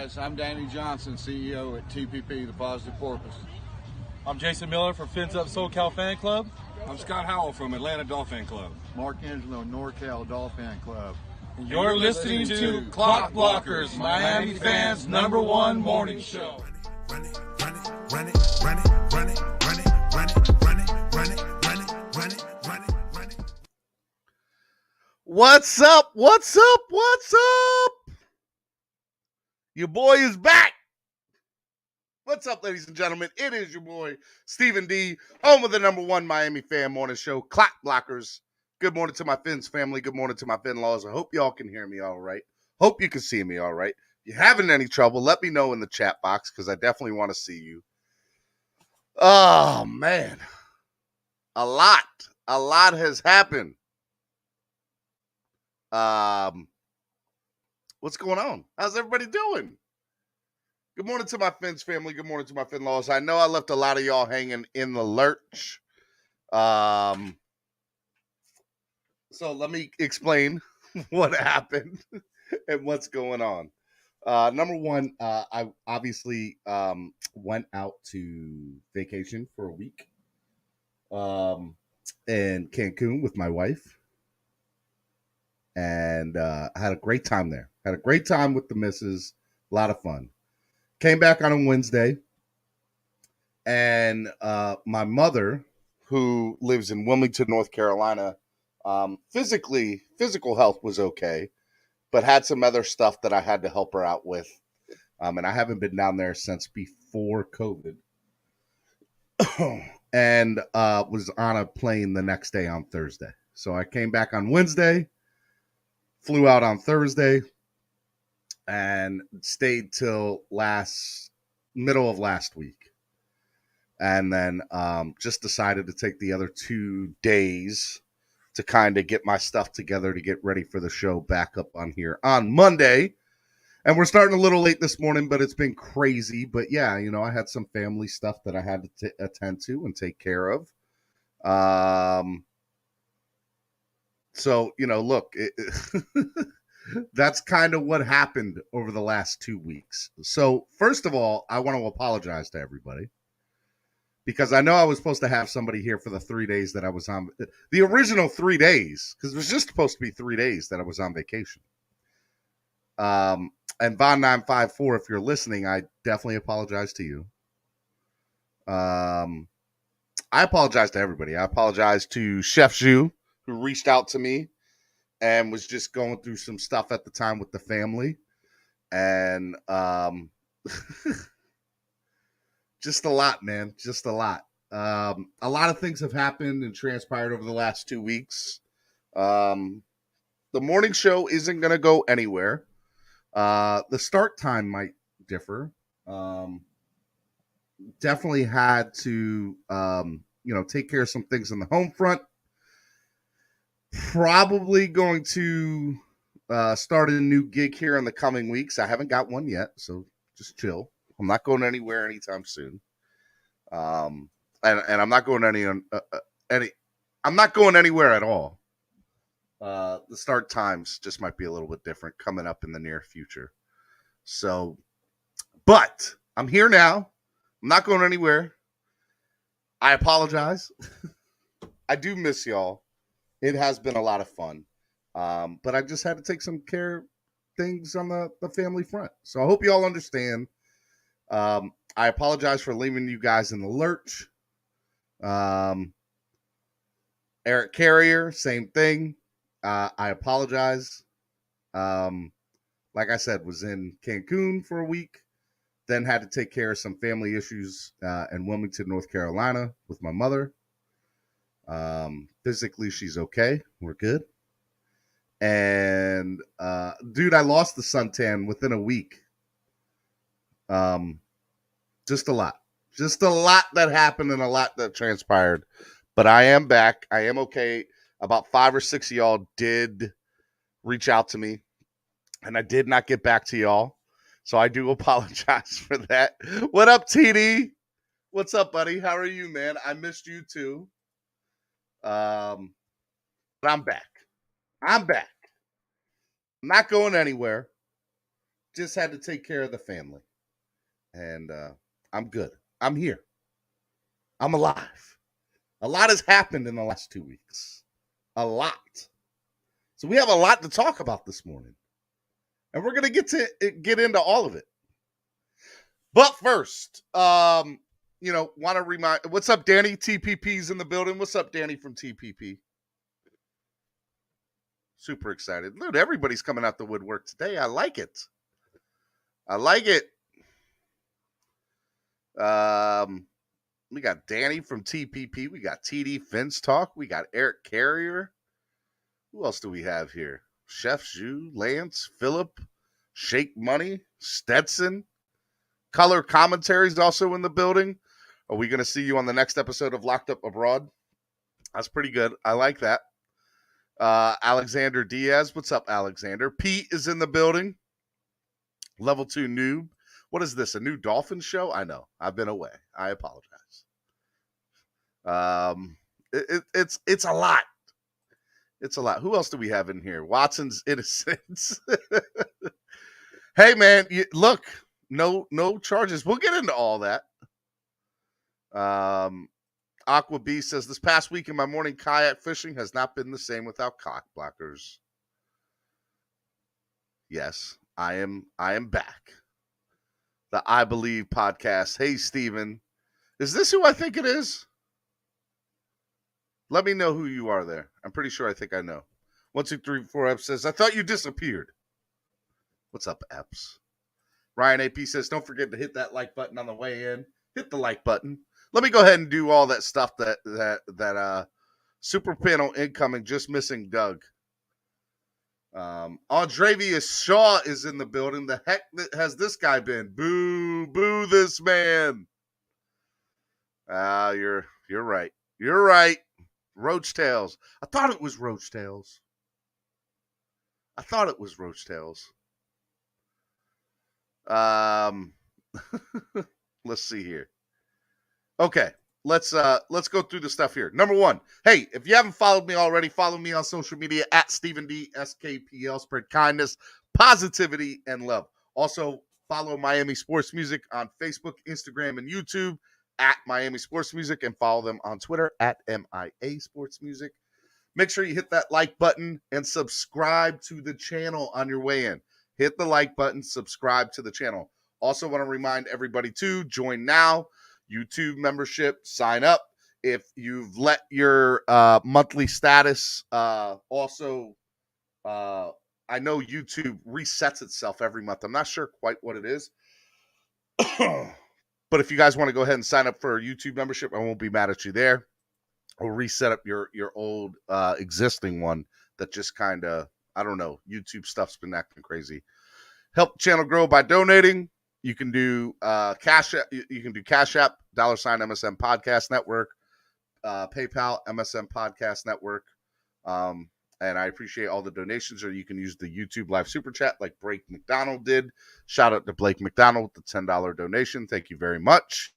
guys, I'm Danny Johnson, CEO at TPP, The Positive Porpoise. I'm Jason Miller from Fins Up SoCal Fan Club. I'm Scott Howell from Atlanta Dolphin Club. Mark Angelo, NorCal Dolphin Club. And you're listening to Clock Blockers, Miami fans' #1 morning show. Run it, run it, run it, run it, run it, run it, run it, run it, run it, run it, run it, run it, run it. What's up? What's up? What's up? Your boy is back. What's up, ladies and gentlemen? It is your boy, Stephen D., home of the #1 Miami fan morning show, Clock Blockers. Good morning to my Fins family. Good morning to my Fin-laws. I hope y'all can hear me all right. Hope you can see me all right. If you're having any trouble, let me know in the chat box because I definitely want to see you. Oh, man. A lot has happened. What's going on? How's everybody doing? Good morning to my Fins family. Good morning to my Fin-laws. I know I left a lot of y'all hanging in the lurch. So let me explain what happened and what's going on. Number one, I obviously went out to vacation for a week in Cancun with my wife. And I had a great time there. Had a great time with the missus. A lot of fun. Came back on a Wednesday. And my mother, who lives in Wilmington, North Carolina, physical health was okay, but had some other stuff that I had to help her out with. And I haven't been down there since before COVID. And was on a plane the next day on Thursday. So I came back on Wednesday. Flew out on Thursday and stayed till middle of last week. And then just decided to take the other 2 days to kind of get my stuff together to get ready for the show back up on here on Monday. And we're starting a little late this morning, but it's been crazy. But yeah, you know, I had some family stuff that I had to attend to and take care of. So, you know, look, that's kind of what happened over the last 2 weeks. So, first of all, I want to apologize to everybody because I know I was supposed to have somebody here for the 3 days that I was on. The original 3 days, because it was just supposed to be 3 days that I was on vacation. And Von954, if you're listening, I definitely apologize to you. I apologize to everybody. I apologize to Chef Zhu, who reached out to me and was just going through some stuff at the time with the family. And just a lot, man. Just a lot. A lot of things have happened and transpired over the last 2 weeks. The morning show isn't going to go anywhere. The start time might differ. Definitely had to, take care of some things on the home front. Probably going to start a new gig here in the coming weeks. I haven't got one yet, so just chill. I'm not going anywhere anytime soon. And I'm not going I'm not going anywhere at all. The start times just might be a little bit different coming up in the near future. So, but I'm here now. I'm not going anywhere. I apologize. I do miss y'all. It has been a lot of fun. But I just had to take some care of things on the family front. So I hope you all understand. I apologize for leaving you guys in the lurch. Eric Carrier, same thing. I apologize. Like I said, was in Cancun for a week. Then had to take care of some family issues in Wilmington, North Carolina with my mother. Physically, she's okay. We're good. And, dude, I lost the suntan within a week. Just a lot that happened and a lot that transpired, but I am back. I am okay. About 5 or 6 of y'all did reach out to me and I did not get back to y'all. So I do apologize for that. What up, TD? What's up, buddy? How are you, man? I missed you too. But I'm back. I'm not going anywhere. just had to take care of the family. And I'm good. I'm here. I'm alive. A lot has happened in the last 2 weeks. A lot. So we have a lot to talk about this morning. And we're going to get into all of it. But first, want to remind, what's up, Danny? TPP's in the building. What's up, Danny from TPP? Super excited. Dude, everybody's coming out the woodwork today. I like it. We got Danny from TPP. We got TD Fence Talk. We got Eric Carrier. Who else do we have here? Chef Zhu, Lance, Phillip, Shake Money, Stetson. Color Commentaries also in the building. Are we going to see you on the next episode of Locked Up Abroad? That's pretty good. I like that. Alexander Diaz. What's up, Alexander? Pete is in the building. Level 2 noob. What is this? A new Dolphins show? I know. I've been away. I apologize. It's a lot. It's a lot. Who else do we have in here? Watson's Innocence. Hey, man, look, no charges. We'll get into all that. Aqua B says, this past week in my morning kayak fishing has not been the same without cock blockers. Yes, I am back. The I Believe podcast. Hey, Steven. Is this who I think it is? Let me know who you are there. I'm pretty sure I think I know. 1234 Epps says, I thought you disappeared. What's up, Epps? Ryan AP says, don't forget to hit that like button on the way in. Hit the like button. Let me go ahead and do all that stuff that super panel incoming, just missing Doug. Andrevius Shaw is in the building. The heck has this guy been? Boo this man. You're right. You're right. Roach Tails. I thought it was Roach Tails. Let's see here. Okay, let's go through the stuff here. Number one, hey, if you haven't followed me already, follow me on social media at Stephen D SKPL. Spread kindness, positivity, and love. Also, follow Miami Sports Music on Facebook, Instagram, and YouTube at Miami Sports Music, and follow them on Twitter at MIA Sports Music. Make sure you hit that like button and subscribe to the channel on your way in. Hit the like button, subscribe to the channel. Also want to remind everybody to join now. YouTube membership, sign up. If you've let your monthly status, I know YouTube resets itself every month. I'm not sure quite what it is. But if you guys want to go ahead and sign up for a YouTube membership, I won't be mad at you there. Or reset up your old existing one that just kind of, I don't know, YouTube stuff's been acting crazy. Help the channel grow by donating. You can do Cash App, $MSM Podcast Network, PayPal, MSM Podcast Network. And I appreciate all the donations, or you can use the YouTube live super chat like Blake McDonald did. Shout out to Blake McDonald with the $10 donation. Thank you very much.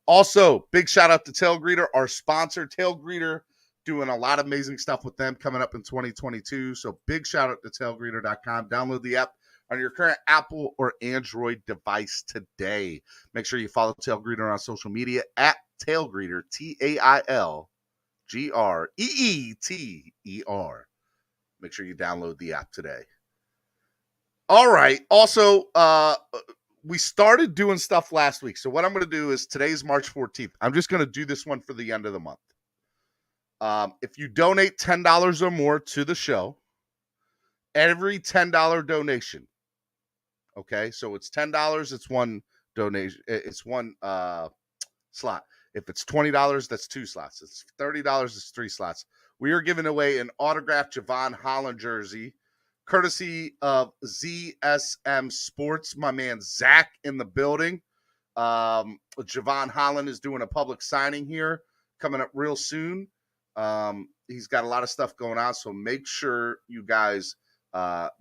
Also, big shout out to Tailgreeter, our sponsor. Tailgreeter, doing a lot of amazing stuff with them coming up in 2022. So big shout out to tailgreeter.com. Download the app on your current Apple or Android device today. Make sure you follow Tailgreeter on social media at Tailgreeter, TAILGREETER. Make sure you download the app today. All right. Also, we started doing stuff last week. So what I'm going to do is, today's March 14th. I'm just going to do this one for the end of the month. If you donate $10 or more to the show, every $10 donation, okay, so it's $10, it's one donation, it's one slot. If it's $20, that's 2 slots. It's $30, it's 3 slots. We are giving away an autographed Javon Holland jersey, courtesy of ZSM Sports. My man Zach in the building. Javon Holland is doing a public signing here coming up real soon. He's got a lot of stuff going on, so make sure you guys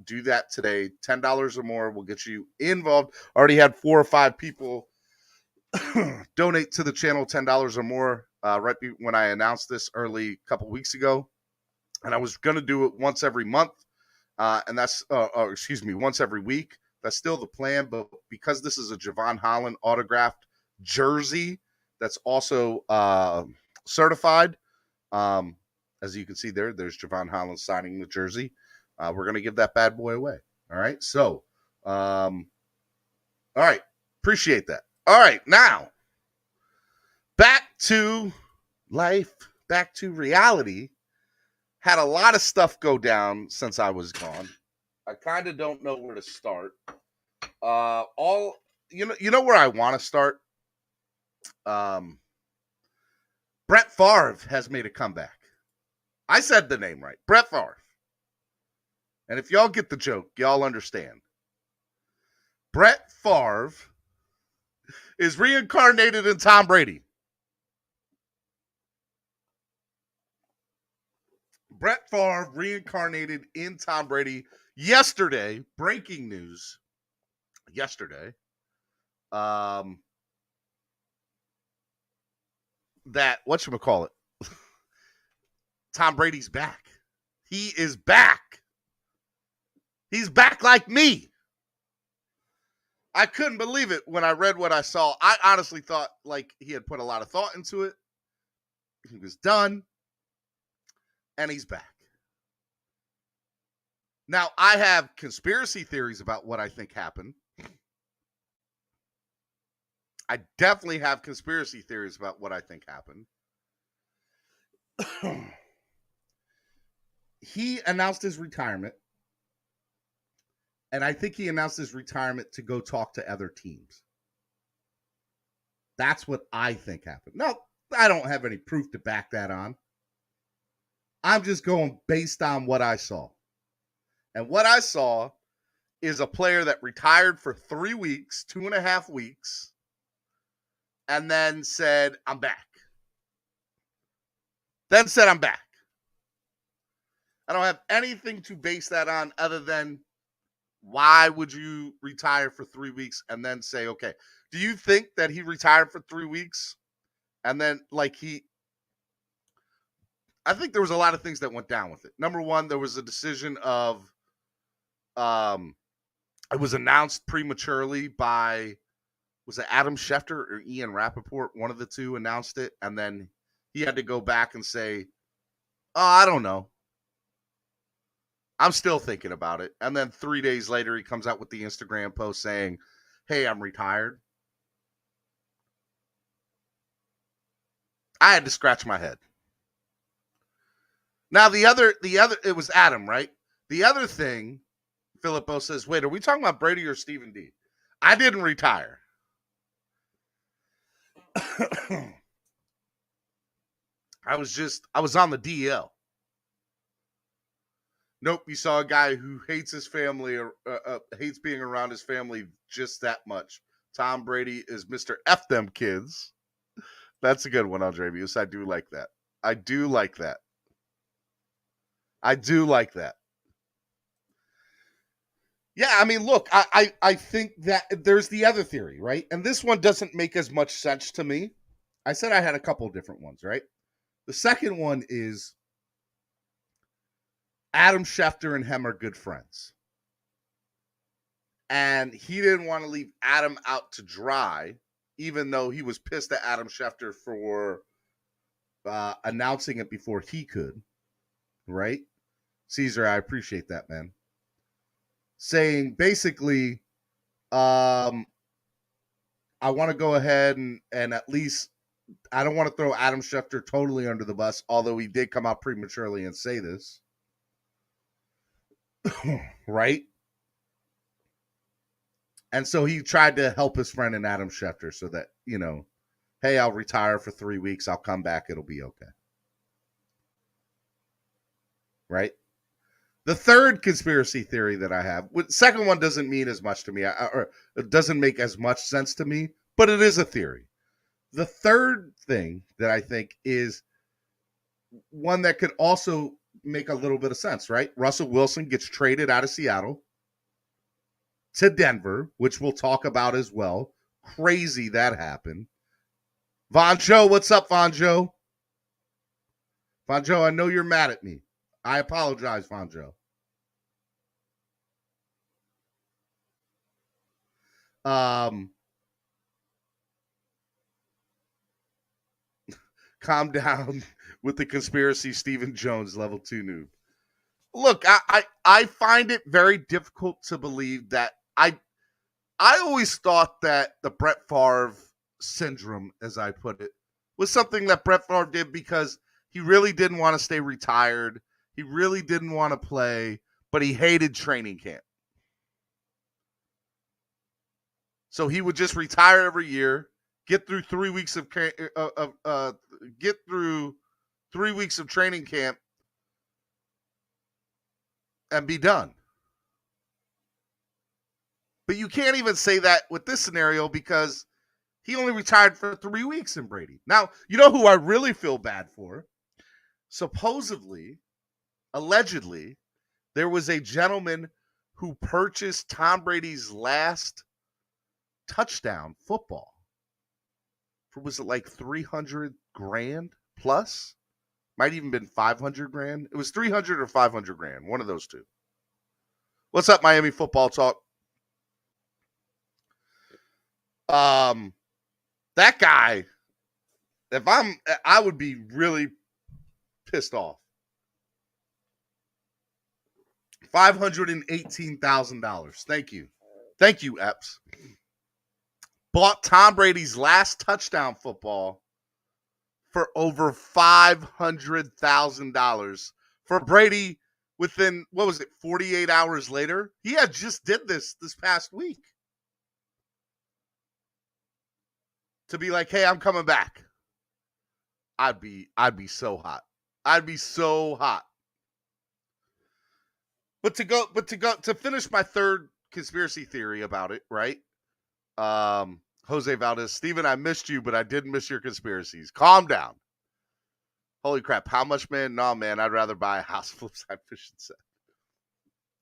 do that today. $10 or more will get you involved. Already had 4 or 5 people donate to the channel $10 or more right when I announced this early a couple weeks ago. And I was going to do it once every month, and that's once every week. That's still the plan, but because this is a Javon Holland autographed jersey that's also certified, as you can see there's Javon Holland signing the jersey. We're going to give that bad boy away. All right, so, all right, appreciate that. All right, now, back to life, back to reality. Had a lot of stuff go down since I was gone. I kind of don't know where to start. You know where I want to start? Brett Favre has made a comeback. I said the name right. Brett Favre. And if y'all get the joke, y'all understand. Brett Favre is reincarnated in Tom Brady. Brett Favre reincarnated in Tom Brady yesterday. Breaking news. Yesterday. That, whatchamacallit? Tom Brady's back. He is back. He's back like me. I couldn't believe it when I read what I saw. I honestly thought like he had put a lot of thought into it. He was done. And he's back. Now, I have conspiracy theories about what I think happened. I definitely have conspiracy theories about what I think happened. He announced his retirement. And I think he announced his retirement to go talk to other teams. That's what I think happened. No, I don't have any proof to back that on. I'm just going based on what I saw. And what I saw is a player that retired for 3 weeks, 2.5 weeks, and then said, I'm back. Then said, I'm back. I don't have anything to base that on other than why would you retire for 3 weeks and then say, okay, do you think that he retired for 3 weeks and then I think there was a lot of things that went down with it. Number one, there was a decision of, it was announced prematurely by, was it Adam Schefter or Ian Rappaport? One of the two announced it. And then he had to go back and say, oh, I don't know. I'm still thinking about it. And then 3 days later, he comes out with the Instagram post saying, hey, I'm retired. I had to scratch my head. Now, the other, it was Adam, right? The other thing, Philippo says, wait, are we talking about Brady or Stephen D? I didn't retire. I was on the DL. Nope, you saw a guy who hates his family, hates being around his family just that much. Tom Brady is Mr. F them kids. That's a good one, Andrevius. I do like that. I do like that. Yeah, I mean, look, I think that there's the other theory, right? And this one doesn't make as much sense to me. I said I had a couple of different ones, right? The second one is Adam Schefter and him are good friends. And he didn't want to leave Adam out to dry, even though he was pissed at Adam Schefter for announcing it before he could, right? Caesar, I appreciate that, man. Saying basically, I want to go ahead and at least, I don't want to throw Adam Schefter totally under the bus, although he did come out prematurely and say this. Right? And so he tried to help his friend in Adam Schefter so that, you know, hey, I'll retire for 3 weeks. I'll come back. It'll be okay. Right? The third conspiracy theory that I have, the second one doesn't mean as much to me, or it doesn't make as much sense to me, but it is a theory. The third thing that I think is one that could also make a little bit of sense, right? Russell Wilson gets traded out of Seattle to Denver, which we'll talk about as well. Crazy that happened. Von Joe, what's up, Von Joe? Von Joe, I know you're mad at me. I apologize, Von Joe. Calm down with the conspiracy, Stephen Jones, level 2 noob. Look, I find it very difficult to believe that I always thought that the Brett Favre syndrome, as I put it, was something that Brett Favre did because he really didn't want to stay retired. He really didn't want to play, but he hated training camp. So he would just retire every year, get through 3 weeks of training camp, and be done. But you can't even say that with this scenario because he only retired for 3 weeks in Brady. Now, you know who I really feel bad for? Supposedly, allegedly, there was a gentleman who purchased Tom Brady's last touchdown football for, was it like 300 grand plus? Might even been 500 grand. It was 300 or 500 grand. One of those two. What's up, Miami Football Talk? That guy, I would be really pissed off. $518,000. Thank you. Thank you, Epps. Bought Tom Brady's last touchdown football for over $500,000 for Brady within, 48 hours later? He had just did this past week. To be like, hey, I'm coming back. I'd be so hot. I'd be so hot. But to finish my third conspiracy theory about it, right? Jose Valdez, Steven, I missed you, but I didn't miss your conspiracies. Calm down. Holy crap. How much, man? No, man, I'd rather buy a house flip-side fishing set.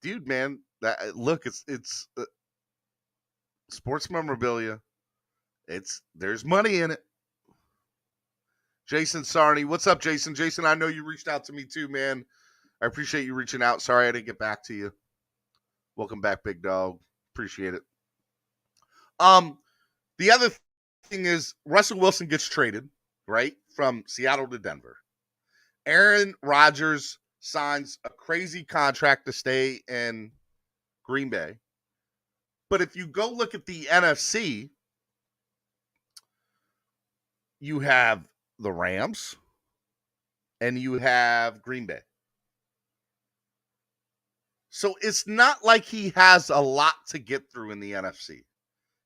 Dude, man, look, it's sports memorabilia. There's money in it. Jason Sarney. What's up, Jason? Jason, I know you reached out to me too, man. I appreciate you reaching out. Sorry I didn't get back to you. Welcome back, big dog. Appreciate it. The other thing is Russell Wilson gets traded, right, from Seattle to Denver. Aaron Rodgers signs a crazy contract to stay in Green Bay. But if you go look at the NFC, you have the Rams and you have Green Bay. So it's not like he has a lot to get through in the NFC.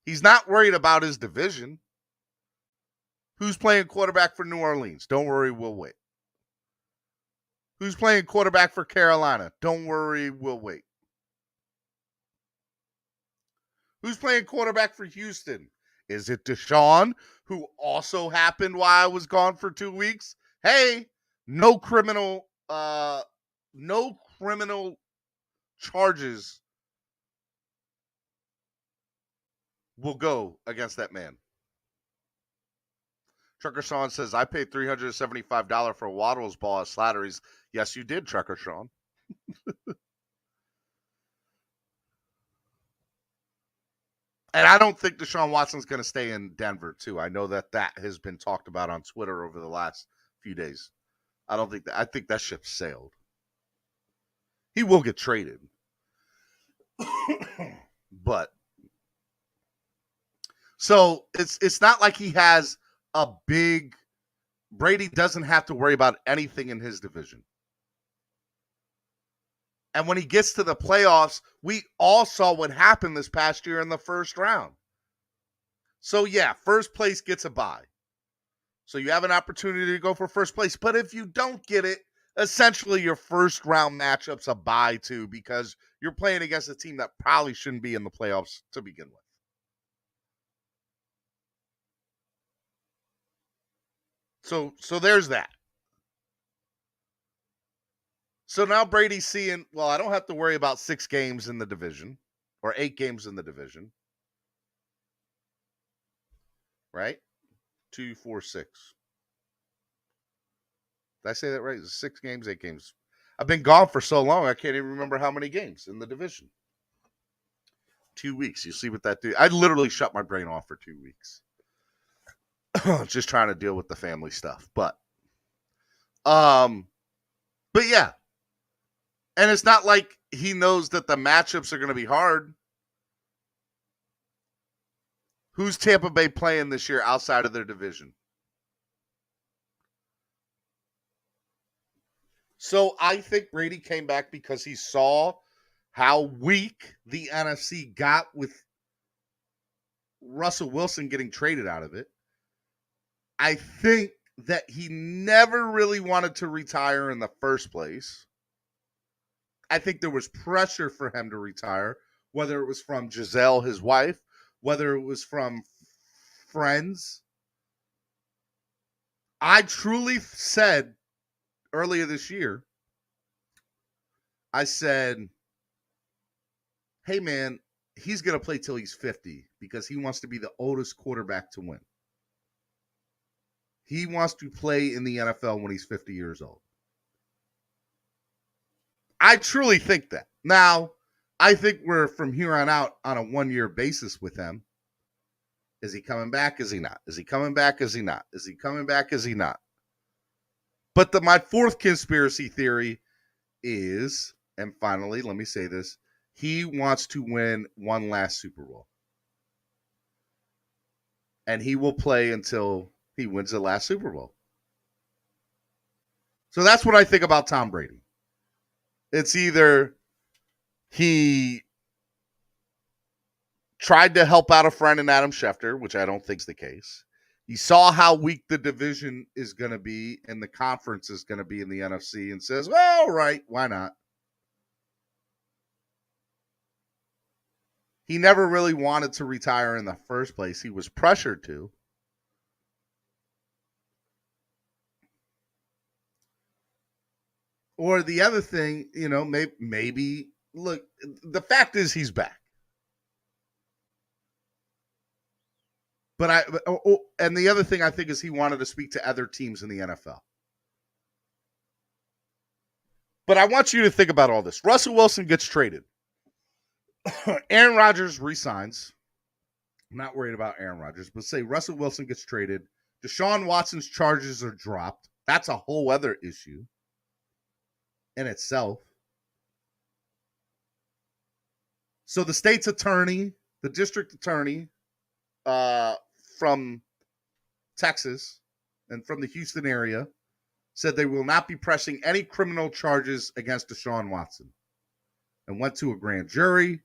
He's not worried about his division. Who's playing quarterback for New Orleans? Don't worry, we'll wait. Who's playing quarterback for Carolina? Don't worry, we'll wait. Who's playing quarterback for Houston? Is it Deshaun, who also happened while I was gone for 2 weeks? Hey, no criminal charges will go against that man. Trucker Sean says, I paid $375 for a Waddles ball at Slattery's. Yes, you did, Trucker Sean. And I don't think Deshaun Watson's going to stay in Denver, too. I know that has been talked about on Twitter over the last few days. I think that ship sailed. He will get traded. But so it's not like he has a big Brady doesn't have to worry about anything in his division. And when he gets to the playoffs, we all saw what happened this past year in the first round. So, yeah, first place gets a bye. So you have an opportunity to go for first place. But if you don't get it, essentially your first round matchup's a bye too, because you're playing against a team that probably shouldn't be in the playoffs to begin with. So there's that. So now Brady's seeing, well, I don't have to worry about 6 games in the division or 8 games in the division. Right? 2, 4, 6. Did I say that right? 6 games, 8 games. I've been gone for so long, I can't even remember how many games in the division. 2 weeks. You see what that do? I literally shut my brain off for 2 weeks. Just trying to deal with the family stuff. But yeah. And it's not like he knows that the matchups are going to be hard. Who's Tampa Bay playing this year outside of their division? So I think Brady came back because he saw how weak the NFC got with Russell Wilson getting traded out of it. I think that he never really wanted to retire in the first place. I think there was pressure for him to retire, whether it was from Giselle, his wife, whether it was from friends. I truly said earlier this year, I said, hey, man, he's going to play till he's 50 because he wants to be the oldest quarterback to win. He wants to play in the NFL when he's 50 years old. I truly think that. Now, I think we're from here on out on a 1-year basis with him. Is he coming back? Is he not? Is he coming back? Is he not? Is he coming back? Is he not? But my fourth conspiracy theory is, and finally, let me say this, he wants to win one last Super Bowl. And he will play until he wins the last Super Bowl. So that's what I think about Tom Brady. It's either he tried to help out a friend in Adam Schefter, which I don't think is the case. He saw how weak the division is going to be and the conference is going to be in the NFC and says, well, all right, why not? He never really wanted to retire in the first place. He was pressured to. Or the other thing, maybe, look, the fact is he's back. And the other thing I think is he wanted to speak to other teams in the NFL. But I want you to think about all this. Russell Wilson gets traded. Aaron Rodgers resigns. I'm not worried about Aaron Rodgers, but say Russell Wilson gets traded. Deshaun Watson's charges are dropped. That's a whole other issue in itself. So the state's attorney, the district attorney from Texas and from the Houston area said they will not be pressing any criminal charges against Deshaun Watson and went to a grand jury.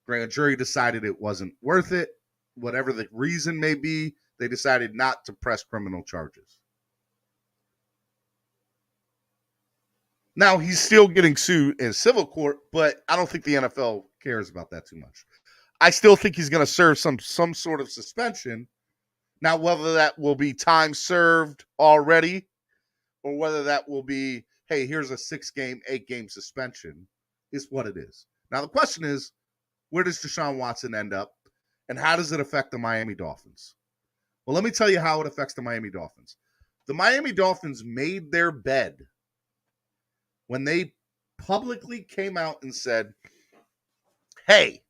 Grand jury decided it wasn't worth it. Whatever the reason may be, they decided not to press criminal charges. Now, he's still getting sued in civil court, but I don't think the NFL cares about that too much. I still think he's going to serve some sort of suspension. Now, whether that will be time served already or whether that will be, hey, here's a 6-game, 8-game suspension is what it is. Now, the question is, where does Deshaun Watson end up and how does it affect the Miami Dolphins? Well, let me tell you how it affects the Miami Dolphins. The Miami Dolphins made their bed when they publicly came out and said, hey,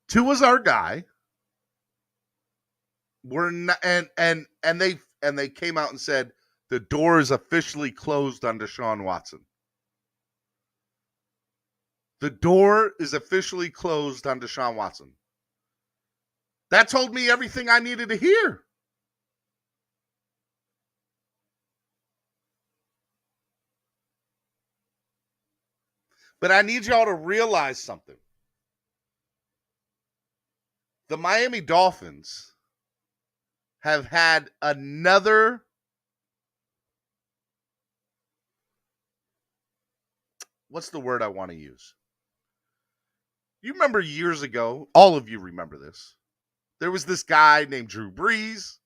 Tua's our guy. We're not, and they came out and said the door is officially closed on Deshaun Watson. The door is officially closed on Deshaun Watson. That told me everything I needed to hear. But I need y'all to realize something. The Miami Dolphins have had another what's the word I want to use? You remember years ago, all of you remember this. There was this guy named Drew Brees,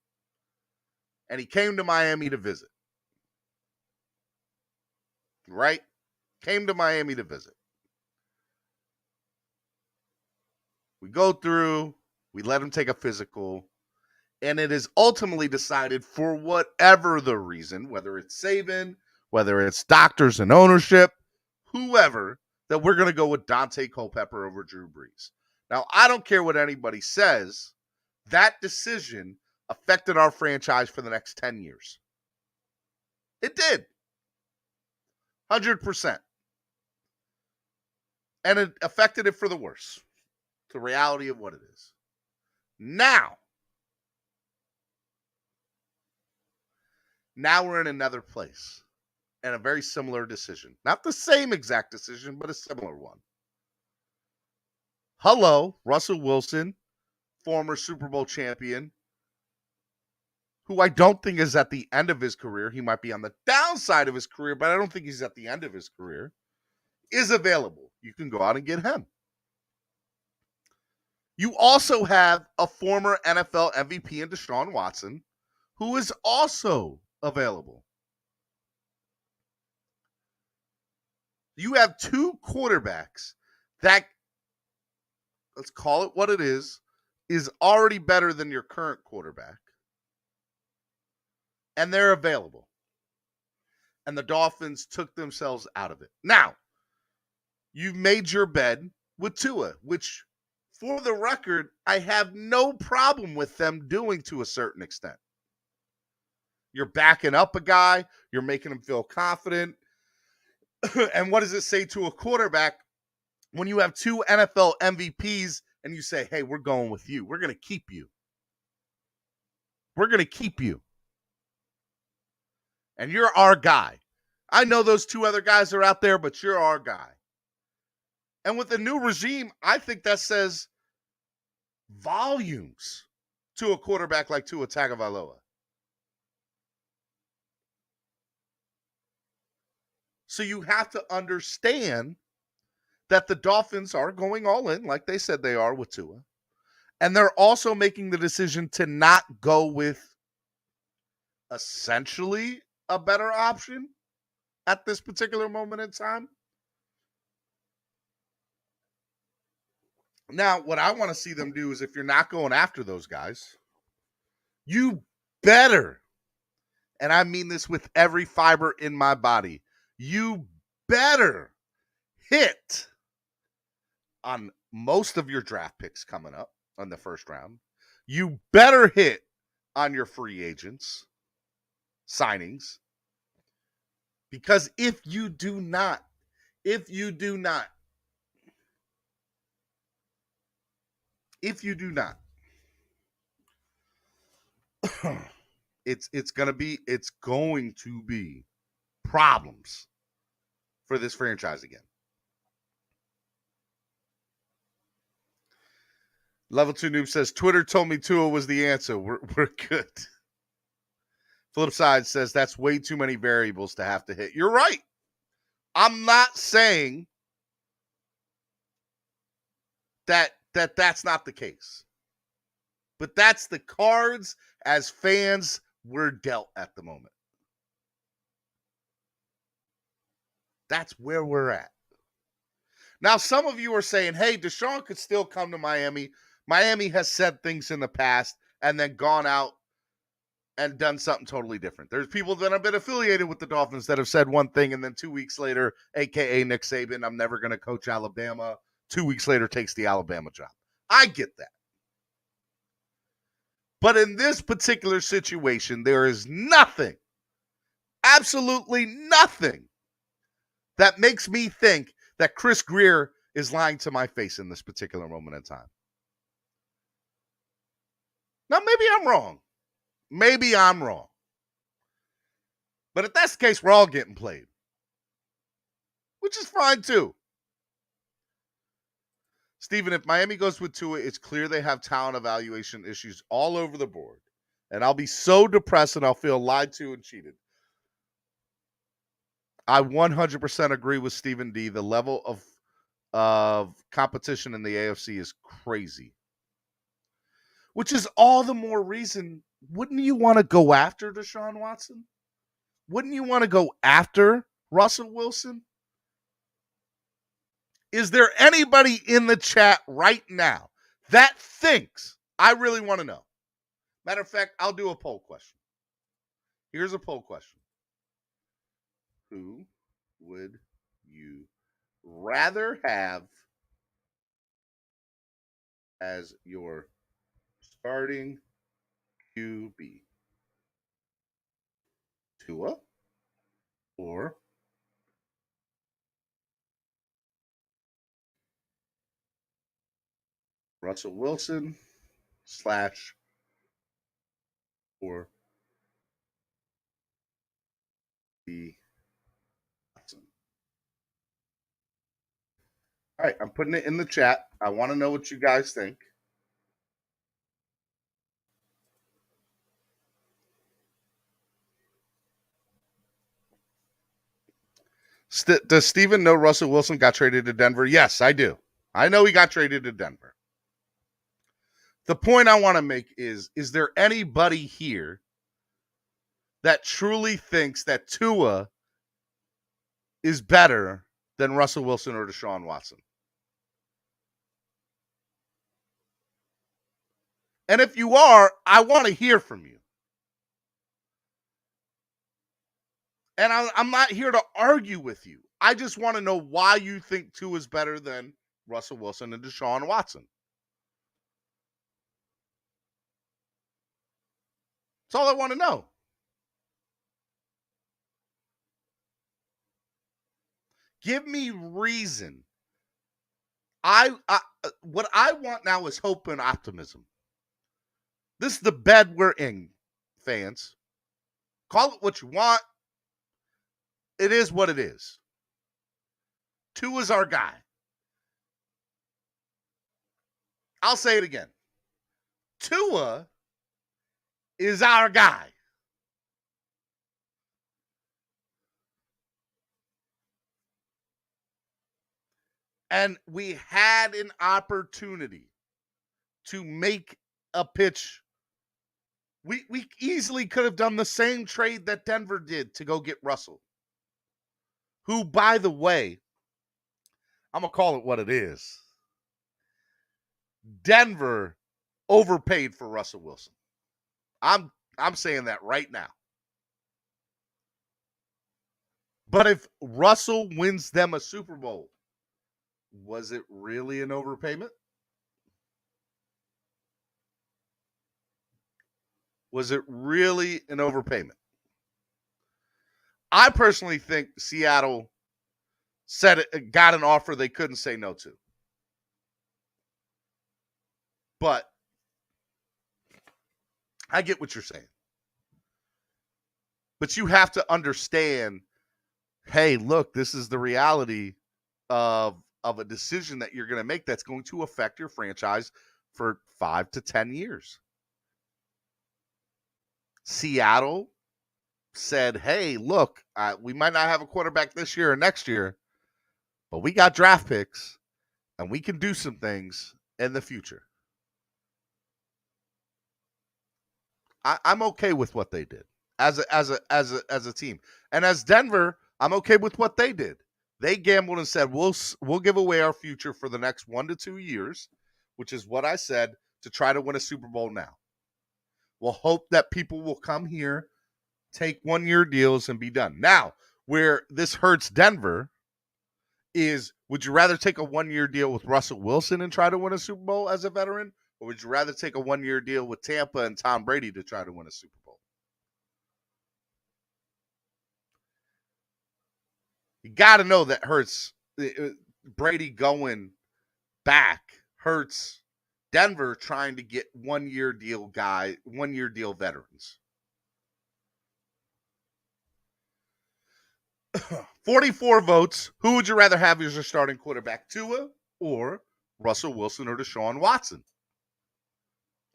and he came to Miami to visit. Right? Came to Miami to visit. We go through, we let him take a physical, and it is ultimately decided for whatever the reason, whether it's Saban, whether it's doctors and ownership, whoever, that we're going to go with Dante Culpepper over Drew Brees. Now, I don't care what anybody says. That decision affected our franchise for the next 10 years. It did. 100%. And it affected it for the worse. The reality of what it is. Now we're in another place. And a very similar decision. Not the same exact decision, but a similar one. Hello, Russell Wilson, former Super Bowl champion, who I don't think is at the end of his career. He might be on the downside of his career, but I don't think he's at the end of his career. Is available. You can go out and get him. You also have a former NFL MVP in Deshaun Watson, who is also available. You have two quarterbacks that, let's call it what it is already better than your current quarterback. And they're available. And the Dolphins took themselves out of it. Now, you've made your bed with Tua, which, for the record, I have no problem with them doing to a certain extent. You're backing up a guy. You're making him feel confident. And what does it say to a quarterback when you have two NFL MVPs and you say, hey, we're going with you. We're going to keep you. We're going to keep you. And you're our guy. I know those two other guys are out there, but you're our guy. And with the new regime, I think that says volumes to a quarterback like Tua Tagovailoa. So you have to understand that the Dolphins are going all in, like they said they are with Tua. And they're also making the decision to not go with essentially a better option at this particular moment in time. Now, what I want to see them do is, if you're not going after those guys, you better, and I mean this with every fiber in my body, you better hit on most of your draft picks coming up on the first round. You better hit on your free agents, signings. Because if you do not, it's going to be problems for this franchise again. Level 2 Noob says, Twitter told me Tua was the answer. We're good. Flip side says, that's way too many variables to have to hit. You're right. I'm not saying that's not the case. But that's the cards as fans we're dealt at the moment. That's where we're at. Now, some of you are saying, hey, Deshaun could still come to Miami. Miami has said things in the past and then gone out and done something totally different. There's people that have been affiliated with the Dolphins that have said one thing, and then 2 weeks later, a.k.a. Nick Saban, I'm never going to coach Alabama, 2 weeks later takes the Alabama job. I get that. But in this particular situation, there is nothing, absolutely nothing, that makes me think that Chris Grier is lying to my face in this particular moment in time. Now, maybe I'm wrong. But if that's the case, we're all getting played, which is fine too. Steven, if Miami goes with Tua, it's clear they have talent evaluation issues all over the board. And I'll be so depressed and I'll feel lied to and cheated. I 100% agree with Stephen D. The level of competition in the AFC is crazy. Which is all the more reason, wouldn't you want to go after Deshaun Watson? Wouldn't you want to go after Russell Wilson? Is there anybody in the chat right now that thinks, I really want to know? Matter of fact, I'll do a poll question. Here's a poll question. Who would you rather have as your starting QB? Tua or Russell Wilson slash or the Watson? All right, I'm putting it in the chat. I want to know what you guys think. Does Steven know Russell Wilson got traded to Denver? Yes, I do. I know he got traded to Denver. The point I want to make is there anybody here that truly thinks that Tua is better than Russell Wilson or Deshaun Watson? And if you are, I want to hear from you. And I'm not here to argue with you. I just want to know why you think Tua is better than Russell Wilson and Deshaun Watson. That's all I want to know. Give me reason. What I want now is hope and optimism. This is the bed we're in, fans. Call it what you want. It is what it is. Tua's our guy. I'll say it again. Tua is our guy. And we had an opportunity to make a pitch. We easily could have done the same trade that Denver did to go get Russell. Who, by the way, I'm going to call it what it is. Denver overpaid for Russell Wilson. I'm saying that right now. But if Russell wins them a Super Bowl, was it really an overpayment? Was it really an overpayment? I personally think Seattle got an offer they couldn't say no to. But I get what you're saying. But you have to understand, hey, look, this is the reality of a decision that you're going to make that's going to affect your franchise for 5 to 10 years. Seattle said, hey, look, we might not have a quarterback this year or next year, but we got draft picks and we can do some things in the future. I'm okay with what they did as a team. And as Denver, I'm okay with what they did. They gambled and said, we'll give away our future for the next 1 to 2 years, which is what I said, to try to win a Super Bowl now. We'll hope that people will come here, take 1-year deals, and be done. Now, where this hurts Denver is, would you rather take a 1-year deal with Russell Wilson and try to win a Super Bowl as a veteran? Or would you rather take a 1-year deal with Tampa and Tom Brady to try to win a Super Bowl? You got to know that hurts. Brady going back hurts Denver trying to get 1-year deal 1-year deal veterans. 44 votes. Who would you rather have as your starting quarterback, Tua or Russell Wilson or Deshaun Watson?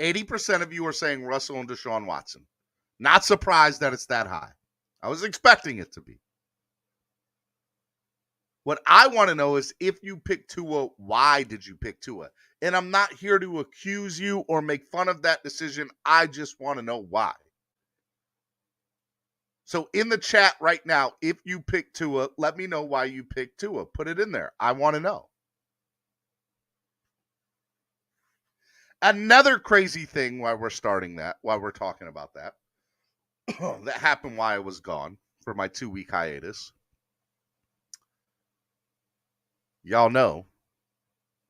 80% of you are saying Russell and Deshaun Watson. Not surprised that it's that high. I was expecting it to be. What I want to know is, if you picked Tua, why did you pick Tua? And I'm not here to accuse you or make fun of that decision. I just want to know why. So in the chat right now, if you pick Tua, let me know why you picked Tua. Put it in there. I want to know. Another crazy thing while we're talking about that, that happened while I was gone for my 2-week hiatus. y'all know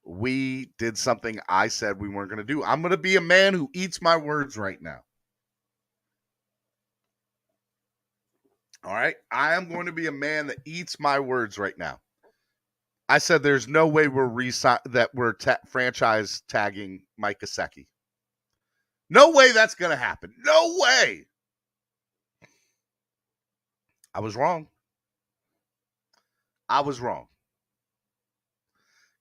we did something I said we weren't going to do. I'm going to be a man who eats my words right now. All right? I am going to be a man that eats my words right now. I said there's no way we're franchise tagging Mike Gesicki. No way that's going to happen. No way. I was wrong. I was wrong.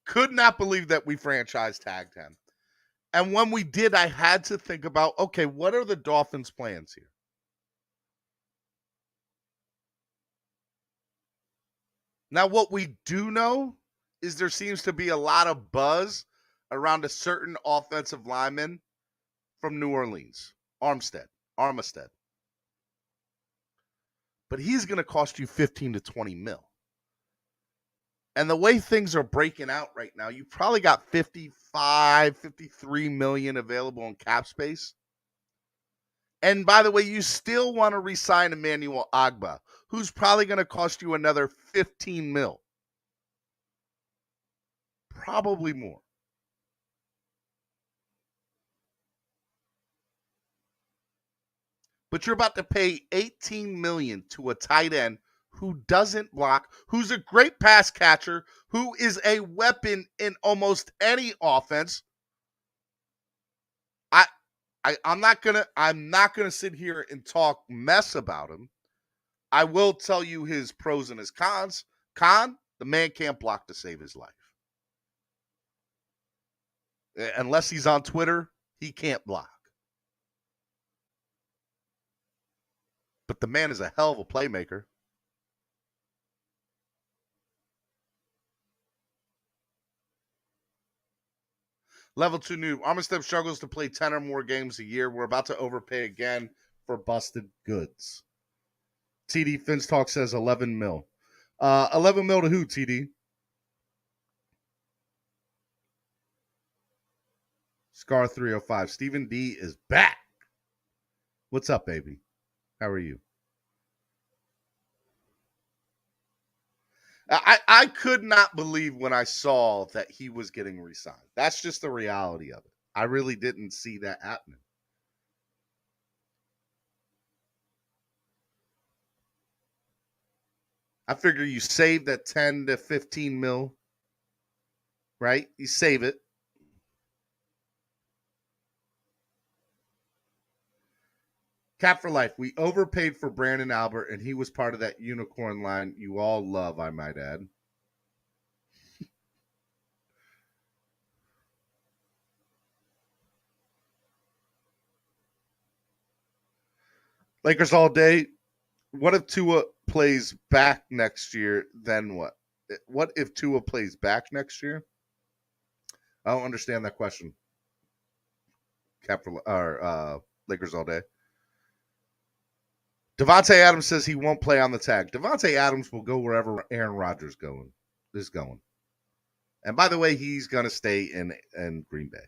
Could not believe that we franchise tagged him. And when we did, I had to think about, okay, what are the Dolphins' plans here? Now, what we do know is there seems to be a lot of buzz around a certain offensive lineman from New Orleans, Armstead. But he's going to cost you 15 to 20 mil. And the way things are breaking out right now, you probably got 55, 53 million available in cap space. And by the way, you still want to re-sign Emmanuel Ogbah, who's probably going to cost you another 15 mil. Probably more. But you're about to pay 18 million to a tight end who doesn't block, who's a great pass catcher, who is a weapon in almost any offense. I'm not gonna sit here and talk mess about him. I will tell you his pros and his cons. The man can't block to save his life. Unless he's on Twitter, he can't block. But the man is a hell of a playmaker. Level 2 noob. Armstead struggles to play 10 or more games a year. We're about to overpay again for busted goods. TD Finstalk says 11 mil. 11 mil to who, TD? Scar 305. Stephen D is back. What's up, baby? How are you? I could not believe when I saw that he was getting re-signed. That's just the reality of it. I really didn't see that happening. I figure you save that 10 to 15 mil, right? You save it. Cap for life. We overpaid for Brandon Albert, and he was part of that unicorn line you all love, I might add. Lakers all day. What if Tua plays back next year? Then what? What if Tua plays back next year? I don't understand that question. Cap for Lakers all day. Devontae Adams says he won't play on the tag. Devontae Adams will go wherever Aaron Rodgers is going. And by the way, he's going to stay in Green Bay.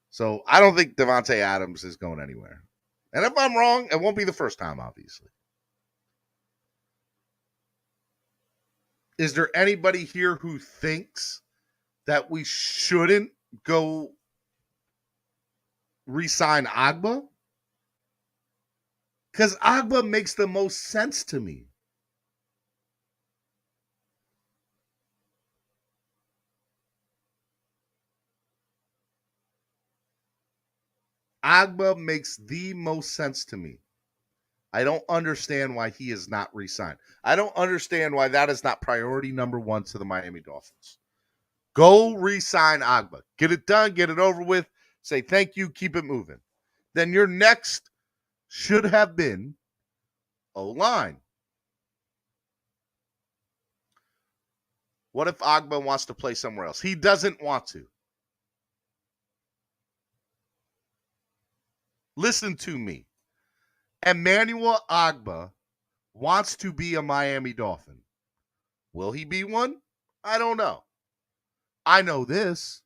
So I don't think Devontae Adams is going anywhere. And if I'm wrong, it won't be the first time, obviously. Is there anybody here who thinks that we shouldn't go re-sign Ogbah? Because Ogbah makes the most sense to me. Ogbah makes the most sense to me. I don't understand why he is not re-signed. I don't understand why that is not priority number one to the Miami Dolphins. Go re-sign Ogbah. Get it done. Get it over with. Say thank you. Keep it moving. Then your next should have been O-line. What if Ogbah wants to play somewhere else? He doesn't want to. Listen to me. Emmanuel Ogbah wants to be a Miami Dolphin. Will he be one? I don't know. I know this.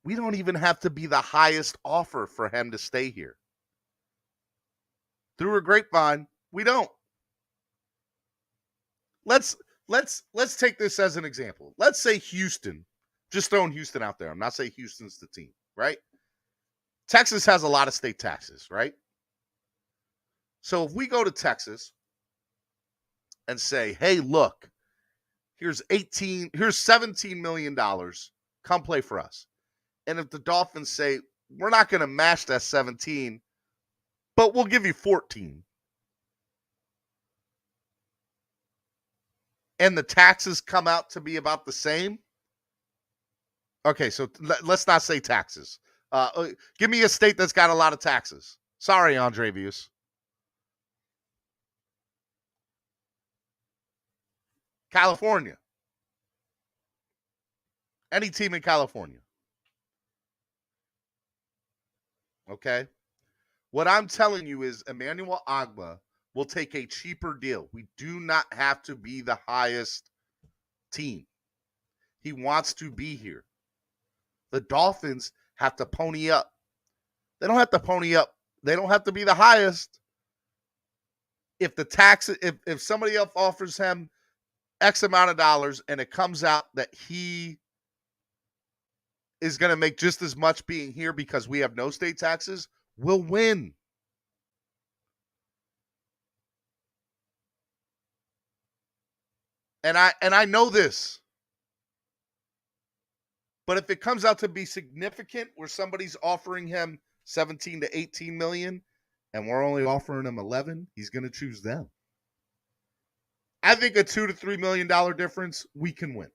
We don't even have to be the highest offer for him to stay here. Through a grapevine, we don't. Let's let's take this as an example. Let's say Houston, just throwing Houston out there. I'm not saying Houston's the team, right? Texas has a lot of state taxes, right? So if we go to Texas and say, hey, look, here's $17 million. Come play for us. And if the Dolphins say, we're not going to match that 17, but we'll give you 14. And the taxes come out to be about the same. Okay, so let's not say taxes. Give me a state that's got a lot of taxes. Sorry, Andre Vius. California. Any team in California. Okay? What I'm telling you is Emmanuel Ogbah will take a cheaper deal. We do not have to be the highest team. He wants to be here. The Dolphins have to pony up. They don't have to pony up. They don't have to be the highest. If the tax, if somebody else offers him X amount of dollars and it comes out that he is going to make just as much being here because we have no state taxes, we'll win. And I know this. But if it comes out to be significant where somebody's offering him 17 to 18 million and we're only offering him 11, he's going to choose them. I think a $2 to $3 million difference, we can win.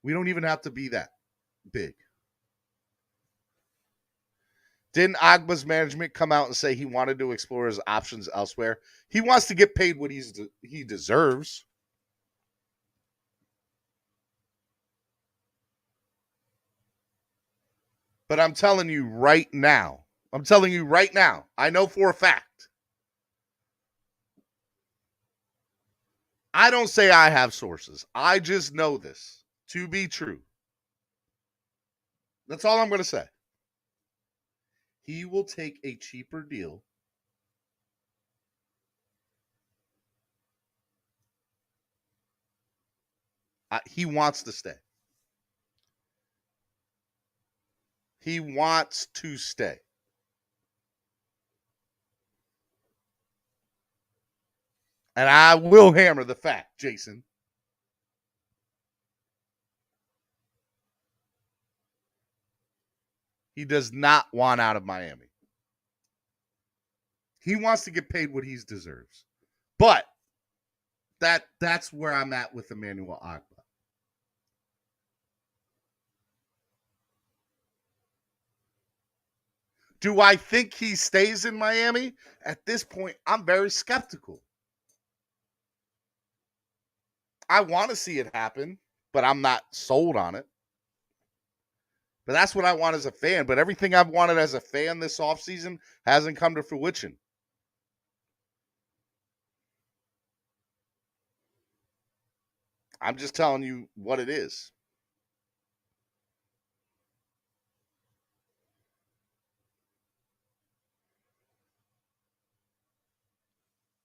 We don't even have to be that big. Didn't Ogbah's management come out and say he wanted to explore his options elsewhere? He wants to get paid what he deserves. But I'm telling you right now, I know for a fact. I don't say I have sources. I just know this to be true. That's all I'm going to say. He will take a cheaper deal. He wants to stay. He wants to stay. And I will hammer the fact, Jason. He does not want out of Miami. He wants to get paid what he deserves. But that's where I'm at with Emmanuel Ogbah. Do I think he stays in Miami? At this point, I'm very skeptical. I want to see it happen, but I'm not sold on it. But that's what I want as a fan. But everything I've wanted as a fan this offseason hasn't come to fruition. I'm just telling you what it is.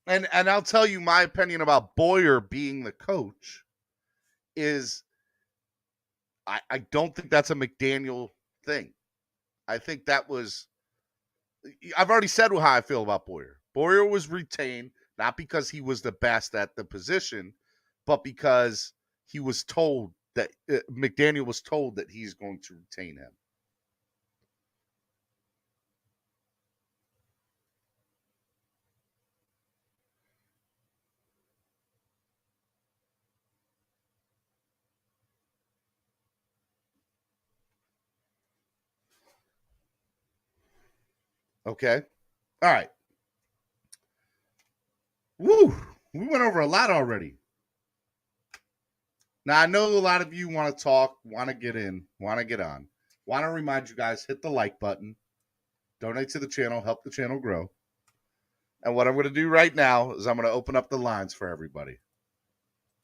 And I'll tell you my opinion about Boyer being the coach is I don't think that's a McDaniel thing. I think that was I've already said how I feel about Boyer. Boyer was retained not because he was the best at the position, but because he was told that McDaniel was told that he's going to retain him. Okay. All right. Woo. We went over a lot already. Now, I know a lot of you want to talk, want to get in, want to get on. Want to remind you guys, hit the like button. Donate to the channel. Help the channel grow. And what I'm going to do right now is I'm going to open up the lines for everybody.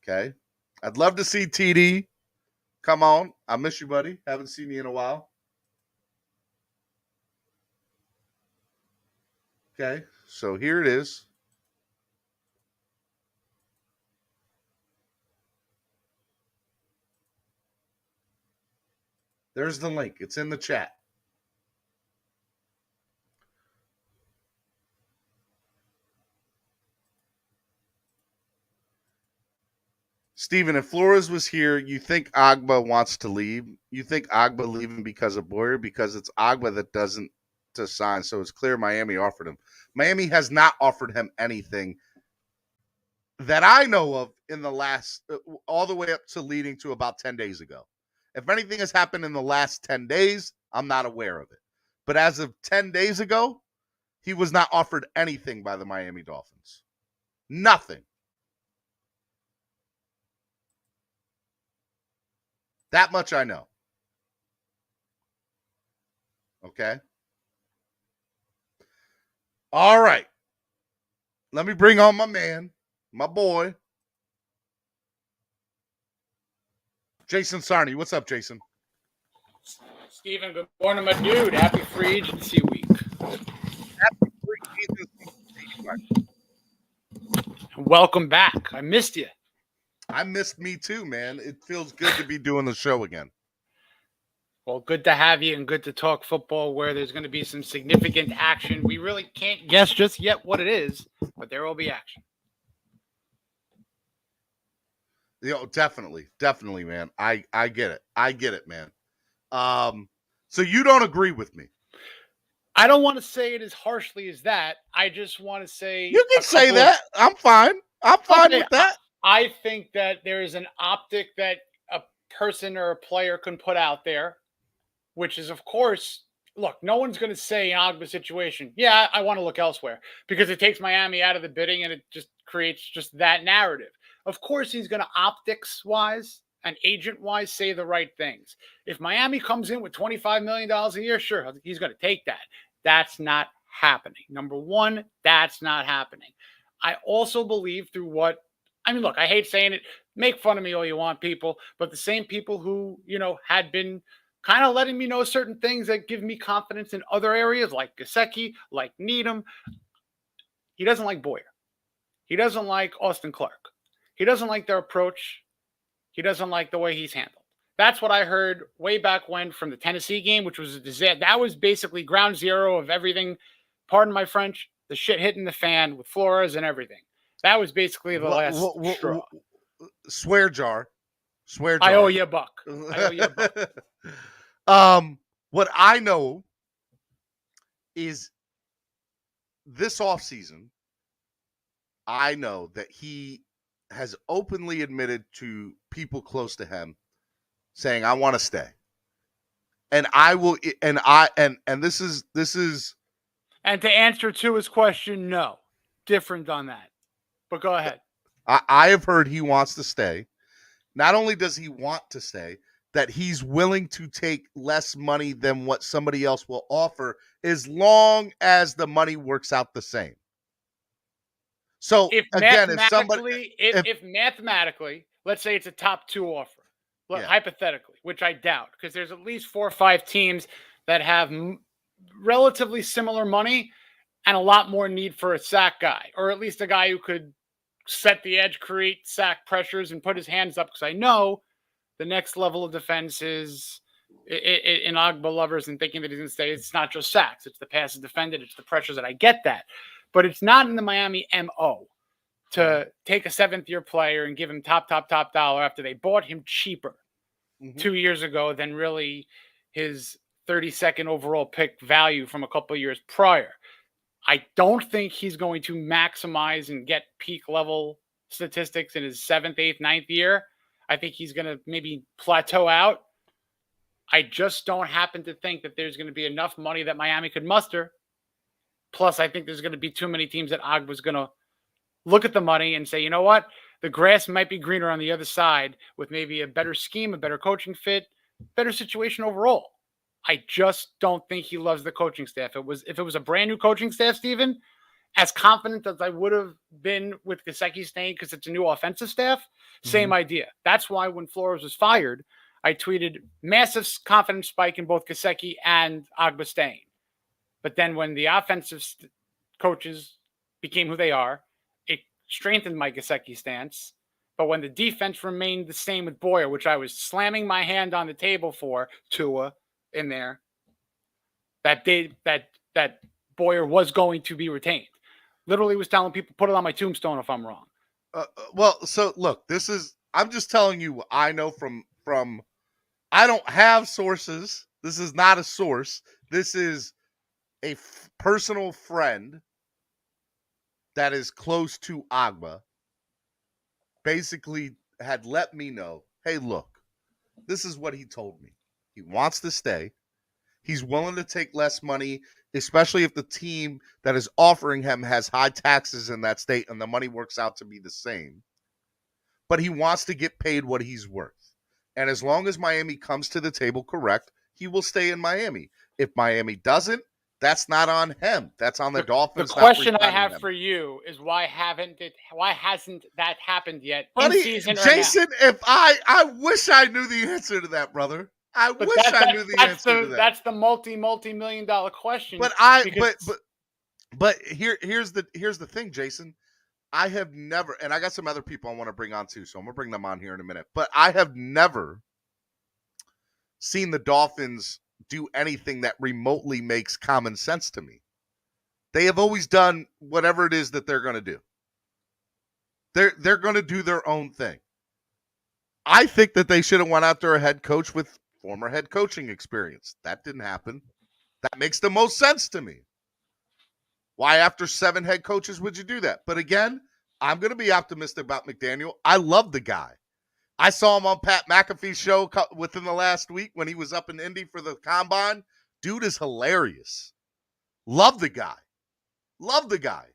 Okay? I'd love to see TD. Come on. I miss you, buddy. Haven't seen you in a while. Okay? So here it is. There's the link. It's in the chat. Steven, if Flores was here, you think Ogbah wants to leave? You think Ogbah leaving because of Boyer? Because it's Ogbah that doesn't to sign. So it's clear Miami offered him. Miami has not offered him anything that I know of in the last, all the way up to leading to about 10 days ago. If anything has happened in the last 10 days, I'm not aware of it. But as of 10 days ago, he was not offered anything by the Miami Dolphins. Nothing. That much I know. Okay. All right. Let me bring on my man, my boy, Jason Sarney. What's up, Jason? Steven, good morning, my dude. Happy free agency week. Happy free agency week. Welcome back. I missed you. I missed me too, man. It feels good to be doing the show again. Well, good to have you and good to talk football where there's going to be some significant action. We really can't guess just yet what it is, but there will be action. Definitely, man. I get it. I get it, man. So you don't agree with me? I don't want to say it as harshly as that. I just want to say you can say that. I'm fine. I'm fine with that. I think that there is an optic that a person or a player can put out there, which is, of course, look, no one's going to say in Ogbah's situation, yeah, I want to look elsewhere, because it takes Miami out of the bidding and it just creates just that narrative. Of course, he's going to optics-wise and agent-wise say the right things. If Miami comes in with $25 million a year, sure, he's going to take that. That's not happening. Number one, that's not happening. I also believe through what, look, I hate saying it. Make fun of me all you want, people, but the same people who, had been kind of letting me know certain things that give me confidence in other areas like Gesicki, like Needham. He doesn't like Boyer. He doesn't like Austin Clark. He doesn't like their approach. He doesn't like the way he's handled. That's what I heard way back when from the Tennessee game, which was a disaster. That was basically ground zero of everything. Pardon my French. The shit hitting the fan with Flores and everything. That was basically the last straw. Swear jar. I owe you a buck. What I know is this offseason, I know that he has openly admitted to people close to him saying, I want to stay. And I will, and this is. And to answer to his question, no. Different on that. But go ahead. I have heard he wants to stay. Not only does he want to stay, that he's willing to take less money than what somebody else will offer as long as the money works out the same. So if mathematically, let's say it's a top 2 offer, hypothetically, which I doubt, because there's at least 4 or 5 teams that have relatively similar money and a lot more need for a sack guy, or at least a guy who could set the edge, create sack pressures, and put his hands up. Because I know the next level of defense is in Ogbah lovers and thinking that he's going to stay. It's not just sacks. It's the passes defended. It's the pressures that I get that. But it's not in the Miami MO to take a 7th-year player and give him top dollar after they bought him cheaper 2 years ago than really his 32nd overall pick value from a couple of years prior. I don't think he's going to maximize and get peak level statistics in his 7th, 8th, 9th year. I think he's going to maybe plateau out. I just don't happen to think that there's going to be enough money that Miami could muster. Plus, I think there's going to be too many teams that Ogbah's going to look at the money and say, you know what? The grass might be greener on the other side with maybe a better scheme, a better coaching fit, better situation overall. I just don't think he loves the coaching staff. If it was a brand new coaching staff, Steven, as confident as I would have been with Gesicki staying because it's a new offensive staff, same idea. That's why when Flores was fired, I tweeted massive confidence spike in both Gesicki and Ogbah staying. But then when the offensive coaches became who they are, it strengthened my Gesicki stance. But when the defense remained the same with Boyer, which I was slamming my hand on the table for Tua in there, that Boyer was going to be retained. Literally was telling people, put it on my tombstone if I'm wrong. Well, so look, I'm just telling you what I know from I don't have sources. This is not a source. This is a personal friend that is close to Ogbah. Basically had let me know, hey, look, this is what he told me. He wants to stay. He's willing to take less money, especially if the team that is offering him has high taxes in that state and the money works out to be the same. But he wants to get paid what he's worth. And as long as Miami comes to the table correct, he will stay in Miami. If Miami doesn't, that's not on him. That's on the Dolphins. The question I have for you is why hasn't that happened yet? Buddy, in season Jason, if I wish I knew the answer to that, brother. I wish I knew the answer to that. That's the multi-million dollar question. But here's the thing, Jason. I have never, and I got some other people I want to bring on too, so I'm gonna bring them on here in a minute. But I have never seen the Dolphins do anything that remotely makes common sense to me. They have always done whatever it is that they're going to do. They're going to do their own thing. I think that they should have went after a head coach with former head coaching experience. That didn't happen. That makes the most sense to me. Why after 7 head coaches would you do that? But again, I'm going to be optimistic about McDaniel. I love the guy. I saw him on Pat McAfee's show within the last week when he was up in Indy for the Combine. Dude is hilarious. Love the guy. Love the guy.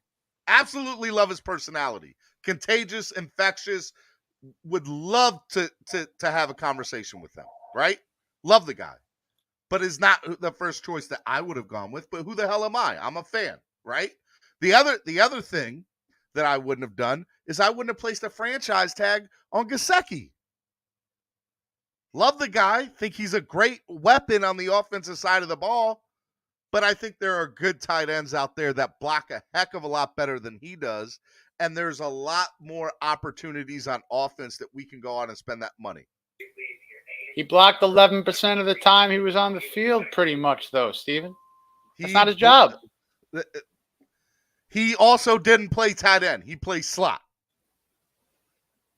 Absolutely love his personality. Contagious, infectious. Would love to have a conversation with him, right? Love the guy. But is not the first choice that I would have gone with. But who the hell am I? I'm a fan, right? The other thing that I wouldn't have done is I wouldn't have placed a franchise tag on Gesicki. Love the guy. Think he's a great weapon on the offensive side of the ball. But I think there are good tight ends out there that block a heck of a lot better than he does. And there's a lot more opportunities on offense that we can go out and spend that money. He blocked 11% of the time he was on the field pretty much, though, Steven. That's not his job. He also didn't play tight end. He plays slot.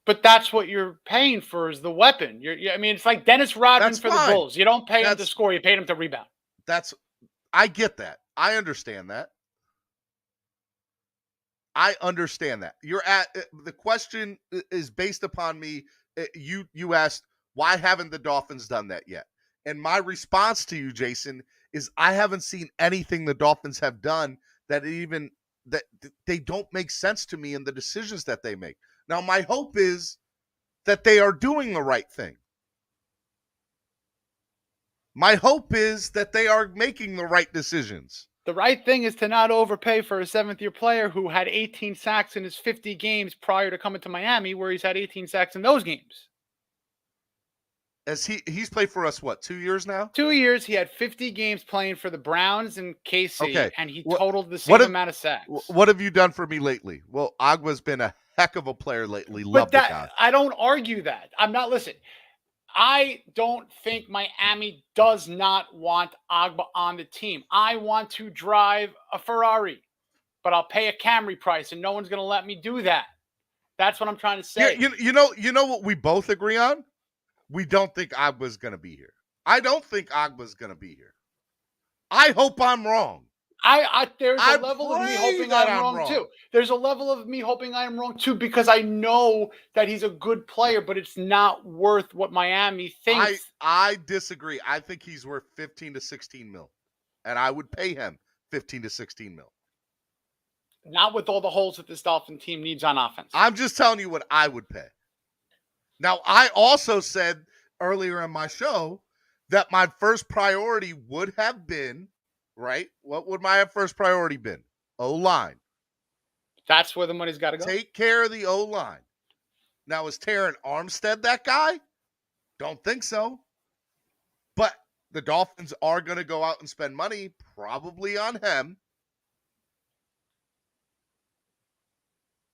But that's what you're paying for is the weapon. I mean, it's like Dennis Rodman for the Bulls. You don't pay him to score. You paid him to rebound. I get that. I understand that. I understand that. The question is based upon me. You asked, why haven't the Dolphins done that yet? And my response to you, Jason, is I haven't seen anything the Dolphins have done that they don't make sense to me in the decisions that they make. Now, my hope is that they are doing the right thing. My hope is that they are making the right decisions. The right thing is to not overpay for a 7th-year player who had 18 sacks in his 50 games prior to coming to Miami, where he's had 18 sacks in those games. As he's played for us, 2 years now? 2 years. He had 50 games playing for the Browns and KC, and he totaled the same amount of sacks. What have you done for me lately? Well, Ogbah's been a heck of a player lately. Love the guy. I don't argue that. Listen, I don't think Miami does not want Ogbah on the team. I want to drive a Ferrari, but I'll pay a Camry price, and no one's going to let me do that. That's what I'm trying to say. Yeah, you know what we both agree on? We don't think Ogbah's going to be here. I don't think Ogbah's going to be here. I hope I'm wrong. There's a level of me hoping I'm wrong too. There's a level of me hoping I am wrong too, because I know that he's a good player, but it's not worth what Miami thinks. I disagree. I think he's worth 15 to 16 mil, and I would pay him 15 to 16 mil. Not with all the holes that this Dolphin team needs on offense. I'm just telling you what I would pay. Now, I also said earlier in my show that my first priority would have been, right? What would my first priority been? O-line. That's where the money's got to go. Take care of the O-line. Now, is Terran Armstead that guy? Don't think so. But the Dolphins are going to go out and spend money, probably on him.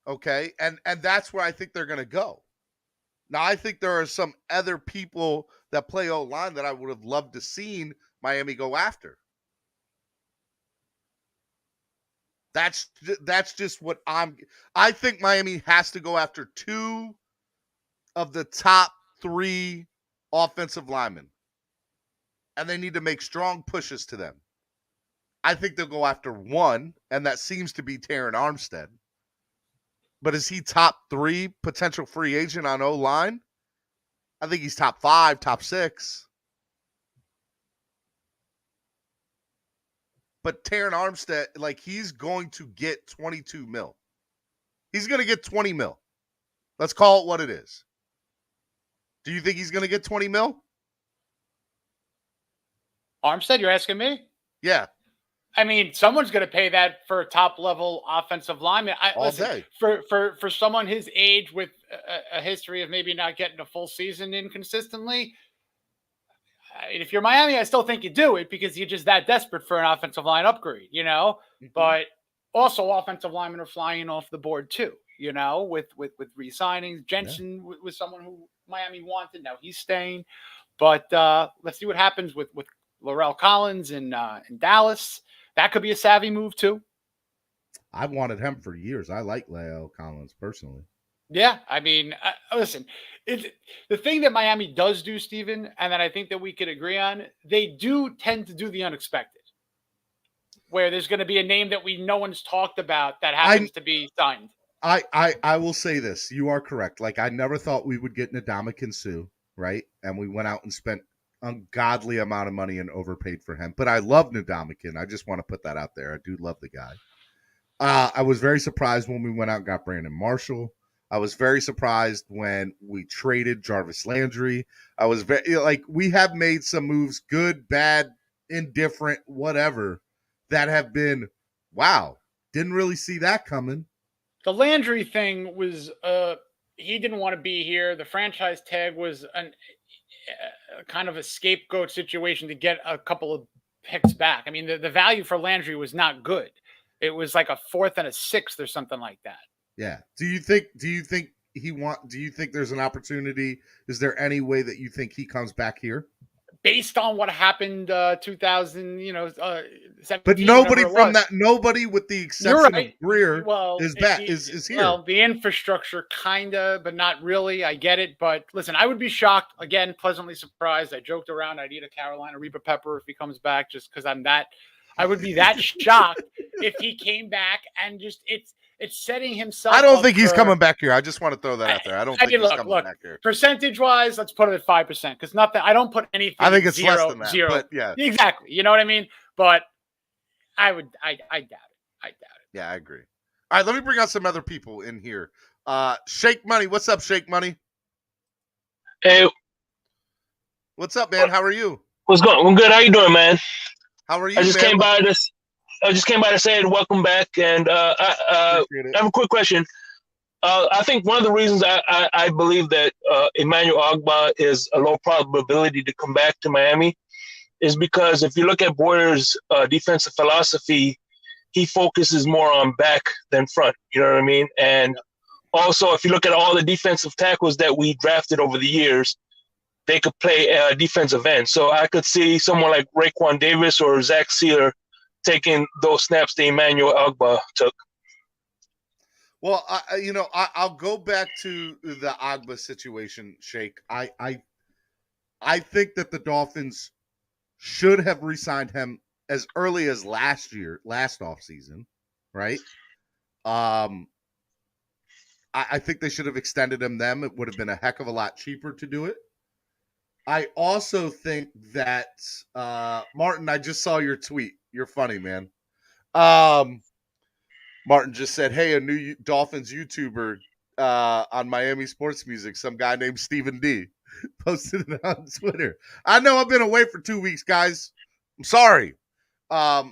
Okay? And that's where I think they're going to go. Now, I think there are some other people that play O-line that I would have loved to seen Miami go after. That's just what I think Miami has to go after 2 of the top 3 offensive linemen. And they need to make strong pushes to them. I think they'll go after 1, and that seems to be Terron Armstead. But is he top 3 potential free agent on O-line? I think he's top 5, top 6. But Terron Armstead, like, he's going to get 22 mil. He's going to get 20 mil. Let's call it what it is. Do you think he's going to get 20 mil? Armstead, you're asking me? Yeah. I mean, someone's going to pay that for a top-level offensive lineman. Day. For someone his age with a history of maybe not getting a full season inconsistently, if you're Miami, I still think you do it because you're just that desperate for an offensive line upgrade, you know? Mm-hmm. But also offensive linemen are flying off the board too, you know, with re-signings. Jensen was someone who Miami wanted. Now he's staying. But let's see what happens with Laurel Collins in Dallas. That could be a savvy move too. I've wanted him for years. I like Laurel Collins personally. Yeah, I mean, listen, the thing that Miami does do, Steven, and that I think that we could agree on, they do tend to do the unexpected, where there's going to be a name that no one's talked about that happens to be signed. I will say this. You are correct. Like, I never thought we would get Ndamukong Suh, right? And we went out and spent ungodly amount of money and overpaid for him. But I love Ndamukong. I just want to put that out there. I do love the guy. I was very surprised when we went out and got Brandon Marshall. I was very surprised when we traded Jarvis Landry. I was we have made some moves, good, bad, indifferent, whatever, that have been, wow, didn't really see that coming. The Landry thing was, he didn't want to be here. The franchise tag was kind of a scapegoat situation to get a couple of picks back. I mean, the value for Landry was not good. It was like a 4th and a 6th or something like that. Yeah. Do you think there's an opportunity? Is there any way that you think he comes back here? Based on what happened 2000, 17, but nobody with the exception of Greer is here. Well, the infrastructure kinda, but not really. I get it. But listen, I would be shocked, again, pleasantly surprised. I joked around I'd eat a Carolina Reaper pepper if he comes back, just because I would be that shocked if he came back and just it's setting himself. I don't think he's coming back here. I just want to throw that out there. I don't think he's coming back here. Percentage-wise, let's put it at 5% because nothing. I don't put anything. I think it's less than that. Zero. But yeah, exactly. You know what I mean? But I doubt it. I doubt it. Yeah, I agree. All right, let me bring out some other people in here. Shake Money, what's up, Shake Money? Hey, what's up, man? How are you? What's going on? I'm good. How you doing, man? How are you? I just came by to say welcome back, and I have a quick question. I think one of the reasons I believe that Emmanuel Ogbah is a low probability to come back to Miami is because if you look at Boyer's defensive philosophy, he focuses more on back than front. You know what I mean? And also, if you look at all the defensive tackles that we drafted over the years, they could play defensive end. So I could see someone like Raekwon Davis or Zach Sealer taking those snaps that Emmanuel Ogbah took. Well, I'll go back to the Ogbah situation, Shake. I think that the Dolphins should have re-signed him as early as last offseason, right? I think they should have extended him then. It would have been a heck of a lot cheaper to do it. I also think that, Martin, I just saw your tweet. You're funny, man. Martin just said, hey, a new Dolphins YouTuber on Miami Sports Music, some guy named Stephen D, posted it on Twitter. I know I've been away for 2 weeks, guys. I'm sorry. But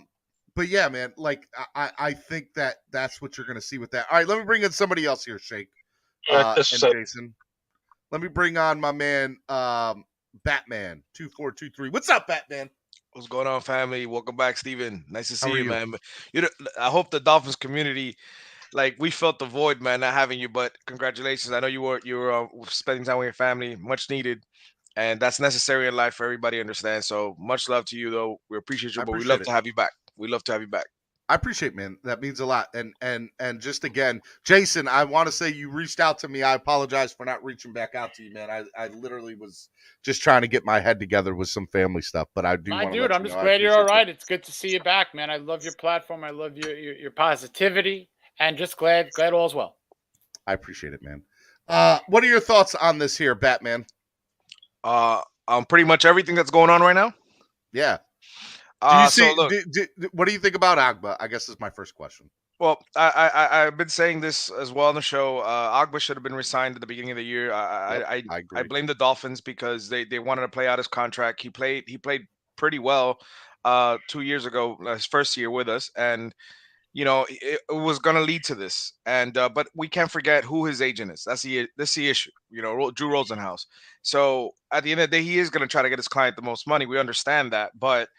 yeah, man, like I think that's what you're going to see with that. All right, let me bring in somebody else here, Shake, and Jason. Let me bring on my man, Batman 2423. What's up, Batman? What's going on, family? Welcome back, Steven. Nice to see you, man. I hope the Dolphins community like we felt the void, man, not having you. But congratulations. I know you were spending time with your family, much needed. And that's necessary in life for everybody to understand. So much love to you, though. We appreciate you, but we love to have you back. We love to have you back. I appreciate, man. That means a lot. And just again, Jason, I want to say you reached out to me. I apologize for not reaching back out to you, man. I literally was just trying to get my head together with some family stuff, but I do want to. I'm just glad you're all right. It's good to see you back, man. I love your platform. I love your positivity, and just glad all's well. I appreciate it, man. What are your thoughts on this here, Batman? Pretty much everything that's going on right now. Yeah. What do you think about Ogbah? I guess is my first question. Well, I've been saying this as well on the show. Ogbah should have been re-signed at the beginning of the year. I blame the Dolphins because they wanted to play out his contract. He played pretty well 2 years ago, his first year with us, and it was going to lead to this. And but we can't forget who his agent is. That's the issue. Drew Rosenhaus. So at the end of the day, he is going to try to get his client the most money. We understand that, but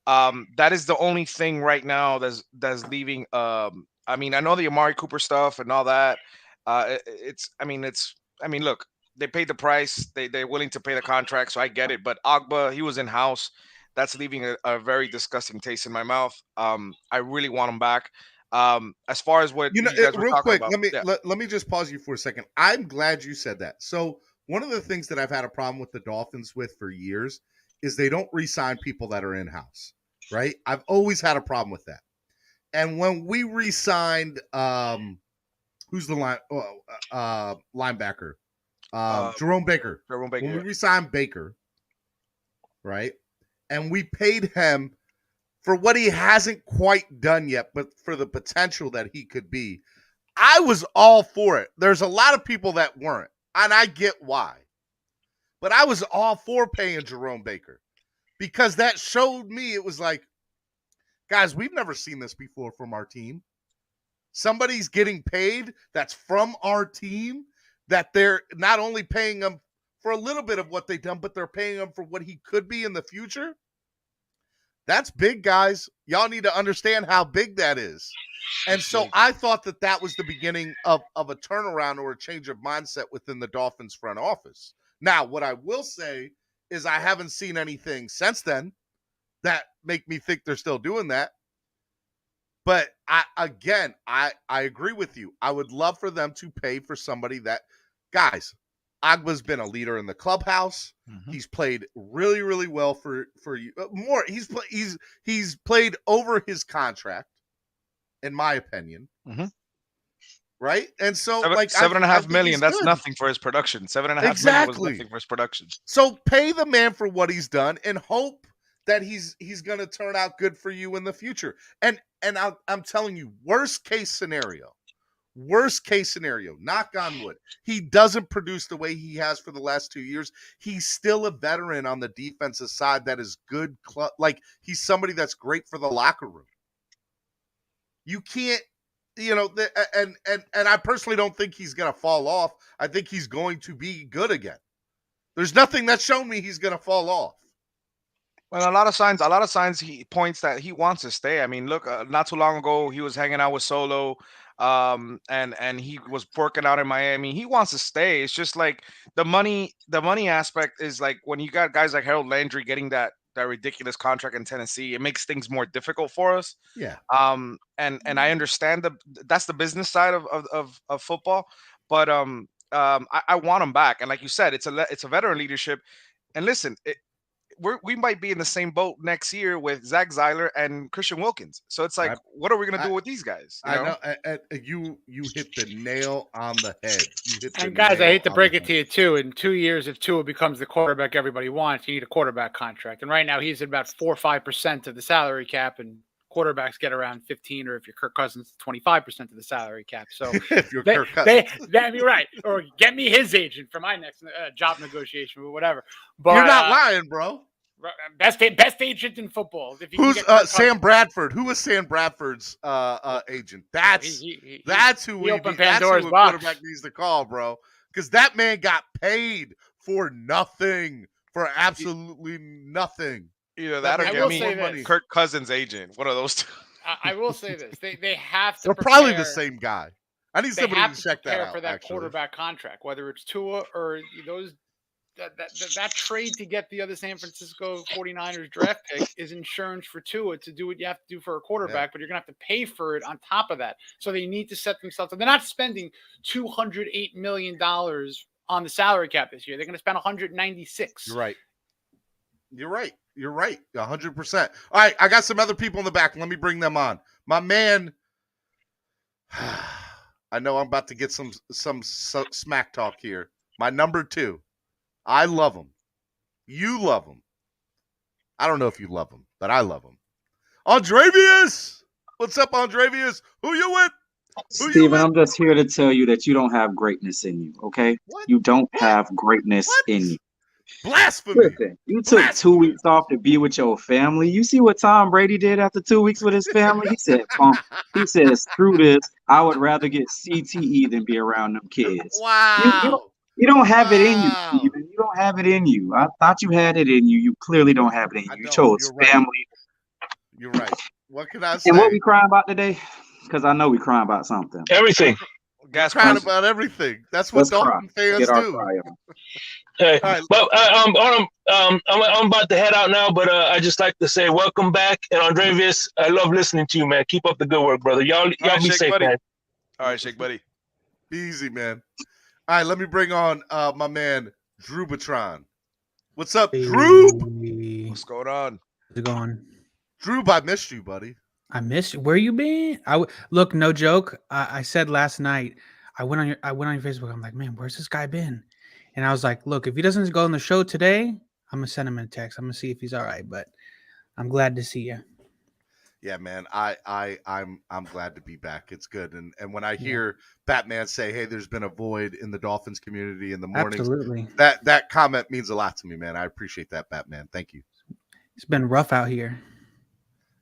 that is the only thing right now that's leaving. I know the Amari Cooper stuff and all that. Look, they paid the price. They're willing to pay the contract, so I get it. But Ogbah, he was in house. That's leaving a very disgusting taste in my mouth. I really want him back. As far as what real quick, let me just pause you for a second. I'm glad you said that. So one of the things that I've had a problem with the Dolphins with for years is they don't re-sign people that are in-house, right? I've always had a problem with that. And when we re-signed, who's the linebacker? Jerome Baker. When we re-signed Baker, right? And we paid him for what he hasn't quite done yet, but for the potential that he could be. I was all for it. There's a lot of people that weren't, and I get why. But I was all for paying Jerome Baker because that showed me it was like, guys, we've never seen this before from our team. Somebody's getting paid that's from our team, that they're not only paying them for a little bit of what they've done, but they're paying him for what he could be in the future. That's big, guys. Y'all need to understand how big that is. And so I thought that was the beginning of a turnaround or a change of mindset within the Dolphins front office. Now, what I will say is I haven't seen anything since then that make me think they're still doing that. But I agree with you. I would love for them to pay for somebody that, guys, Ogbah's been a leader in the clubhouse. Mm-hmm. He's played really, really well for you. He's played over his contract, in my opinion. Mm-hmm. Right? And so $7.5 million, that's good. Nothing for his production. $7.5 million was nothing for his production. So pay the man for what he's done and hope that he's going to turn out good for you in the future. And I'm telling you, worst case scenario, knock on wood, he doesn't produce the way he has for the last 2 years. He's still a veteran on the defensive side that is good. He's somebody that's great for the locker room. You can't, and I personally don't think he's going to fall off. I think he's going to be good again. There's nothing that's shown me he's going to fall off. Well, a lot of signs he points that he wants to stay. I mean, look, not too long ago, he was hanging out with Solo. And he was working out in Miami. He wants to stay. It's just like the money aspect is like when you got guys like Harold Landry getting that ridiculous contract in Tennessee, it makes things more difficult for us. Yeah. And I understand that's the business side of football, but I want him back. And like you said, it's a veteran leadership. And listen, we might be in the same boat next year with Zach Zeiler and Christian Wilkins. So it's like, what are we going to do with these guys? I know. You hit the nail on the head. And guys, I hate to break it to you too. In 2 years, if Tua becomes the quarterback everybody wants, you need a quarterback contract. And right now he's at about 4 or 5% of the salary cap, and quarterbacks get around 15, or if you're Kirk Cousins, 25% of the salary cap. So if you're Kirk Cousins, that'd be right. Or get me his agent for my next job negotiation or whatever. But you're not lying, bro. Best agent in football. Who's Sam Bradford? Who was Sam Bradford's agent? That's who a quarterback needs to call, bro. Because that man got paid for nothing, for absolutely nothing. Either that or get me Kirk Cousins' agent. One of those two. I will say this: they have to. They're probably the same guy. I need somebody have to check that prepare out for that actually. quarterback contract, whether it's Tua or those. That trade to get the other San Francisco 49ers draft pick is insurance for Tua to do what you have to do for a quarterback, but you're going to have to pay for it on top of that. So they need to set themselves up. They're not spending $208 million on the salary cap this year. They're going to spend 196. You're right. You're right. 100%. All right, I got some other people in the back. Let me bring them on. My man, I know I'm about to get some smack talk here. My number 2. I love him. You love him. I don't know if you love him, but I love him. Andrevius! What's up, Andrevius? Who you with? Steven, I'm just here to tell you that you don't have greatness in you, okay? What? You don't have greatness in you. Blasphemy! Listen, you took 2 weeks off to be with your family. You see what Tom Brady did after 2 weeks with his family? He said, he said, screw this. I would rather get CTE than be around them kids. Wow. You don't have it in you, Steven. You don't have it in you. I thought you had it in you. You clearly don't have it in you. You chose family. You're right. What can I say? And what we crying about today? Because I know we crying about something. Everything. We're crying about everything. That's what Dolphin fans do. Hey, right. But I'm about to head out now, but I just like to say welcome back. And Andrevius, I love listening to you, man. Keep up the good work, brother. Y'all be safe, buddy. man. All right, Shake Buddy. Easy, man. All right, let me bring on my man, Drew Batron. What's up, Drew? What's going on? How's it going? Drew, I missed you, buddy. I missed you. Where you been? Look, no joke. I said last night, I went on your Facebook. I'm like, man, where's this guy been? And I was like, look, if he doesn't go on the show today, I'm gonna send him a text. I'm gonna see if he's all right. But I'm glad to see you. Yeah, man. I'm glad to be back. It's good. And when I hear Batman say, hey, there's been a void in the Dolphins community in the mornings, absolutely, that comment means a lot to me, man. I appreciate that, Batman. Thank you. It's been rough out here.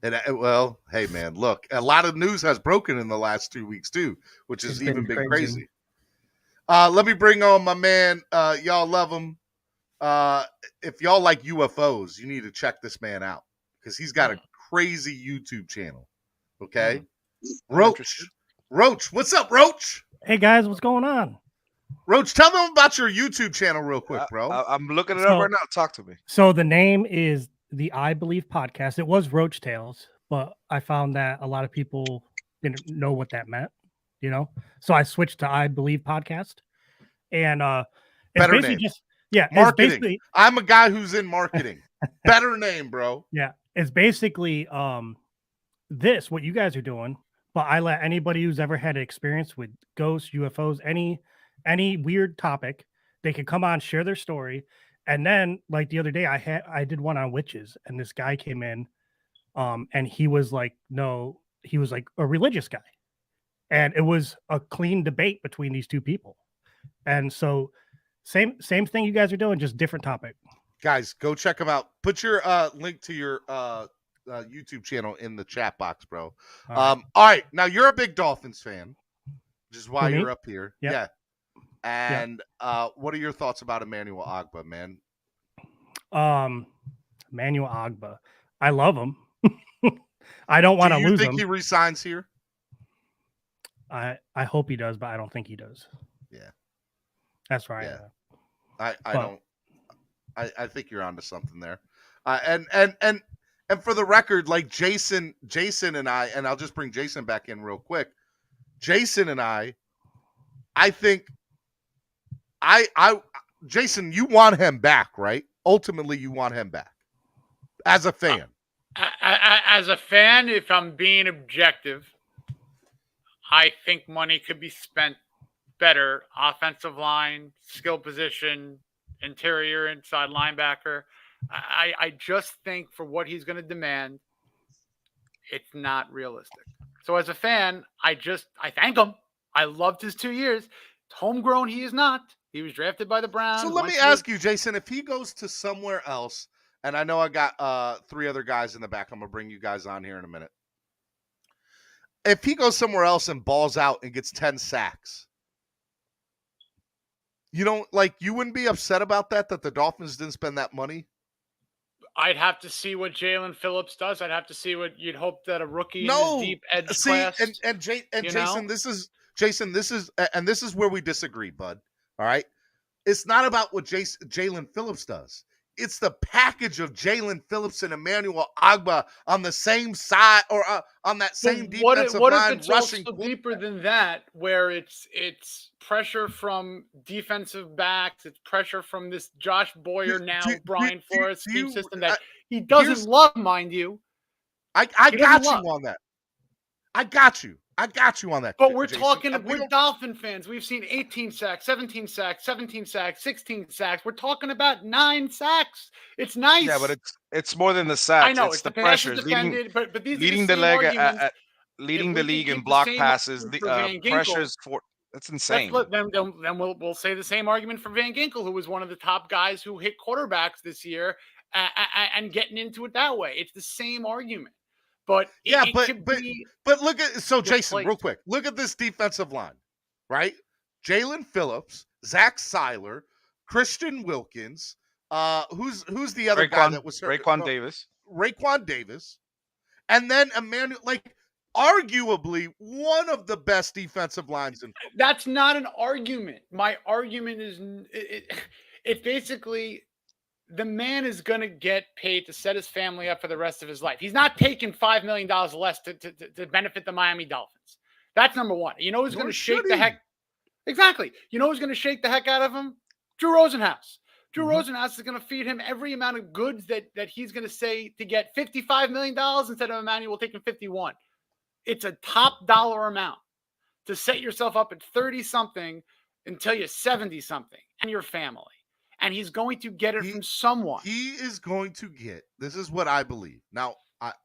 And well, hey, man, look, a lot of news has broken in the last 2 weeks too, which has even been crazy. Let me bring on my man. Y'all love him. If y'all like UFOs, you need to check this man out because he's got a crazy YouTube channel. Okay. Roach. What's up, Roach? Hey guys, what's going on? Roach, tell them about your YouTube channel real quick, bro. I'm looking it up right now. Talk to me. So the name is the I Believe podcast. It was Roach Tales, but I found that a lot of people didn't know what that meant, so I switched to I Believe podcast. And it's better basically name. Just marketing. It's basically, I'm a guy who's in marketing. Better name, bro. Yeah, it's basically this what you guys are doing, but I let anybody who's ever had an experience with ghosts, UFOs, any weird topic, they can come on, share their story. And then, like the other day, I did one on witches, and this guy came in, and he was like a religious guy, and it was a clean debate between these two people. And so, same thing you guys are doing, just different topic. Guys, go check them out. Put your link to your YouTube channel in the chat box, bro. All right, now you're a big Dolphins fan, which is why you're up here. Yep. Yeah. And what are your thoughts about Emmanuel Ogbah, man? Emmanuel Ogbah, I love him. I don't want to lose him. Do you think he resigns here? I hope he does, but I don't think he does. Yeah, that's right. Yeah. I think you're onto something there. And for the record, like Jason and I, and I'll just bring Jason back in real quick. Jason and I think. Jason, you want him back, right? Ultimately, you want him back as a fan. As a fan, if I'm being objective, I think money could be spent better. Offensive line, skill position, interior, inside linebacker. I just think for what he's going to demand, it's not realistic. So as a fan, I thank him. I loved his 2 years. Homegrown, he is not. He was drafted by the Browns. So let me ask you, Jason, if he goes to somewhere else, and I know I got 3 other guys in the back. I'm going to bring you guys on here in a minute. If he goes somewhere else and balls out and gets 10 sacks, you wouldn't be upset about that the Dolphins didn't spend that money? I'd have to see what Jalen Phillips does. I'd have to see what you'd hope that a rookie in his deep edge class. And Jason, Jason, this is where we disagree, bud. All right. It's not about what Jalen Phillips does. It's the package of Jalen Phillips and Emmanuel Ogbah on the same side or on that same defensive what line if it's rushing. also deeper than that, where it's pressure from defensive backs, it's pressure from this Josh Boyer Brian Flores scheme system that he doesn't love, mind you. I got you on that. I got you on that. But we're Jason. talking, we're Dolphin fans. We've seen 18 sacks, 17 sacks, 17 sacks, 16 sacks. We're talking about 9 sacks. It's nice. Yeah, but it's more than the sacks. I know it's the pressures. defended, but these leading are the, the leg arguments. leading the league in block passes, pressures for that's insane. Then we'll say the same argument for Van Ginkel, who was one of the top guys who hit quarterbacks this year, and getting into it that way. It's the same argument. But but look at Jason, real quick. Look at this defensive line, right? Jalen Phillips, Zach Seiler, Christian Wilkins. Who's the other guy that was hurt? Raekwon Davis, and then Emmanuel, like arguably one of the best defensive lines in football. That's not an argument. My argument is it's basically. The man is going to get paid to set his family up for the rest of his life. He's not taking $5 million less to benefit the Miami Dolphins. That's number one. You know who's going to shake the heck? Exactly. You know who's going to shake the heck out of him? Drew Rosenhaus. Drew Rosenhaus is going to feed him every amount of goods that he's going to say to get $55 million instead of Emmanuel taking 51. It's a top dollar amount to set yourself up at 30-something until you're 70-something and your family. And he's going to get it from someone. He is going to get, this is what I believe. Now,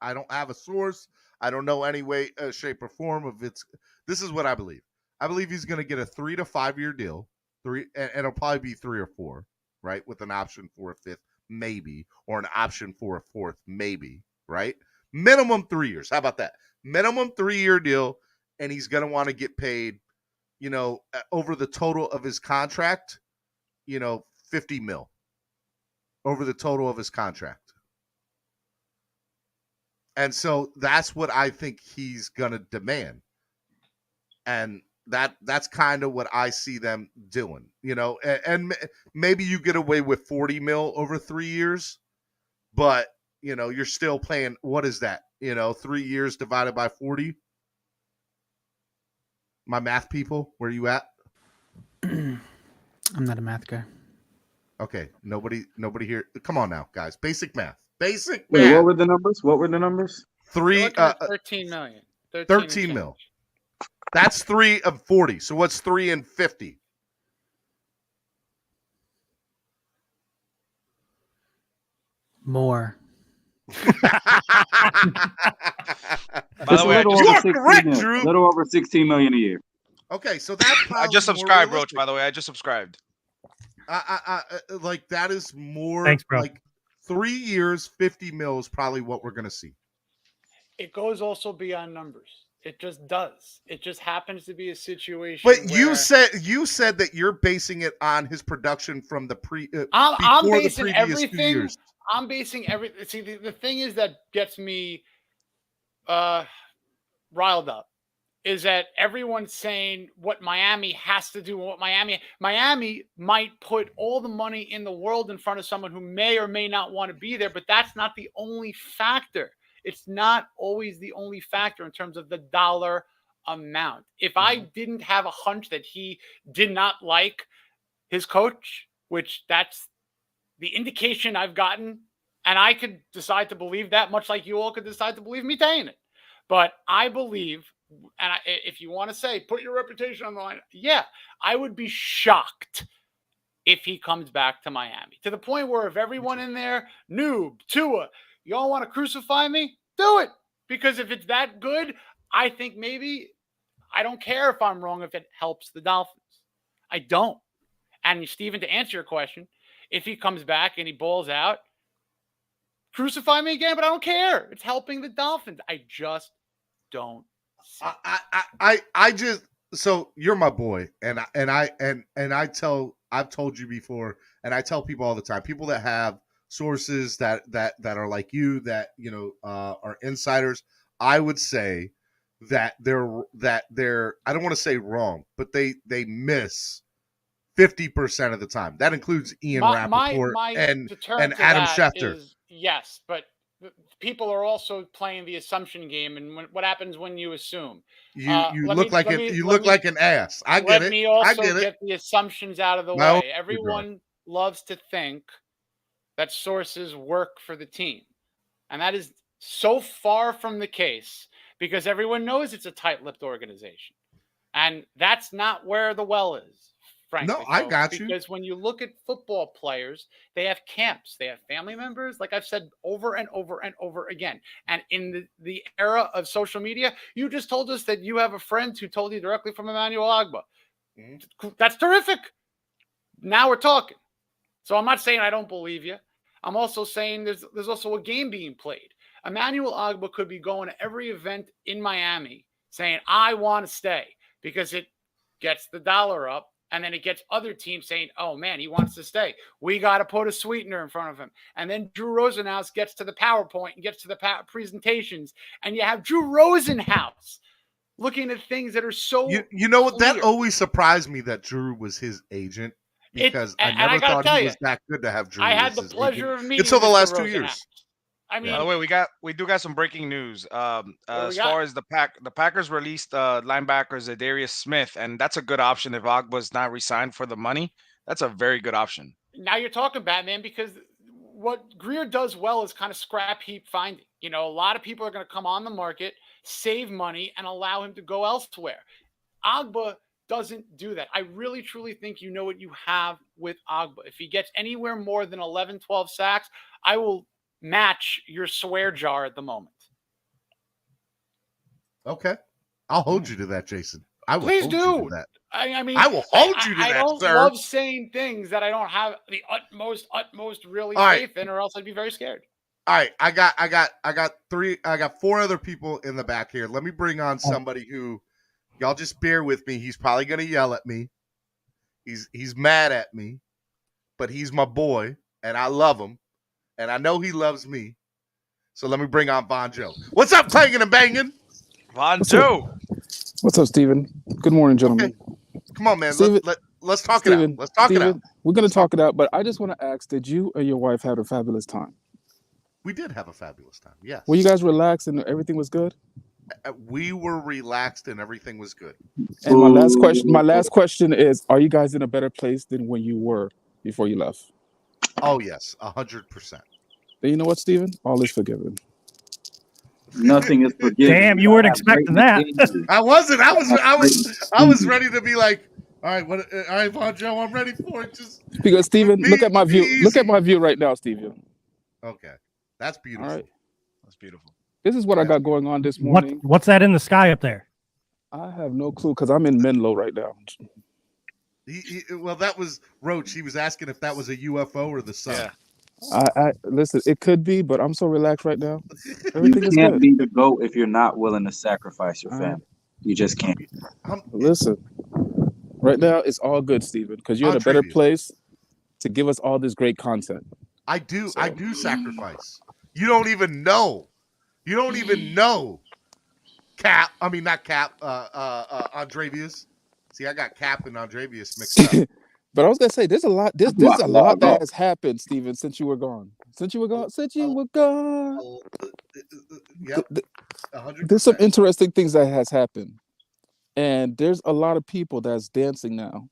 I don't have a source. I don't know any way, shape, or form of this is what I believe. I believe he's going to get a 3 to 5 year deal. And it'll probably be 3 or 4, right? With an option for a 5th, maybe, or an option for a 4th, maybe, right? Minimum 3 years. How about that? Minimum 3-year deal. And he's going to want to get paid, over the total of his contract, $50 million over the total of his contract. And so that's what I think he's going to demand. And that's kind of what I see them doing, and maybe you get away with $40 million over 3 years, but you're still playing. What is that? 3 years divided by 40. My math people, where you at? I'm not a math guy. Okay, nobody here. Come on now, guys. Basic math. Wait, what were the numbers? 13 million. 13 mil. That's 3 of 40. So what's 3 and 50? More. By the way, you are correct, Drew. A little over 16 million a year. Okay, so that's I just subscribed, Roach. By the way, I just subscribed. Like that is more. Thanks, bro. Like 3 years, 50 mil is probably what we're gonna see. It goes also beyond numbers. It just does. It just happens to be a situation. But you said that you're basing it on his production from the I'm basing everything. I'm basing everything. See, the thing is that gets me riled up is that everyone's saying what Miami has to do. What Miami might put all the money in the world in front of someone who may or may not want to be there, but that's not the only factor. It's not always the only factor in terms of the dollar amount. If I didn't have a hunch that he did not like his coach, which that's the indication I've gotten, and I could decide to believe that, much like you all could decide to believe me saying it. But I believe, and if you want to say, put your reputation on the line, yeah, I would be shocked if he comes back to Miami. To the point where if everyone in there, Noob, Tua, y'all want to crucify me? Do it. Because if it's that good, I think maybe, I don't care if I'm wrong if it helps the Dolphins. I don't. And Steven, to answer your question, if he comes back and he balls out, crucify me again, but I don't care. It's helping the Dolphins. I just don't. So you're my boy, I've told you before, and I tell people all the time, people that have sources that are like you, that are insiders, I would say that they're I don't want to say wrong, but they miss 50% of the time. That includes Ian Rappaport and Adam Schefter. Yes, but people are also playing the assumption game, and what happens when you assume? You look like an ass. I get it. Let me also get the assumptions out of the way. Everyone loves to think that sources work for the team, and that is so far from the case because everyone knows it's a tight-lipped organization, and that's not where the well is. Frankly, no, I got you. Because when you look at football players, they have camps, they have family members, like I've said over and over and over again. And in the era of social media, you just told us that you have a friend who told you directly from Emmanuel Ogbah. Mm-hmm. That's terrific. Now we're talking. So I'm not saying I don't believe you. I'm also saying there's also a game being played. Emmanuel Ogbah could be going to every event in Miami saying, I want to stay because it gets the dollar up. And then it gets other teams saying, oh, man, he wants to stay. We got to put a sweetener in front of him. And then Drew Rosenhaus gets to the PowerPoint and gets to the presentations. And you have Drew Rosenhaus looking at things that are so You know what? clear. That always surprised me that Drew was his agent because I never thought he was that good to have Drew. I had the pleasure of meeting until the last Mr. 2 years. I mean, by the way, we do got some breaking news. As far as the Packers released linebackers Darius Smith, and that's a good option if Ogbah's not re-signed for the money. That's a very good option. Now you're talking, Batman, because what Greer does well is kind of scrap heap finding. You know, a lot of people are going to come on the market, save money, and allow him to go elsewhere. Ogbah doesn't do that. I really, truly think you know what you have with Ogbah. If he gets anywhere more than 11, 12 sacks, I will match your swear jar at the moment. Okay. I'll hold you to that, Jason. I will Please hold do. you to that. I mean, I will hold you to that, I don't sir. love saying things that I don't have the utmost really faith in, or else I'd be very scared. All right. I got 4 other people in the back here. Let me bring on somebody who y'all just bear with me. He's probably gonna yell at me. He's mad at me, but he's my boy, and I love him. And I know he loves me. So let me bring on Von Joe. What's up, clanging and banging? Von Joe. What's up, Steven? Good morning, gentlemen. Okay. Come on, man. Let's talk Steven, it out. Let's talk it out. We're going to talk it out, but I just want to ask, did you and your wife have a fabulous time? We did have a fabulous time, yes. Were you guys relaxed and everything was good? We were relaxed and everything was good. And my last question is, are you guys in a better place than when you were before you left? Oh, yes, 100%. Then you know what, Steven? All is forgiven. Nothing is forgiven. Damn, you weren't expecting that. I wasn't. I was ready to be like, all right, Von Joe, I'm ready for it. Just because Steven, look at my view. Easy. Look at my view right now, Steven. Okay, that's beautiful. All right, that's beautiful. This is what I got going on this morning. What's that in the sky up there? I have no clue because I'm in Menlo right now. Well, that was Roach. He was asking if that was a UFO or the sun. Yeah. I listen. It could be, but I'm so relaxed right now. Everything you can't be the GOAT if you're not willing to sacrifice your family. You just can't. Listen, right now it's all good, Steven, because you're in a better place to give us all this great content. I do sacrifice. You don't even know. Cap. I mean, not Cap. Andrevius. See, I got Cap and Andrevius mixed up. But I was gonna say, there's a lot. There's a lot that has happened, Steven, since you were gone. Yep. There's some interesting things that has happened, and there's a lot of people that's dancing now.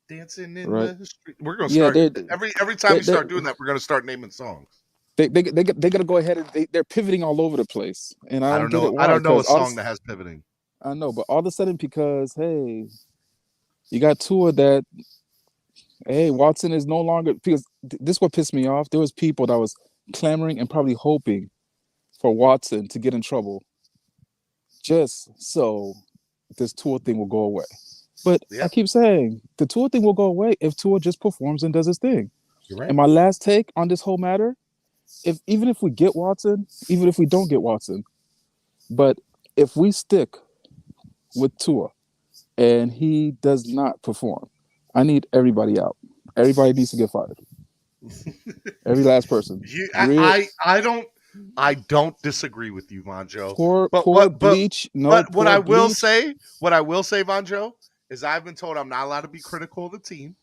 Dancing in the street. We're gonna start every time we start doing that. We're gonna start naming songs. They're gonna go ahead and they're pivoting all over the place. And I don't know. I don't know a song that has pivoting. I know, but all of a sudden, because hey, you got Tua that. Hey, Watson is no longer, because this is what pissed me off. There was people that was clamoring and probably hoping for Watson to get in trouble just so this Tua thing will go away. But I keep saying the Tua thing will go away if Tua just performs and does his thing. You're right. And my last take on this whole matter, even if we get Watson, even if we don't get Watson, but if we stick with Tua and he does not perform, I need everybody out. Everybody needs to get fired. Every last person. I don't. I don't disagree with you, Vonjo. Poor Bleach. What I will say, Vonjo, is I've been told I'm not allowed to be critical of the team.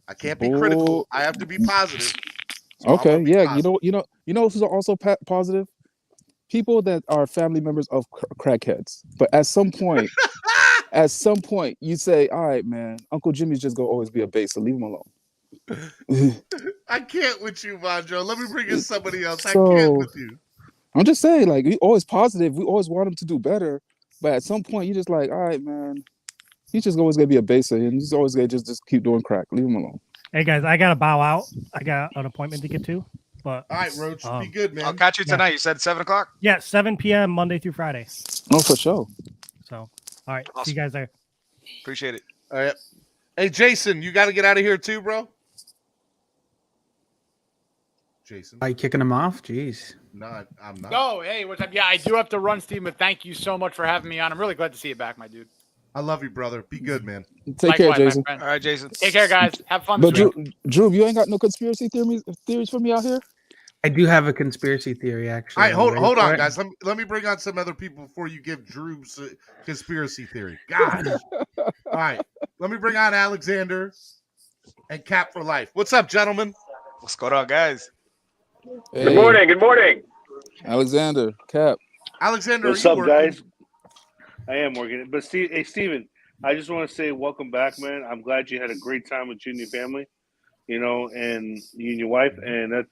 I can't be critical. I have to be positive. So okay, yeah. Positive. You know who's also positive? People that are family members of crackheads. But at some point, you say, "All right, man, Uncle Jimmy's just gonna always be a base, so leave him alone." I can't with you, Vonjo. Let me bring in somebody else. I can't with you. I'm just saying, like, we always positive. We always want him to do better. But at some point, you're just like, all right, man, he's just always gonna be a baser, and he's always gonna just keep doing crack. Leave him alone. Hey guys, I gotta bow out. I got an appointment to get to. But all right, Roach, be good, man. I'll catch you tonight. You said 7 o'clock? Yeah, 7 p.m. Monday through Friday. Oh, for sure. So, all right, awesome. See you guys there. Appreciate it. All right. Hey, Jason, you got to get out of here too, bro. Jason, are you kicking him off? Jeez. No, I'm not. No, hey, what's up? Yeah, I do have to run, Steve, but thank you so much for having me on. I'm really glad to see you back, my dude. I love you, brother. Be good, man. Take care, Jason. All right, Jason. Take care, guys. Have fun. But Drew, you ain't got no conspiracy theories for me out here? I do have a conspiracy theory, actually. All right, hold on, guys. Let me bring on some other people before you give Drew's conspiracy theory. Gosh. All right, let me bring on Alexander and Cap for life. What's up, gentlemen? What's going on, guys? Hey. Good morning. Good morning. Alexander, Cap. Alexander, what's up, guys? I am working. But hey, Steven, I just want to say welcome back, man. I'm glad you had a great time with you and your family, and you and your wife. And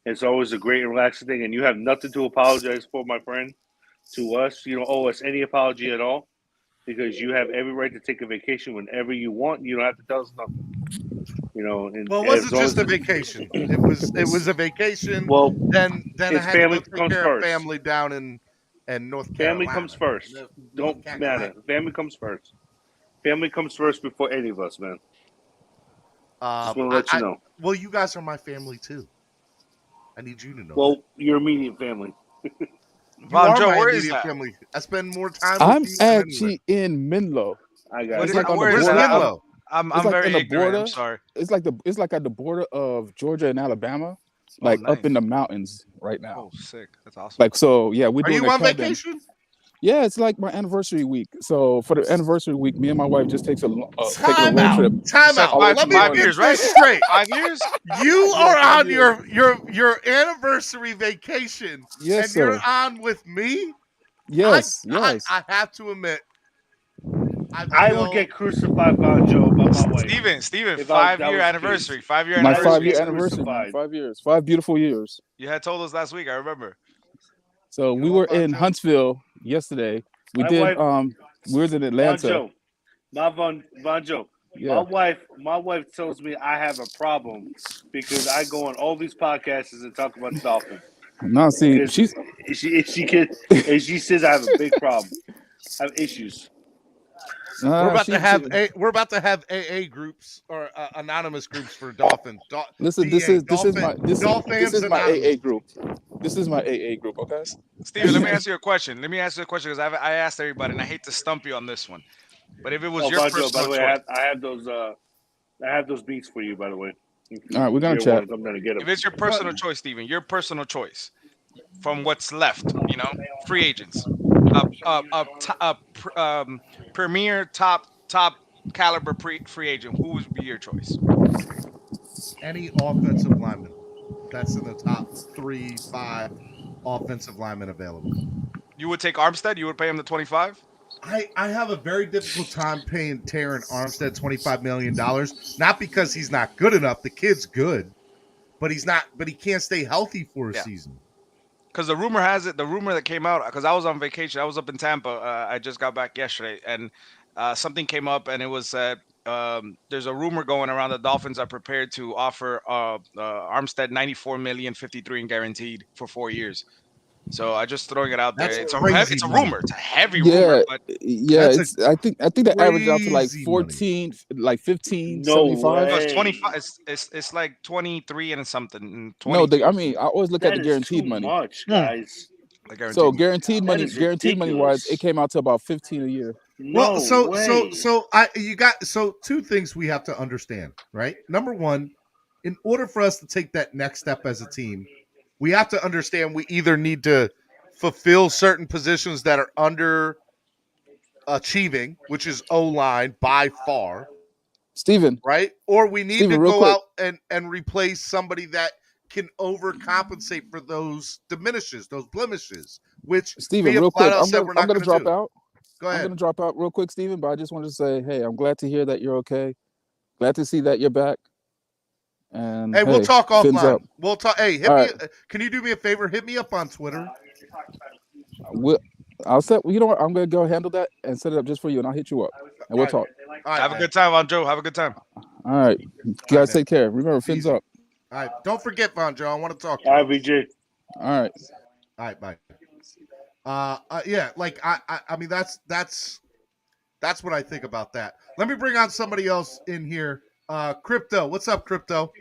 it's always a great and relaxing thing. And you have nothing to apologize for, my friend, to us. You don't owe us any apology at all because you have every right to take a vacation whenever you want. You don't have to tell us nothing. And well, it wasn't just a vacation. It was a vacation. Well, then I had family to take care of family down in North Carolina. Family comes first. Don't matter. Family comes first. Family comes first before any of us, man. Just want to let you know. Well, you guys are my family too. I need you to know. Well, your immediate family. Joe, where is that? Family. I spend more time. I'm actually in Menlo. I got it's it. like on where the is border. that? I'm like very the ignorant. border. I'm sorry. It's like at the border of Georgia and Alabama, like nice. up in the mountains right now. Oh, sick! That's awesome. Like so, yeah. We're Are doing you on cabin. vacation? Yeah, it's like my anniversary week. So for the anniversary week, me and my wife just takes a road trip. Time out. Let me 5 get years, right? this straight. 5 years. You are on your anniversary vacation, yes, and sir. you're on with me. Yes, I have to admit, I will get crucified by Joe by my wife. Steven, 5 year anniversary. 5 year my anniversary. 5 year anniversary. 5 years. 5 beautiful years. You had told us last week. I remember. So we were in Huntsville yesterday. We did. We were in Atlanta. Vonjo. Yeah. My wife tells me I have a problem because I go on all these podcasts and talk about the Dolphins. No, see, she says I have a big problem. I have issues. We're about to have AA groups or anonymous groups for Dolphins. Listen, this is my AA group. This is my AA group. Okay, Steven, let me ask you a question. Because I asked everybody, and I hate to stump you on this one, but if it was your personal by the way, choice, I have those beats for you. By the way, all right, we're gonna chat. I'm gonna get them. If it's your personal choice, Steven, your personal choice from what's left, free agents, premier top caliber free agent, who would be your choice? Any offensive lineman that's in the top 3-5 offensive linemen available. You would take Armstead? You would pay him the 25? I have a very difficult time paying Terran Armstead $25 million. Not because he's not good enough. The kid's good, but he can't stay healthy for a season. Because the rumor has it, the rumor that came out, because I was on vacation, I was up in Tampa. I just got back yesterday, and something came up, and it was there's a rumor going around the Dolphins are prepared to offer Armstead $94 million, $53 and guaranteed for 4 years. So I just throwing it out there. It's a rumor. It's a heavy rumor. But I think they average out to like 14, like 15, 75. No, it's 25. It's like 23 and something. 20. No, I always look at the guaranteed money. Much, guys. So guaranteed money wise, it came out to about 15 a year. Well, so two things we have to understand, right? Number one, in order for us to take that next step as a team, we have to understand we either need to fulfill certain positions that are under achieving, which is O-line by far, Steven, right? Or we need to real go quick. out and replace somebody that can overcompensate for those diminishes, those blemishes, which Steven, we have real flat quick. out I'm said gonna we're not going to drop do. out. Go ahead. I'm gonna drop out real quick, Steven, but I just wanted to say, hey, I'm glad to hear that you're okay. Glad to see that you're back. And hey, we'll talk offline. Up. We'll talk. Hey, hit me. Can you do me a favor? Hit me up on Twitter. I'll set. You know what? I'm gonna go handle that and set it up just for you, and I'll hit you up and we'll talk. All right, have a good time, Von Joe. Have a good time. All right, you guys take care. Remember, fins up. All right, don't forget, Von Joe. I want to talk to you. All right, VJ. All right. All right, bye. Yeah, like I mean that's what I think about that. Let me bring on somebody else in here. Crypto, what's up, Crypto?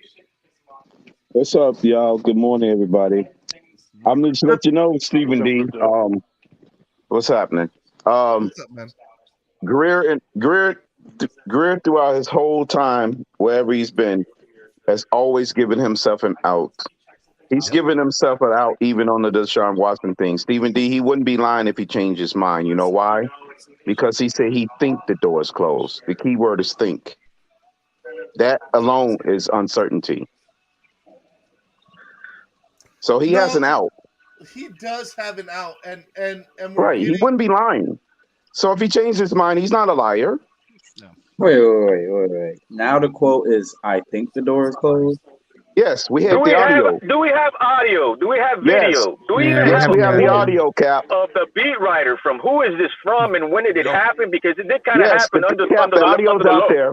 What's up, y'all? Good morning, everybody. I'm just let you know, Stephen D. What's happening? What's up, man? Greer throughout his whole time, wherever he's been, has always given himself an out. He's given himself an out even on the Deshaun Watson thing. Stephen D, he wouldn't be lying if he changed his mind. You know why? Because he said he think the door is closed. The key word is think. That alone is uncertainty. So he has an out. He does have an out, and right. He wouldn't be lying. So if he changed his mind, he's not a liar. No. Wait. Now the quote is, "I think the door is closed." Yes, we have the audio. Do we have audio? Do we have video? Yes. Do we even yes, we have the audio, Cap. Of the beat writer from who is this from and when did it happen? Because it did kind of happen under the audio's the out there.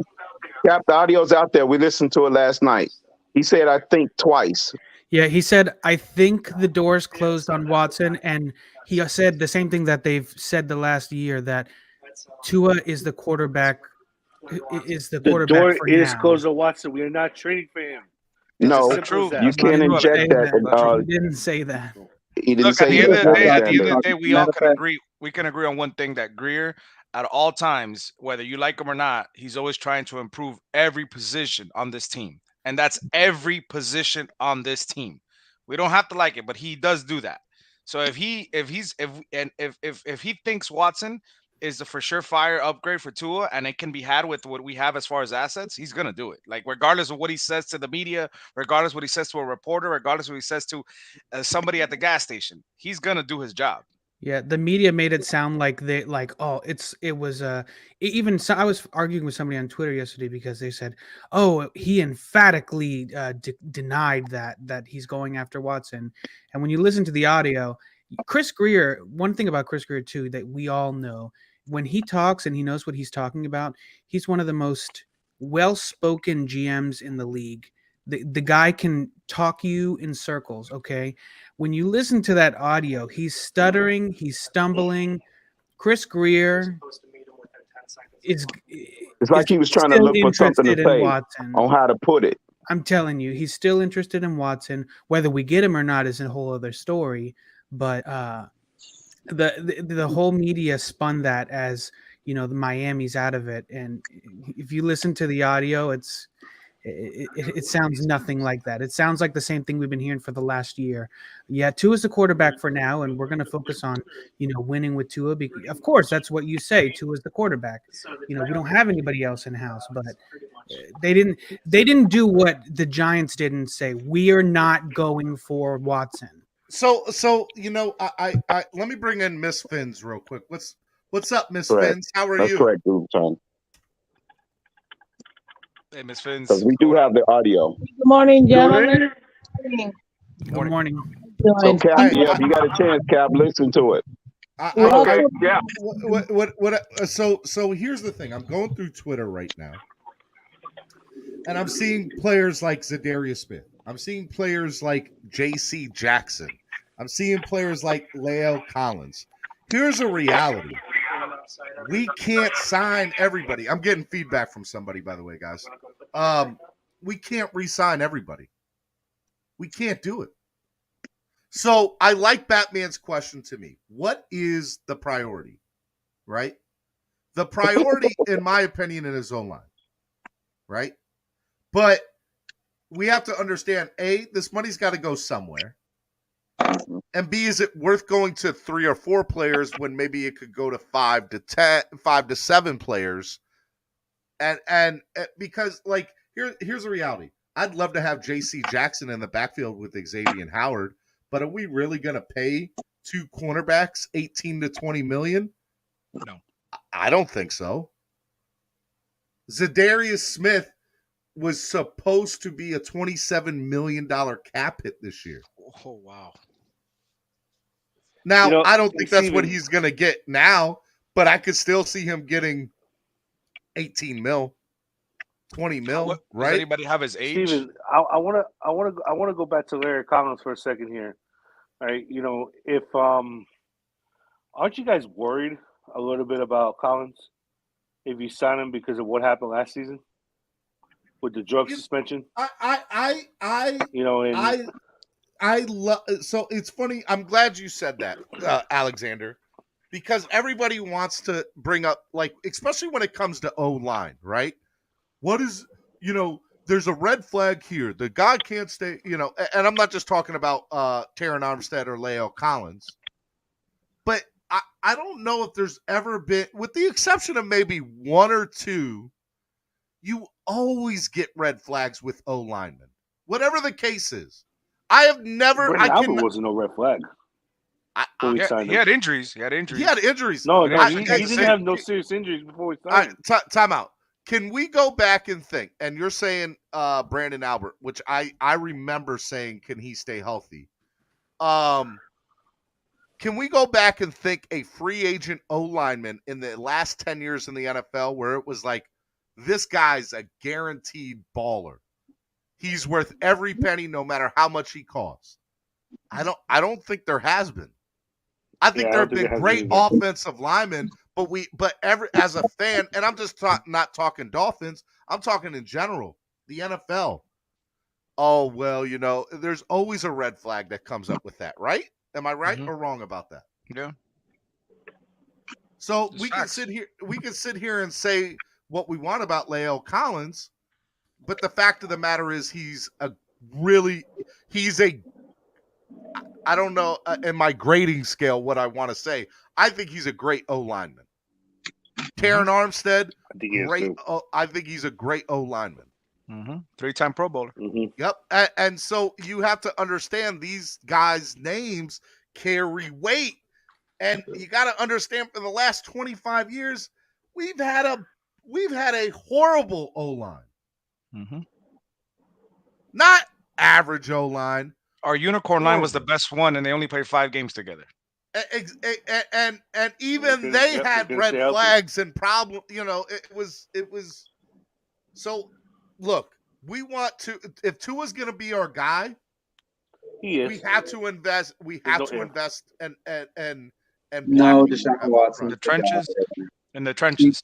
Cap, the audio's out there. We listened to it last night. He said, "I think" twice. Yeah, he said, "I think the door's closed on Watson," and he said the same thing that they've said the last year, that Tua is the quarterback. The door is closed on Watson. We are not trading for him. It's no, you can't inject that. He didn't say that. He didn't say at the end of the day, we all can agree. We can agree on one thing, that Greer, at all times, whether you like him or not, he's always trying to improve every position on this team. And that's every position on this team. We don't have to like it, but he does do that. So if he thinks Watson is the for sure fire upgrade for Tua, and it can be had with what we have as far as assets, he's gonna do it. Like regardless of what he says to the media, regardless of what he says to a reporter, regardless of what he says to somebody at the gas station, he's gonna do his job. Yeah, the media made it sound like I was arguing with somebody on Twitter yesterday because they said, "Oh, he emphatically denied that he's going after Watson." And when you listen to the audio, Chris Greer, one thing about Chris Greer too that we all know, when he talks and he knows what he's talking about, he's one of the most well-spoken GMs in the league. The guy can talk you in circles, okay? When you listen to that audio, he's stuttering, he's stumbling. Chris Greer it's like he was trying to look for something to say on how to put it. I'm telling you, he's still interested in Watson. Whether we get him or not is a whole other story. But the whole media spun that as, the Miami's out of it. And if you listen to the audio, it sounds nothing like that. It sounds like the same thing we've been hearing for the last year. Yeah, Tua is the quarterback for now, and we're going to focus on, winning with Tua. Of course, that's what you say. Tua is the quarterback. We don't have anybody else in house, but they didn't do what the Giants did and say, we are not going for Watson. So I let me bring in Miss Fins real quick. What's up, Miss Fins? How are you? That's correct, Tom. Hey, Ms. Fins. Because we do have the audio. Good morning, gentlemen. Good morning. So, Cap, if you got a chance, Cap, listen to it. So here's the thing. I'm going through Twitter right now, and I'm seeing players like Zadarius Smith. I'm seeing players like J.C. Jackson. I'm seeing players like La'el Collins. Here's a reality. We can't sign everybody. I'm getting feedback from somebody, by the way, guys. We can't re-sign everybody. We can't do it. So I like Batman's question to me. What is the priority? Right? The priority, in my opinion, in his own line. Right? But we have to understand, A, this money's got to go somewhere. And B, is it worth going to 3 or 4 players when maybe it could go to 5 to 10, 5 to 7 players? And because like here's the reality. I'd love to have J.C. Jackson in the backfield with Xavier Howard, but are we really going to pay 2 cornerbacks 18 to 20 million? No, I don't think so. Zadarius Smith was supposed to be a $27 million cap hit this year. Oh wow. Now, I don't think that's what he's going to get now, but I could still see him getting 18 mil, 20 mil, right? Does anybody have his age? Steven, I want to go back to Larry Collins for a second here. All right, if aren't you guys worried a little bit about Collins if you sign him because of what happened last season with the drug suspension? I love. So it's funny. I'm glad you said that, Alexander, because everybody wants to bring up, like, especially when it comes to O-line, right? What is, there's a red flag here. The guy can't stay, and I'm not just talking about Taron Armstead or Leo Collins, but I don't know if there's ever been, with the exception of maybe 1 or 2, you always get red flags with O-linemen, whatever the case is. I have never. Brandon Albert wasn't no red flag. He had injuries. He had injuries. No, he didn't have no serious injuries before we signed him. Time out. Can we go back and think? And you're saying Brandon Albert, which I remember saying, can he stay healthy? Can we go back and think a free agent O-lineman in the last 10 years in the NFL where it was like, this guy's a guaranteed baller. He's worth every penny, no matter how much he costs. I don't think there has been. I think there have been great offensive linemen, but as a fan, and I'm just not talking Dolphins, I'm talking in general, the NFL. Oh, well, there's always a red flag that comes up with that, right? Am I right or wrong about that? Yeah. So we can sit here and say what we want about Leo Collins, but the fact of the matter is I don't know in my grading scale what I want to say. I think he's a great O-lineman. Taron Armstead, great. I think he's a great O-lineman. 3-time Pro Bowler. Yep. And so you have to understand these guys' names carry weight. And you got to understand for the last 25 years, we've had a horrible O-line. Not average O-line. Our unicorn line was the best one, and they only played 5 games together. And even they had red flags and problems. It was. So, look, we want to. If Tua's going to be our guy, we have to invest. We have to invest and no, Deshaun Watson. The trenches. In the trenches.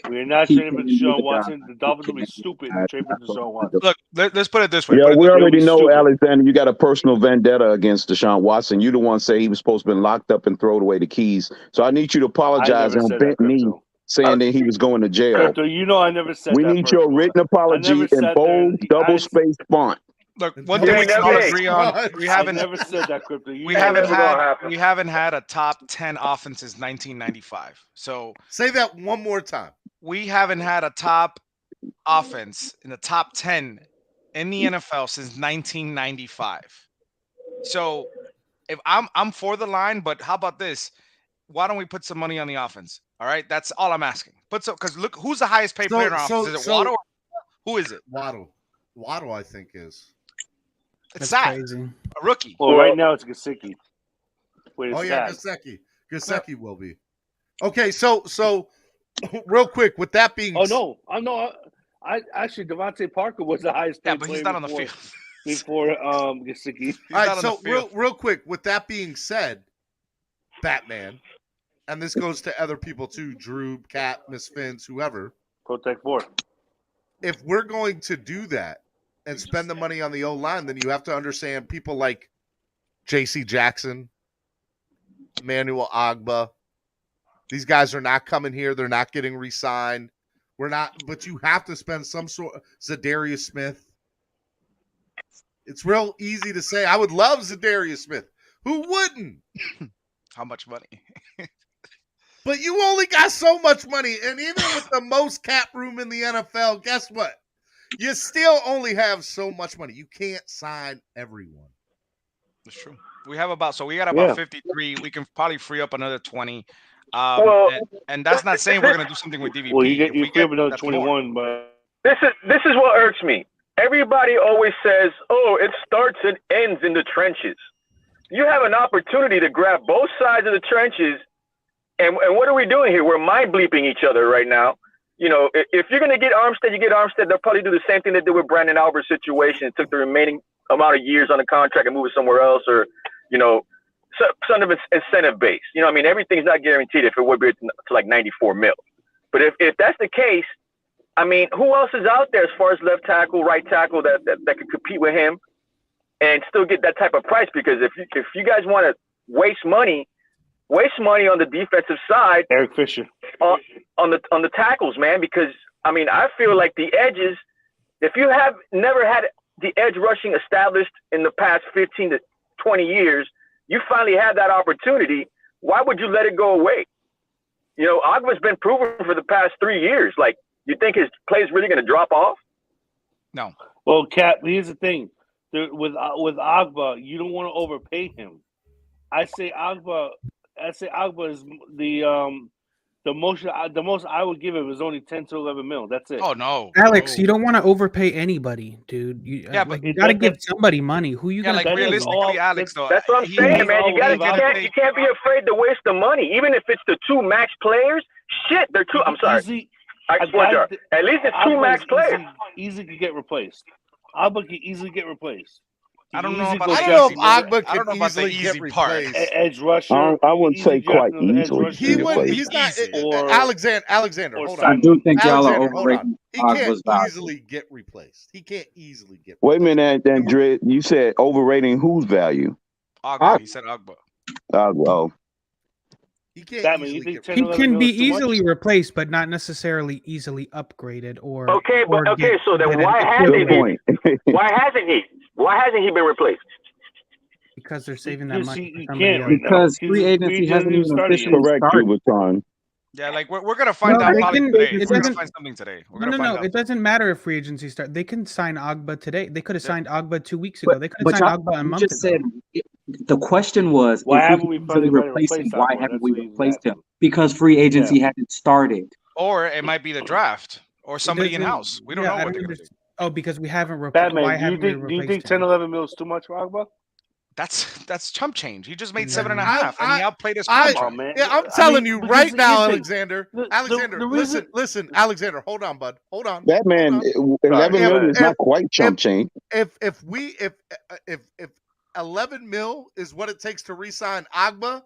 We're not trading for Deshaun Watson. The Dolphins will be stupid to trade for Deshaun Watson. Look, let's put it this way. Yeah, we already know, Alexander, you got a personal vendetta against Deshaun Watson. You the one say he was supposed to be locked up and throw away the keys. So I need you to apologize on bent knee saying that he was going to jail. Crypto, I never said we that. We need your written apology in bold, double-spaced font. Look, one thing we can all agree on: we haven't never said that, Crypto. We haven't had a top 10 offense since 1995. So say that one more time. We haven't had a top offense in the top 10 in the NFL since 1995. So if I'm for the line, but how about this? Why don't we put some money on the offense? All right, that's all I'm asking. Because look, who's the highest paid player in our offense? Is it Waddle? Who is it? Waddle, I think is. It's crazy. A rookie. Well, right now it's Gesicki. Gesicki will be. Okay, so real quick, with that being I actually Devontae Parker was the highest paid but he's not on the field. Before Gesicki. All right, so real quick, with that being said, Batman, and this goes to other people too, Drew, Cat, Miss Fins, whoever. Protect 4. If we're going to do that and spend the money on the O-line, then you have to understand people like J.C. Jackson, Emmanuel Ogbah. These guys are not coming here. They're not getting re-signed. But you have to spend some sort of Zadarius Smith. It's real easy to say. I would love Zadarius Smith. Who wouldn't? How much money? But you only got so much money, and even with the most cap room in the NFL, guess what? You still only have so much money. You can't sign everyone. That's true. We got about 53. We can probably free up another 20. And that's not saying we're gonna do something with DVP. Well, you free up another 21, but this is what irks me. Everybody always says, "Oh, it starts and ends in the trenches." You have an opportunity to grab both sides of the trenches, and what are we doing here? We're mind bleeping each other right now. You know, if you're gonna get Armstead, you get Armstead. They'll probably do the same thing they did with Brandon Albert's situation. It took the remaining amount of years on the contract and move it somewhere else, or some of it's incentive based. You know, I mean, everything's not guaranteed. If it would be to like 94 mil, but if that's the case, I mean, who else is out there as far as left tackle, right tackle that could compete with him and still get that type of price? Because if you guys want to waste money on the defensive side, Eric Fisher on the tackles, man. Because I mean, I feel like the edges. If you have never had the edge rushing established in the past 15 to 20 years, you finally had that opportunity. Why would you let it go away? You know, Ogbah's been proven for the past 3 years. Like, you think his play is really going to drop off? No. Well, Cap, here's the thing. With Ogbah, you don't want to overpay him. I say Ogbah is the most I would give him is only 10 to 11 mil. That's it. Oh no, Alex, you don't want to overpay anybody, dude. You got to give somebody money. Who you gonna? Like realistically, Alex, though, that's what I'm saying, man. You can't be afraid to waste the money, even if it's the two max players. Shit, they're two. I'm sorry. At least it's two max players. Easily could get replaced. Ogbah can easily get replaced. I don't know if Ogbah can easily get replaced. Edge rusher. I wouldn't say quite easily. He's not. Alexander, hold on. I do think y'all are overrating He can't Ogbah's value. easily get replaced. He can't easily get replaced. Wait a minute, then Dred, you said overrating whose value? Ogbah. He said Ogbah. Oh. He can't He can be easily replaced, but not necessarily easily upgraded or. Okay, but so then why hasn't he? Why hasn't he been replaced? Because they're saving that money. Because free agency hasn't even officially started. Yeah, like we're gonna find out probably today. We're gonna find something today. No. It doesn't matter if free agency start. They can sign Ogbah today. They could have signed Ogbah 2 weeks ago. They could have signed Ogbah a month ago. Said, the question was, why haven't we really replaced him? Why haven't we replaced him? Because free agency hadn't started. Or it might be the draft or somebody in house. We don't know what they're gonna do. Oh, because we haven't replaced. Batman, do you think 10, 11 mil is too much for Ogbah? That's chump change. He just made 7.5, and he outplayed his contract. I'm telling you right now, Alexander. Listen, Alexander. Hold on, bud. Hold on. That man, 11 million is not quite chump change. If 11 mil is what it takes to re-sign Ogbah,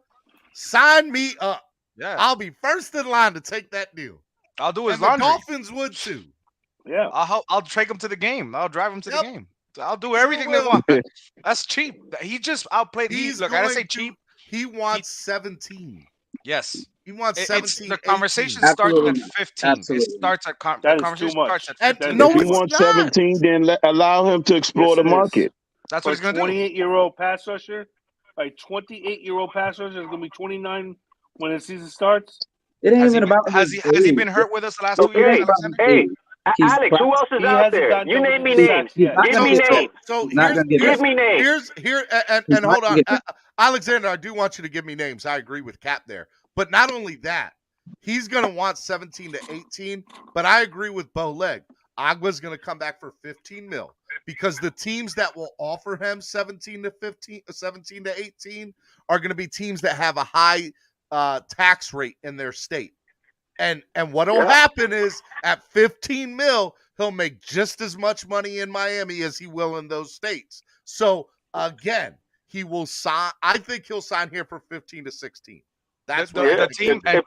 sign me up. Yeah, I'll be first in line to take that deal. I'll do his and laundry. The Dolphins would too. Yeah, I'll take him to the game. I'll drive him to the game. I'll do everything they want. That's cheap. He just outplayed. Look, I didn't say cheap. He wants 17. Yes. He wants 17. The conversation starts at 15. Absolutely. It starts at the conversation starts at 15. If he wants 17, then allow him to explore the market. That's what he's going to do. 28-year-old pass rusher. A 28-year-old pass rusher is going to be 29 when the season starts. It ain't even about. Has he been hurt with us the last 2 years? Hey. Alex, who else is out there? You name me names. Give me names. So give me names. And hold on, Alexander. I do want you to give me names. I agree with Cap there. But not only that, he's going to want 17 to 18. But I agree with Bo Leg. Ogbah's going to come back for 15 mil because the teams that will offer him 17 to 18 are going to be teams that have a high tax rate in their state. And what'll happen is at 15 mil, he'll make just as much money in Miami as he will in those states. So again, he will sign. I think he'll sign here for 15 to 16. That's what the team. If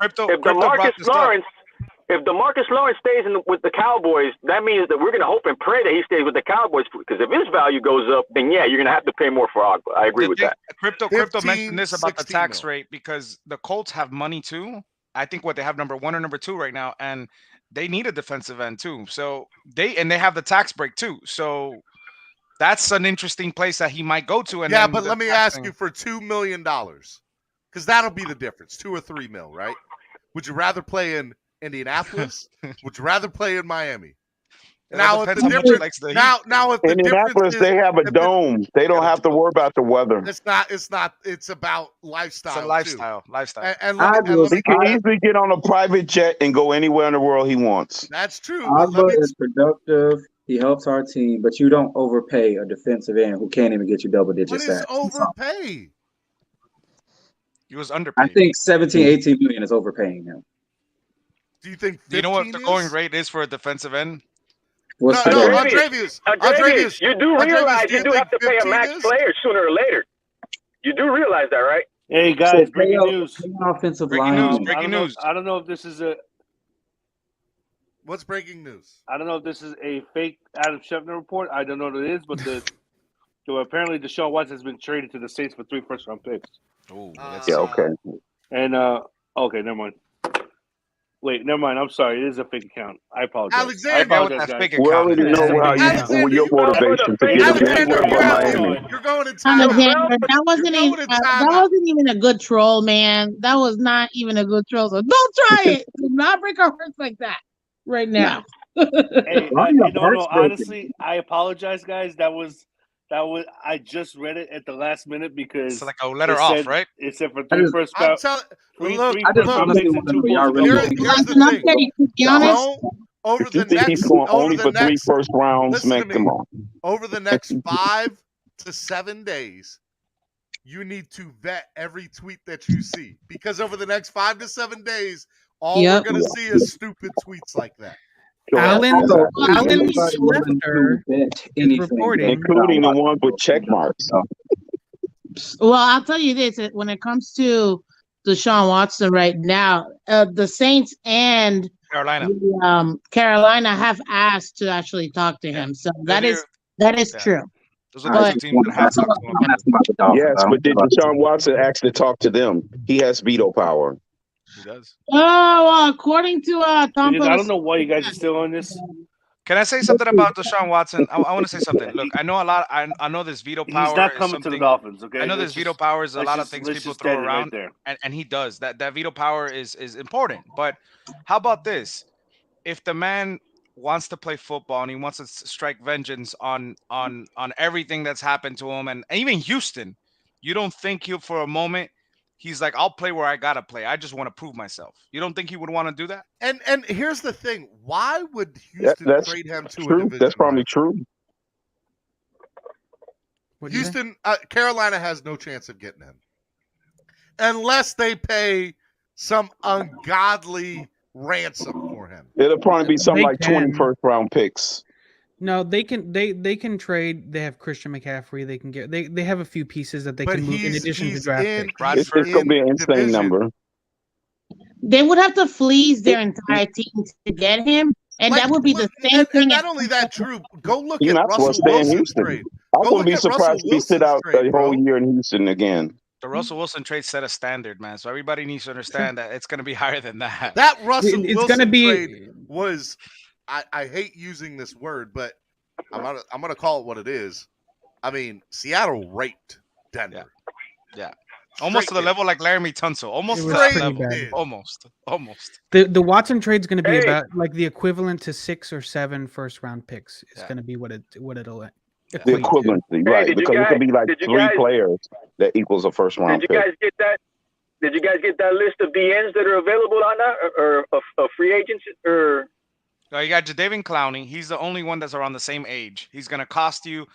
DeMarcus Lawrence stays with the Cowboys, that means that we're going to hope and pray that he stays with the Cowboys. Because if his value goes up, then you're going to have to pay more for Ogbah. I agree with that. Crypto mentioned this about the tax rate because the Colts have money too. I think what they have number 1 or number 2 right now, and they need a defensive end too. So they have the tax break too. So That's an interesting place that he might go to. And yeah, but let me ask you for $2 million, because that'll be the difference, $2 or $3 million, right? Would you rather play in Indianapolis? Would you rather play in Miami? Now, if the difference, now if the Indianapolis, difference is, they have a dome. They don't have to worry about the weather. It's not. It's about lifestyle. It's a lifestyle. Too. Lifestyle. And he can easily get on a private jet and go anywhere in the world he wants. That's true. Ogbah is productive. He helps our team, but you don't overpay a defensive end who can't even get you double-digit sacks. What is overpay? He was underpaid. I think 17, 18 million is overpaying him. Do you think? Do you know what the going rate is for a defensive end? No, Andrevius. You do realize you do have to pay a max player sooner or later. You do realize that, right? Hey guys, breaking news. Offensive line. Breaking news. I don't know if this is a. What's breaking news? I don't know if this is a fake Adam Schefter report. I don't know what it is, but apparently Deshaun Watson has been traded to the Saints for 3 first-round picks. Oh, okay. And okay, never mind. Wait, never mind. I'm sorry. It is a fake account. I apologize. Alexander, we already know your motivation to get You're going to Alexander, that wasn't even a good troll, man. That was not even a good troll. So don't try it. Do not break our hearts like that right now. Hey, no, honestly, I apologize, guys. That was I just read it at the last minute because it's like a letter off, right? It said for 3 first round. Here's the thing. Over the next 3 first rounds, make them all. Over the next 5 to 7 days, you need to vet every tweet that you see, because over the next 5 to 7 days, all we're going to see is stupid tweets like that. Alan Schefter is reporting, including the ones with check marks. Well, I'll tell you this: when it comes to Deshaun Watson right now, the Saints and Carolina have asked to actually talk to him. So that is true. Those are the teams that have talked to him. Yes, but did Deshaun Watson actually talk to them? He has veto power. He does. Oh, according to Tom. I don't know why you guys are still on this. Can I say something about Deshaun Watson? I want to say something. Look, I know a lot. I know this veto power. He's not coming to the Dolphins. Okay. I know this veto power is a lot of things people throw around, right and he does. That veto power is important. But how about this? If the man wants to play football and he wants to strike vengeance on everything that's happened to him, and even Houston, you don't think he'll for a moment. He's like, I'll play where I gotta play. I just want to prove myself. You don't think he would want to do that? And here's the thing: why would Houston trade him to a division? That's probably true. Houston, Carolina has no chance of getting him unless they pay some ungodly ransom for him. It'll probably be something like 20 first-round picks. No, they can trade. They have Christian McCaffrey. They can get. They have a few pieces that they can move in addition to draft picks. It's going to be an insane number. They would have to fleece their entire team to get him, and that would be the same thing. And not only that, Drew, go look at Russell Wilson's trade. I wouldn't be surprised if he sit out the whole year in Houston again. The Russell Wilson trade set a standard, man. So everybody needs to understand that it's going to be higher than that. That Russell Wilson trade was. I hate using this word, but I'm gonna call it what it is. I mean, Seattle raped Denver. Yeah. Almost to the level like Laramie Tunsil. Almost Almost. The Watson trade's going to be about like the equivalent to 6 or 7 first-round picks. It's going to be what it'll the equivalency, right? Because it could be like 3 players that equals a first-round pick. Did you guys get that? Did you guys get that list of DNs that are available on that, or of free agents, or? You got Jadeveon Clowney. He's the only one that's around the same age. He's going to cost you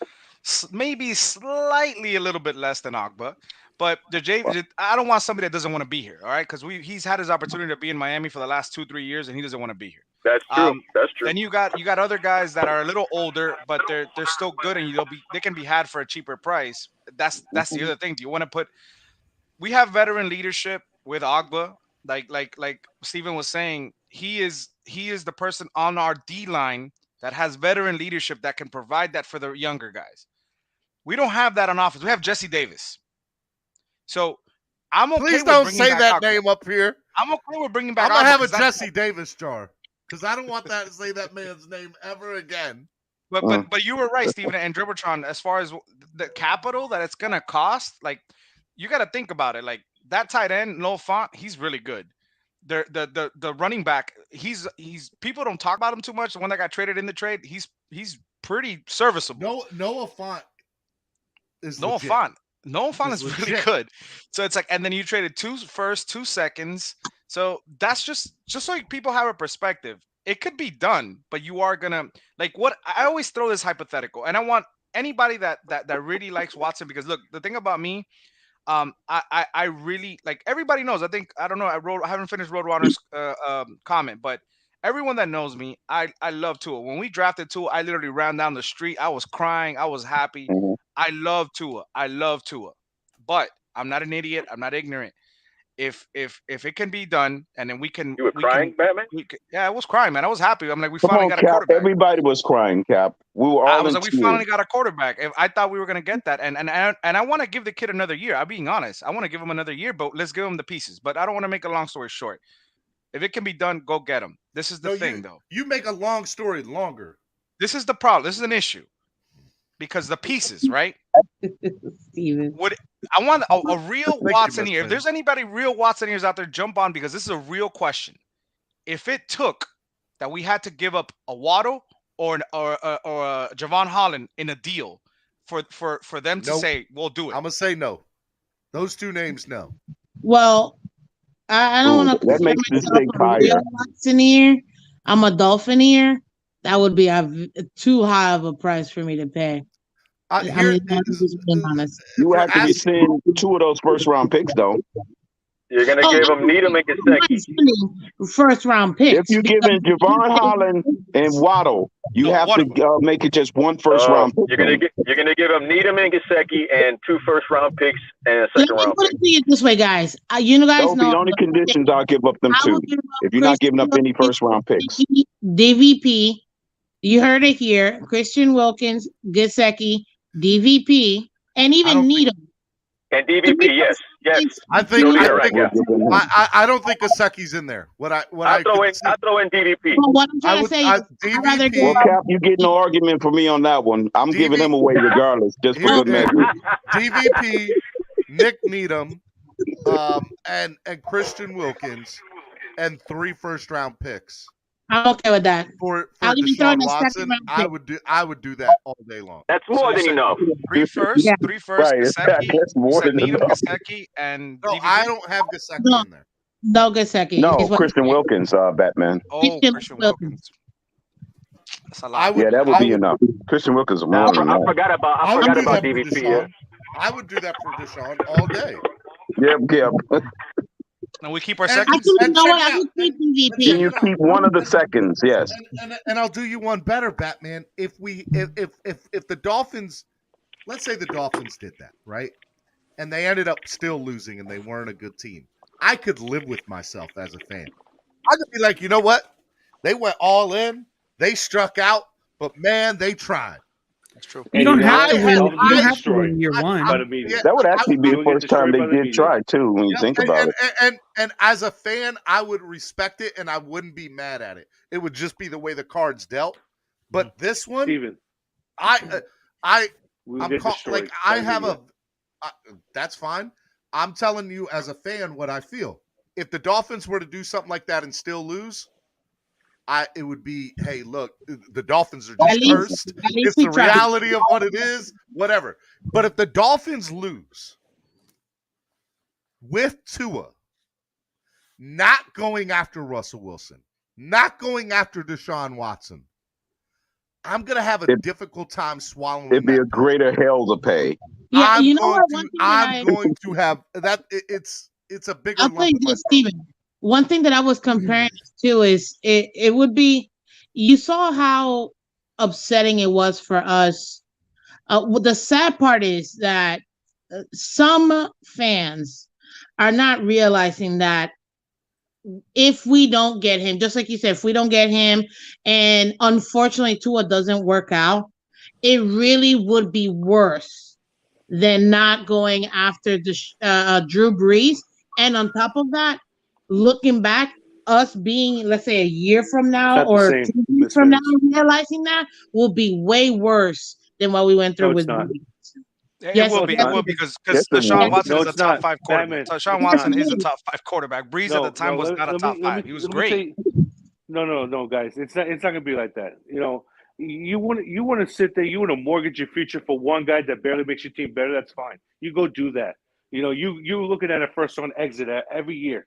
maybe slightly a little bit less than Ogbah. But I don't want somebody that doesn't want to be here, all right? Because he's had his opportunity to be in Miami for the last 2-3 years, and he doesn't want to be here. That's true. That's true. Then you got other guys that are a little older, but they're still good, and they can be had for a cheaper price. That's the other thing. Do you want to put? We have veteran leadership with Ogbah, like Steven was saying. He is the person on our D line that has veteran leadership that can provide that for the younger guys. We don't have that on offense. We have Jesse Davis. So I'm okay. Please don't say that name up here. I'm okay with bringing back. I'm gonna have a Jesse Davis jar because I don't want that to say that man's name ever again. But you were right, Steven and Dribbletron. As far as the capital that it's gonna cost, like you got to think about it. Like that tight end, Noah Fant, he's really good. The running back, he's people don't talk about him too much. The one that got traded in the trade, he's pretty serviceable. Noah Fant is Noah legit. Fant. Noah Fant is legit. really good. So it's like, and then you traded 2 firsts, 2 seconds. So that's just so people have a perspective. It could be done, but you are gonna like what I always throw this hypothetical, and I want anybody that really likes Watson, because look, the thing about me, I really like, everybody knows. I don't know. I haven't finished Roadrunner's comment, but everyone that knows me, I love Tua. When we drafted Tua, I literally ran down the street. I was crying. I was happy. I love Tua. But I'm not an idiot. I'm not ignorant. If it can be done, and then we can. You were crying, Batman? Yeah, I was crying, man. I was happy. I'm like, we Come finally on, got a Cap. quarterback. Everybody was crying, Cap. We were all I was in like, we tears. finally got a quarterback. I thought we were gonna get that, and I want to give the kid another year. I'm being honest. I want to give him another year, but let's give him the pieces. But I don't want to make a long story short. If it can be done, go get him. This is the thing, though. You make a long story longer. This is the problem. This is an issue because the pieces, right? Steven. I want a real Watson here. If there's anybody real Watson ears out there, jump on, because this is a real question. If it took that we had to give up a Waddle or a Javon Holland in a deal for them to say we'll do it, I'm gonna say no. Those 2 names, no. Well, I don't want to that makes this thing a higher. real Watsoneer. I'm a Dolphiner. That would be too high of a price for me to pay. You have to be seeing 2 of those first-round picks, though. You're gonna give them Needham and Gesicki. First round picks. If you're giving Javon Holland and Waddle, you have to make it just 1 first-round pick. You're gonna give them Needham and Gesicki and 2 first-round picks and a second round. Put it to you this way, guys. You guys Those know are the only conditions I'll give up them 2. If you're not giving up any first-round picks. DVP. You heard it here. Christian Wilkins, Gesicki, DVP, and even Needham. And DVP, yes. I don't think Gesicki's in there. I throw in DVP. Well, what I'm trying to say is, I'd rather give Well, Cap, you get no argument for me on that one. I'm giving him away regardless, just for good measure. DVP, Nick Needham, and Christian Wilkins, and 3 first-round picks. I'm okay with that. For I'll even throw in Deshaun a Watson, second round pick. I would do that all day long. That's more than enough. 3 firsts, Yeah. 3 firsts, Right, Gesicki, that's more than Needham, enough. Gesicki, and No, DVP. I don't have Gesicki in there. No, Gesicki. No, is what- Christian Wilkins, Batman. Oh, Christian Christian Wilkins. Wilkins. That's a lot. Yeah, that would be enough. Christian Wilkins is more than I that. forgot about I would do that for DVP. Yeah. Deshaun. I would do that for Deshaun all day. Yep. And we keep our And- seconds. Actually, you know what? check I would keep Can DVP. you keep 1 of the seconds? Yes. And I'll do you one better, Batman. If the Dolphins, let's say the Dolphins did that, right? And they ended up still losing and they weren't a good team. I could live with myself as a fan. I could be like, you know what? They went all in, they struck out, but man, they tried. That's true. You don't have to win. Dolphins You don't get have to destroyed win year one. by the media. That would actually be the You'll get first time destroyed they by the did media. try, too, when you think about it. And as a fan, I would respect it and I wouldn't be mad at it. It would just be the way the cards dealt. But this one, Steven, we'll I'm get call, destroyed like by I the have media. that's fine. I'm telling you as a fan what I feel. If the Dolphins were to do something like that and still lose, it would be, hey, look, the Dolphins are just cursed. It's the reality of what it is, whatever. But if the Dolphins lose with Tua, not going after Russell Wilson, not going after Deshaun Watson, I'm going to have a difficult time swallowing It'd be a greater hell to pay. Yeah, I'm you know what? I'm going to have that. It's a bigger. I'll tell you this, Steven. One thing that I was comparing this to is it would be, you saw how upsetting it was for us. The sad part is that some fans are not realizing that if we don't get him, just like you said, if we don't get him, and unfortunately Tua doesn't work out, it really would be worse than not going after Drew Brees. And on top of that, looking back, us being, let's say, a year from now or 2 years from now, realizing that will be way worse than what we went through with Brady. It will be. It will because Deshaun Watson is a top 5 quarterback. Deshaun Watson is a top 5 quarterback. Breeze at the time was not a top 5. He was great. No, guys. It's not gonna be like that. You want to sit there. You want to mortgage your future for one guy that barely makes your team better. That's fine. You go do that. You're looking at a first round exit every year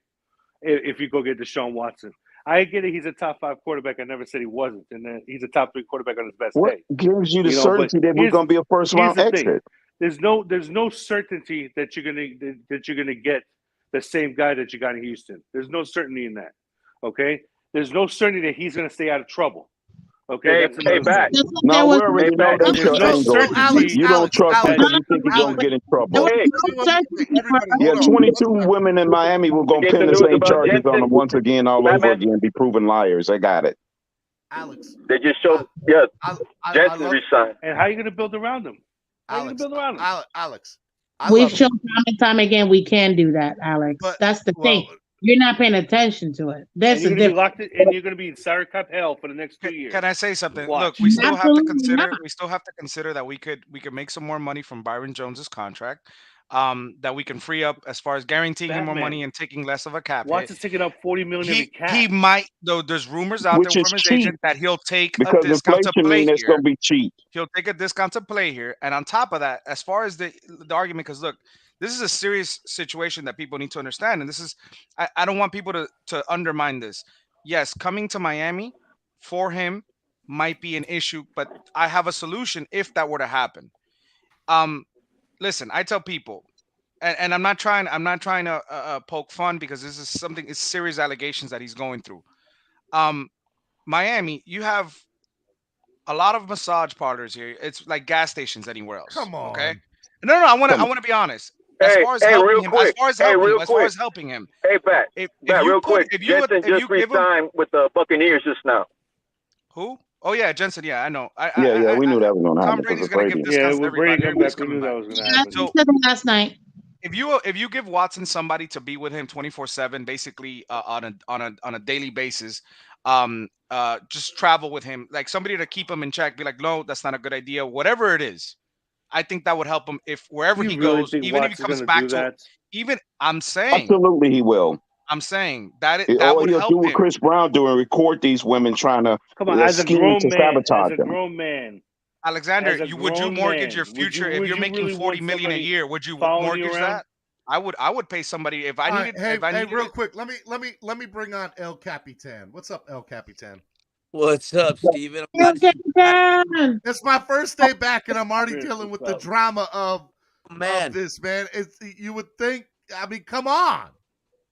if you go get Deshaun Watson. I get it. He's a top 5 quarterback. I never said he wasn't, and then he's a top 3 quarterback on his best what day. gives you the certainty that we're going to be a first round exit? There's no certainty that you're gonna get the same guy that you got in Houston. There's no certainty in that. Okay. There's no certainty that he's gonna stay out of trouble. Okay. Hey, back. No, we already know that's your angle. You don't trust him because you think he's going to get in trouble. Yeah, 22 women in Miami will go pin the same charges on them once again, all over again, and be proven liars. I got it. Alex. They just showed, Jensen resigned. And how are you going to build around him? Alex. We've shown time and time again we can do that, Alex. That's the thing. You're not paying attention to it. That's the difference. And you're going to be in Sour Cup hell for the next 2 years. Can I say something? Look, we still have to consider. We still have to consider that we could make some more money from Byron Jones's contract. That we can free up as far as guaranteeing him more money and taking less of a cap. Watson's taking up $40 million every cap. He might, though. There's rumors out there from his agent that he'll take because a discount to play here. It's going to be cheap. He'll take a discount to play here, and on top of that, as far as the argument, because look, this is a serious situation that people need to understand, and this is I don't want people to undermine this. Yes, coming to Miami for him might be an issue, but I have a solution if that were to happen. Listen, I tell people, and I'm not trying to poke fun because this is it's serious allegations that he's going through. Miami, you have a lot of massage parlors here. It's like gas stations anywhere else. Come on. Okay. No. I want to be honest. As far as helping him. Hey, Pat. Real quick. Jensen just re-signed with the Buccaneers just now. Who? Oh yeah, Jensen. Yeah, I know. We knew that was going to happen. Tom Brady's going to give discounts to everybody. We knew that was going to happen. So, last night. If you give Watson somebody to be with him 24/7, basically on a daily basis, just travel with him, like somebody to keep him in check, be like, no, that's not a good idea. Whatever it is, I think that would help him if wherever he goes, even if he comes back to it. Even I'm saying, absolutely, he will. I'm saying that would help do what Chris Brown do and record these women trying to as a grown man. Alexander, would you mortgage your future if you're making $40 million a year? Would you mortgage that? I would pay somebody if I needed. Hey, real quick, let me bring on El Capitan. What's up, El Capitan? What's up, Steven? It's my first day back, and I'm already dealing with the drama of this, man. You would think. I mean, come on.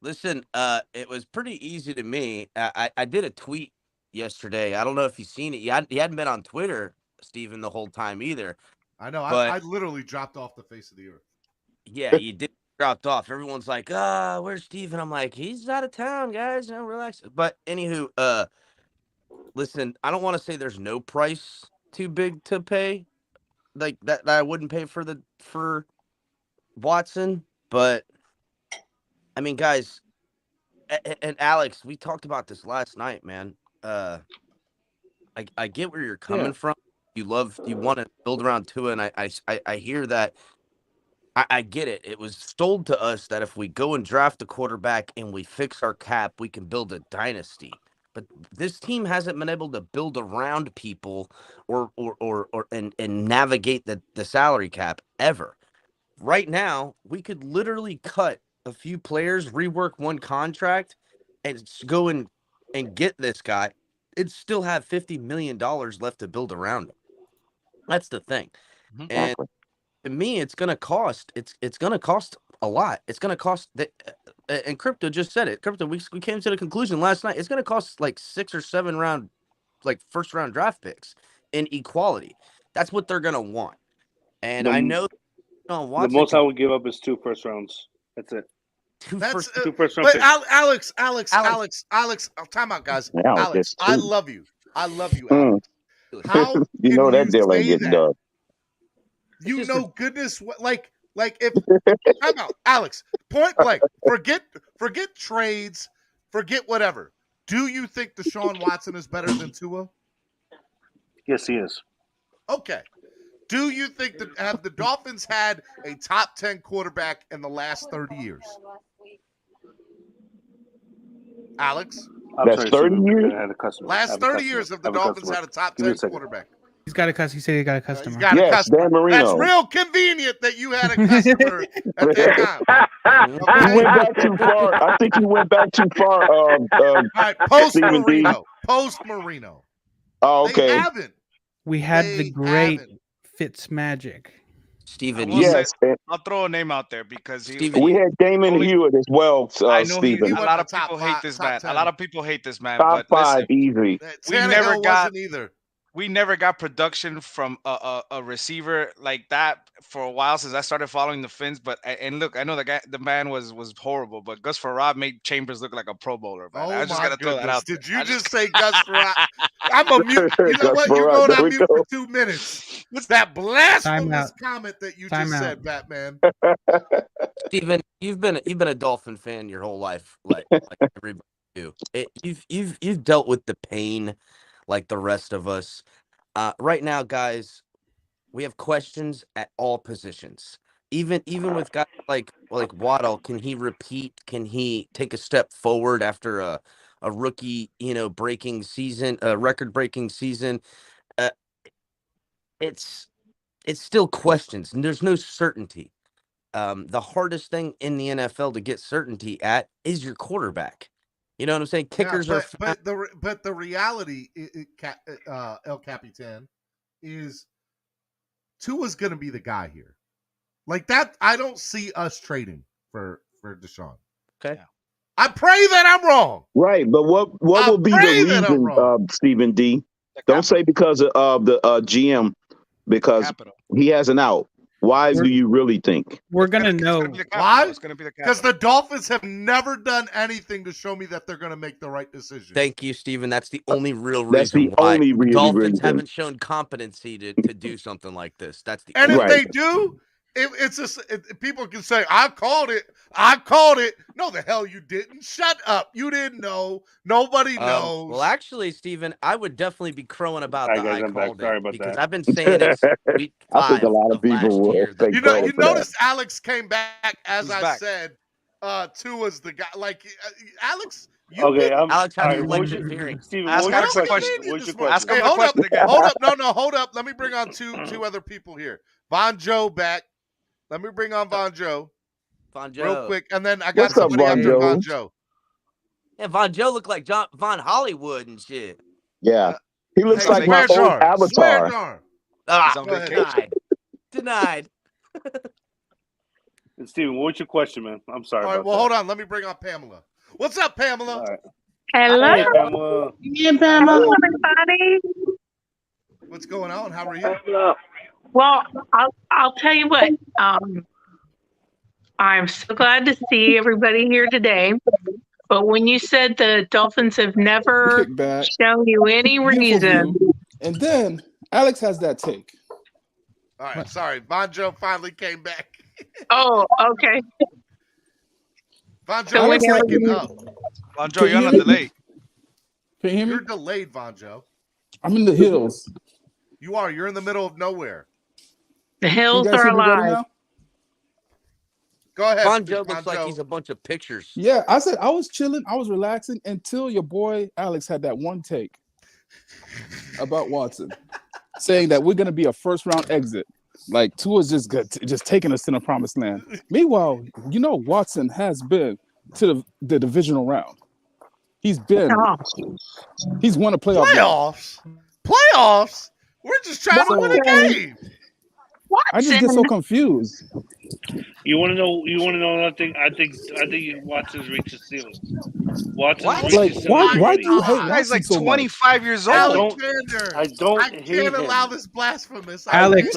Listen, it was pretty easy to me. I did a tweet yesterday. I don't know if you've seen it. You hadn't been on Twitter, Steven, the whole time either. I know. I literally dropped off the face of the earth. Yeah, you did dropped off. Everyone's like, where's Steven? I'm like, he's out of town, guys. Relax. But anywho, listen, I don't want to say there's no price too big to pay, like that I wouldn't pay for Watson. But I mean, guys, and Alex, we talked about this last night, man. I get where you're coming from. You want to build around Tua, and I hear that. I get it. It was told to us that if we go and draft a quarterback and we fix our cap, we can build a dynasty. But this team hasn't been able to build around people or navigate the salary cap ever. Right now, we could literally cut a few players, rework one contract, and go and get this guy. It'd still have $50 million left to build around him. That's the thing. Mm-hmm. And to me, it's going to cost. It's going to cost a lot. It's going to cost. And Crypto just said it. Crypto, we came to the conclusion last night. It's going to cost like 6 or 7 round, like first round draft picks in equality. That's what they're going to want. And I know the most I would give up is 2 first rounds. That's it. Two first round picks. Alex, time out, guys. Alex, I love you, Alex. How you know that deal ain't getting done? You know, goodness, like if time out, Alex. Point blank. Forget trades. forget whatever. Do you think Deshaun Watson is better than Tua? Yes, he is. Okay. Do you think that have the Dolphins had a top 10 quarterback in the last 30 years? Alex? That's 30 years? Last 30 years have the Dolphins had a top 10 quarterback. He's got a customer. He said he got a customer. He's got a customer. Dan Marino. That's real convenient that you had a customer at that time. Okay? You went back too far. I think you went back too far. All right, post Marino. Post Marino. Oh, okay. They haven't. We had the great Fitzmagic. Steven, yes. I'll throw a name out there because we had Damon Hewitt as well. I know Steven. a lot of people hate this man. A lot of people hate this man. Top but 5 listen, easy. We never got production from a receiver like that for a while since I started following the Finns. And look, I know the man was horrible, but Gus Farad made Chambers look like a Pro Bowler. Man. I just gotta throw that out. Did you just say Gus Farad? I'm a mute. You know what? You're going on mute for 2 minutes. What's that blasphemous comment that you just said, Batman? Steven, you've been a Dolphin fan your whole life, like everybody do. You've dealt with the pain like the rest of us. Right now, guys, we have questions at all positions. Even with guys like Waddle, can he repeat? Can he take a step forward after a rookie, breaking season, a record-breaking season? It's still questions, and there's no certainty. The hardest thing in the NFL to get certainty at is your quarterback. You know what I'm saying? Kickers are. But the reality, El Capitan, is Tua's going to be the guy here. Like that, I don't see us trading for Deshaun. Okay. I pray that I'm wrong. Right, but what will be the reason, Stephen D? Don't say because of the GM, because he has an out. Why do you really think? We're going to know. Why? Because the Dolphins have never done anything to show me that they're going to make the right decision. Thank you, Steven. That's the only real reason. That's the why only the Dolphins reason. haven't shown competency to do something like this. That's the and only if they do, it's just people can say, I called it. I called it. No, the hell you didn't. Shut up. You didn't know. Nobody knows. Well, actually, Steven, I would definitely be crowing about All the right, guys, I I'm back. called Sorry it about because that. I've been saying it since week 5 I think a lot of people will. You notice Alex came back as I said. Tua's the guy. Like Alex. Alex, how do you right, like the hearing? Steven, Ask him what's a your question. What's your question? Ask him Hey, a hold question up. again. Hold up. No, hold up. Let me bring on two other people here. Von Joe back. Let me bring on Von Joe. Von Joe. Real quick. And then I got What's up, somebody Von after Joe? Von Joe. Yeah, Von Joe looked like Von Hollywood and shit. Yeah, he looks Hey, like my swear old jar. Avatar. Swear jar. Ah, He's on vacation. denied. Steven, what's your question, man? I'm sorry. All right, well, hold on. Let me bring on Pamela. What's up, Pamela? All right. Hello. Hey, Pamela. Yeah, Pamela. Hello, everybody. What's going on? How are you? Well, I'll tell you what. I'm so glad to see everybody here today. But when you said the Dolphins have never shown you any reason, and then Alex has that take. All right, sorry. Von Joe finally came back. Oh, okay. Von Joe, what's taking up? Von Joe, you're on a delay. Can you hear me? You're delayed, Von Joe. I'm in the hills. You are. You're in the middle of nowhere. The hills are alive. Go ahead. Von Joe looks like he's a bunch of pictures. Yeah, I said I was chilling, I was relaxing until your boy Alex had that one take about Watson, saying that we're gonna be a first-round exit. Like Tua's just taking us to the promised land. Meanwhile, Watson has been to the divisional round. He's won a playoff game. Playoffs? We're just trying to win a game. I just get so confused. You want to know another thing? I think Watson's reached his ceiling. Why do you hate Guy's like Watson so 25 years old. I can't allow this blasphemous. Alex,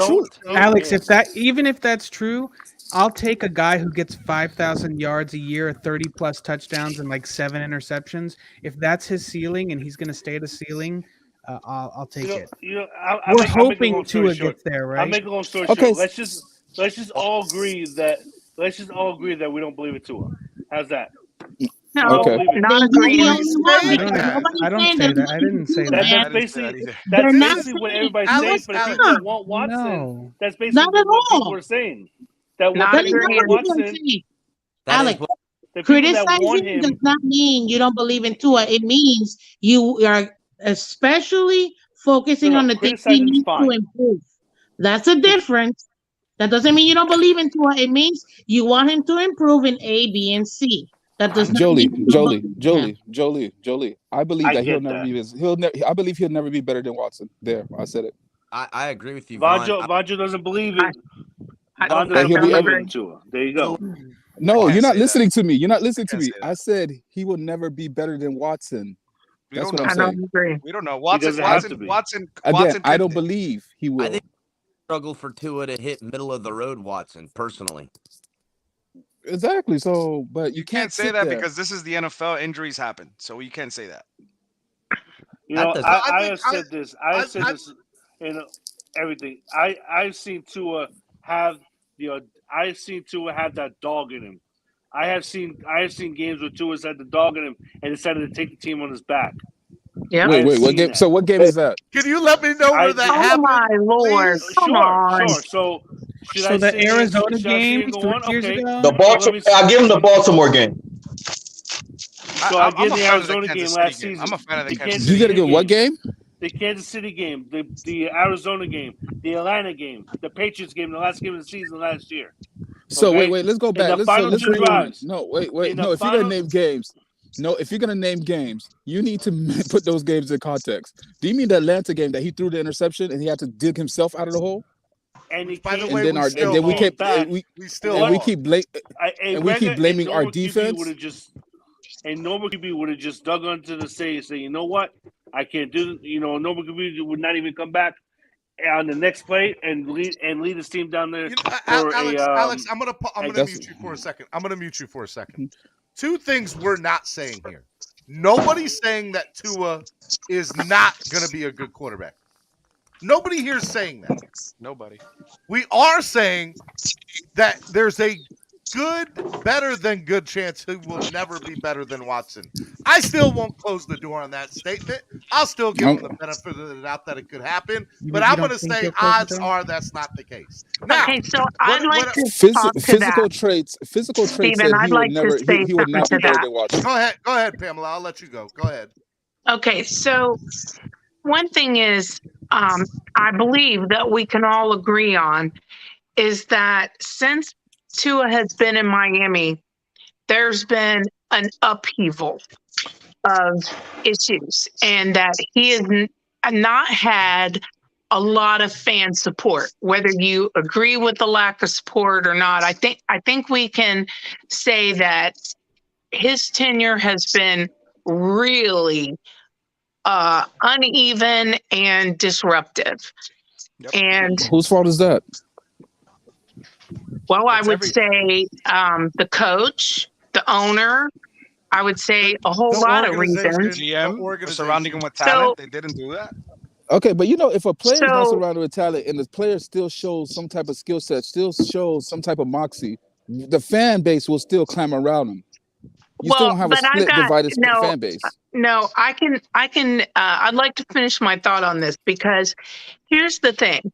even if that's true, I'll take a guy who gets 5,000 yards a year, 30 plus touchdowns, and like 7 interceptions. If that's his ceiling and he's going to stay at a ceiling, I'll take it. We're hoping Tua gets there, right? I'll make a long story short. Let's just all agree that we don't believe it Tua. How's that? No, Okay. not Then he's the agreeing. only one saying because that. nobody's I don't saying say there's that. I nothing didn't to say do, that. man. That's basically They're that's not basically what saying. everybody's saying Alex, for the people No, that want Watson. No. That's not basically at what people all. are saying. That Not That is people not want what people are Watson. saying. That is Alex, what The people that want criticizing does him. not mean you don't believe in Tua. It means you are especially focusing on the things he Criticizing's needs to fine. improve. That's a difference. That doesn't mean you don't believe in Tua. It means you want him to improve in A, B, and C. That does not mean you don't believe in him. Jolie. I believe I that he'll get never that. be. I believe he'll never be better than Watson. There, I said it. I agree with you, Vaughn. Vonjo doesn't believe it. I Vaughn That doesn't he'll be believe ever. in Tua. There you go. No, can't you're not say that. listening to me. You're not listening to can't me. say that. I said he will never be better than Watson. We That's don't what know. I'm I saying. don't agree. We don't know. He doesn't have to be. Watson Again, I could- don't believe he will. I think struggle for Tua to hit middle of the road Watson, personally. Exactly. So, but you can't say sit that there. because this is the NFL. Injuries happen, so you can't say that. You know, doesn't- I have said this. I have said this in everything. I've seen Tua have I've seen Tua have that dog in him. I have seen games where Tua's had the dog in him and decided to take the team on his back. Yeah. Wait, what game? That. So what game is that? Can you let me know where that Oh happened? my Lord! please? Come on. Sure. So should So I the say Arizona should I say game it go 3 on? years Okay. ago. The Baltimore. I'll give him the Baltimore game. So I give the Arizona game last season. I'm a fan of the Kansas You City gotta game. get what game? The Kansas City game, the Arizona game, the Atlanta game, the Patriots game, the last game of the season last year. So Okay? wait, let's go back. In the final two rewind. drives. No, wait. In No, the if you're gonna final- name games, you need to put those games in context. Do you mean the Atlanta game that he threw the interception and he had to dig himself out of the hole? And he By the came, way, And then we we keep back. we still and we lost. keep blaming our defense. Normal QB would have just dug onto the say, you know what? I can't do it. You know, normal QB would not even come back on the next play and lead his team down there. Alex, I'm gonna mute you for a second. I'm gonna mute you for a second. Two things we're not saying here. Nobody's saying that Tua is not gonna be a good quarterback. Nobody here is saying that. Nobody. We are saying that there's a better than good chance he will never be better than Watson. I still won't close the door on that statement. I'll still give him the benefit of the doubt that it could happen, but I'm going to say odds are that's not the case. Now, Okay, so I'd like to talk to physical that. traits Stephen, said I'd he would like never to say he would not be something to better that. than Watson. Go ahead, Pamela. I'll let you go. Go ahead. Okay, so one thing is, I believe that we can all agree on is that since Tua has been in Miami, there's been an upheaval of issues, and that he has not had a lot of fan support. Whether you agree with the lack of support or not, I think we can say that his tenure has been really uneven and disruptive. And Whose fault is that? well, I would say the coach, the owner. I would say a whole lot of reasons. GM surrounding him with talent. They didn't do that. Okay, but if a player is not surrounded with talent and the player still shows some type of skill set, still shows some type of moxie, the fan base will still climb around him. You still don't have a divided fan base. No, I can. I'd like to finish my thought on this because here's the thing.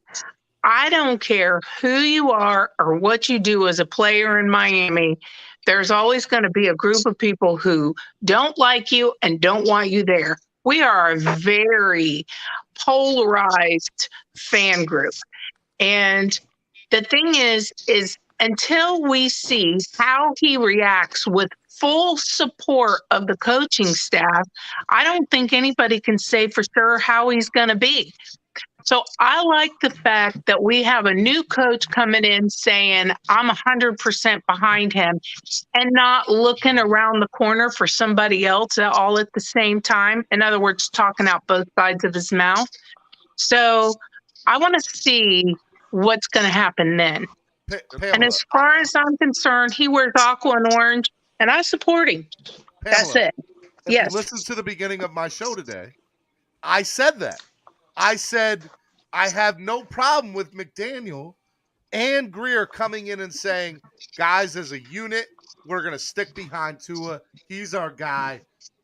I don't care who you are or what you do as a player in Miami. There's always going to be a group of people who don't like you and don't want you there. We are a very polarized fan group. And the thing is until we see how he reacts with full support of the coaching staff, I don't think anybody can say for sure how he's going to be. So I like the fact that we have a new coach coming in saying, I'm 100% behind him and not looking around the corner for somebody else all at the same time. In other words, talking out both sides of his mouth. So I want to see what's going to happen then. And as far as I'm concerned, he wears aqua and orange, and I support him. That's it. If you listen to the beginning of my show today, I said that. I said I have no problem with McDaniel and Greer coming in and saying, guys, as a unit, We're going to stick behind Tua. He's our guy.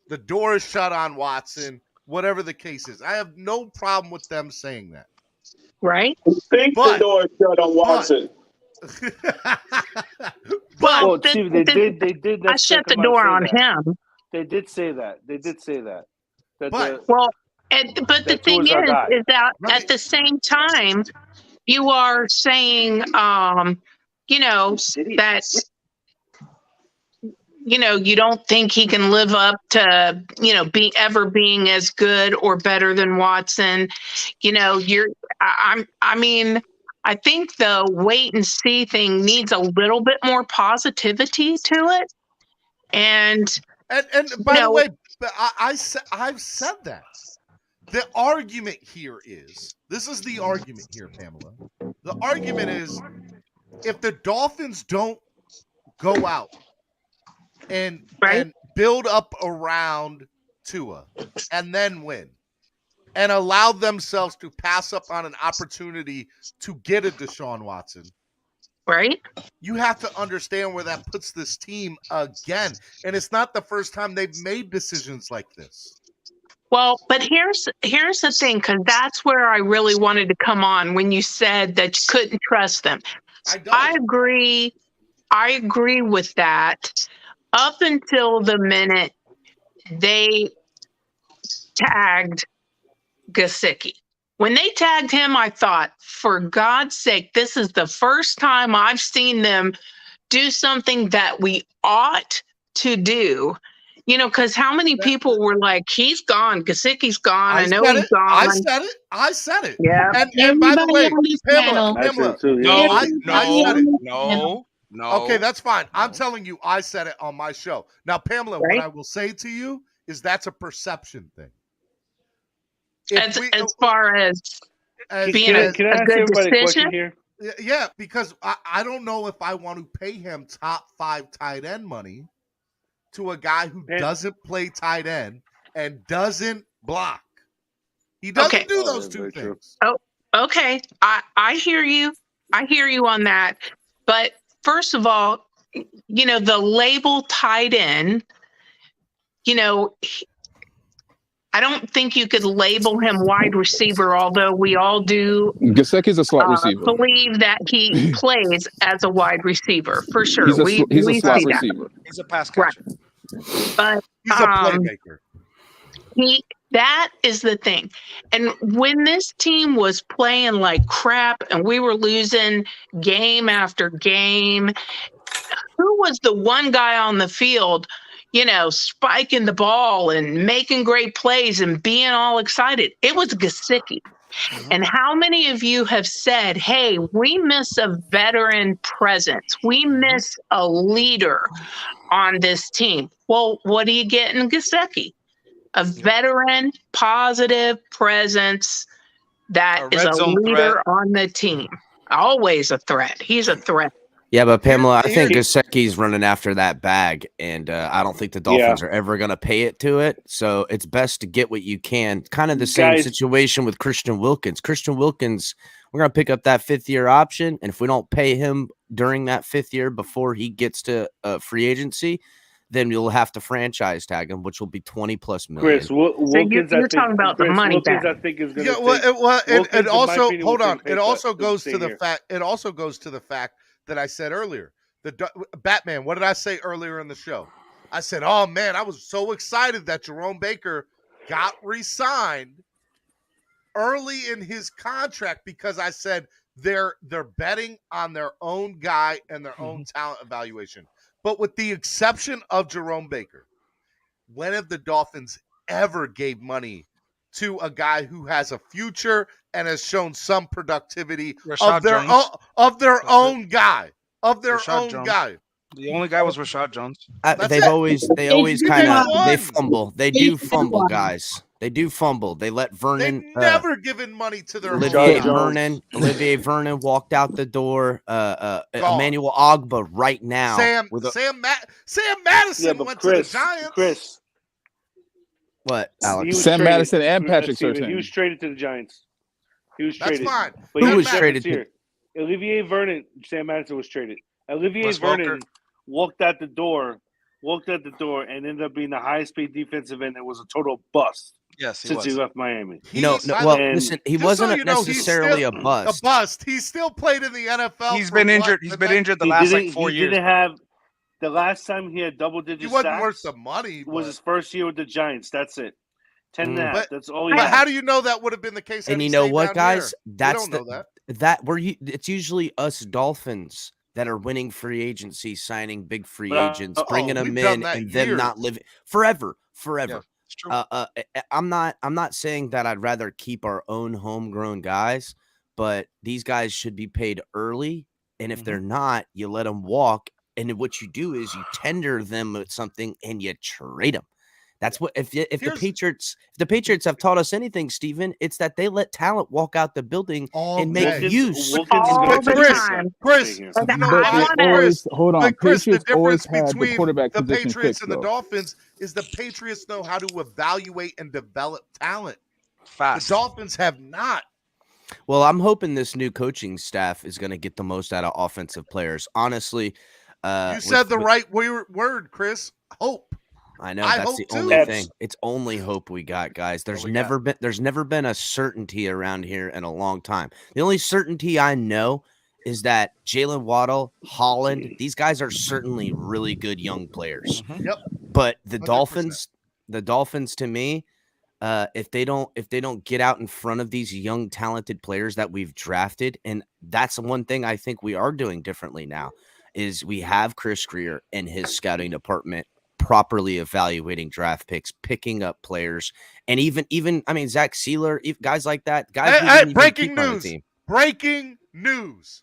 The door is shut on Watson, whatever the case is. I have no problem with them saying that. Right? Think the door is shut on Watson. Well, Steve, they did. I shut the door on him. They did say that. But the thing is that at the same time, you are saying, that, you don't think he can live up to, being as good or better than Watson. I think the wait and see thing needs a little bit more positivity to it. And by the way, I've said that. The argument here is, this is the argument here, Pamela. The argument is, if the Dolphins don't go out and build up around Tua and then win and allow themselves to pass up on an opportunity to get a Deshaun Watson, right? You have to understand where that puts this team again. And it's not the first time they've made decisions like this. Well, but here's the thing, because that's where I really wanted to come on when you said that you couldn't trust them. I agree with that up until the minute they tagged Gesicki. When they tagged him, I thought, for God's sake, this is the first time I've seen them do something that we ought to do. Because how many people were like, he's gone, Gesicki's gone, I know he's gone. I said it. Yeah. And by the way, Pamela, No. Okay, that's fine. I'm telling you, I said it on my show. Now, Pamela, what I will say to you is that's a perception thing. As far as being a good decision here? Yeah, because I don't know if I want to pay him top 5 tight end money to a guy who doesn't play tight end and doesn't block. He doesn't do those two things. Oh, okay. I hear you. I hear you on that. But first of all, the label tight end, I don't think you could label him wide receiver, although we all do. Gesicki's a slot receiver. Believe that he plays as a wide receiver for sure. He's a we slot see receiver. He's a pass catcher. But he's a playmaker. That is the thing. And when this team was playing like crap and we were losing game after game, who was the one guy on the field, spiking the ball and making great plays and being all excited? It was Gesicki. Mm-hmm. And how many of you have said, hey, we miss a veteran presence. We miss a leader on this team. Well, what do you get in Gesicki? A veteran, positive presence that is a leader on the team. Always a threat. He's a threat. Yeah, but Pamela, I think Gesicki's running after that bag, and I don't think the Dolphins are ever going to pay it to it. So it's best to get what you can. Kind of the same situation with Christian Wilkins. Christian Wilkins, we're going to pick up that 5th-year option, and if we don't pay him during that 5th year before he gets to free agency, then you'll have to franchise tag him, which will be $20+ million. Chris, Wilkins, you're talking about the money Wilkins, back. I think is going to. And also, hold on. It also goes to the fact. It also goes to the fact that I said earlier. The Batman. What did I say earlier in the show? I said, "Oh man, I was so excited that Jerome Baker got re-signed early in his contract because I said they're betting on their own guy and their own talent evaluation." But with the exception of Jerome Baker, when have the Dolphins ever gave money to a guy who has a future and has shown some productivity of their own guy? The only guy was Rashad Jones. They always kind of fumble. They do fumble, guys. They do fumble. They let Vernon. They've never given money to their Olivier Vernon walked out the door. Emmanuel Ogbah right now. Sam Madison went to the Giants. Chris. What, Alex? Sam Madison and Patrick Surtain. He was traded to the Giants. He was traded. That's fine. But Who was traded to? Olivier Vernon. Sam Madison was traded. Olivier Vernon walked out the door, and ended up being the highest paid defensive end. It was a total bust. Yes, he since was. he left Miami. Listen, he wasn't necessarily a bust. A bust. He still played in the NFL. He's been injured. He's been injured the last 4 years. He didn't have the last time he had double-digit sacks. He wasn't worth the money. Was his first year with the Giants. That's it. 10 and a half. But, that's all he but had. how do you know that would have been the case? And you know what, guys? That's don't know it's usually us Dolphins that are winning free agency, signing big free agents, bringing them in, and them not living forever. Yeah, it's true. I'm not saying that I'd rather keep our own homegrown guys, but these guys should be paid early. And if they're not, you let them walk. And what you do is you tender them with something and you trade them. That's what if the Patriots have taught us anything, Steven, it's that they let talent walk out the building and make use. Chris, hold on. Chris, the Patriots always difference had the between quarterback the position Patriots fixed, and the though. Dolphins is the Patriots know how to evaluate and develop talent. Fast. The Dolphins have not. Well, I'm hoping this new coaching staff is going to get the most out of offensive players. Honestly, you said the right word, Chris. Hope. I know that's the only thing. It's only hope we got, guys. There's never been a certainty around here in a long time. The only certainty I know is that Jalen Waddle, Holland, these guys are certainly really good young players. Yep. But the 100%. Dolphins to me, if they don't get out in front of these young talented players that we've drafted, and that's one thing I think we are doing differently now, is we have Chris Greer and his scouting department properly evaluating draft picks, picking up players, and even I mean Zach Sealer, guys like that. Guys, hey, breaking news! Breaking news!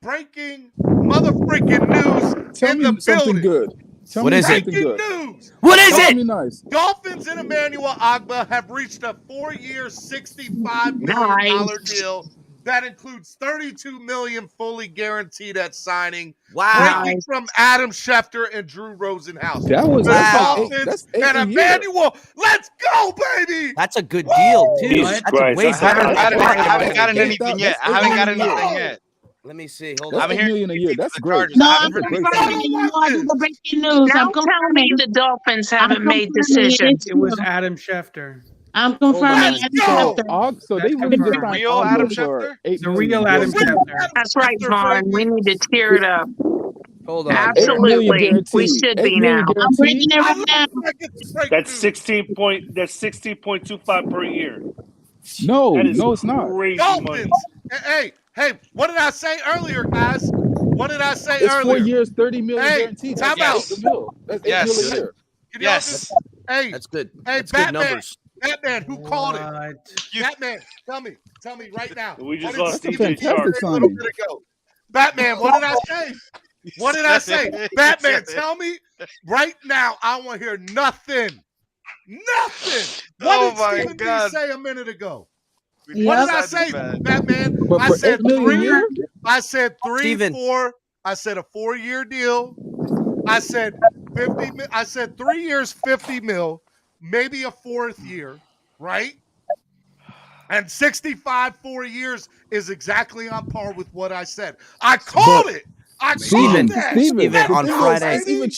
Breaking motherfucking news Tell in me the something building! good. Tell What me is it? something good. News! What is Tell it? me nice. Dolphins and Emmanuel Ogbah have reached a 4-year, $65 million deal that includes $32 million fully guaranteed at signing. Wow! Breaking from Adam Schefter and Drew Rosenhaus. That was Dolphins and Emmanuel. Let's go, baby! That's a good deal too. Jesus That's Christ, way that's better. I haven't gotten anything yet. I haven't gotten anything yet. Let me see. Hold That's on. $8 million a year. That's great. No, That's I'm a great confirming signing. you want to do the breaking news. Now I'm tell confirming me the Dolphins haven't made confirming decisions. It was Adam Schefter. I'm confirming Let's Adam go! Schefter. So they really just signed real Adam Ogbah for Schefter? $8 The real million. Adam Schefter. That's right, Vaughn. We need to tear it up. Hold on. $8 million Absolutely. guaranteed. We should $8 be million now. I'm breaking guaranteed. it right now. That's 16.25 per year. No, That is no, it's not. crazy Dolphins! money. Hey, what did I say earlier, guys? What did I say It's 4 earlier? years, $30 million Hey, guaranteed. time That's out. $8 million. That's $8 million a year. Can y'all just- hey, That's good. Hey, That's good Batman. numbers. Batman, who called it? What? Batman, tell me right now. We just What lost did That's a Steven DJ fantastic say a little signing. bit ago? Batman, what did I say? What did I say? Batman, tell me right now. I want to hear nothing. Nothing. What did Stephen B say a minute ago? What did I say, Batman? But I for said $8 million a 3. year? I said 3, Steven. 4. I said a 4-year deal. I said 50. I said 3 years, 50 mil, maybe a 4th year, right? And 65 4 years is exactly on par with what I said. I called it. I Steven, called that. Steven, on Friday, Steven,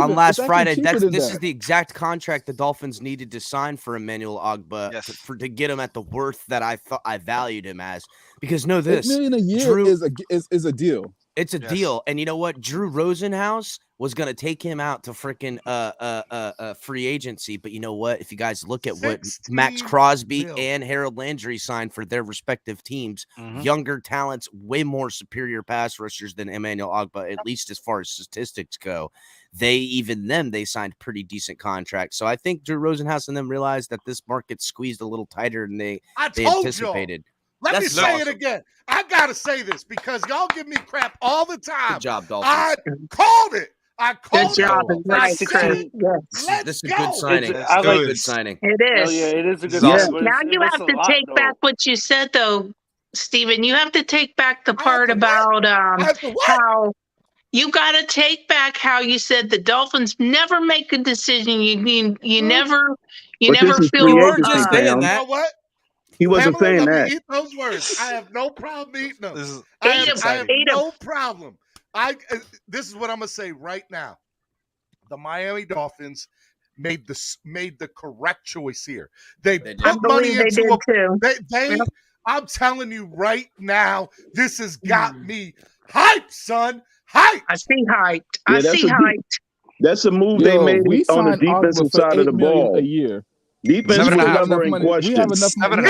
on last it's actually Friday, cheaper than this that. is the exact contract the Dolphins needed to sign for Emmanuel Ogbah to get him at the worth that I thought I valued him as. Because know $8 this, million a year Drew, is a deal. it's a deal, and you know what? Drew Rosenhaus was going to take him out to freaking free agency, but you know what? If you guys look at what Max Crosby and Harold Landry signed for their respective teams, younger talents, way more superior pass rushers than Emmanuel Ogbah, at least as far as statistics go. They signed pretty decent contracts. So I think Drew Rosenhaus and them realized that this market squeezed a little tighter than they anticipated. Let me say it again. I got to say this because y'all give me crap all the time. Good job, Dolphins. I called it. I called Good job. it. Right, Chris. Yes. This is a good signing. I like Good signing. It is. Oh, yeah, it is a good Yeah. signing. Now you have to take back what you said, though, Steven. You have to take back the part about how you got to take back how you said the Dolphins never make a decision. You never feel. You know what? He wasn't saying Pamela, let that. me eat those words. I have no problem eating them. This is- I have no problem. This is what I'm gonna say right now. The Miami Dolphins made the correct choice here. They put money into I'm telling you right now, this has got me hyped, son. Hyped. I see hyped. I see hyped. That's a move they made on the defensive side of the ball. A year. Defense was never in question. We have enough money.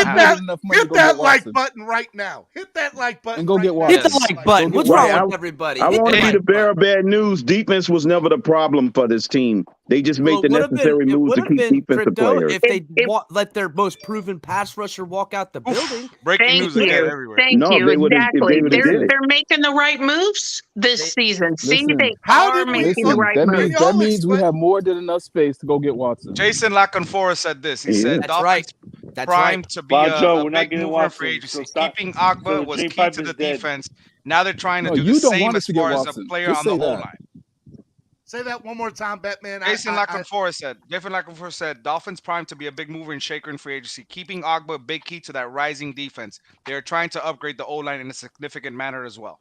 Hit that like button right now. Hit that like button. And go get Watson. Hit the like button. What's wrong with everybody? I want to be the bearer of bad news. Defense was never the problem for this team. They just make the necessary moves to keep defensive players. If they let their most proven pass rusher walk out the building. Breaking news again everywhere. Thank you. Exactly. They're making the right moves this season. See, they are making the right moves. That means we have more than enough space to go get Watson. Jason Laconfora said this. He said, "Dolphins primed to be a big mover for agency. Keeping Ogbah was key to the defense. Now they're trying to do the same as far as a player on the O-line." Say that one more time, Batman. Jason Laconfora said, Dolphins primed to be a big mover and shaker in free agency, keeping Ogbah a big key to that rising defense. They are trying to upgrade the O-line in a significant manner as well.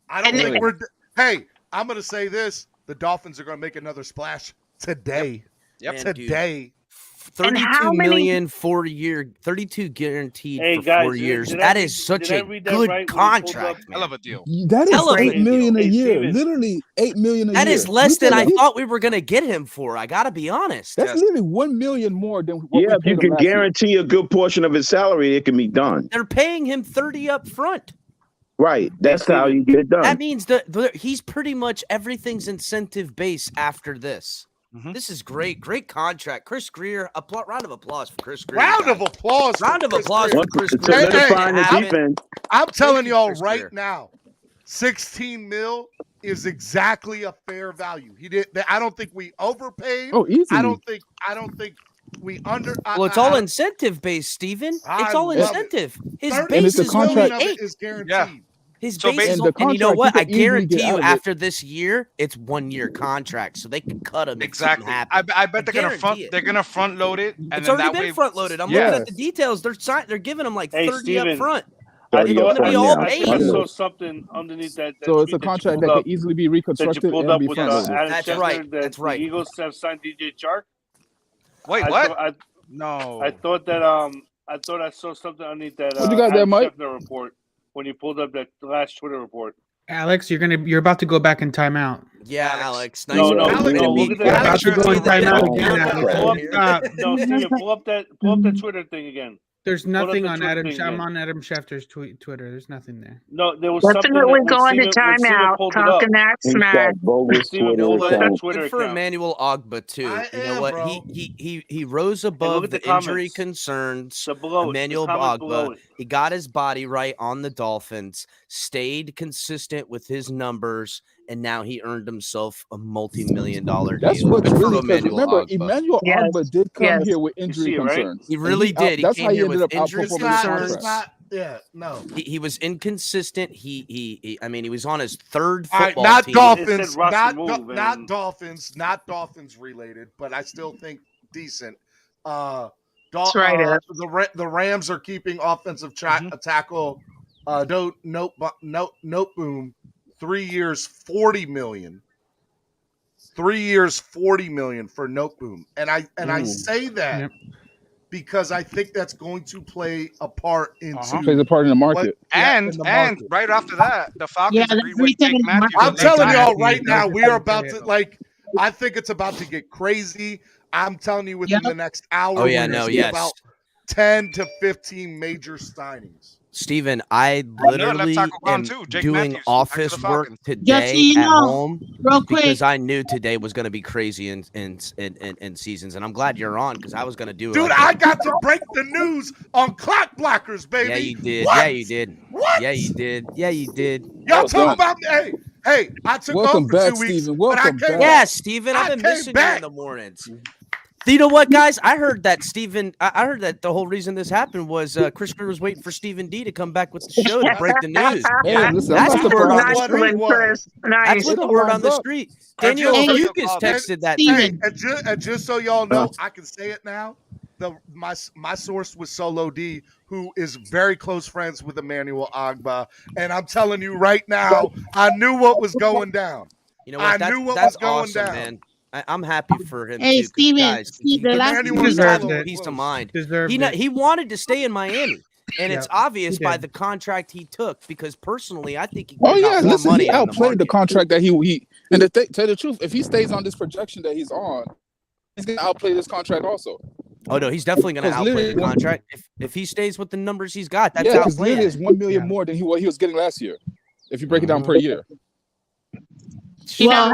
I don't think we're – hey, I'm going to say this. The Dolphins are going to make another splash today. Yep. Today. 32 million 4 year, 32 guaranteed for 4 years. That is such a good contract. I love a deal. That is $8 million a year. Literally $8 million a year. That is less than I thought we were going to get him for. I got to be honest. That's literally $1 million more than what if you can guarantee a good portion of his salary, it can be done. They're paying him 30 up front. Right. That's how you get it done. That means he's pretty much everything's incentive based after this. Mm-hmm. This is great. Great contract. Chris Greer, round of applause for Chris Greer. Round of applause for Chris Greer. I'm telling y'all right now, 16 mil is exactly a fair value. I don't think we overpaid. Oh, easily. I don't think we under. Well, it's all incentive based, Steven. It's all incentive. His base is contract is guaranteed. Yeah. His base is, and you know what? I guarantee you, after this year, it's 1 year contract, so they can cut him. Exactly. I bet they're gonna front load it. And it's already been front loaded. I'm looking at the details. They're giving him like 30 up front. I saw something underneath that. So it's a contract that could easily be reconstructed and be front loaded. That's right. That's right. The Eagles have signed DJ Chark. Wait, what? No. I thought I saw something underneath that. What you got there, Mike? Report. When you pulled up that last Twitter report. Alex, you're about to go back in timeout. Yeah, Alex. Nice look at that. About to go in timeout again. No, Steven, pull up that Twitter thing again. There's nothing on Adam. I'm on Adam Schefter's Twitter. There's nothing there. No, there was definitely going to timeout. Talking that smack. Good for Emmanuel Ogbah too. You know what? He rose above the injury concerns. Emmanuel Ogbah. He got his body right on the Dolphins. Stayed consistent with his numbers. And now he earned himself a multi-million-dollar deal. That's what's really because remember, Emmanuel Ogbah did come here with injury concerns. He really did. That's came how he here ended with up injury concerns. He was inconsistent. He was on his third football not team. Dolphins, not Dolphins, not Dolphins related, but I still think decent. That's right. The Rams are keeping offensive tackle Noteboom. 3 years, $40 million. 3 years, $40 million for Noteboom, and I say that because I think that's going to play a part into plays a part in the market. And right after that, the Falcons agreed with Jake Matthews. I'm telling y'all right now, we are about to I think it's about to get crazy. I'm telling you, within the next hour, about 10 to 15 major signings. Steven, I literally am doing office work today at home because I knew today was going to be crazy in seasons, and I'm glad you're on because I was going to do it. Dude, I got to break the news on Clock Blockers, baby. Yeah, you did. What? Yeah, you did. What? Yeah, you did. Yeah, you did. Y'all talking about me? Hey, I took off for 2 weeks. Steven. Welcome back. Yeah, Steven, I've been missing you in the mornings. You know what, guys? I heard that I heard that the whole reason this happened was Chris Greer was waiting for Stephen D to come back with the show to break the news. Hey, listen, that's the word on the Nice street. one, Chris. Nice. That's what the word on the street. Daniel Lucas texted that. And just so y'all know, I can say it now. my source was Solo D, who is very close friends with Emmanuel Ogbah, and I'm telling you right now, I knew what was going down. You know what? That's awesome, man. I'm happy for him Hey, too. 'Cause Steven, guys, the last he deserves got it. peace of mind. Deserved it. He wanted to stay in Miami, and it's Yeah, obvious he by did. the contract he took. Because personally, I think he Oh got yeah, more listen, money he on the outplayed the market. contract that he and to tell you the truth, if he stays on this projection that he's on, he's gonna outplay this contract also. Oh no, he's definitely going to 'Cause outplay literally the contract if he stays with the numbers he's got. That's Yeah, because outplaying literally it. it's $1 million more than what he was getting last year. If you break it down per year. Well,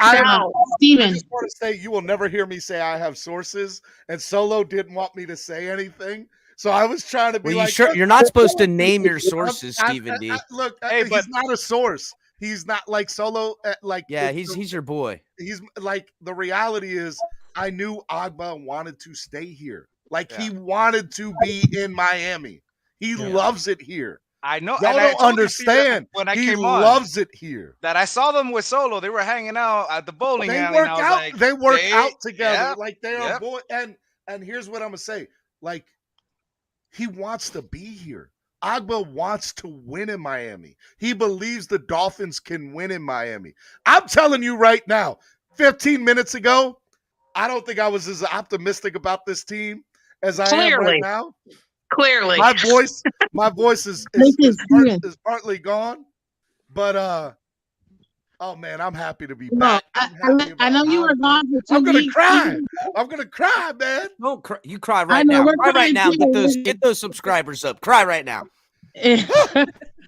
I Steven. just want to say you will never hear me say I have sources, and Solo didn't want me to say anything. So I was trying to be Well, like, you're not supposed to name your sources, Stephen D. Look, he's not a source. He's not like Solo. Yeah, he's your boy. He's like, the reality is, I knew Ogbah wanted to stay here. Like he wanted to be in Miami. He loves it here. I know. Y'all and I don't told you, Steve, understand. when I He came on, loves it here. that I saw them with Solo. They were hanging out at the bowling They alley. work and I was out. like, They work out together. yeah, Like they are yeah. boy. And here's what I'm gonna say. Like he wants to be here. Ogbah wants to win in Miami. He believes the Dolphins can win in Miami. I'm telling you right now, 15 minutes ago, I don't think I was as optimistic about this team as I am right now. Clearly. My voice is partly gone. But oh man, I'm happy to be back. I know you were gone for 2 I'm gonna weeks. cry. I'm gonna cry, man. Don't cry. You cry right I know, now. we're Cry right crying now. too. Get those subscribers up. Cry right now.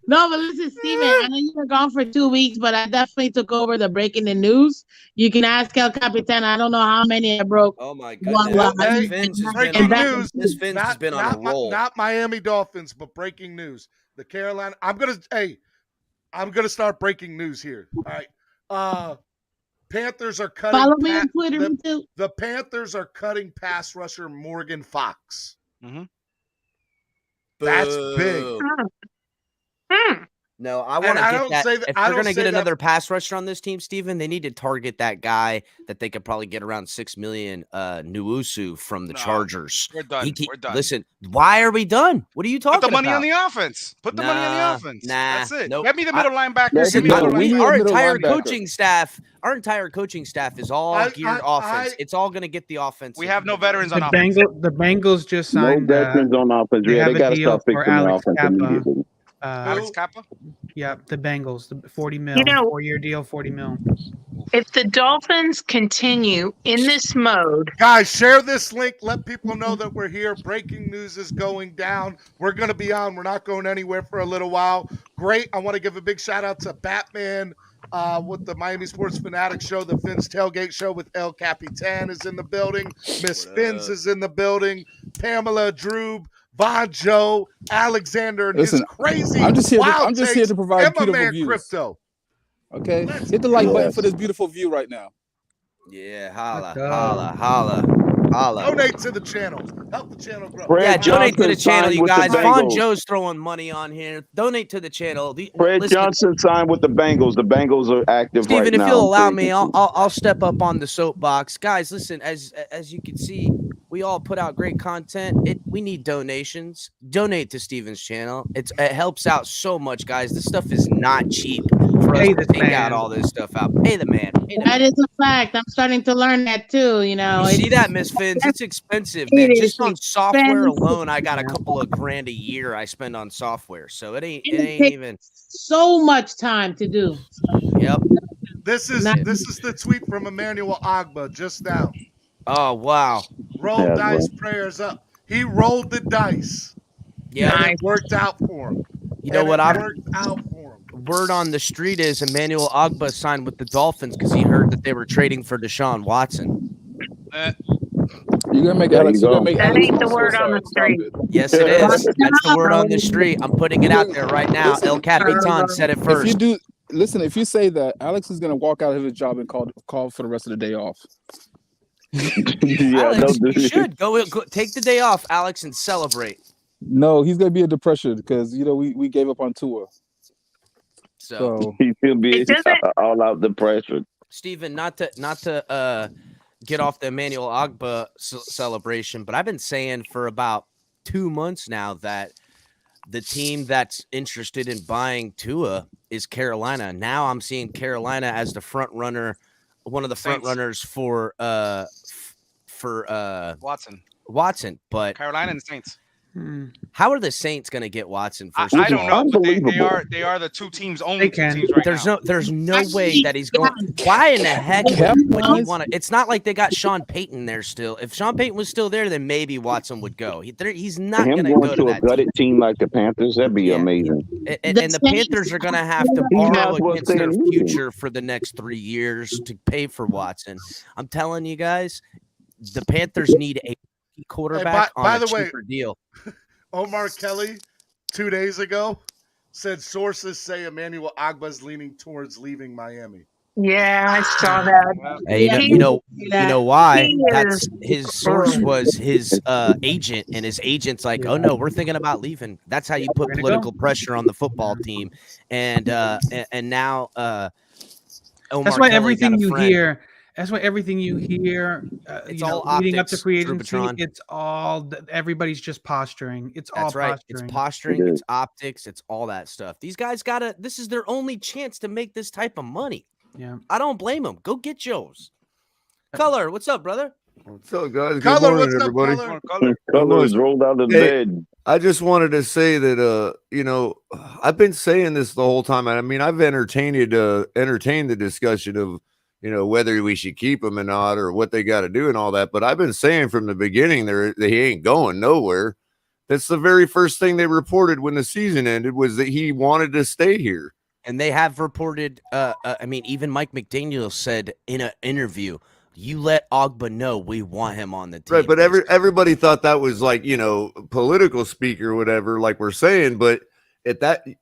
No, but listen, Steven, I know you were gone for 2 weeks, but I definitely took over the breaking the news. You can ask El Capitan. I don't know how many I broke. Oh my Well, goodness. Breaking news. This Vince has been on a roll. Not Miami Dolphins, but breaking news. The Carolina. I'm gonna start breaking news here. All right. Panthers are cutting. Follow me on Twitter too. The Panthers are cutting pass rusher Morgan Fox. Mm-hmm. That's big. No, I want to I get don't that. say that- If I they're don't going to say get that- another pass rusher on this team, Steven, they need to target that guy that they could probably get around $6 million, Nuusu from the Chargers. We're done. We're done. Listen, why are we done? What are you talking Put the money about? on the offense. Put the money on the offense. That's it. Nope. Get me the middle linebacker. Listen, Give me the middle our linebacker. entire coaching staff is all geared offense. It's all going to get the offense. We have no veterans on The offense. Bengals just No signed. veterans on offense. They Yeah, have they a got to deal start for fixing the Alex offense Kappa. immediately. Alex Kappa? Yeah, the Bengals, the 40 mil, You know- 4-year deal, 40 mil. If the Dolphins continue in this mode, Guys, share this link. Let people know that we're here. Breaking news is going down. We're going to be on. We're not going anywhere for a little while. Great. I want to give a big shout out to Batman with the Miami Sports Fanatics show. The Finn's Tailgate show with El Capitan is in the building. Miss Finns is in the building. Pamela Droob, Von Joe, Alexander, and Listen, his crazy I'm just here wild to provide takes. beautiful Man views. Crypto. Okay, hit the like button for this beautiful view right now. Yeah, holla. Donate to the channel. Help the channel grow. Yeah, donate to the Johnson channel, signed you with the guys. Von Bengals. Joe's throwing money on here. Donate to the channel. Fred Listen, Johnson signed with the Bengals. The Bengals are active Steven, right if now. you'll allow me, I'll step up on the soapbox. Guys, listen, as you can see, we all put out great content. We need donations. Donate to Steven's channel. It helps out so much, guys. This stuff is not cheap for us to take out all this stuff out. Pay the man. That is a fact. I'm starting to learn that too. You know, You see that, Miss Finns? It's expensive, man. It Just is on software expensive. alone, I got a couple of grand a year I spend on software. So it ain't takes even. so much time to do. Yep. This is the tweet from Emmanuel Ogbah just now. Oh wow. Roll Yeah, dice, bro. prayers up. He rolled the dice. Yeah. And it worked out for him. You know And what? it I've worked out for him. word on the street is Emmanuel Ogbah signed with the Dolphins because he heard that they were trading for Deshaun Watson. You're gonna make There Alex. you You're go. gonna make That Alex ain't the look so word on sad. the street. Stop it. Yes, it is. That's the word on the street. I'm putting it out there right now. El Capitan said it If first. you do, listen. If you say that, Alex is gonna walk out of his job and call for the rest of the day off. Alex, you should go take the day off, Alex, and celebrate. No, he's gonna be in depression because we gave up on Tua. So he'll be all out depression. Steven, not to get off the Emmanuel Ogbah celebration, but I've been saying for about 2 months now that the team that's interested in buying Tua is Carolina. Now I'm seeing Carolina as the front runner, one of the front runners for Watson, but Carolina and the Saints. How are the Saints going to get Watson? First I don't know, but they are the two teams only two teams right now. There's no way that he's going. Why in the heck would he want to? It's not like they got Sean Payton there still. If Sean Payton was still there, then maybe Watson would go. He's not going to go to a that gutted team like the Panthers, that'd be amazing. And the Panthers are going to have to borrow against their future for the next 3 years to pay for Watson. I'm telling you guys, the Panthers need a quarterback on a cheaper deal. Omar Kelly, 2 days ago, said sources say Emmanuel Ogbah is leaning towards leaving Miami. Yeah, I saw that. Hey, you know why? That's his source was his agent, and his agent's like, "Oh no, we're thinking about leaving." That's how you put political pressure on the football team, and now Omar that's why Kelly everything got a you friend. hear. That's why everything you hear, It's you know, all leading up to optics, free agency, Trubitron. it's all everybody's just posturing. It's all That's right. posturing. It's posturing. It's optics. It's all that stuff. These guys this is their only chance to make this type of money. Yeah. I don't blame them. Go get Joe's. Color, what's up, brother? What's up, guys? Good Color, morning, what's up, everybody. Colors rolled out of bed. I just wanted to say that, you know, I've been saying this the whole time. I mean, I've entertained the discussion of, you know, whether we should keep him or not, or what they got to do and all that. But I've been saying from the beginning that he ain't going nowhere. That's the very first thing they reported when the season ended, was that he wanted to stay here. And they have reported, I mean, even Mike McDaniel said in an interview, you let Ogbah know we want him on the team. Right, but everybody thought that was like, you know, political speak or whatever, like we're saying. But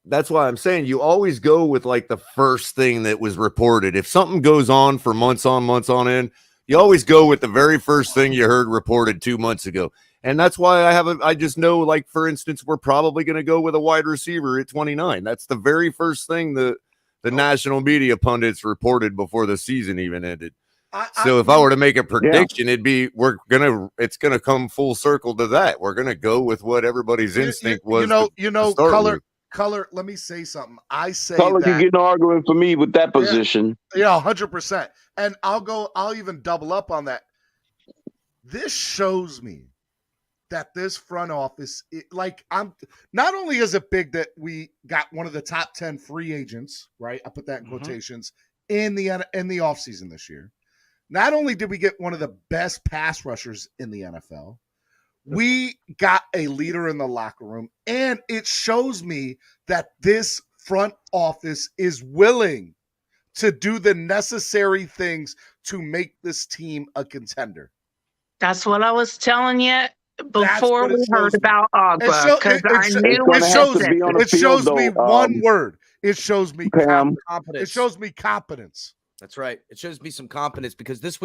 that's why I'm saying you always go with like the first thing that was reported. If something goes on for months on end, you always go with the very first thing you heard reported 2 months ago. And that's why I just know, like, for instance, we're probably going to go with a wide receiver at 29. That's the very first thing the national media pundits reported before the season even ended. So if I were to make a prediction, it'd be it's gonna come full circle to that. We're gonna go with what everybody's instinct was. Color. Let me say something. I say Color, that you get an argument for me with that position. Yeah, 100%. And I'll even double up on that. This shows me that this front office, not only is it big that we got one of the top 10 free agents, right? I put that in quotations, in the offseason this year. Not only did we get one of the best pass rushers in the NFL, we got a leader in the locker room, and it shows me that this front office is willing to do the necessary things to make this team a contender. That's what I was telling you before we heard about Ogbah, because I knew it shows me one word. It shows me competence. It shows me competence. That's right. It shows me some confidence, because this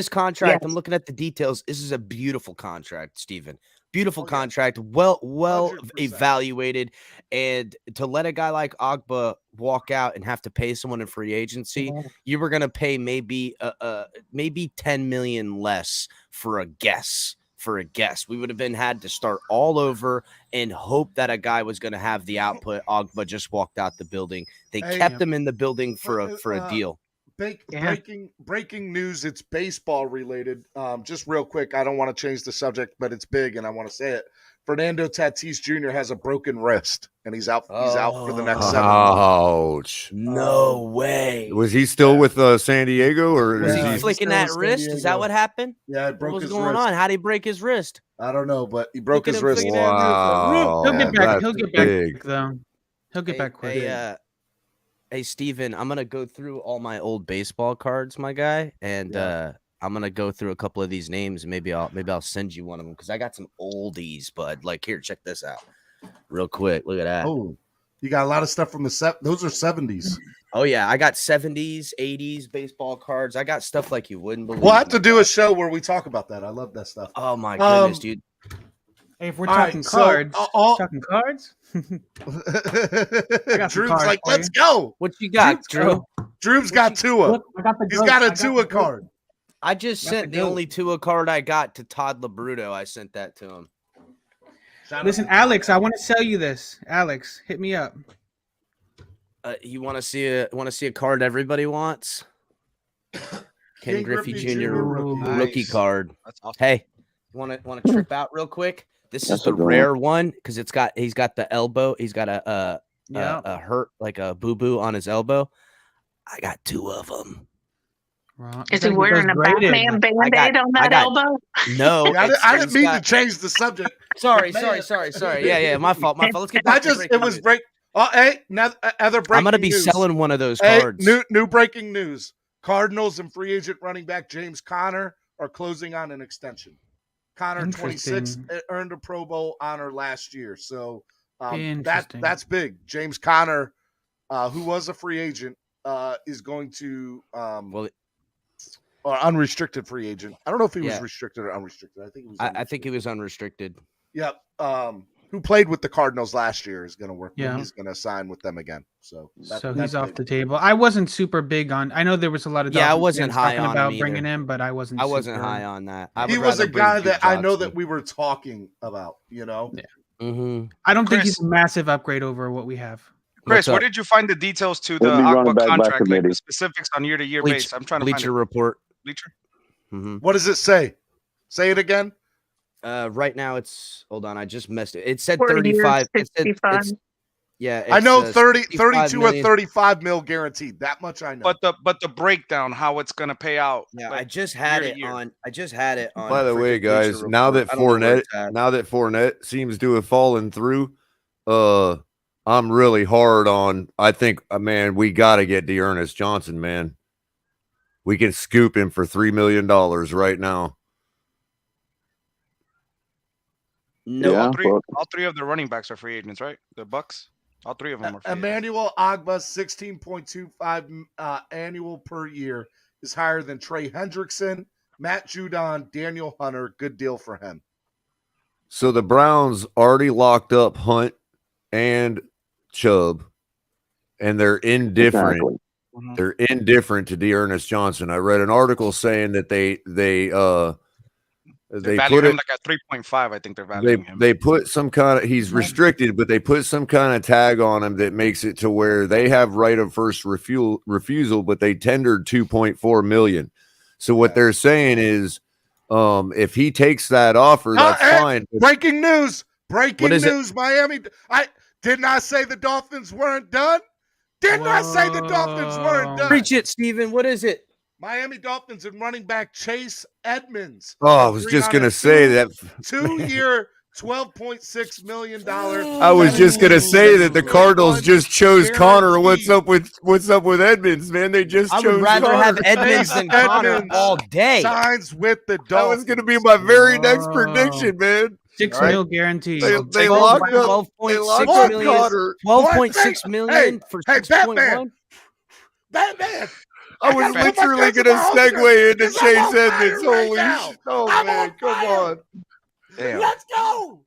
contract. Yes. I'm looking at the details. This is a beautiful contract, Steven. Beautiful contract. Well 100%. Evaluated. And to let a guy like Ogbah walk out and have to pay someone in free agency, you were going to pay maybe 10 million less for a guess. We would have had to start all over and hope that a guy was going to have the output. Ogbah just walked out the building. They kept him in the building for a deal. Breaking news. It's baseball related. Just real quick. I don't want to change the subject, but it's big, and I want to say it. Fernando Tatis Jr. has a broken wrist, and he's out. He's out for the next 7 months. Ouch! No way. Was he still with San Diego, or was he flicking that wrist? Is that what happened? Yeah, it broke what was his going wrist. on? How did he break his wrist? I don't know, but he broke his wrist. Wow. He'll get back. That's He'll get big. back though. He'll get back quick. Hey, Steven, I'm gonna go through all my old baseball cards, my guy, and I'm gonna go through a couple of these names, and maybe I'll send you one of them, because I got some oldies, bud. Like, here, check this out, real quick. Look at that. Oh, you got a lot of stuff from the those are 70s. Oh yeah, I got 70s, 80s baseball cards. I got stuff like you wouldn't believe. We'll have to do a show where we talk about that. I love that stuff. Oh my goodness, dude. Hey, if we're talking cards, talking cards. Drew's like, let's go. What you got, Drew? Drew's got Tua. He's got a Tua card. I just sent the only Tua card I got to Todd Labruto. I sent that to him. Listen, Alex, I want to sell you this. Alex, hit me up. You want to see a card everybody wants? Ken Griffey Jr. rookie card. That's awesome. Hey, want to trip out real quick? This is the rare one because he's got the elbow. He's got a hurt, like a boo-boo on his elbow. I got 2 of them. Is he wearing a Batman Band-Aid on that elbow? No, I didn't mean to change the subject. Sorry. Yeah, my fault. Let's get back to it was break. Oh, hey, other breaking I'm gonna be news. selling one of those cards. New breaking news: Cardinals and free agent running back James Conner are closing on an extension. Conner, 26, earned a Pro Bowl honor last year, so that's big. James Conner, who was a free agent, is going to or unrestricted free agent. I don't know if he was restricted or unrestricted. I think he was. I think he was unrestricted. Yep. Who played with the Cardinals last year is going to work. Yeah. He's going to sign with them again. So he's off the table. I wasn't super big on. I know there was a lot of I wasn't high on about bringing him, but I wasn't. I wasn't high on that. He was a guy that I know that we were talking about. You know. Yeah. Mm-hmm. I don't think he's a massive upgrade over what we have. Chris, where did you find the details to the Ogbah contract, like the specifics on year-to-year base? I'm trying to find Bleacher Report. Bleacher. Mm-hmm. What does it say? Say it again. Right now it's hold on. I just missed it. It said 35. I know 32 million. Or 35 mil guaranteed. That much I know. But the breakdown, how it's gonna pay out. Yeah, I just had it on. By the way, guys, now that Fournette seems to have fallen through, I'm really hard on. I think, man, we got to get D'Ernest Johnson, man. We can scoop him for $3 million right now. No, all three of the running backs are free agents, right? The Bucks, all 3 of them are free Emmanuel Ogbah, 16.25 annual per year is higher than Trey Hendrickson, Matt Judon, Daniel Hunter. Good deal for him. So the Browns already locked up Hunt and Chubb, and they're indifferent. Exactly. They're indifferent to D'Ernest Johnson. I read an article saying that they put him like at 3.5. I think they're valuing him. They put some kind of he's restricted, but they put some kind of tag on him that makes it to where they have right of first refusal, but they tendered 2.4 million. So what they're saying is, if he takes that offer, that's fine. Breaking news! Breaking news! Miami. I didn't I say the Dolphins weren't done? Didn't I say the Dolphins weren't done? Preach it, Steven. What is it? Miami Dolphins and running back Chase Edmonds. Oh, I was just going to say that 2-year, $12.6 million. I was just going to say that the Cardinals just chose Connor. What's up with Edmonds, man? They just chose I would rather Connor. have Edmonds than Connor all day. Signs with the Dolphins. That was going to be my very next prediction, man. 6 mil guaranteed. They locked up 12.6 million for 6.1. Batman. I was literally going to segue into Chase Edmonds. Holy shit. Oh, man. Come on. Damn. Let's go.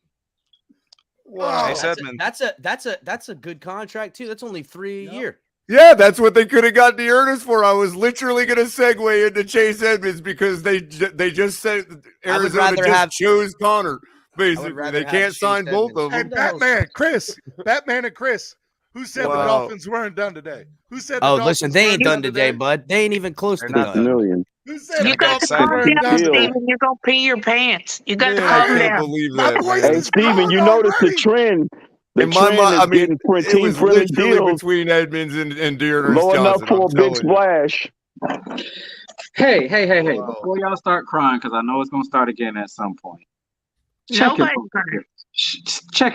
Wow. Chase Edmonds. That's a good contract, too. That's only 3 a year. Yeah, that's what they could have got D'Ernest for. I was literally going to segue into Chase Edmonds because they just said Arizona just chose Connor. Basically, they can't sign both of them. Hey, Batman and Chris. Who said the Dolphins weren't done today? Who said? Listen, they ain't done today, bud. They ain't even close to done. Who said you got to calm down, Steven. You're gonna pee your pants. You got to calm down. Hey, Steven, you noticed the trend. The trend is getting team-friendly deals between Edmonds and D'Ernest low Johnson. enough for a big splash. Hey! Before y'all start crying, because I know it's gonna start again at some point. Check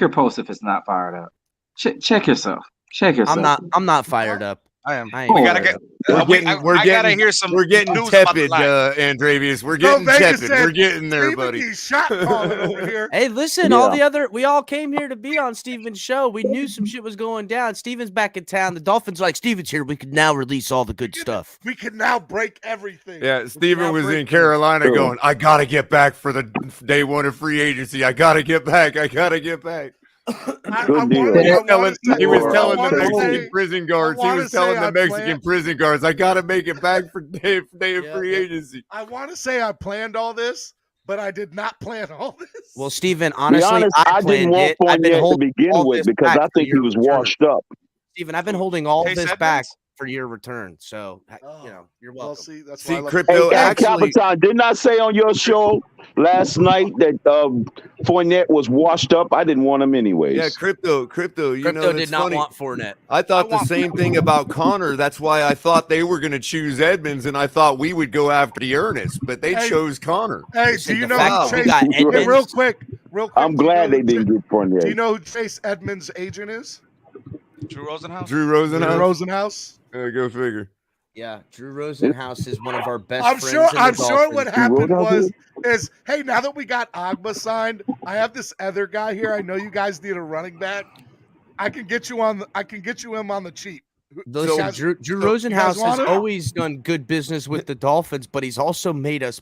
your post if it's not fired up. Check yourself. I'm not fired up. I am. We gotta get. Gotta hear some. We're getting tepid, Andrevius. We're getting tepid. We're getting there, buddy. Over here. Hey, listen, we all came here to be on Steven's show. We knew some shit was going down. Steven's back in town. The Dolphins are like, Steven's here. We can now release all the good stuff. We can now break everything. Yeah, Steven was in Carolina going, I gotta get back for the day one of free agency. I gotta get back. He was telling the Mexican prison guards. He was telling the Mexican prison guards, I got to make it back for day of free agency. I want to say I planned all this, but I did not plan all this. Well, Steven, honestly, I didn't want Fournette to begin with because I think he was washed up. Steven, I've been holding all this back for your return. So, you're welcome. Well, see, that's See, why Crypto, Capitan, didn't I say on your show last night that Fournette was washed up? I didn't want him anyways. Yeah, Crypto. Crypto did not want Fournette. I thought the same thing about Connor. That's why I thought they were going to choose Edmonds, and I thought we would go after Ernest, but they chose Connor. Hey, do you know who Chase? Hey, real quick. I'm glad they didn't get Fournette. Do you know who Chase Edmonds' agent is? Drew Rosenhaus. Drew Rosenhaus. Go figure. Yeah, Drew Rosenhaus is one of our best I'm friends. sure what happened is, hey, now that we got Ogbah signed, I have this other guy here. I know you guys need a running back. I can get you him on the cheap. Drew Rosenhaus has always done good business with the Dolphins, but he's also made us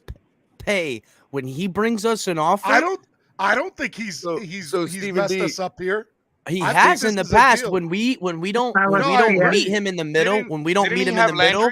pay when he brings us an offer. I don't think he's messed us up here. He has in the past when we don't meet him in the middle, when we don't meet him in the middle,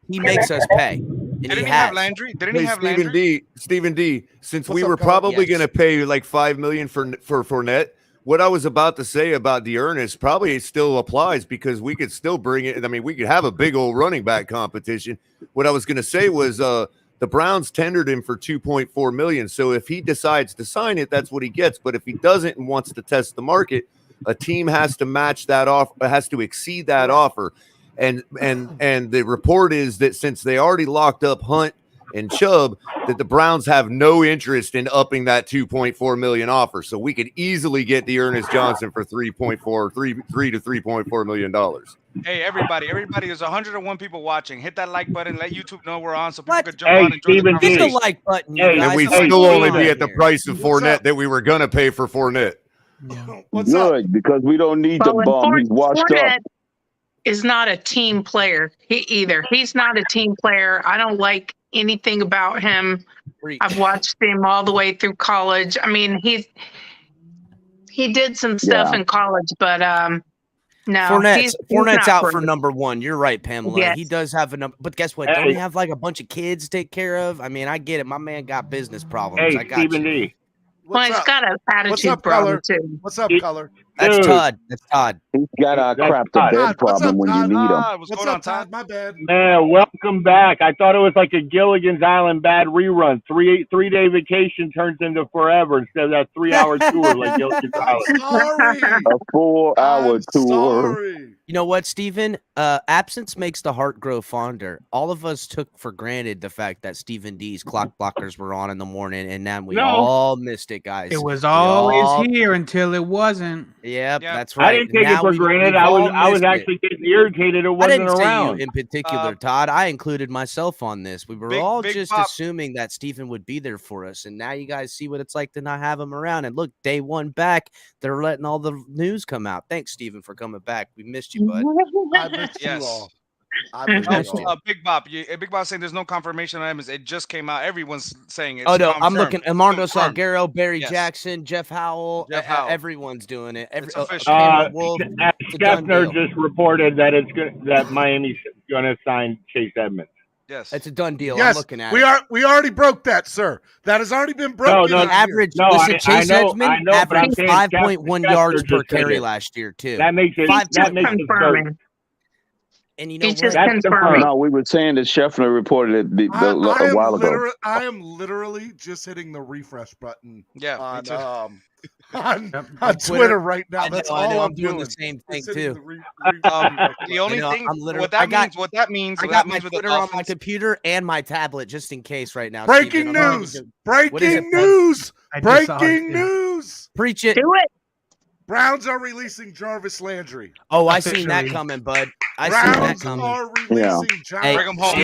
he makes us pay. And Didn't he have Landry? Didn't he have Landry? Stephen D, since we were probably going to pay like $5 million for Fournette, what I was about to say about Ernest probably still applies because we could still bring it. I mean, we could have a big old running back competition. What I was going to say was the Browns tendered him for $2.4 million. So if he decides to sign it, that's what he gets. But if he doesn't and wants to test the market, a team has to match that offer, has to exceed that offer. And the report is that since they already locked up Hunt and Chubb, that the Browns have no interest in upping that $2.4 million offer. So we could easily get Ernest Johnson for $3 to $3.4 million. Hey, everybody, there's 101 people watching. Hit that like button. Let YouTube know we're on so people could jump on and join the conversation. Hit the like button. And we'd still only be at the price of Fournette that we were going to pay for Fournette. What's good, because we don't need to bum. He's washed up. Is not a team player either. He's not a team player. I don't like anything about him. I've watched him all the way through college. I mean, he did some stuff in college, but no. Fournette's out for number one. You're right, Pamela. Yes. He does have a number, but guess what? Don't he have like a bunch of kids to take care of? I mean, I get it. My man got business problems. I got Stephen you. D. Well, he's got an attitude problem too. What's up, Color? That's Todd. That's Todd. He's got a crap to bed problem when you need him. What's up, Todd? My bad. Man, welcome back. I thought it was like a Gilligan's Island bad rerun. 3-day vacation turns into forever instead of that 3-hour tour like Gilligan's Island. Sorry. A 4-hour tour. Sorry. You know what, Steven? Absence makes the heart grow fonder. All of us took for granted the fact that Stephen D's clock blockers were on in the morning, and then we all missed it, guys. It was always here until it wasn't. Yep, that's right. I didn't take it for granted. I was actually getting irritated it wasn't around. I didn't say you in particular, Todd. I included myself on this. We were all just assuming that Stephen would be there for us, and now you guys see what it's like to not have him around. And look, day one back, they're letting all the news come out. Thanks, Stephen, for coming back. We missed you, bud. I missed you all. Big Bob, Big Bob saying there's no confirmation on Evans. It just came out. Everyone's saying it. Oh no, I'm looking. Armando Salguero, Barry Jackson, Jeff Howell. Everyone's doing it. It's official. Scheffner just reported that that Miami's going to sign Chase Edmonds. Yes, it's a done deal. Yes, I'm looking at we already broke that, sir. That has already been broken. Chase Edmonds averaged 5.1 yards per carry last year too. That makes it. And you know what? No, we were saying that Scheffner reported it a while ago. I am literally just hitting the refresh button. Yeah, on Twitter right now. That's all I'm doing. The same thing too. The only thing what that means. I got my Twitter on my computer and my tablet just in case right now. Breaking news! Breaking news! Breaking news! Preach it! Do it! Browns are releasing Jarvis Landry. Oh, I seen that coming, bud. I seen that coming. Browns are releasing Jarvis. Bring him home.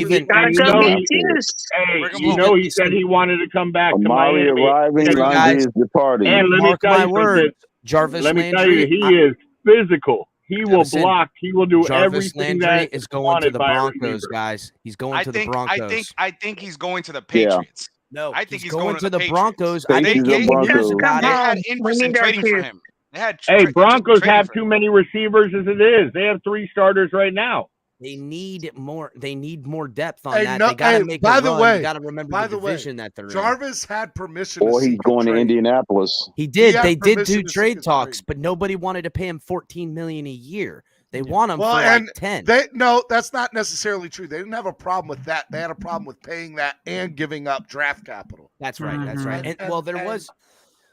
You know he said he wanted to come back to Miami. Landry is departing. And let me tell you something. Jarvis Let me Landry, tell you, he is physical. He will block. He will do Jarvis everything Landry that is going to the Broncos, guys. He's going to the Broncos. I think he's going to the Patriots. No, I think he's going to the Patriots. Broncos. They had interest in trading for him. Hey, Broncos have too many receivers as it is. They have 3 starters right now. They need more. They need more depth on Hey, that. no, They got to hey, make by a the run. way, You got to remember by the the way, division that they're in. Jarvis had permission to Or he's seek a going to trade. Indianapolis. He did. had They did permission do to seek trade a talks, trade. but nobody wanted to pay him $14 million a year. They want him Well, for and like 10. no, that's not necessarily true. They didn't have a problem with that. They had a problem with paying that and giving up draft capital. That's right. That's right. And well, there was.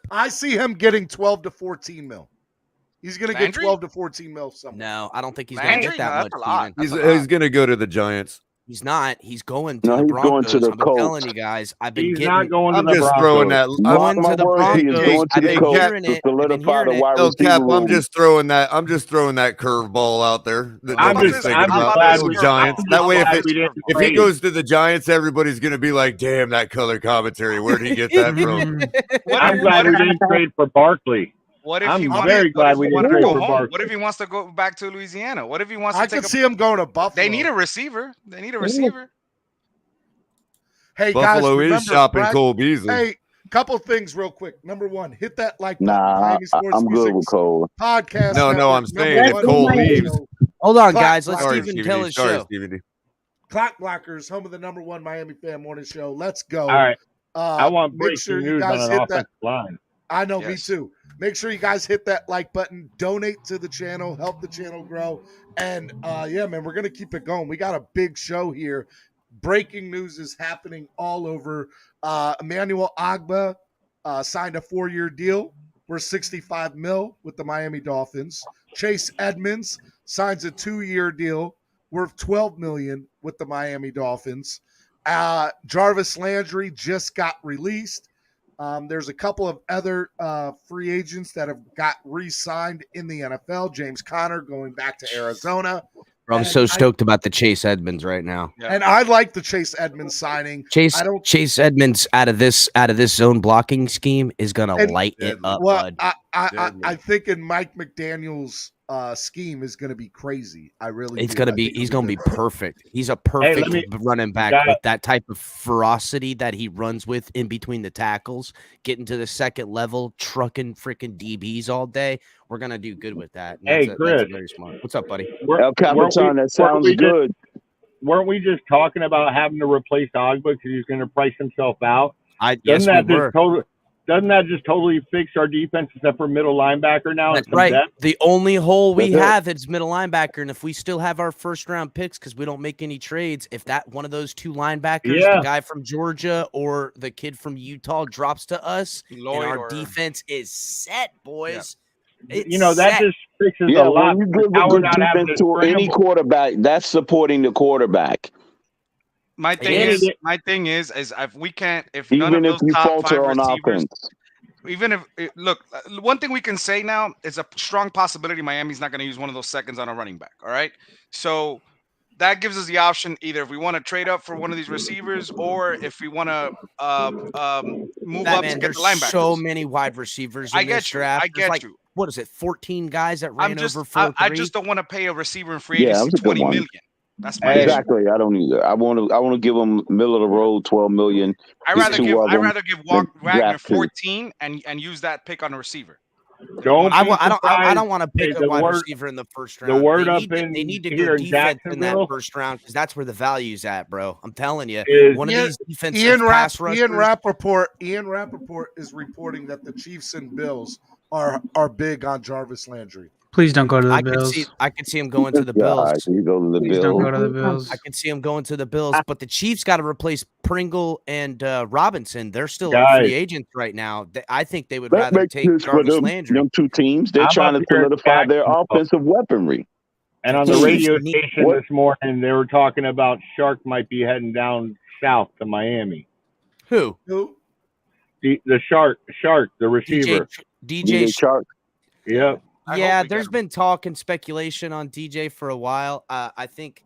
I see him getting 12 to 14 mil. He's going to get Landry? 12 to 14 mil somewhere. No, I don't think he's going to get that No, much. that's a lot. Steven. He's going to go to the Giants. He's not. He's going to No, the he's Broncos. going to the I've been Colts. telling you guys. I've been He's getting. not going to I'm the just Broncos. throwing that. Mark Going my to the words, he is Broncos. going to I've the been Colts hearing to it. I've been solidify hearing the it. wide El receiver Cap, I'm room. just throwing that. I'm just throwing that curveball out there. That I'm nobody's just thinking about. glad Go we- Giants. I'm That just way, glad we didn't if he trade. goes to the Giants, everybody's going to be like, "Damn, that color commentary. Where did he get that from?" I'm glad we didn't trade for Barkley. What if I'm he wanted, very glad we didn't to trade go for home? Barkley. What if he wants to go back to Louisiana? What if he wants I to take could see him going to Buffalo. They need a receiver. They need a receiver. Hey, Buffalo guys, is remember, shopping Brad- Cole Beasley. Hey, couple things real quick. Number one, hit that like button. Nah, Miami Sports I'm Music good with Cole. Podcast. No, Network, I'm saying number if one Cole radio leaves. show. Hold on, Clock guys. Let Blockers. Steven tell his Sorry, show. Stevie D. Clock Blockers, home of the number one Miami fan morning show. Let's go. All right. I want Make breaking sure you news on guys an hit offensive that. line. I know, me Yes. too. Make sure you guys hit that like button, donate to the channel, help the channel grow. And yeah, man, we're going to keep it going. We got a big show here. Breaking news is happening all over. Emmanuel Ogbah signed a 4-year deal worth $65 million with the Miami Dolphins. Chase Edmonds signs a 2-year deal worth $12 million with the Miami Dolphins. Jarvis Landry just got released. There's a couple of other free agents that have got re-signed in the NFL. James Conner going back to Arizona. Bro, I'm so stoked about the Chase Edmonds right now. And I like the Chase Edmonds signing. Chase Edmonds out of this zone blocking scheme is gonna light it up, bud. I think in Mike McDaniel's scheme is going to be crazy. I really. He's do. gonna be perfect. He's a perfect running back with that type of ferocity that he runs with in between the tackles, getting to the second level, trucking freaking DBs all day. We're gonna do good with that. Hey, Chris. That's very smart. What's up, buddy? El Capitan, that sounds good. Weren't we just talking about having to replace Ogbah because he's going to price himself out? Yes, we were. Doesn't that just totally fix our defense except for middle linebacker now? That's right. The only hole we have is middle linebacker, and if we still have our first round picks because we don't make any trades, if that one of those two linebackers, the guy from Georgia or the kid from Utah, drops to us, and our defense is set, boys. It's that just fixes a lot. When you give a good defense to any quarterback, that's supporting the quarterback. My thing is if we can't, if none Even of if those you top falter 5 on receivers, offense. even if look, one thing we can say now is a strong possibility Miami's not going to use one of those seconds on a running back. All right, so that gives us the option either if we want to trade up for one of these receivers or if we want to move up to get the linebackers. So many wide receivers in this draft. I get you. What is it? 14 guys that ran over 4-3? I just don't want to pay a receiver in free agency $20 million. That's my exactly. I don't either. I want to give them middle of the road $12 million. I'd rather give Wagner 14 and use that pick on a receiver. I don't want to pick a wide receiver in the first round. They need to go defense in that first round because that's where the value's at, bro. I'm telling you, one of these defensive pass rushers. Ian Rappaport is reporting that the Chiefs and Bills are big on Jarvis Landry. Please don't go to the Bills. I could see him going to the Bills. Please don't go to the Bills. I could see him going to the Bills, but the Chiefs got to replace Pringle and Robinson. They're still free agents right now. I think they would rather take Jarvis Landry. Them two teams, they're trying to solidify their offensive weaponry. And on the radio station this morning, they were talking about Shark might be heading down south to Miami. Who? The Shark, the receiver. DJ Shark. Yep. Yeah, there's been talk and speculation on DJ for a while. I think,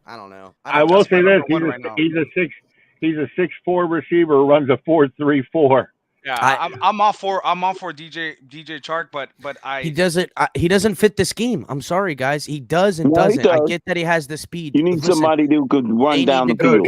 I don't know. I will say this: he's a 6'4" receiver who runs a 4.34. Yeah, I'm all for DJ Chark, but he doesn't fit the scheme. I'm sorry, guys. He doesn't. Does. I get that he has the speed. You need somebody who could run down the field.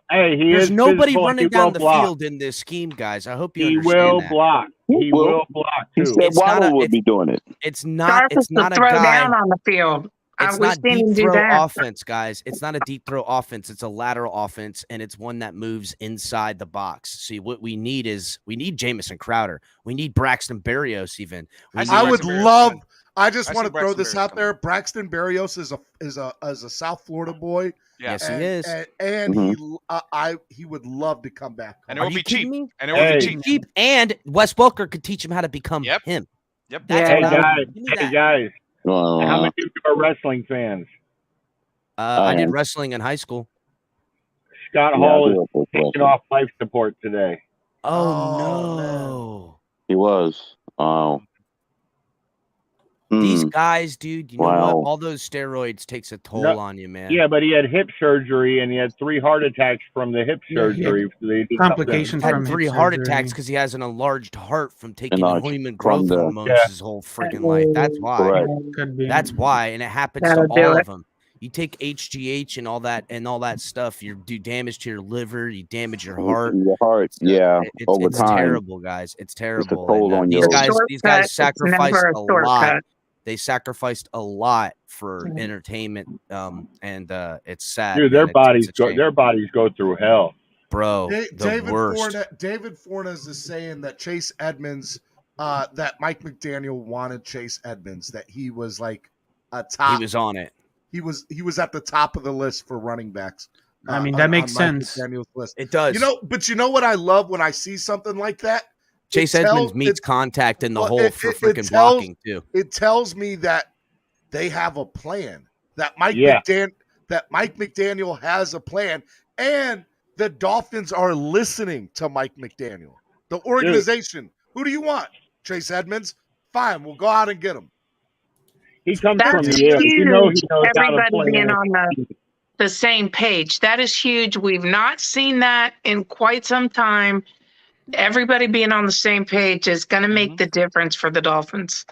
There's nobody running down the field in this scheme, guys. I hope you understand will that. block. He will block He too. said Waddle would be doing it. It's not. It's not a throw guy. down on the field. It's We've not seen deep him do throw that. offense, guys. It's not a deep throw offense. It's a lateral offense, and it's one that moves inside the box. See, what we need is Jamison Crowder. We need Braxton Berrios. Even I would love. I just want to throw this out there. Braxton Berrios is a South Florida boy. Yes, he is. And he would love to come back. And it would be cheap. And it would be cheap. And Wes Welker could teach him how to become him. Yep. Hey guys. How many of you are wrestling fans? I did wrestling in high school. Scott Hall is taking off life support today. Oh no. He was. These guys, dude, you know Wow. what? All those steroids takes a toll No, on you, man. Yeah, but he had hip surgery and he had 3 heart attacks from the hip surgery. So they did Complications something. from Had 3 hip heart surgery. attacks because he has an enlarged heart from taking Enlarged human from growth the- hormones Yeah. his whole freaking life. That's why. Correct. Could be. That's why, and it happens That'll to do all it. of them. You take HGH and all that stuff. You do damage to your liver. You damage your heart. Your heart, yeah, over It's time. terrible, guys. It's terrible. toll on these your- guys Shortcut, it's sacrificed never a a lot. shortcut. They sacrificed a lot for Mhm. entertainment, and it's sad. Dude, man. their It's a shame. bodies go through hell. Bro, the David worst. David Fornes is saying that Chase Edmonds, that Mike McDaniel wanted Chase Edmonds, that he was like a top. He was on it. He was at the top of the list for running backs. I mean, that makes on Mike sense. McDaniel's list. It does. But you know what I love when I see something like that? Chase Edmonds meets contact in the hole for freaking blocking too. It tells me that they have a plan. That Mike McDaniel has a plan, and the Dolphins are listening to Mike McDaniel. The organization. Who do you want? Chase Edmonds? Fine, we'll go out and get him. He comes That's from huge. Yale. You know he knows how to Everybody play. being on the same page. That is huge. We've not seen that in quite some time. Everybody being on the same page is going to make the difference for the Dolphins.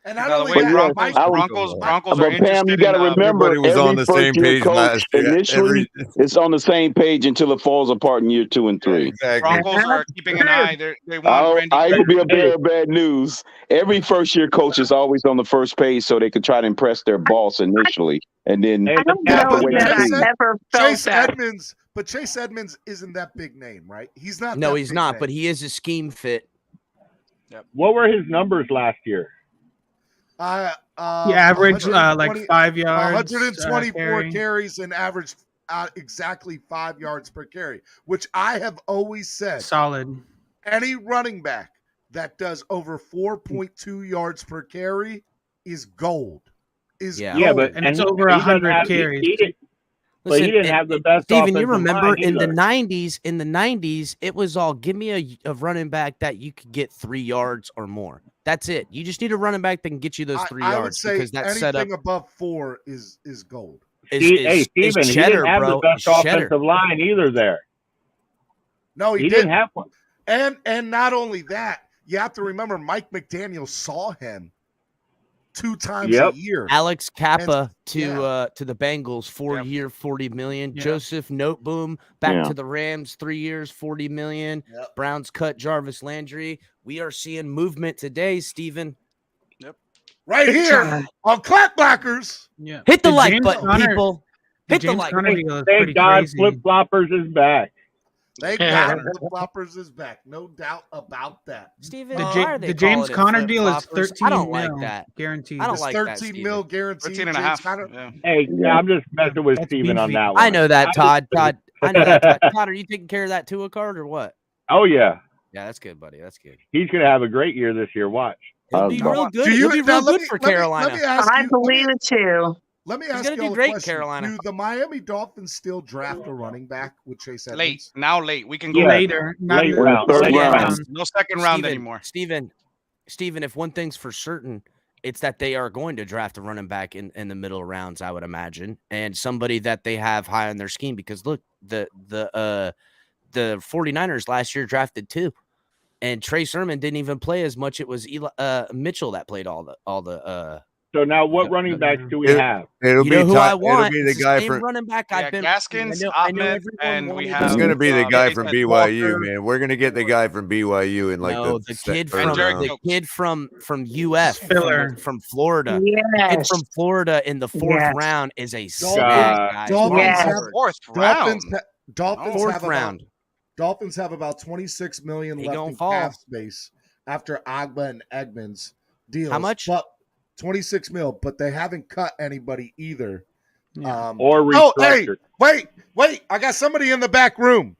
And By the way, Broncos are But Pam, you got to remember, everybody was on the same page coach last year. initially, it's on the same page until it falls apart in year 2 and 3. Exactly. Broncos are keeping an eye. They want Randy. I will be a bearer of bad news. Every first-year coach is always on the first page so they could try to impress their boss initially, and then I don't know that I ever felt Chase that. Edmonds, but Chase Edmonds isn't that big name, right? He's not. No, that he's big not, name. but he is a scheme fit. What were his numbers last year? He averaged like 5 yards. 124 carry. carries and averaged exactly 5 yards per carry, which I have always said. Solid. Any running back that does over 4.2 yards per carry is gold. Yeah, but and it's over 100 carries. But he didn't have the best. Steven, you offensive remember line in the either. 90s, it was all give me a running back that you could get 3 yards or more. That's it. You just need a running back that can get you those 3 I would yards say because that anything setup above 4 is gold. Hey, Steven, he cheddar, didn't have bro. the best It's cheddar. offensive line either there. No, He didn't have one. And not only that, you have to remember Mike McDaniel saw him 2 times a year. Alex Kappa And- to the Bengals, 4-year, $40 million. Yeah. Joseph Noteboom back Yeah. to the Rams, 3 years, $40 million. Browns cut Jarvis Landry. We are seeing movement today, Steven. Right here on Clapbackers. Yeah. Hit the like James button, Conner- people. Hit the James like Conner button. deal is pretty Thank God crazy. Flip Floppers is back. Thank God Flip Floppers is back. No doubt about that. Steven, The, why J- are they the James calling it Conner flip deal is floppers? 13 I don't mil like that. guaranteed. I don't It's like that, 13 Steven. mil guaranteed. 13 and a James half. Conner. Yeah. Hey, I'm just messing with That's Steven on beefy. that one. I know that, Todd. Todd, I know that. Todd, are you taking care of that Tua card or what? Oh yeah, Yeah, that's good, buddy. That's good. he's gonna have a great year this year. Watch. He'll be real good. Do you- He'll be now real let good me- for let me- Carolina. let me ask I you- believe it too. Let me He's ask gonna you do all a great in question. Carolina. Do the Miami Dolphins still draft a running back with Chase Edmonds? Late. We can go Yeah. Later. Not Late in the round. first Third Yeah. round. No second round Steven, anymore. Steven, if one thing's for certain, it's that they are going to draft a running back in the middle rounds, I would imagine, and somebody that they have high on their scheme. Because look, the 49ers last year drafted 2, and Trey Sermon didn't even play as much. It was Mitchell that played all the. So now, what running backs do we have? You know who I want? It'll be the It's guy same from. running back Yeah, I've been. Gaskins, I know Ahmed, everyone and we wanted have. It's going to be the guy from Jason BYU, Walker. man. We're going to get the guy from BYU in like No, the kid third from round. the kid from UF from Florida. Yes. The kid from Florida in the fourth Yes. round is a Dolphins, snag, guys. Dolphins have Fourth round. Dolphins Fourth have round. Dolphins have about 26 million They left gonna in fall. cap space after Ogbah and Edmonds deals. How much? But 26 mil, but they haven't cut anybody either. Or restructured. Hey, wait! I got somebody in the back room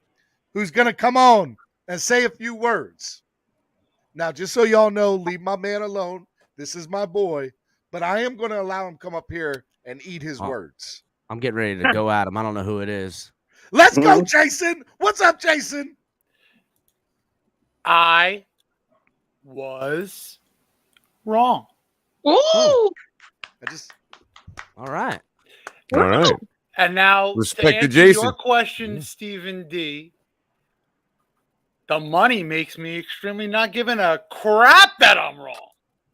who's gonna come on and say a few words. Now, just so y'all know, leave my man alone. This is my boy, but I am going to allow him to come up here and eat his words. I'm getting ready to go at him. I don't know who it is. Let's go, Jason. What's up, Jason? I was wrong. Ooh. I just. All right. All right. And now, Respect to to answer Jason. your question, Stephen D., the money makes me extremely not giving a crap that I'm wrong.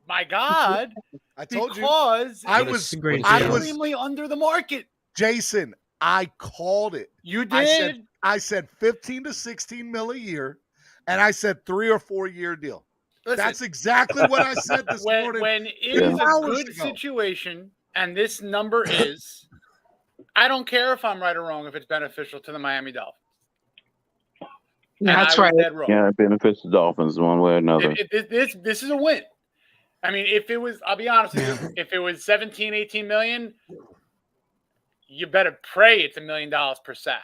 My God. I told because you. I was extremely under the market. Jason, I called it. You did? I said 15 to 16 mil a year, and I said 3 or 4 year deal. Listen, that's exactly what I said this morning. When it is a good situation, and this number is, I don't care if I'm right or wrong if it's beneficial to the Miami Dolphins. That's right. Yeah, it benefits the Dolphins one way or another. This is a win. I mean, if it was, I'll be honest with you, if it was 17, 18 million, you better pray it's $1 million per sack.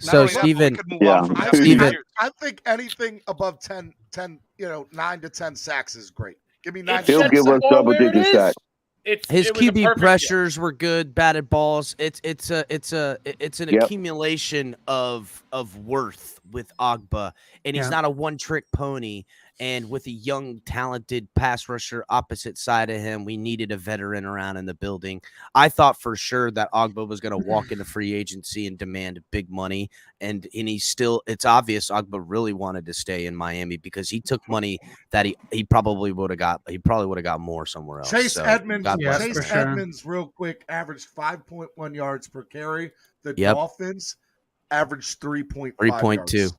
So, Steven, I think anything above 10, 9 to 10 sacks is great. Give me 9. He'll give us double-digit sacks. His QB pressures were good, batted balls. It's an accumulation of worth with Ogbah, and he's not a one-trick pony. And with a young, talented pass rusher opposite side of him, we needed a veteran around in the building. I thought for sure that Ogbah was going to walk into free agency and demand big money. And he's still, it's obvious Ogbah really wanted to stay in Miami because he took money that he probably would have got. He probably would have got more somewhere else. Chase Edmonds, Chase Edmonds, real quick, averaged 5.1 yards per carry. The Dolphins averaged 3.5 3.2.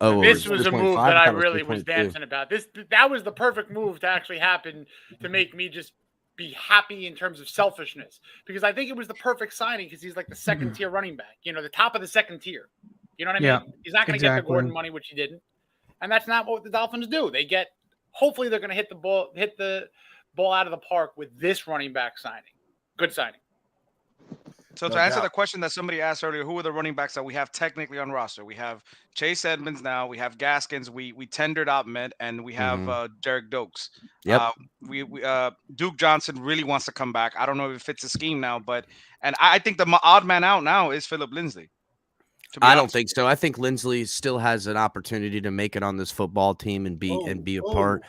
Oh, this was a move that I really was dancing about. That was the perfect move to actually happen to make me just be happy in terms of selfishness, because I think it was the perfect signing because he's like the second tier running back, the top of the second tier. You know what I mean? Yeah, he's not going to get the Gordon money, which he didn't, and that's not what the Dolphins do. They get. Hopefully, they're going to hit the ball out of the park with this running back signing. Good signing. So to answer the question that somebody asked earlier, who are the running backs that we have technically on roster? We have Chase Edmonds now. We have Gaskins. We tendered Ahmed, and we have Derek Dokes. Yep. Duke Johnson really wants to come back. I don't know if it fits the scheme now, and I think the odd man out now is Philip Lindsay. I don't think so. I think Lindsley still has an opportunity to make it on this football team and be a part.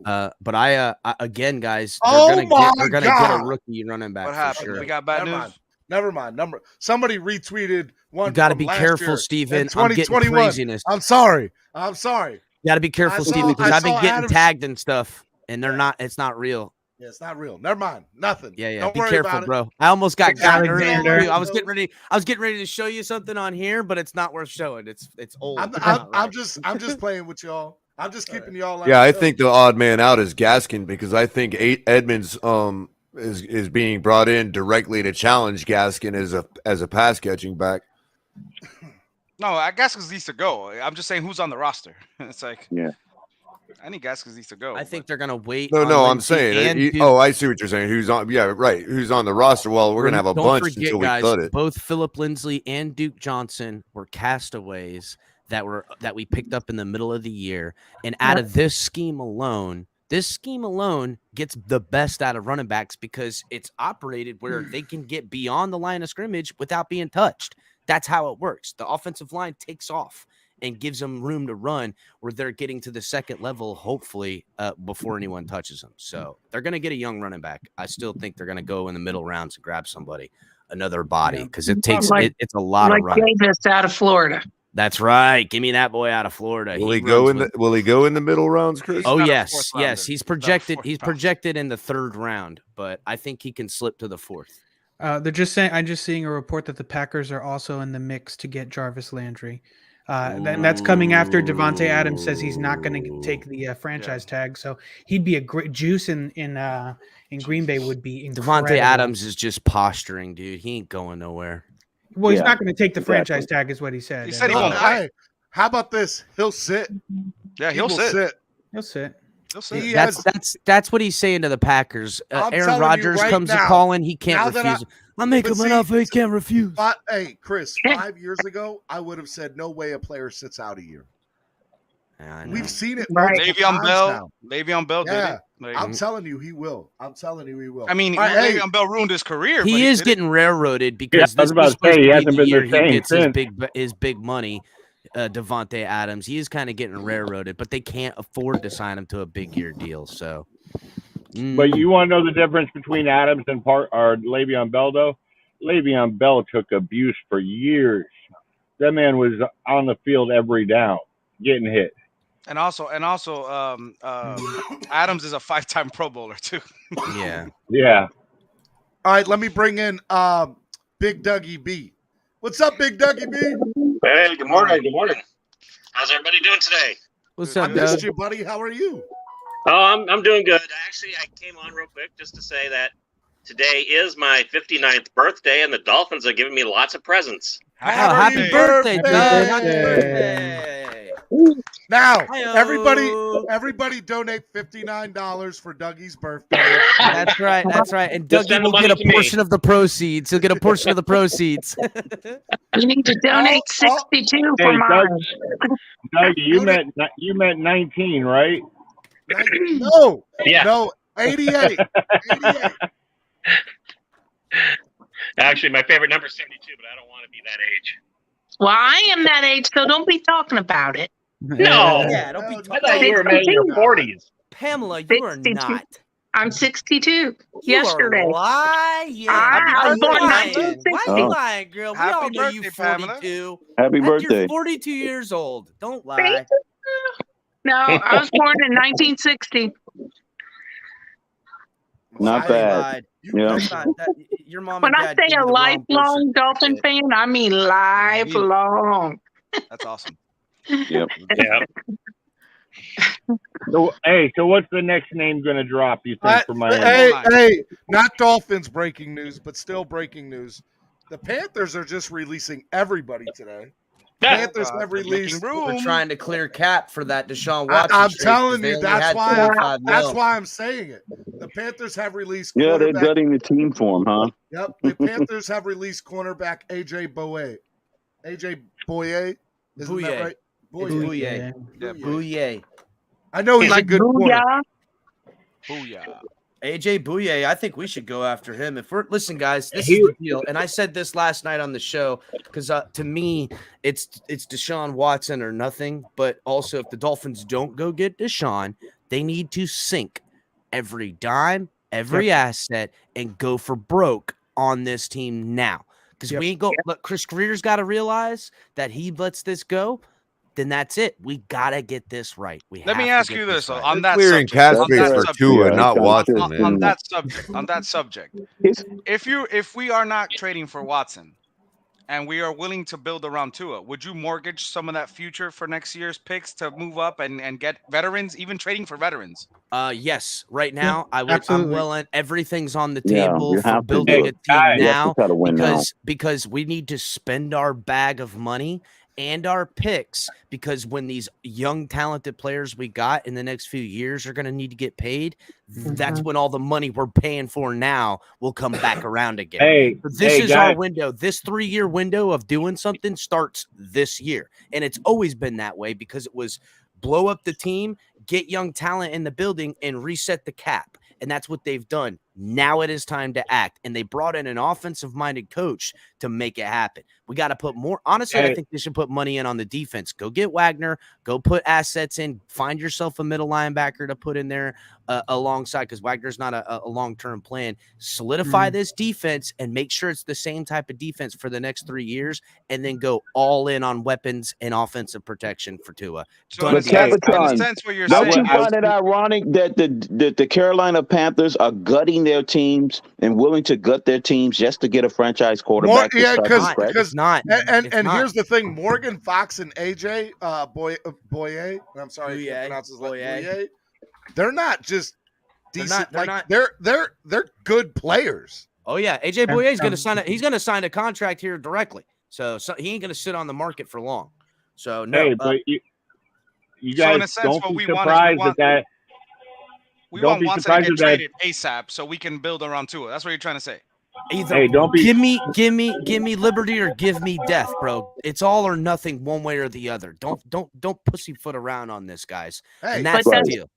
But I again, guys, they're gonna get a rookie running back. What happened? For sure. We got bad news. Never mind. Somebody retweeted one. You got to from be last careful, year Steven. in I'm getting 2021. craziness. I'm sorry. You got to be careful, Steven, because I've been getting tagged and stuff, and they're not. It's not real. Yeah, it's not real. Never mind. Nothing. Yeah. Don't Be worry careful, about bro. I almost got earlier. Alexander. I was getting ready to show you something on here, but it's not worth showing. It's old. I'm just playing with y'all. I'm just keeping y'all. Yeah, I think the odd man out is Gaskin because I think Edmonds is being brought in directly to challenge Gaskin as a pass catching back. No, Gaskins needs to go. I'm just saying who's on the roster. It's like I think Gaskins needs to go. I think they're gonna wait. No, I'm saying. I see what you're saying. Who's on? Yeah, right. Who's on the roster? Well, we're gonna have a bunch until we cut it. Both Philip Lindsay and Duke Johnson were castaways that we picked up in the middle of the year, and out of this scheme alone gets the best out of running backs because it's operated where they can get beyond the line of scrimmage without being touched. That's how it works. The offensive line takes off and gives them room to run where they're getting to the second level, hopefully, before anyone touches them. So they're going to get a young running back. I still think they're going to go in the middle rounds and grab another body because it takes it's a lot of running. Davis out of Florida. That's right. Give me that boy out of Florida. Will he go in the middle rounds, Chris? Oh yes, yes. He's projected. He's projected in the 3rd round, but I think he can slip to the 4th. They're just saying. I'm just seeing a report that the Packers are also in the mix to get Jarvis Landry. That's coming after Devontae Adams says he's not going to take the franchise tag. So he'd be a great juice in Green Bay would be incredible. Devontae Adams is just posturing, dude. He ain't going nowhere. Well, he's not going to take the franchise tag, is what he said. He said he won't play. How about this? He'll sit. Yeah, he'll sit. He'll sit. That's what he's saying to the Packers. Aaron Rodgers comes to calling. He can't refuse. I'm making him enough. He can't refuse. Hey, Chris, 5 years ago, I would have said no way a player sits out a year. We've seen it. Le'Veon Bell. Le'Veon Bell did it. I'm telling you, he will. I mean, Le'Veon Bell ruined his career. He is getting railroaded because I was about to say he hasn't been the same he gets since. his big money. Devontae Adams, he is kind of getting railroaded, but they can't afford to sign him to a big year deal. So, But you want to know the difference between Adams and Le'Veon Bell, though? Le'Veon Bell took abuse for years. That man was on the field every down, getting hit. And also, Adams is a 5-time Pro Bowler too. Yeah. All right, let me bring in Big Dougie B. What's up, Big Dougie B? Hey, good morning. Good morning. How's everybody doing today? What's up, I missed you, buddy. How are you? Oh, I'm doing good. Actually, I came on real quick just to say that today is my 59th birthday, and the Dolphins are giving me lots of presents. Happy birthday, Doug. Happy birthday. Now, everybody donate $59 for Dougie's birthday. That's right. That's right. And Dougie will get a portion of the proceeds. He'll get a portion of the proceeds. You need to donate 62 for mine. Doug, you meant 19, right? No. Yeah. No, 88. 88. Actually, my favorite number is 72, but I don't want to be that age. Well, I am that age, so don't be talking about it. No. Yeah, don't be I thought you were in your 40s. Pamela, you are 62. not. I'm 62. Yesterday. You are lying. I was born in Why 1960. are you lying, girl? We Happy all know you birthday, 42. Happy You're birthday. 42 years old. Don't lie. Thank you. No, I was born in 1960. Not bad. Yeah. Your mom When and I dad say gave a you the wrong lifelong Dolphin fan, I mean lifelong. That's awesome. Yep. Yeah. So what's the next name going to drop, you think, for Miami? Hey, not Dolphins breaking news, but still breaking news. The Panthers are just releasing everybody today. Panthers have released. We're trying to clear cap for that Deshaun Watson. I'm trade telling 'cause you, they only that's had $25 why I'm saying it. The Panthers have released. Yeah, they're gutting the team for him, huh? Yep, the Panthers have released cornerback AJ Boye. AJ Boye, isn't that right? Bouye. Yeah, Bouye. I know he's a good corner. Booyah. AJ Bouye, I think we should go after him. Listen, guys, this is the deal. And I said this last night on the show because to me, it's Deshaun Watson or nothing. But also, if the Dolphins don't go get Deshaun, they need to sink every dime, every asset, and go for broke on this team now. Because we ain't go. Look, Chris Greer's got to realize that he lets this go. Then that's it. We gotta get this right. Let me ask you this on that clearing subject. cap space for Tua, not Watson. On that subject. If we are not trading for Watson, and we are willing to build around Tua, would you mortgage some of that future for next year's picks to move up and get veterans, even trading for veterans? Yes. Right now, I'm absolutely. willing. Everything's on the Yeah, table you for have to building do a it. team You have now to try to win now. because we need to spend our bag of money and our picks, because when these young talented players we got in the next few years are going to need to get paid, that's when all the money we're paying for now will come back around again. This is our window. This 3-year window of doing something starts this year, and it's always been that way because it was blow up the team, get young talent in the building, and reset the cap. And that's what they've done. Now it is time to act. And they brought in an offensive-minded coach to make it happen. We got to put more. Honestly, I think they should put money in on the defense. Go get Wagner. Go put assets in. Find yourself a middle linebacker to put in there alongside, because Wagner's not a long-term plan. Solidify this defense and make sure it's the same type of defense for the next 3 years, and then go all in on weapons and offensive protection for Tua. But Capitán, don't you find it ironic that the Carolina Panthers are gutting their teams and willing to gut their teams just to get a franchise quarterback? Because and here's the thing: Morgan Fox and AJ Boye. I'm sorry, I can't pronounce his last name. They're not just decent. They're good players. Oh yeah, AJ Boye is going to sign. He's going to sign a contract here directly. So he ain't going to sit on the market for long. So no. Hey, but you guys don't be surprised that. We want Watson to get traded ASAP so we can build around Tua. That's what you're trying to say. Either give me liberty or give me death, bro. It's all or nothing, one way or the other. Don't pussyfoot around on this, guys. And that's the deal.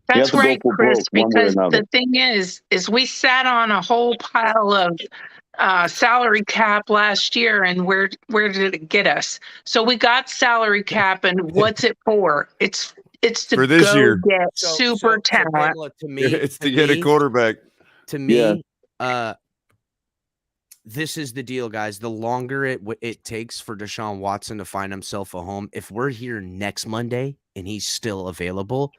That's right, Chris. Because the thing is we sat on a whole pile of salary cap last year, and where did it get us? So we got salary cap, and what's it for? It's to for this year. Get super talent. To me, it's to get a quarterback. To me, this is the deal, guys. The longer it takes for Deshaun Watson to find himself a home, if we're here next Monday and he's still available,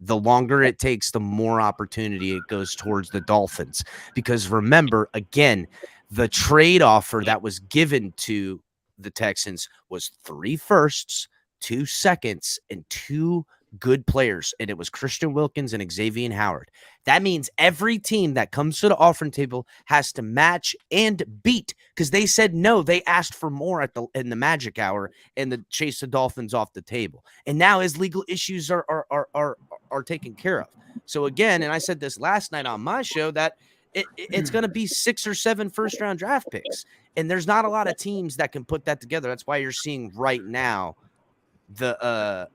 the longer it takes, the more opportunity it goes towards the Dolphins. Because remember, again, the trade offer that was given to the Texans was 3 firsts, 2 seconds, and 2 good players, and it was Christian Wilkins and Xavier Howard. That means every team that comes to the offering table has to match and beat, because they said no. They asked for more in the magic hour and chase the Dolphins off the table. And now his legal issues are taken care of. So again, and I said this last night on my show, that it's going to be 6 or 7 first-round draft picks, and there's not a lot of teams that can put that together. That's why you're seeing right now the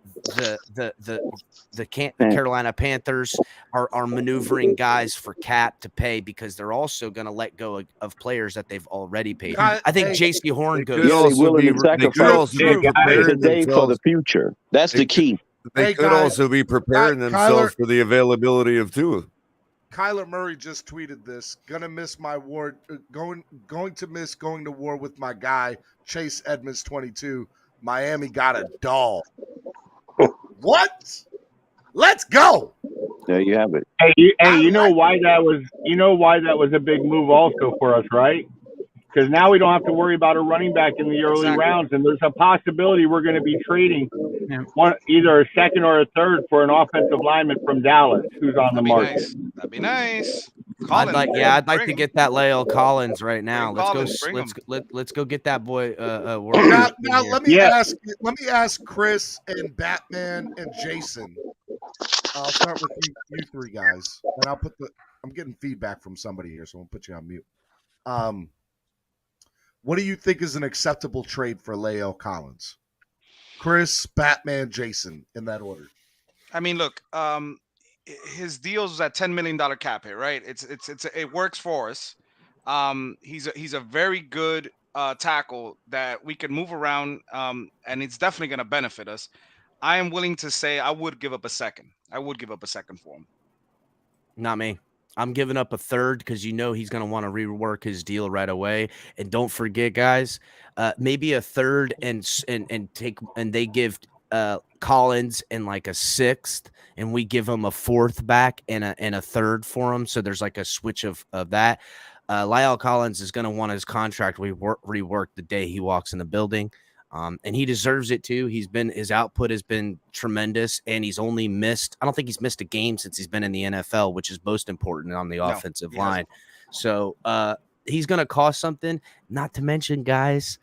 Carolina Panthers are maneuvering guys for cap to pay, because they're also going to let go of players that they've already paid. I think J.C. Horn goes. They could also be preparing themselves for the future. That's the key. They could also be preparing themselves for the availability of Tua. Kyler Murray just tweeted this. Gonna miss my war. Going to miss going to war with my guy Chase Edmonds 22. Miami got a doll. What? Let's go. There you have it. Hey, you know why that was a big move also for us, right? Because now we don't have to worry about a running back in the early rounds, and there's a possibility we're going to be trading either a second or a third for an offensive lineman from Dallas who's on the market. Nice. That'd be nice. I'd like to get that La'el Collins right now. Let's go get that boy. Now let me ask Chris and Batman and Jason. I'll start with you 3 guys, and I'm getting feedback from somebody here, so I'll put you on mute. What do you think is an acceptable trade for La'el Collins? Chris, Batman, Jason, in that order. I mean, look, his deals was at $10 million cap hit, right? It works for us. He's a very good tackle that we can move around, and it's definitely going to benefit us. I am willing to say I would give up a second. I would give up a second for him. Not me. I'm giving up a third, because he's going to want to rework his deal right away. And don't forget, guys, maybe a third and they give Collins and like a 6th, and we give him a 4th back and a third for him. So there's like a switch of that. La'el Collins is going to want his contract reworked the day he walks in the building. And he deserves it too. His output has been tremendous, and he's only missed. I don't think he's missed a game since he's been in the NFL, which is most important on the offensive line. So he's going to cost something. Not to mention, guys,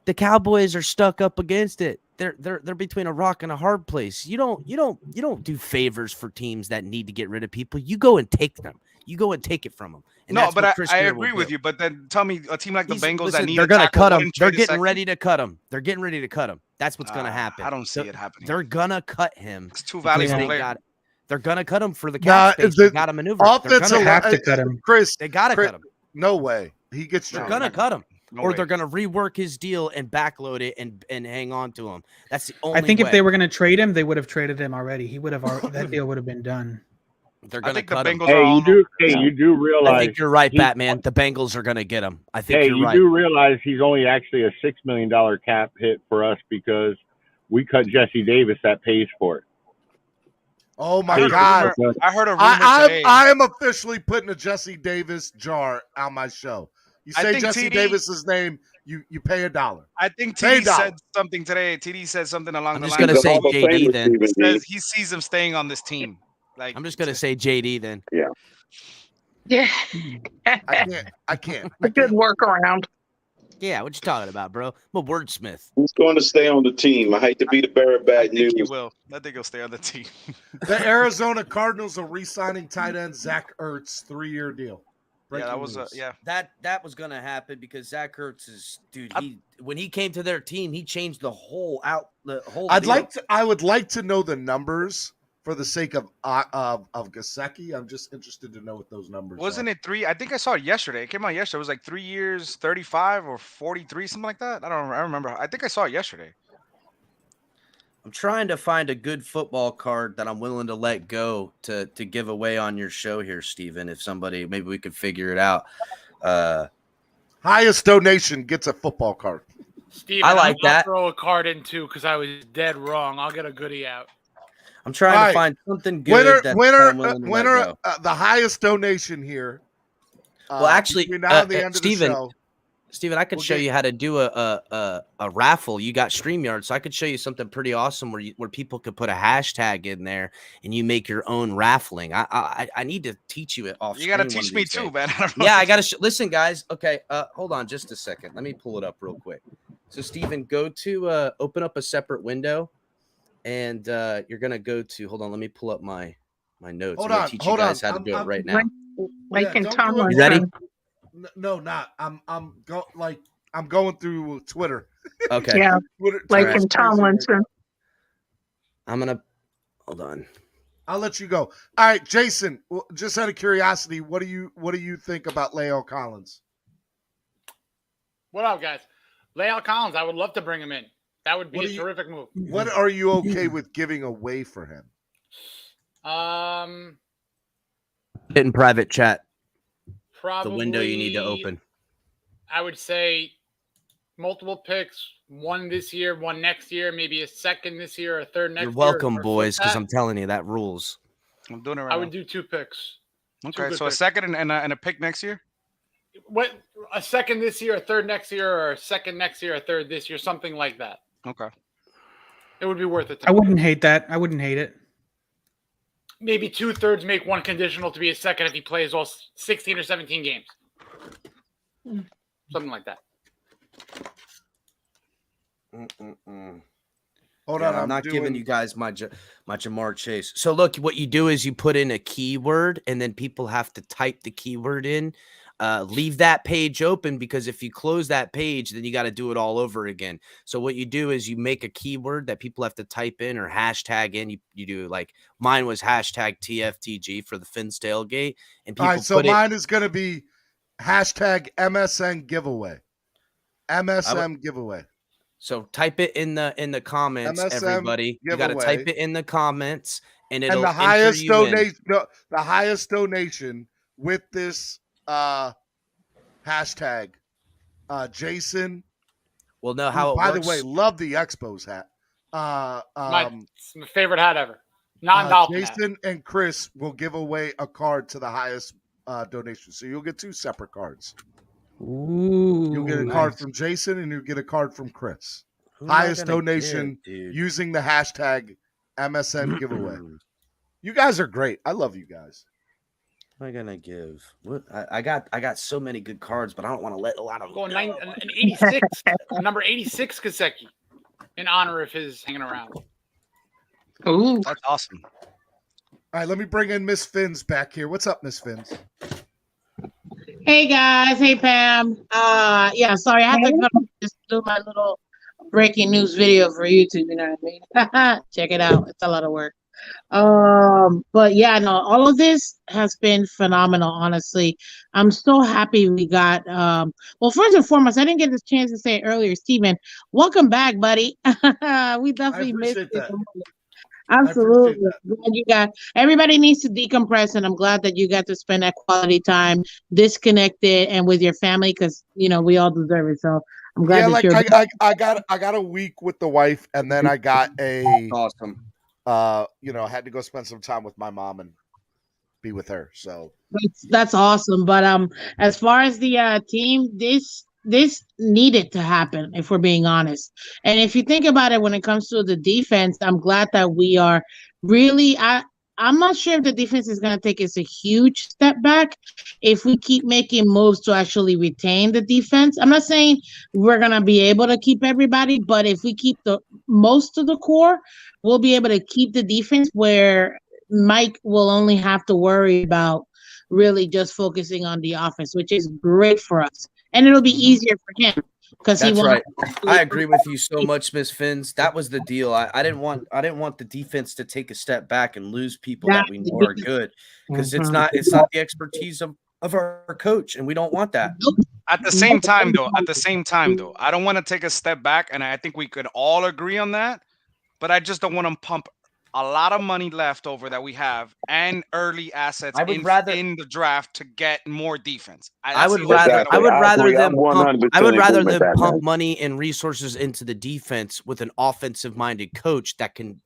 the Cowboys are stuck up against it. They're between a rock and a hard place. You don't do favors for teams that need to get rid of people. You go and take them. You go and take it from them. And no, but I agree with you. But then tell me, a team like the Bengals that need they're going to cut him. They're getting ready to cut him. They're getting ready to cut him. That's what's going to happen. I don't see it happening. They're going to cut him. It's too valuable. They're gonna cut him for the cap space. You got to maneuver. They're gonna have to cut him. Chris, they got to cut him. No way. He gets. They're gonna cut him, or they're gonna rework his deal and backload it and hang on to him. That's the only. I think way. if they were gonna trade him, they would have traded him already. He would have. That deal would have been done. They're gonna cut him. You do realize. I think you're right, Batman. The Bengals are gonna get him. I think you're you right. do realize he's only actually a $6 million cap hit for us because we cut Jesse Davis that pays for it. Oh my God! I heard a rumor I am officially putting a Jesse Davis jar on my show. You say Jesse Davis's name, you pay $1. I think TD said something today. TD said something along the I'm lines. just gonna say JD then. He says he sees him staying on this team. Like I'm just gonna say JD then. Yeah. Yeah. I can't. A good workaround. Yeah, what you talking about, bro? I'm a wordsmith. Who's going to stay on the team? I hate to be the bearer of bad news. He will. I think he'll stay on the team. The Arizona Cardinals are re-signing tight end Zach Ertz, 3-year deal. Yeah, that was that was gonna happen because Zach Ertz is when he came to their team, he changed the whole deal. I would like to know the numbers for the sake of Gesicki. I'm just interested to know what those numbers Wasn't are. it 3? I think I saw it yesterday. It came out yesterday. It was like 3 years, 35 or 43, something like that. I remember. I think I saw it yesterday. I'm trying to find a good football card that I'm willing to let go to give away on your show here, Steven. If somebody, maybe we could figure it out. Highest donation gets a football card. Steven, I like I'll that. throw a card in too because I was dead wrong. I'll get a goodie out. I'm trying to find something good. Winner. The highest donation here. Well, actually, between now and the end of the show. Steven, I could show you how to do a raffle. You got StreamYard, so I could show you something pretty awesome where people could put a hashtag in there and you make your own raffling. I need to teach you it off. You got to teach me too, man. Yeah, I got to listen, guys. Okay, hold on just a second. Let me pull it up real quick. So, Steven, go to open up a separate window, and you're gonna go to. Hold on, let me pull up my notes. I'm gonna teach you guys how to do it right now. You ready? No, not. I'm going through Twitter. Okay. Yeah. Twitter, Like in Tomlinson. I'm gonna hold on. I'll let you go. All right, Jason. Just out of curiosity, what do you think about Leo Collins? What up, guys? Leo Collins, I would love to bring him in. That would be a terrific move. What are you okay with giving away for him? Hit in private chat. Probably The window you need to open. I would say multiple picks, one this year, one next year, maybe a second this year, a third next year. You're welcome, boys, because I'm telling you that rules. I'm doing it right I now. would do 2 picks. Okay, so a second and a pick next year? What, a second this year, a third next year, or a second next year, a third this year, something like that. Okay. It would be worth it. I wouldn't hate that. I wouldn't hate it. Maybe 2/3 make one conditional to be a second if he plays all 16 or 17 games. Something like that. Hold on, I'm not giving you guys my Jamar Chase. So look, what you do is you put in a keyword, and then people have to type the keyword in. Leave that page open, because if you close that page, then you got to do it all over again. So what you do is you make a keyword that people have to type in or hashtag in. You do, like, mine was hashtag TFTG for the Fins tailgate, and people all right, so mine is going to be hashtag MSN giveaway. MSM giveaway. So type it in the comments, MSM everybody. You got to type it in the comments, and it'll the highest donation. The highest donation with this hashtag, Jason. Well, no, how it by works. the way, love the Expos hat. My favorite hat ever. Non-Dolphin hat. Jason and Chris will give away a card to the highest donation. So you'll get 2 separate cards. Ooh, you'll get a card from Jason and you'll get a card from Chris. Highest donation using the hashtag MSN giveaway. You guys are great. I love you guys. What am I gonna give? What I got so many good cards, but I don't want to let a lot of Going an 86, number 86 Gesicki, in honor of his hanging around. Ooh, that's awesome. All right, let me bring in Miss Fins back here. What's up, Miss Fins? Hey guys, hey Pam. Yeah, sorry, I have to come just do my little breaking news video for YouTube. You know what I mean? Check it out. It's a lot of work. But yeah, no, all of this has been phenomenal, honestly. I'm so happy we got well, first and foremost, I didn't get this chance to say it earlier, Steven. Welcome back, buddy. We definitely missed it. Absolutely. Glad you got everybody needs to decompress, and I'm glad that you got to spend that quality time disconnected and with your family because we all deserve it. So I'm glad that you're I got a week with the wife, and then I got a awesome. Had to go spend some time with my mom and be with her. So that's awesome. But as far as the team, this needed to happen, if we're being honest. And if you think about it, when it comes to the defense, I'm glad that we are really. I'm not sure if the defense is going to take us a huge step back if we keep making moves to actually retain the defense. I'm not saying we're going to be able to keep everybody, but if we keep the most of the core, we'll be able to keep the defense where Mike will only have to worry about really just focusing on the offense, which is great for us. And it'll be easier for him because he won't. Right. I agree with you so much, Miss Finns. That was the deal. I didn't want the defense to take a step back and lose people that we know are good because it's not the expertise of our coach, and we don't want that. At the same time, though, I don't want to take a step back, and I think we could all agree on that. But I just don't want to pump a lot of money left over that we have and early assets in the draft to get more defense. I would rather them pump money and resources into the defense with an offensive minded coach that can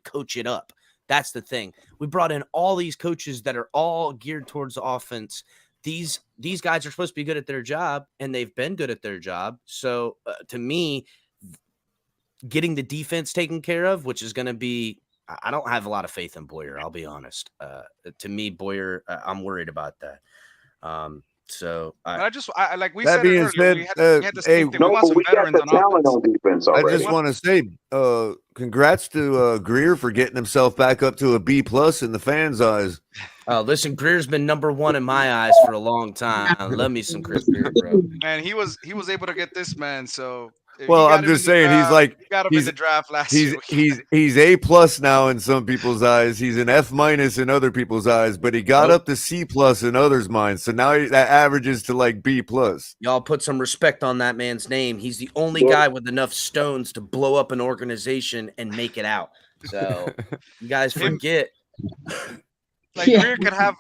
coach it up. That's the thing. We brought in all these coaches that are all geared towards the offense. These guys are supposed to be good at their job, and they've been good at their job. So to me, getting the defense taken care of, which is going to be, I don't have a lot of faith in Boyer. I'll be honest. To me, Boyer, I'm worried about that. Like we said earlier, we had the same thing. We want some veterans on defense. I just want to say, congrats to Greer for getting himself back up to a B+ in the fans' eyes. Listen, Greer's been number one in my eyes for a long time. Love me some Chris Greer, bro. Man, he was able to get this man. So. Well, I'm just saying he's in the draft last year. He's A+ now in some people's eyes. He's an F- in other people's eyes, but he got up to C+ in others' minds. So now that averages to like B+. Y'all put some respect on that man's name. He's the only guy with enough stones to blow up an organization and make it out. So you guys forget. Like Greer could have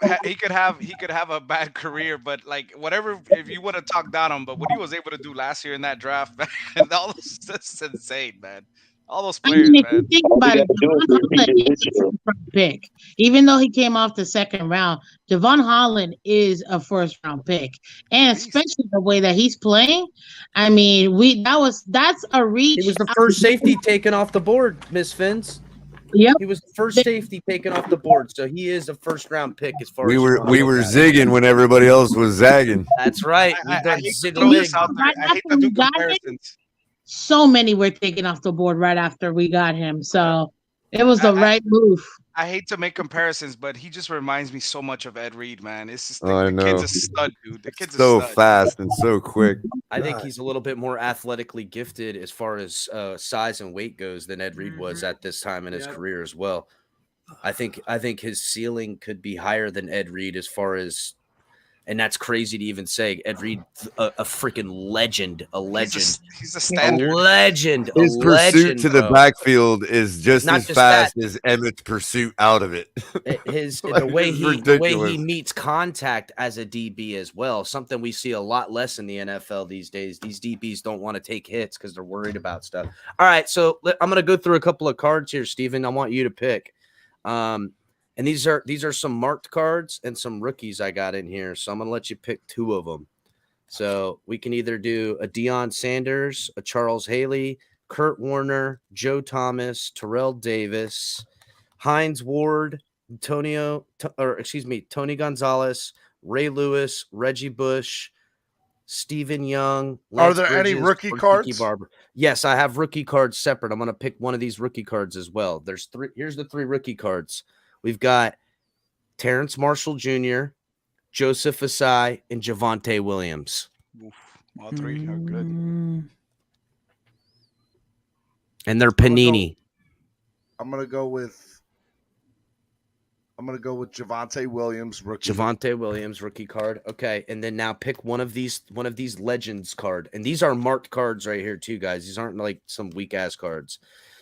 a bad career, but like whatever, if you would have talked down on him, but what he was able to do last year in that draft, man, that's insane, man. All those players, if you think about it, Devon Holland is a first-round pick. Even though he came off the second round, Devon Holland is a first-round pick, and especially the way that he's playing. I mean, that's a reach. He was the first safety taken off the board, Miss Finns. Yep. He was the first safety taken off the board, so he is a first-round pick as far we as were zigging when everybody else was zagging. That's right. I hate to do comparisons. So many were taken off the board right after we got him, so it was the right move. I hate to make comparisons, but he just reminds me so much of Ed Reed, man. It's just the kid's a stud, dude. The kid's so a stud. fast and so quick. I think he's a little bit more athletically gifted as far as size and weight goes than Ed Reed was at this time in his career as well. I think his ceiling could be higher than Ed Reed as far as, and that's crazy to even say. Ed Reed, a freaking legend, He's a standard. His pursuit to the backfield is just as fast as Emmett's pursuit out of it. The way he meets contact as a DB as well, something we see a lot less in the NFL these days. These DBs don't want to take hits because they're worried about stuff. All right, so I'm going to go through a couple of cards here, Steven. I want you to pick. And these are some marked cards and some rookies I got in here. So I'm going to let you pick two of them. So we can either do a Deion Sanders, a Charles Haley, Kurt Warner, Joe Thomas, Terrell Davis, Hines Ward, Tony Gonzalez, Ray Lewis, Reggie Bush, Stephen Young. Lance Are there Bridges, any rookie cards? Barber. Yes, I have rookie cards separate. I'm going to pick one of these rookie cards as well. There's three. Here's the three rookie cards. We've got Terrence Marshall Jr., Joseph Asai, and Javonte Williams. Oof, all three are good. And they're Panini. I'm gonna go with Javonte Williams, rookie. Javonte Williams, rookie card. Okay, and then now pick one of these legends card, and these are marked cards right here too, guys. These aren't like some weak ass cards.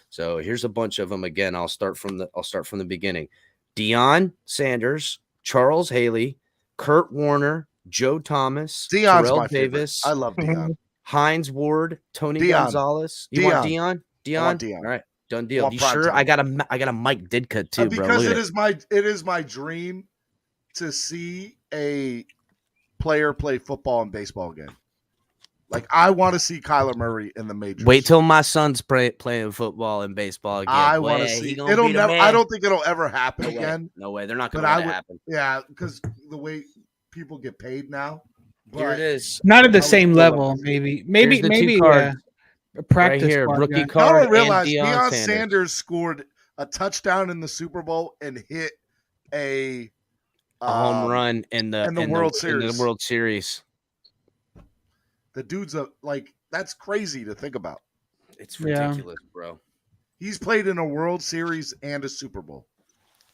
So here's a bunch of them. Again, I'll start from the beginning. Deion Sanders, Charles Haley, Kurt Warner, Joe Thomas, Deion's Terrell my Davis. favorite. I love Deion. Hines Ward, Tony Deion. Gonzalez. You want Deion? I want Deion. All right, done deal. want You prime sure? time. I got a Mike Ditka too, bro. Because Look it at is my dream to see a player play football and baseball again. Like I want to see Kyler Murray in the majors. Wait till my son's playing football and baseball again. I want to see. It'll never. I don't think it'll ever happen again. No way. They're not going to let it happen. Yeah, because the way people get paid now. Here it is. Not at the same level. Maybe. A practice right here, squad rookie guy. card. I don't realize Deion Deion Sanders scored a touchdown in the Super Bowl and hit a home run in the World Series. In the World Series. The dude's that's crazy to think about. It's ridiculous, bro. He's played in a World Series and a Super Bowl.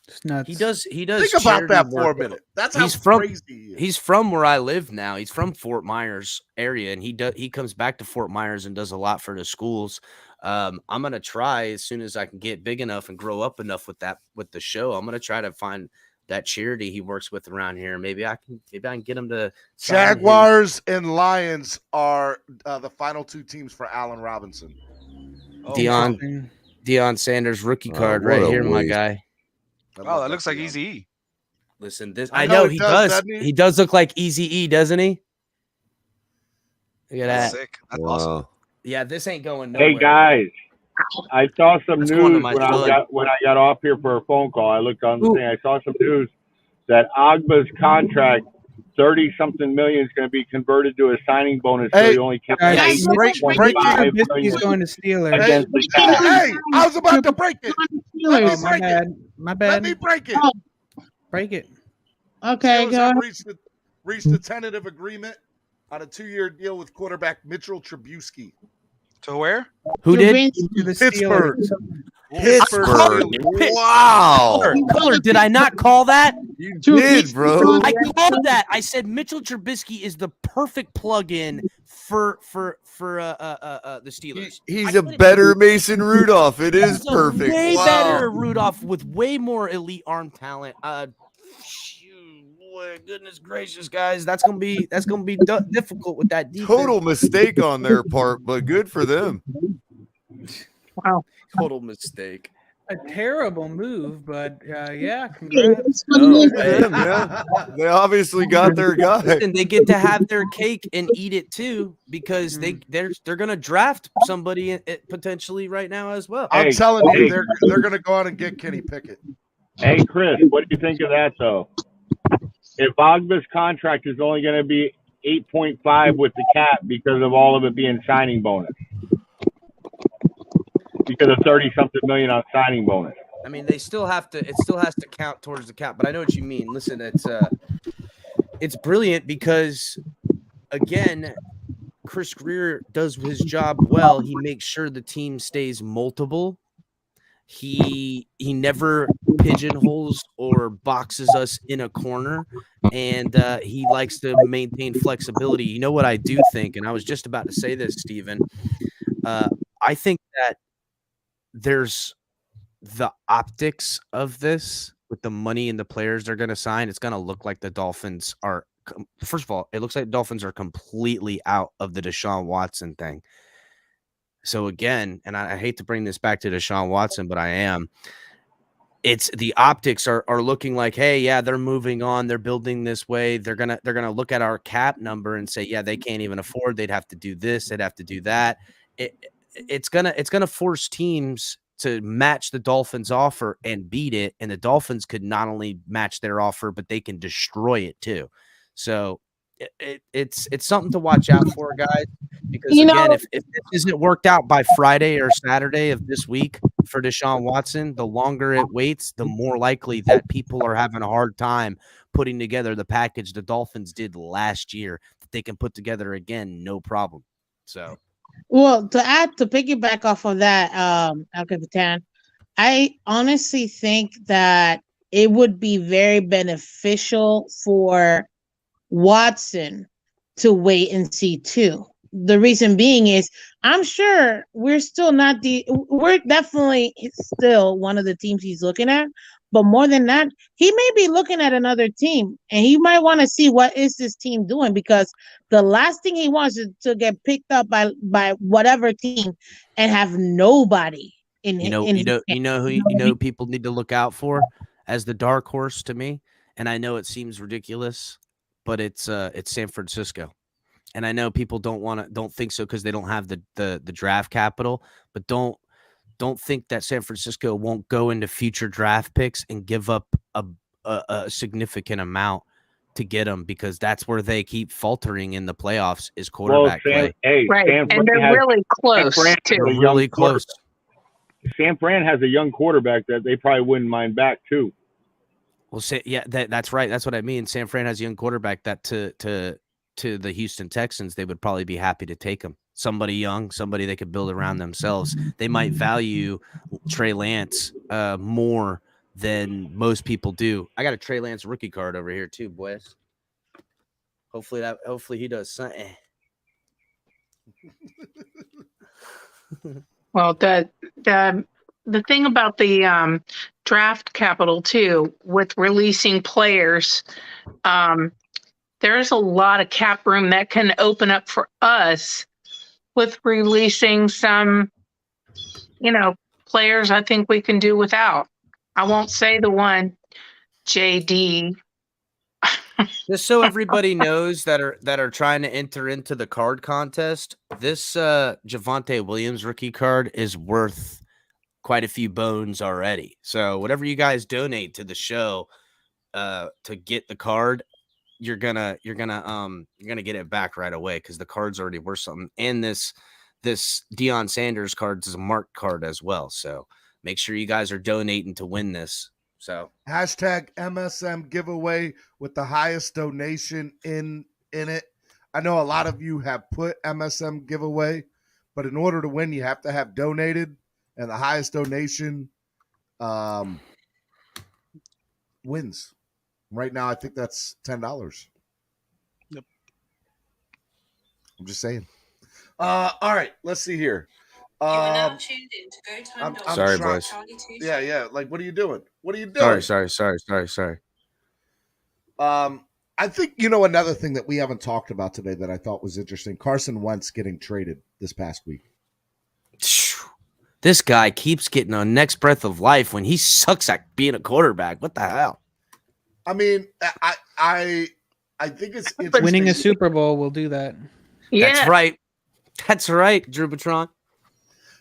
It's nuts. He does. Think about that for a minute. That's how crazy he is. He's from where I live now. He's from Fort Myers area, and he comes back to Fort Myers and does a lot for the schools. I'm gonna try as soon as I can get big enough and grow up enough with the show. I'm gonna try to find that charity he works with around here. Maybe I can get him to. Jaguars and Lions are the final two teams for Allen Robinson. Deion Sanders rookie card right here, my guy. Oh, that looks like Eazy-E. Listen, I know he does. He does look like Eazy-E, doesn't he? Look at That's that. sick. That's awesome. Yeah, this ain't going nowhere. Hey guys, I saw some That's going to news my when I got off here for a phone call. I looked on the thing. I saw some news that Ogbah's contract, 30-something million, is going to be converted to a signing bonus. So he only kept He's going to Steelers. Hey, I was about to break it. Oh, my bad. Let me break it. Break it. Okay, Steelers go have ahead. reached a tentative agreement on a 2-year deal with quarterback Mitchell Trubisky. To where? Who did? To the Pittsburgh. Pittsburgh. Wow. Color, did I not call that? You did, bro. I called that. I said Mitchell Trubisky is the perfect plug-in for the Steelers. He's a better Mason Rudolph. It is perfect. Way Wow. better Rudolph with way more elite arm talent. Boy, goodness gracious, guys, that's gonna be difficult with that defense. Total mistake on their part, but good for them. Wow, total mistake. A terrible move, but yeah, congrats. Yeah. They obviously got their guy. And they get to have their cake and eat it too, because they're gonna draft somebody potentially right now as well. I'm telling you, they're gonna go out and get Kenny Pickett. Hey Chris, what do you think of that though? If Ogbah's contract is only going to be 8.5 with the cap because of all of it being signing bonus, because of 30-something million on signing bonus. I mean, it still has to count towards the cap, but I know what you mean. Listen, it's brilliant because, again, Chris Greer does his job well. He makes sure the team stays multiple. He never pigeonholes or boxes us in a corner, and he likes to maintain flexibility. You know what I do think, and I was just about to say this, Steven. I think that there's the optics of this with the money and the players they're going to sign. It's going to look like the Dolphins are, first of all, it looks like the Dolphins are completely out of the Deshaun Watson thing. So again, and I hate to bring this back to Deshaun Watson, but I am. It's the optics are looking like, hey, yeah, they're moving on. They're building this way. They're gonna look at our cap number and say, yeah, they can't even afford. They'd have to do this. They'd have to do that. It's gonna force teams to match the Dolphins' offer and beat it. And the Dolphins could not only match their offer, but they can destroy it too. So it's something to watch out for, guys. Because again, if this isn't worked out by Friday or Saturday of this week for Deshaun Watson, the longer it waits, the more likely that people are having a hard time putting together the package the Dolphins did last year that they can put together again, no problem. So, well, to piggyback off of that, El Capitan, I honestly think that it would be very beneficial for Watson to wait and see too. The reason being is I'm sure we're definitely still one of the teams he's looking at, but more than that, he may be looking at another team and he might want to see what is this team doing, because the last thing he wants is to get picked up by whatever team and have nobody in who people need to look out for as the dark horse to me, and I know it seems ridiculous, but it's San Francisco. And I know people don't think so because they don't have the draft capital, but don't think that San Francisco won't go into future draft picks and give up a significant amount to get them, because that's where they keep faltering in the playoffs is quarterback play. Right, and they're really close too. They're really close. San Fran has a young quarterback that they probably wouldn't mind back too. Well, that's right. That's what I mean. San Fran has a young quarterback that to the Houston Texans, they would probably be happy to take him. Somebody young, somebody they could build around themselves. They might value Trey Lance more than most people do. I got a Trey Lance rookie card over here too, boys. Hopefully he does something. Well, the thing about the draft capital too, with releasing players, there's a lot of cap room that can open up for us with releasing some, players I think we can do without. I won't say the one, JD. Just so everybody knows that are trying to enter into the card contest, this Javonte Williams rookie card is worth quite a few bones already. So whatever you guys donate to the show to get the card, you're gonna get it back right away, because the card's already worth something. And this Deion Sanders card is a marked card as well. So make sure you guys are donating to win this. So hashtag MSM giveaway with the highest donation in it. I know a lot of you have put MSM giveaway, but in order to win, you have to have donated, and the highest donation wins. Right now, I think that's $10. Yep. I'm just saying. All right, let's see here. You are now tuned in to Go Time. I'm sorry, boys. Yeah. Like, what are you doing? What are you doing? Sorry. I think, another thing that we haven't talked about today that I thought was interesting, Carson Wentz getting traded this past week. This guy keeps getting a next breath of life when he sucks at being a quarterback. What the hell? I mean, I think it's winning a Super Bowl will do that. Yeah. That's right, Drew Patron.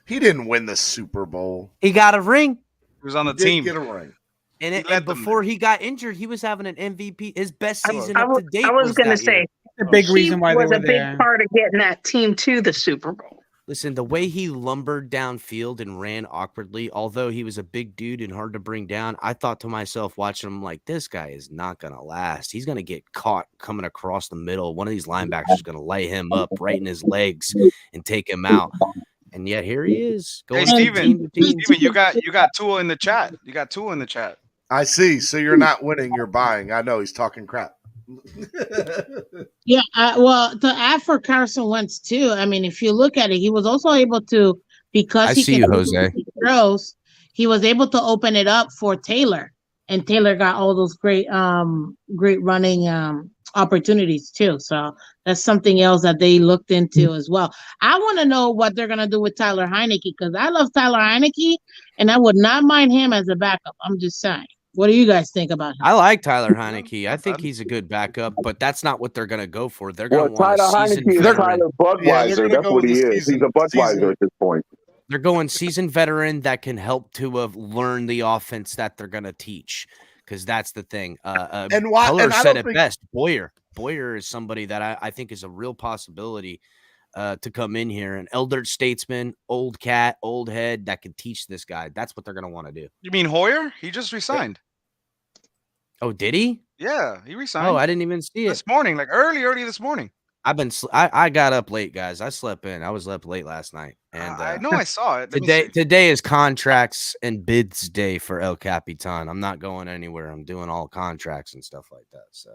He didn't win the Super Bowl. He got a ring. He was on the He team. did get a ring. And before he got injured, he was having an MVP. His best season up to date. I was going to say, the big reason why they were was a big there. part of getting that team to the Super Bowl. Listen, the way he lumbered downfield and ran awkwardly, although he was a big dude and hard to bring down, I thought to myself, watching him, like, this guy is not going to last. He's going to get caught coming across the middle. One of these linebackers is going to lay him up right in his legs and take him out. And yet here he is. Hey, Steven, you got Tua in the chat. You got Tua in the chat. I see. So you're not winning, you're buying. I know he's talking crap. Yeah, well, to add for Carson Wentz too, I mean, if you look at it, he was also able to, because he see you, Jose. Throws, he was able to open it up for Taylor, and Taylor got all those great running opportunities too. So that's something else that they looked into as well. I want to know what they're gonna do with Tyler Heineke, because I love Tyler Heineke, and I would not mind him as a backup. I'm just saying. What do you guys think about him? I like Tyler Heineke. I think he's a good backup, but that's not what they're going to go for. They're going to want Tyler a seasoned Heineke is veteran. Tyler Budweiser. That's what he is. He's a Budweiser at this point. They're going seasoned veteran that can help Tua learn the offense that they're going to teach, because that's the thing. Color said it best. Boyer is somebody that I think is a real possibility to come in here. An elder statesman, old cat, old head that can teach this guy. That's what they're going to want to do. You mean Hoyer? He just resigned. Oh, did he? Yeah, he resigned. Oh, I didn't even see it this morning, like early this morning. I got up late, guys. I slept in. I was up late last night, and I know I saw it. Today is contracts and bids day for El Capitan. I'm not going anywhere. I'm doing all contracts and stuff like that. So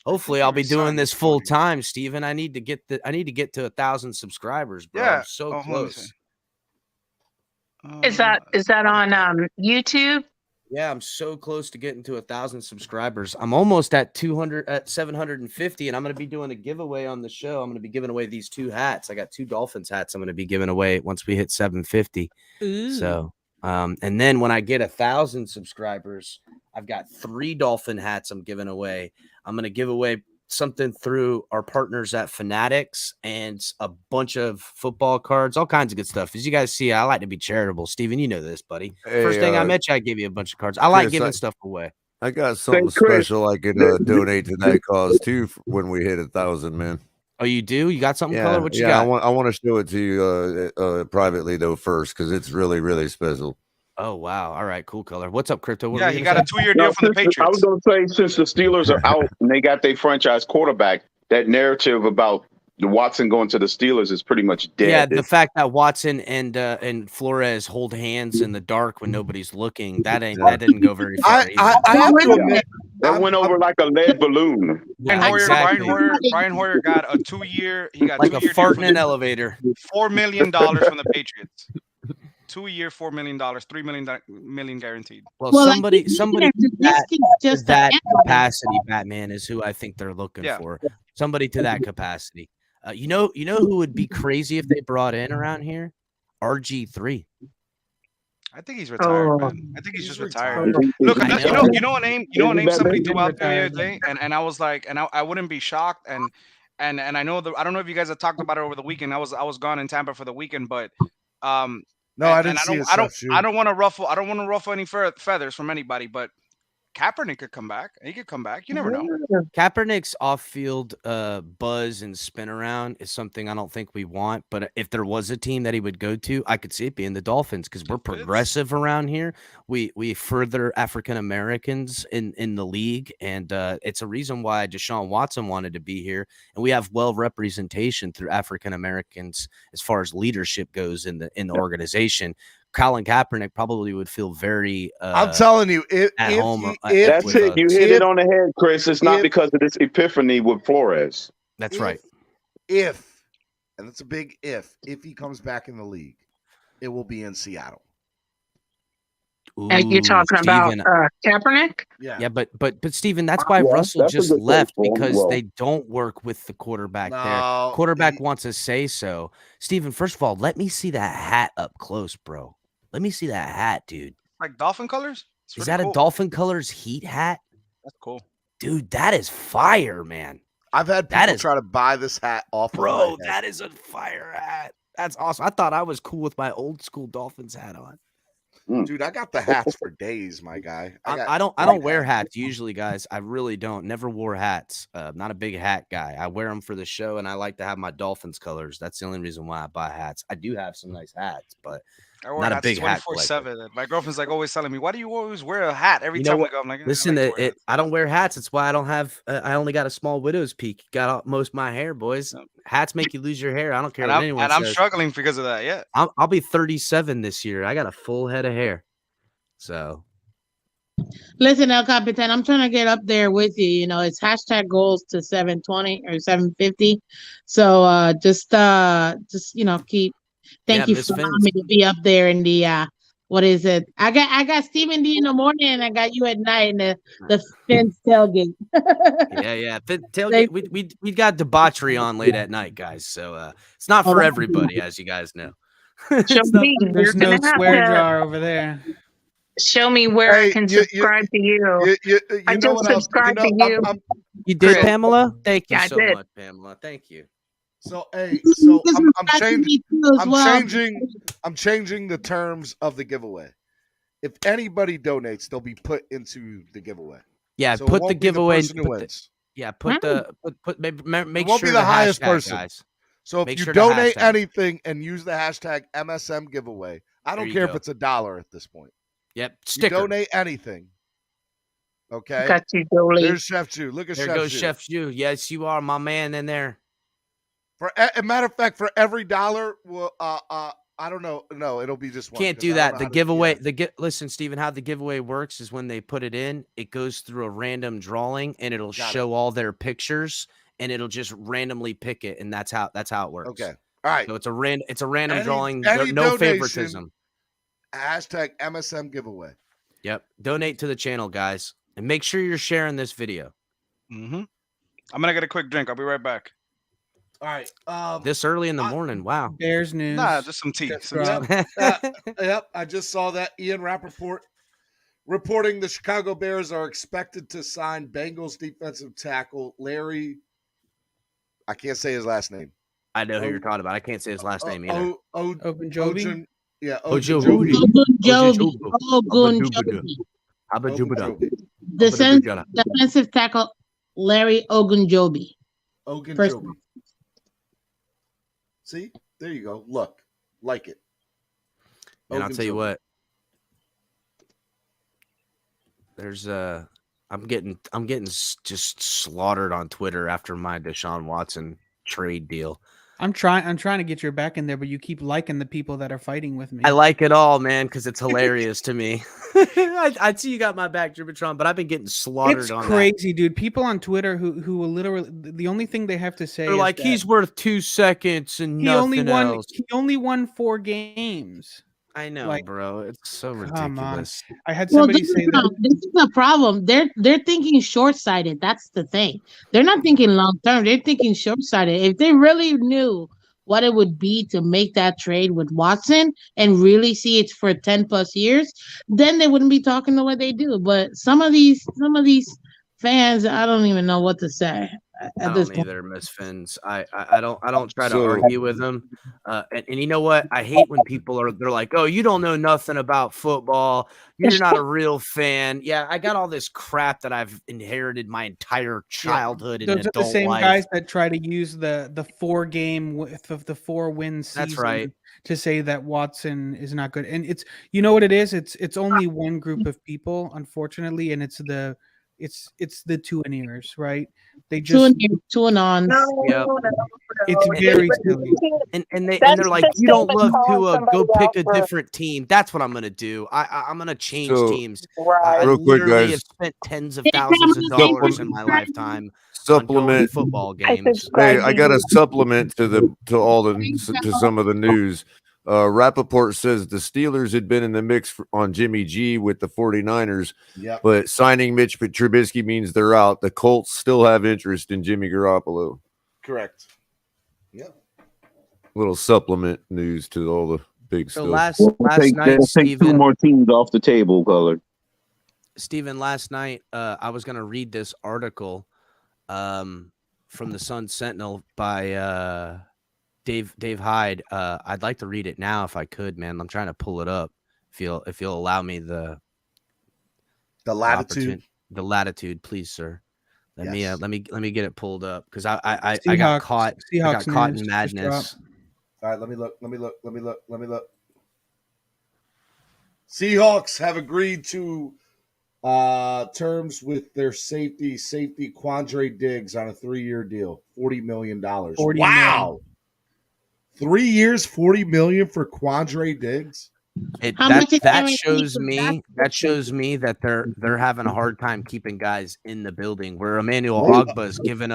hopefully I'll be doing this full time, Steven. I need to get to 1,000 subscribers, bro. Yeah. I'm so close. Is that on YouTube? Yeah, I'm so close to getting to 1,000 subscribers. I'm almost at 750, and I'm going to be doing a giveaway on the show. I'm going to be giving away these 2 hats. I got 2 Dolphins hats I'm going to be giving away once we hit 750. Ooh. So, and then when I get 1,000 subscribers, I've got 3 Dolphin hats I'm giving away. I'm going to give away something through our partners at Fanatics and a bunch of football cards, all kinds of good stuff. As you guys see, I like to be charitable. Steven, you know this, buddy. Hey, First thing I met you, I gave you a bunch of cards. I like Chris, giving stuff away. I got something Chris, special I could donate to that cause too when we hit 1,000, man. Oh, you do? You got something, Yeah, Color? What you got? I want to show it to you privately though first because it's really, really special. Oh, wow. All right, cool, Color. What's up, Crypto? What Yeah, were you he gonna got a say? 2-year deal from the Patriots. I was going to say, since the Steelers are out and they got their franchise quarterback, that narrative about the Watson going to the Steelers is pretty much dead. Yeah, the fact that Watson and Flores hold hands in the dark when nobody's looking, that didn't go very far. I have to admit, that went over like a lead balloon. Yeah, exactly. Brian Hoyer got a 2-year. He got Like 2-year a fart deal in an elevator. $4 million from the Patriots. 2-year, $4 million, $3 million guaranteed. Well, somebody that capacity, Batman, is who I think they're looking for. Somebody to that capacity. You know who would be crazy if they brought in around here? RG3. I think he's retired, man. I think he's just retired. Look, you know a name somebody threw out there the other day, and I was like, and I wouldn't be shocked, and I know I don't know if you guys have talked about it over the weekend. I was gone in Tampa for the weekend, but no, I didn't see it. I don't want to ruffle any feathers from anybody, but Kaepernick could come back. He could come back. You never know. Kaepernick's off-field buzz and spin around is something I don't think we want. But if there was a team that he would go to, I could see it being the Dolphins because we're progressive around here. We further African Americans in the league, and it's a reason why Deshaun Watson wanted to be here. And we have well representation through African Americans as far as leadership goes in the organization. Colin Kaepernick probably would feel very I'm telling you, that's it. You hit it on the head, Chris. It's not because of this epiphany with Flores. That's right. If, and it's a big if he comes back in the league, it will be in Seattle. And you're talking about Kaepernick? Yeah, but Steven, that's why Russell just left because they don't work with the quarterback there. Quarterback wants to say so. Steven, first of all, let me see that hat up close, bro. Let me see that hat, dude. Like Dolphin colors? Is that a Dolphin colors Heat hat? That's cool. Dude, that is fire, man. I've had people try to buy this hat off bro, of my head. That is a fire hat. That's awesome. I thought I was cool with my old school Dolphins hat on. Dude, I got the hats for days, my guy. I don't wear hats usually, guys. I really don't. Never wore hats. Not a big hat guy. I wear them for the show, and I like to have my Dolphins colors. That's the only reason why I buy hats. I do have some nice hats, but not a big hat collector. 24/7. My girlfriend's like always telling me, "Why do you always wear a hat every time we go?" I'm like, listen, I don't wear hats. That's why I don't have. I only got a small widow's peak. Got most of my hair, boys. Hats make you lose your hair. I don't care what anyone says. And I'm struggling because of that. Yeah, I'll be 37 this year. I got a full head of hair. So, listen, El Capitan, I'm trying to get up there with you. You know, it's hashtag goals to 720 or 750. So, just keep. Thank you for allowing me to be up there in the what is it? I got Stephen D in the morning and I got you at night in the Finn's tailgate. yeah. Tailgate. We got debauchery on late at night, guys. So it's not for everybody, as you guys know. There's no swear jar over there. Show me where I can subscribe to you. I just subscribed to you. You did, Pamela? Thank you so much, Pamela. Thank you. So I'm changing the terms of the giveaway. If anybody donates, they'll be put into the giveaway. Yeah, so put the giveaway. Make sure be the highest person. Guys. So if you donate anything and use the hashtag MSM giveaway, I don't care if it's $1 at this point. Yep, sticker. You donate anything. Okay. Got you, Jolie. There's Chef Jew. Look at there Chef goes Jew. Chef Jew. Yes, you are my man in there. a matter of fact, for every dollar, well, I don't know. No, it'll be just one. Can't do that. The giveaway. Listen, Steven, how the giveaway works is when they put it in, it goes through a random drawing, and it'll show all their pictures, and it'll just randomly pick it, and that's how it works. Okay. All right. So it's a random drawing. Any No donation, favoritism. Hashtag MSM giveaway. Yep. Donate to the channel, guys, and make sure you're sharing this video. I'm gonna get a quick drink. I'll be right back. All right. This early in the morning. Wow. Bears news. Nah, just some tea. Yep. I just saw that. Ian Rappaport reporting the Chicago Bears are expected to sign Bengals defensive tackle Larry. I can't say his last name. I know who you're talking about. I can't say his last name either. Ogunjobi? Yeah. Ogunjobi. Defensive tackle Larry Ogunjobi. Ogunjobi. See, there you go. Look, like it. And I'll tell you what. There's I'm getting just slaughtered on Twitter after my Deshaun Watson trade deal. I'm trying to get your back in there, but you keep liking the people that are fighting with me. I like it all, man, because it's hilarious to me. I see you got my back, Dribbitron, but I've been getting slaughtered on It's crazy, dude. People on Twitter who will literally, the only thing they have to say they're is like, he's worth 2 seconds and nothing else. He only won 4 games. I know, bro. It's so ridiculous. I had somebody say that. This is the problem. They're thinking short-sighted. That's the thing. They're not thinking long-term. They're thinking short-sighted. If they really knew what it would be to make that trade with Watson and really see it for 10 plus years, then they wouldn't be talking the way they do. But some of these fans, I don't even know what to say. I don't either, Miss Fins. I don't try to argue with them. And you know what? I hate when they're like, oh, you don't know nothing about football. You're not a real fan. Yeah, I got all this crap that I've inherited my entire childhood and Those adult are the same life. guys that try to use the 4-game of the 4-win season. That's right. To say that Watson is not good. And it's, you know what it is? It's only one group of people, unfortunately, and it's the 2-and-ears, right? They just 2-and-ons. Yep. It's very silly. And they're like, you don't love Tua, go pick a different team. That's what I'm gonna do. I'm gonna change teams. I real quick, literally guys. have spent tens of thousands of dollars in my lifetime supplement on football games. Hey, I got a supplement to some of the news. Rappaport says the Steelers had been in the mix on Jimmy G with the 49ers, but signing Mitch Trubisky means they're out. The Colts still have interest in Jimmy Garoppolo. Correct. Yep. Little supplement news to all the big So stuff. last night, take Steven, 2 more teams off the table, Color. Steven, last night, I was going to read this article from the Sun Sentinel by Dave Hyde. I'd like to read it now if I could, man. I'm trying to pull it up. If you'll allow me the latitude, please, sir. Let Yes. me get it pulled up because I got caught in madness. All right, let me look. Seahawks have agreed to terms with their safety Quandre Diggs on a 3-year deal, $40 million. Wow. 3 years, $40 million for Quandre Diggs. That shows me that they're having a hard time keeping guys in the building. Where Emmanuel Ogbah is giving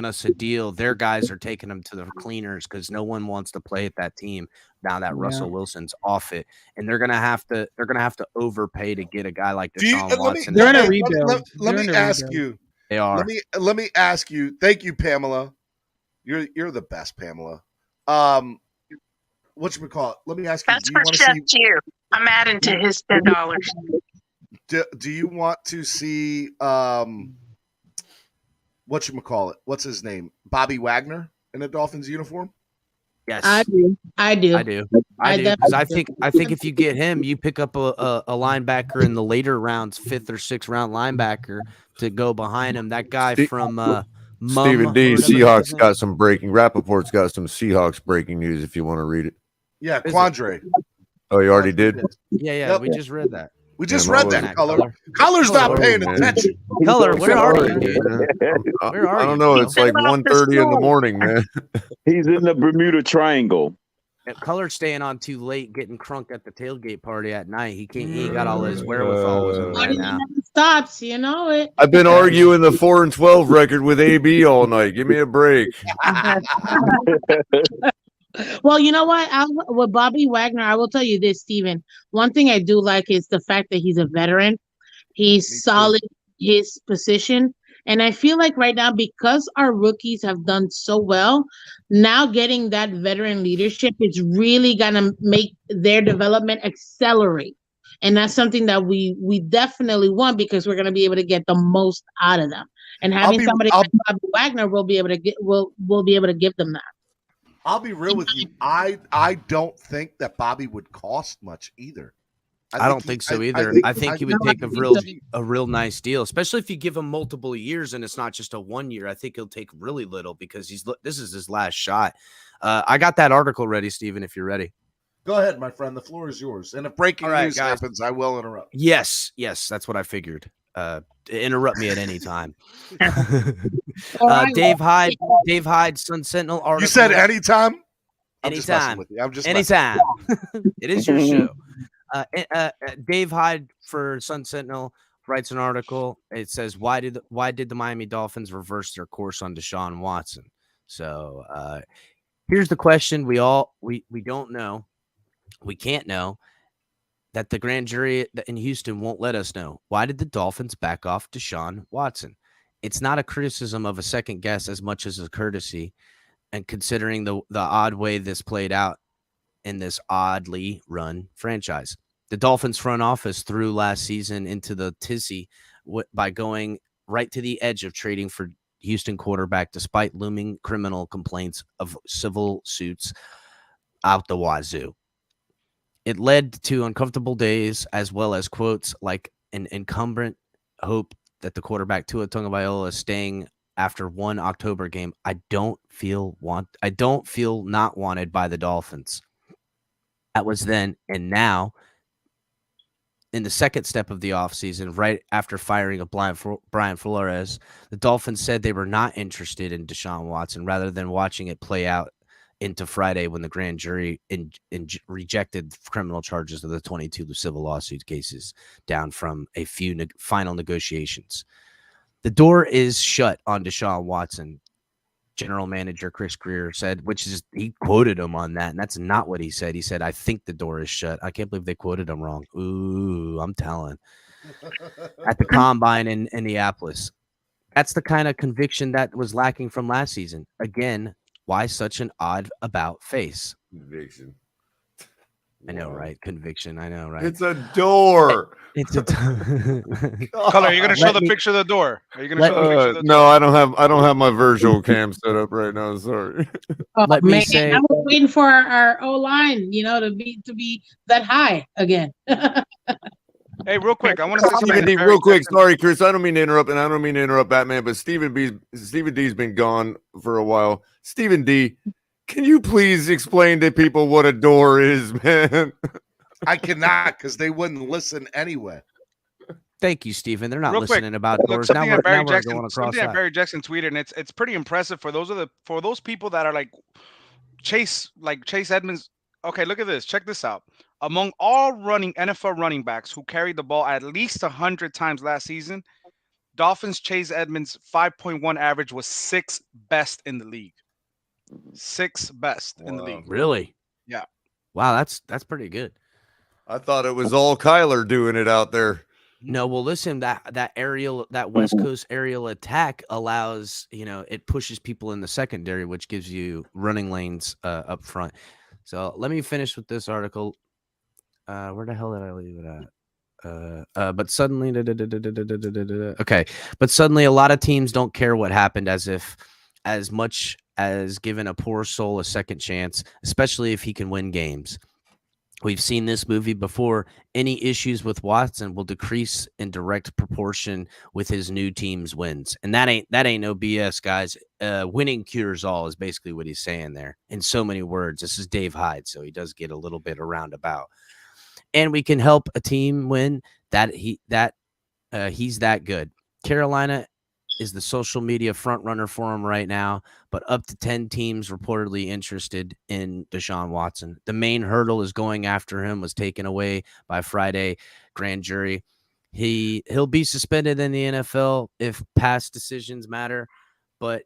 us a deal, their guys are taking them to the cleaners because no one wants to play at that team now that Russell Wilson's off it, and they're gonna have to overpay to get a guy like Deshaun Watson. They're in a rebuild. Let me ask you. They are. Let me ask you. Thank you, Pamela. You're the best, Pamela. Whatchamacallit? Let me ask you. That's for Chef Cheer. I'm adding to his $10. Do you want to see whatchamacallit? What's his name? Bobby Wagner in a Dolphins uniform? Yes, I do. Because I think if you get him, you pick up a linebacker in the later rounds, 5th or 6th round linebacker to go behind him. That guy from Stephen D. Seahawks got some breaking. Rappaport's got some Seahawks breaking news if you want to read it. Yeah, Quandre. Oh, you already did? Yeah, we just read that. We just read that, Color. Color's not paying attention. Color, where are you, dude? Where are I don't know. It's like 1:30 in the morning, man. He's in the Bermuda Triangle. Color staying on too late, getting crunk at the tailgate party at night. He ain't got all his wherewithal with him right now. Stops, you know it. I've been arguing the 4-12 record with AB all night. Give me a break. Well, you know what? With Bobby Wagner, I will tell you this, Steven. One thing I do like is the fact that he's a veteran. He's solid in his position. And I feel like right now, because our rookies have done so well, now getting that veteran leadership is really going to make their development accelerate. And that's something that we definitely want, because we're going to be able to get the most out of them. And having somebody like Bobby Wagner will be able to give them that. I'll be real with you. I don't think that Bobby would cost much either. I don't think so either. I think he would take a real nice deal, especially if you give him multiple years and it's not just a 1 year. I think he'll take really little, because this is his last shot. I got that article ready, Steven, if you're ready. Go ahead, my friend. The floor is yours. And if breaking news happens, I will interrupt. Yes, that's what I figured. Interrupt me at any time. Dave Hyde, Sun Sentinel article. You said anytime? Anytime. I'm just anytime. It is your show. Dave Hyde for Sun Sentinel writes an article. It says, why did the Miami Dolphins reverse their course on Deshaun Watson? So here's the question we don't know. We can't know. That the grand jury in Houston won't let us know. Why did the Dolphins back off Deshaun Watson? It's not a criticism of a second guess as much as a courtesy, and considering the odd way this played out in this oddly run franchise. The Dolphins front office threw last season into the tizzy by going right to the edge of trading for Houston quarterback, despite looming criminal complaints of civil suits out the wazoo. It led to uncomfortable days, as well as quotes like an incumbent hope that the quarterback Tua Tagovailoa is staying after one October game. I don't feel not wanted by the Dolphins. That was then. And now, in the second step of the offseason, right after firing of Brian Flores, the Dolphins said they were not interested in Deshaun Watson, rather than watching it play out into Friday when the grand jury rejected criminal charges of the 22 civil lawsuit cases, down from a few final negotiations. The door is shut on Deshaun Watson, general manager Chris Greer said, he quoted him on that, and that's not what he said. He said, I think the door is shut. I can't believe they quoted him wrong. Ooh, I'm telling. At the combine in Indianapolis. That's the kind of conviction that was lacking from last season. Again, why such an odd about face? Conviction. I know, right? Conviction. I know, right? It's a door. It's a Color, are you gonna show the picture of the door? Are you gonna show the picture of the door? No, I don't have my virtual cam set up right now. Sorry. Let me say, I was waiting for our O line, to be that high again. Hey, real quick, I want to say something real quick. Sorry, Chris. I don't mean to interrupt, and I don't mean to interrupt Batman, but Stephen D's been gone for a while. Stephen D, can you please explain to people what a door is, man? I cannot, because they wouldn't listen anyway. Thank you, Stephen. They're not Real listening quick, about doors. Something Now that Barry we're going across that. Barry Jackson tweeted, and it's pretty impressive for those people that are like Chase Edmonds. Okay, look at this. Check this out. Among all NFL running backs who carried the ball at least 100 times last season, Dolphins Chase Edmonds' 5.1 average was 6th best in the league. 6th best in the league. Really? Yeah. Wow, that's pretty good. I thought it was all Kyler doing it out there. No, well, listen, that West Coast aerial attack allows, it pushes people in the secondary, which gives you running lanes up front. So let me finish with this article. Where the hell did I leave it at? But suddenly, okay. But suddenly, a lot of teams don't care what happened, as much as giving a poor soul a second chance, especially if he can win games. We've seen this movie before. Any issues with Watson will decrease in direct proportion with his new team's wins. And that ain't no BS, guys. Winning cures all is basically what he's saying there in so many words. This is Dave Hyde, so he does get a little bit roundabout. and we can help a team win. He's that good. Carolina is the social media front runner for him right now, but up to 10 teams reportedly interested in Deshaun Watson. The main hurdle is going after him was taken away by Friday grand jury. He'll be suspended in the NFL if past decisions matter, but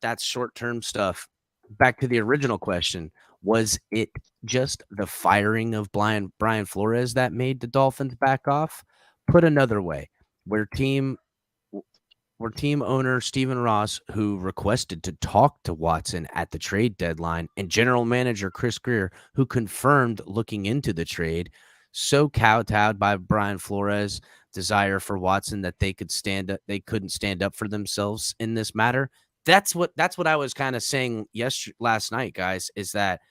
that's short-term stuff. Back to the original question, was it just the firing of Brian Flores that made the Dolphins back off? Put another way, where team owner Stephen Ross, who requested to talk to Watson at the trade deadline, and general manager Chris Greer, who confirmed looking into the trade, so kowtowed by Brian Flores' desire for Watson that they couldn't stand up for themselves in this matter. That's what I was kind of saying last night, guys, is that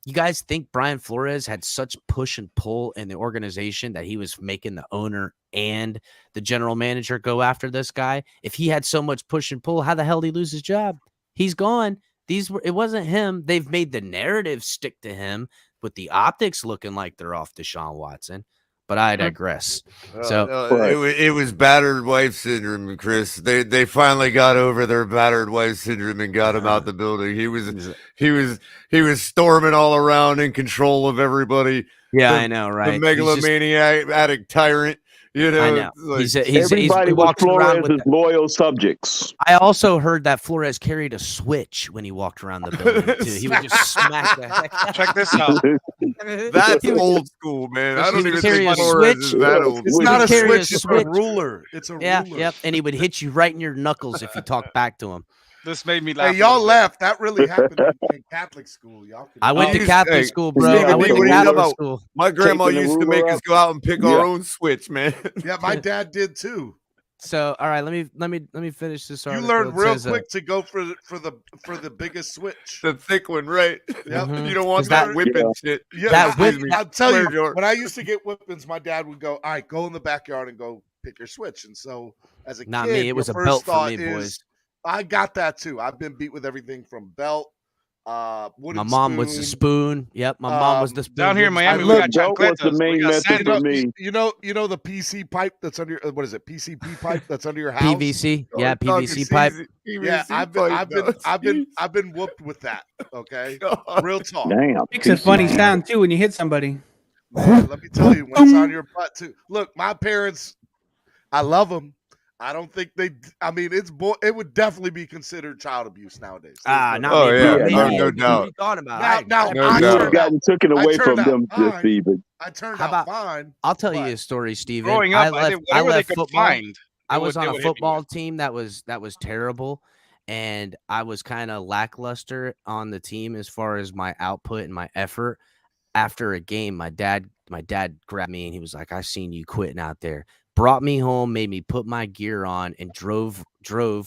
you guys think Brian Flores had such push and pull in the organization that he was making the owner and the general manager go after this guy? If he had so much push and pull, how the hell did he lose his job? He's gone. It wasn't him. They've made the narrative stick to him with the optics looking like they're off Deshaun Watson. But I digress. It was battered wife syndrome, Chris. They finally got over their battered wife syndrome and got him out the building. He was storming all around, in control of everybody. Yeah, I know, right? The megalomaniac tyrant. You know, I know. Like, everybody was Flores' loyal subjects. I also heard that Flores carried a switch when he walked around the building too. He would just smack the heck. Check this out. That's old school, man. I don't even carry think a Flores switch. is that old. It's not a switch. It's a ruler. It's a ruler. Yep. And he would hit you right in your knuckles if you talked back to him. This made me laugh. Hey, y'all left. That really happened in Catholic school. Y'all. I went to Catholic school, bro. Stephen, I went to Catholic school. My grandma used to make us go out and pick our own switch, man. Yeah, my dad did too. So, all right, let me finish this article. You learned real quick to go for the biggest switch, the thick one, right? Yep. You don't want that whipping shit. Yeah, that whip. I'll tell you, when I used to get whippings, my dad would go, "All right, go in the backyard and go pick your switch." And so, as a Not kid, me. It was a belt for me, boys. I got that too. I've been beat with everything from belt. My mom was the spoon. Yep, my mom was the spoon. Down here in Miami, we got chancletas. The main message for me. You know the PC pipe that's under what is it? PCP pipe that's under your house. PVC, yeah, PVC pipe. Yeah, I've been whooped with that. Okay, real talk. Damn, Makes a funny sound too when you hit somebody. Man, let me tell you, when it's on your butt too. Look, my parents, I love them. I don't think I mean, it would definitely be considered child abuse nowadays. Not me. No doubt. Thought about it. Now, You've gotten taken away from them, Stephen. I turned out fine. I'll tell you a story, Steven. Growing up, I left football. I was on a football team that was terrible, and I was kind of lackluster on the team as far as my output and my effort. After a game, my dad grabbed me and he was like, "I seen you quitting out there." Brought me home, made me put my gear on, and drove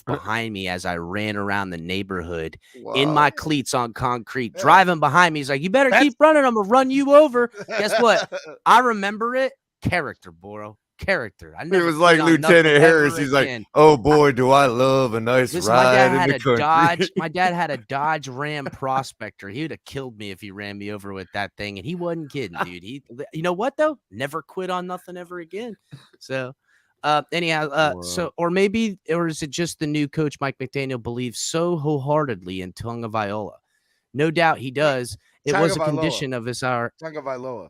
behind me as I ran around the neighborhood in my cleats on concrete, driving behind me. He's like, "You better keep running. I'm gonna run you over." Guess what? I remember it. Character, bro. Character. It was like Lieutenant Harris. He's like, "Oh boy, do I love a nice ride in the country." My dad had a Dodge Ram Prospector. He would have killed me if he ran me over with that thing, and he wasn't kidding, dude. You know what though? Never quit on nothing ever again. So, anyhow, or is it just the new coach Mike McDaniel believes so wholeheartedly in Tagovailoa? No doubt he does. It was a condition of his hour. Tagovailoa.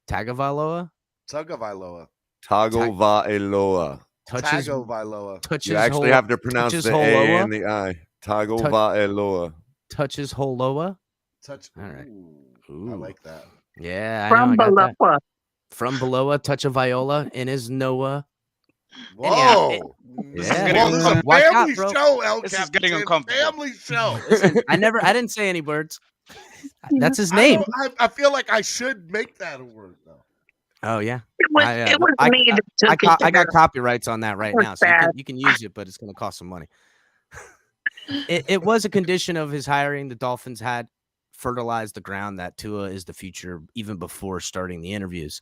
Tagovailoa. Tagovailoa. Tagovailoa. You actually have to pronounce the A and the I. Tagovailoa. Touches Holoa. Touch. All right. Ooh. I like that. Yeah. From below. From below a touch of Viola in his Noah. Whoa. This is a family show, El This is getting uncomfortable. Family show. I didn't say any words. That's his name. I feel like I should make that a word though. Oh yeah. It was me that took it. I got copyrights on that right now, so you can use it, but it's going to cost some money. It was a condition of his hiring. The Dolphins had fertilized the ground that Tua is the future even before starting the interviews.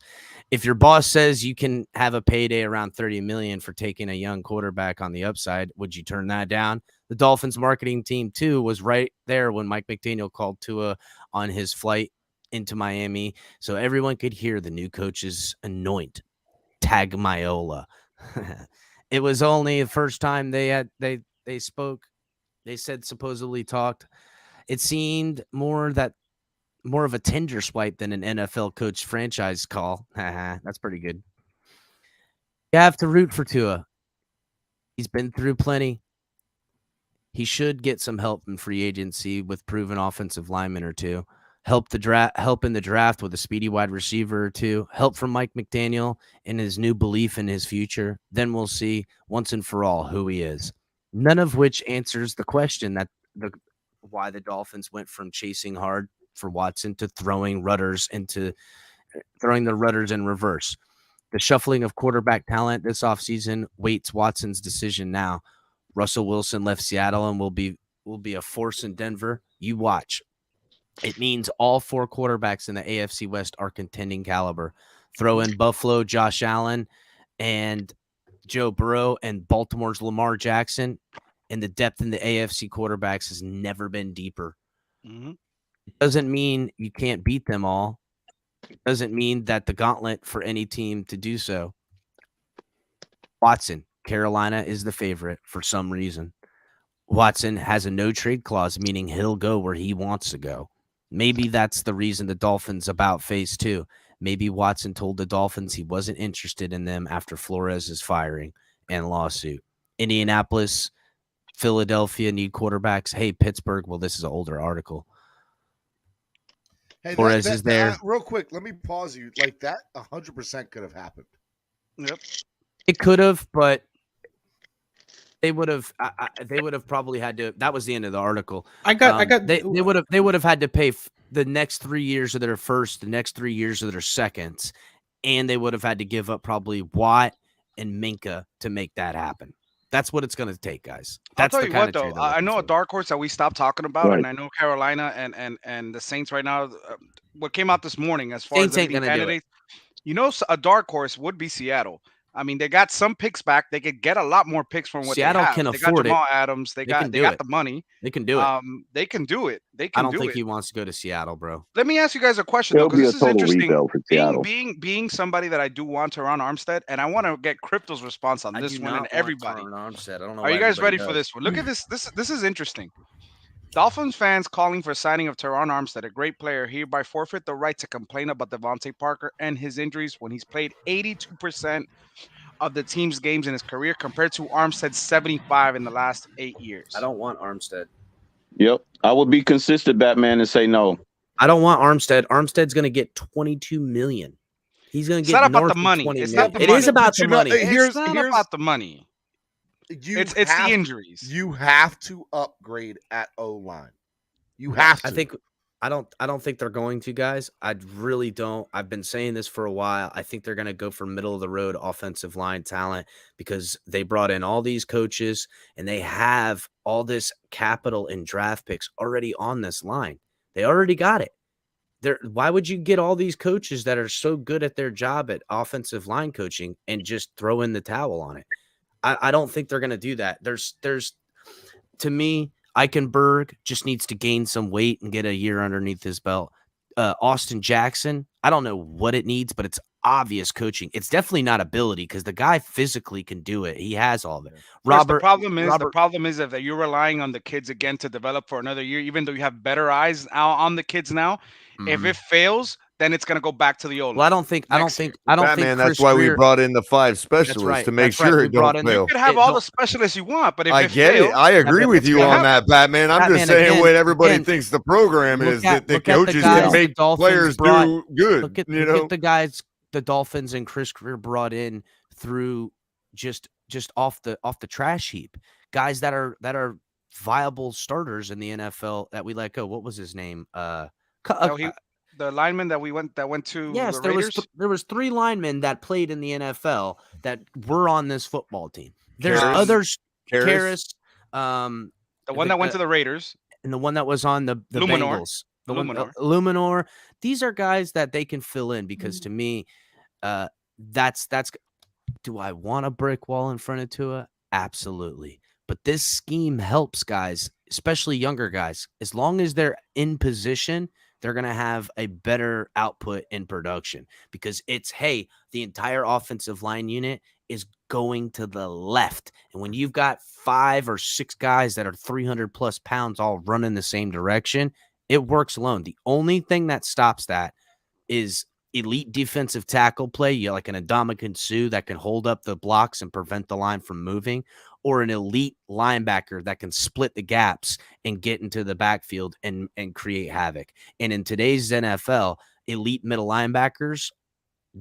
If your boss says you can have a payday around $30 million for taking a young quarterback on the upside, would you turn that down? The Dolphins marketing team too was right there when Mike McDaniel called Tua on his flight into Miami so everyone could hear the new coaches anoint Tagovailoa. It was only the first time they spoke. They said supposedly talked. It seemed more of a Tinder swipe than an NFL coach franchise call. That's pretty good. You have to root for Tua. He's been through plenty. He should get some help in free agency with proven offensive linemen or two. Help in the draft with a speedy wide receiver or two. Help from Mike McDaniel and his new belief in his future. Then we'll see once and for all who he is. None of which answers the question why the Dolphins went from chasing hard for Watson to throwing the rudders in reverse. The shuffling of quarterback talent this offseason waits Watson's decision now. Russell Wilson left Seattle and will be a force in Denver. You watch. It means all 4 quarterbacks in the AFC West are contending caliber. Throw in Buffalo, Josh Allen, and Joe Burrow, and Baltimore's Lamar Jackson, and the depth in the AFC quarterbacks has never been deeper. Mm-hmm. It doesn't mean you can't beat them all. It doesn't mean that the gauntlet for any team to do so. Watson, Carolina is the favorite for some reason. Watson has a no-trade clause, meaning he'll go where he wants to go. Maybe that's the reason the Dolphins about phase 2. Maybe Watson told the Dolphins he wasn't interested in them after Flores' firing and lawsuit. Indianapolis, Philadelphia need quarterbacks. Hey, Pittsburgh. Well, this is an older article. Hey, Flores is there. Real quick, let me pause you. Like that 100% could have happened. Yep. It could have, but they would have probably had to. That was the end of the article. They would have had to pay the next 3 years of their first, the next 3 years of their seconds, and they would have had to give up probably Watt and Minka to make that happen. That's what it's going to take, guys. That's I'll tell you what, though. I know a dark horse that we stopped talking about, and I know Carolina and the Saints right now. What ccame out this morning as far as the leading candidates, a dark horse would be Seattle. I mean, they got some picks back. They could get a lot more picks from what Seattle they have. can they afford got Jamal it. Adams. They got the money. They can do it. They can do it. I don't think he wants to go to Seattle, bro. Let me ask you guys a question, though, because this is interesting. Being somebody that I do want Teron Armstead, and I want to get Crypto's response on this one and everybody. Armstead. I don't know. Are you guys ready for this one? Look at this. This is interesting. Dolphins fans calling for signing of Teron Armstead, a great player, hereby forfeit the right to complain about Devontae Parker and his injuries when he's played 82% of the team's games in his career compared to Armstead's 75 in the last 8 years. I don't want Armstead. Yep. I would be consistent, Batman, and say no. I don't want Armstead. Armstead's going to get $22 million. He's going to get north of 20 million. It is about the money. It's not about the money. It's the injuries. You have to upgrade at O-line. You have to. I don't think they're going to, guys. I really don't. I've been saying this for a while. I think they're going to go for middle of the road offensive line talent because they brought in all these coaches and they have all this capital and draft picks already on this line. They already got it. Why would you get all these coaches that are so good at their job at offensive line coaching and just throw in the towel on it? I don't think they're going to do that. There's to me, Eichenberg just needs to gain some weight and get a year underneath his belt. Austin Jackson, I don't know what it needs, but it's obvious coaching. It's definitely not ability because the guy physically can do it. He has all of it. The problem is that you're relying on the kids again to develop for another year, even though you have better eyes on the kids now. Mm-hmm. If it fails, then it's going to go back to the old. Well, I don't think. Batman, that's why we brought in the 5 specialists to make sure it don't fail. You could have all the specialists you want, but if I get it. I agree with you on that, Batman. I'm just saying what everybody thinks the program is that the coaches can make players do good. Look at the guys the Dolphins and Chris Greer brought in through just off the trash heap. Guys that are viable starters in the NFL that we let go. What was his name? The lineman that went to the Raiders? there was 3 linemen that played in the NFL that were on this football team. There's others. Karras, the one that went to the Raiders, and the one that was on the Bengals. Luminor. These are guys that they can fill in because to me, that's. Do I want a brick wall in front of Tua? Absolutely. But this scheme helps guys, especially younger guys, as long as they're in position they're going to have a better output in production because it's, hey, the entire offensive line unit is going to the left. And when you've got 5 or 6 guys that are 300 plus pounds all running the same direction, it works alone. The only thing that stops that is elite defensive tackle play, like an Ndamukong Suh that can hold up the blocks and prevent the line from moving, or an elite linebacker that can split the gaps and get into the backfield and create havoc. And in today's NFL, elite middle linebackers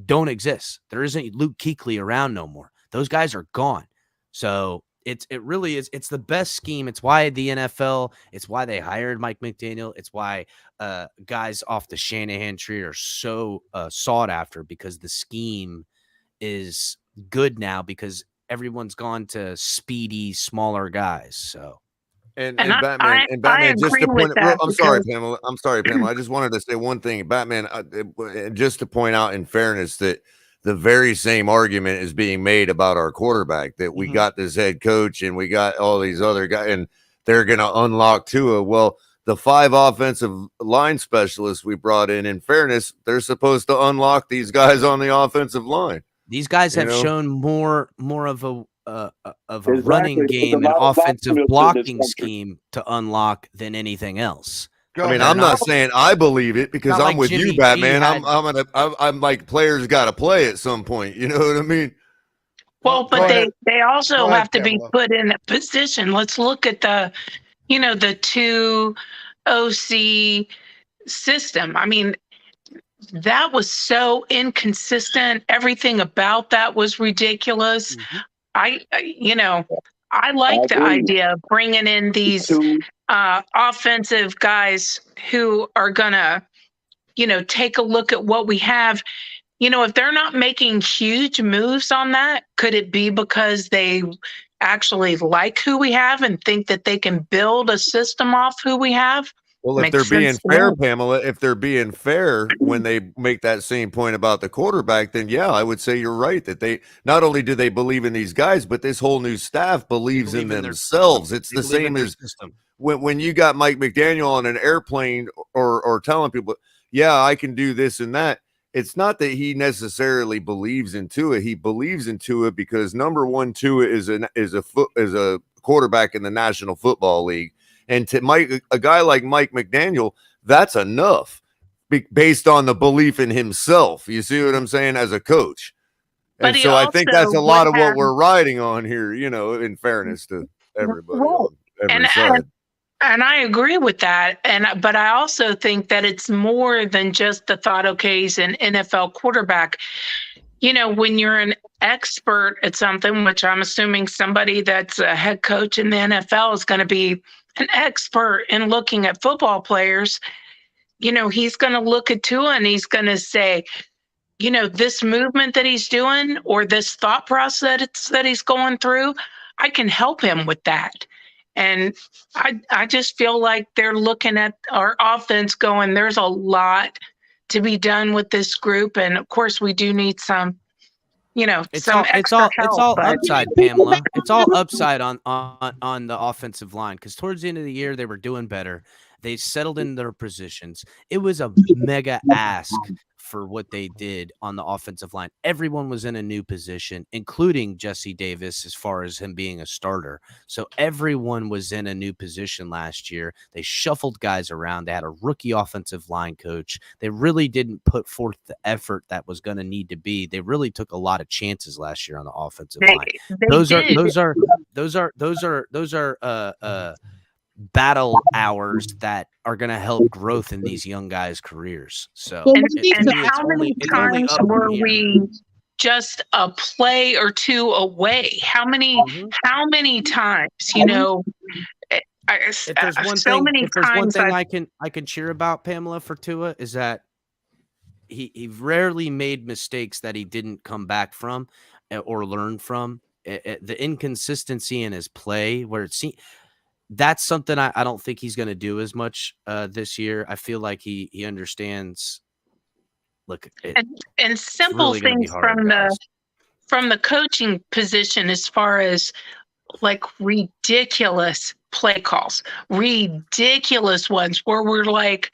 don't exist. There isn't Luke Kuechly around no more. Those guys are gone. So it really is. It's the best scheme. It's why the NFL, it's why they hired Mike McDaniel. It's why guys off the Shanahan tree are so sought after, because the scheme is good now because everyone's gone to speedy, smaller guys. So. And Batman, just to point it, I'm sorry, Pamela. I just wanted to say one thing. Batman, just to point out in fairness that the very same argument is being made about our quarterback, that we got this head coach and we got all these other guys and they're going to unlock Tua. Well, the 5 offensive line specialists we brought in fairness, they're supposed to unlock these guys on the offensive line. These guys have shown more of a running game and offensive blocking scheme to unlock than anything else. I'm not saying I believe it because I'm with you, Batman. I'm like, players got to play at some point. You know what I mean? Well, but they also have to be put in a position. Let's look at the 2 OC system. I mean, that was so inconsistent. Everything about that was ridiculous. I like the idea of bringing in these offensive guys who are gonna, take a look at what we have. If they're not making huge moves on that, could it be because they actually like who we have and think that they can build a system off who we have? Well, if they're being fair, Pamela, if they're being fair when they make that same point about the quarterback, then yeah, I would say you're right that they not only do they believe in these guys, but this whole new staff believes in themselves. It's the same as when you got Mike McDaniel on an airplane or telling people, yeah, I can do this and that. It's not that he necessarily believes in Tua. He believes in Tua because number one, Tua is a quarterback in the National Football League. And to a guy like Mike McDaniel, that's enough based on the belief in himself. You see what I'm saying? As a coach. And so I think that's a lot of what we're riding on here, in fairness to everybody on every side. And I agree with that. But I also think that it's more than just the thought, okay, he's an NFL quarterback. When you're an expert at something, which I'm assuming somebody that's a head coach in the NFL is going to be an expert in looking at football players, he's going to look at Tua and he's going to say, this movement that he's doing or this thought process that he's going through, I can help him with that. And I just feel like they're looking at our offense going, there's a lot to be done with this group. And of course we do need some, it's all upside, Pamela. It's all upside on the offensive line, because towards the end of the year they were doing better. They settled in their positions. It was a mega ask for what they did on the offensive line. Everyone was in a new position, including Jesse Davis, as far as him being a starter. So everyone was in a new position last year. They shuffled guys around. They had a rookie offensive line coach. They really didn't put forth the effort that was going to need to be. They really took a lot of chances last year on the offensive line. Those are battle hours that are going to help growth in these young guys' careers. So, how many times were we just a play or two away? How many times? If there's one thing I can cheer about, Pamela, for Tua, is that he rarely made mistakes that he didn't come back from or learn from. The inconsistency in his play, where it seems. That's something I don't think he's going to do as much this year. I feel like he understands. Look, and simple really things from the coaching position, as far as like ridiculous play calls, ridiculous ones where we're like,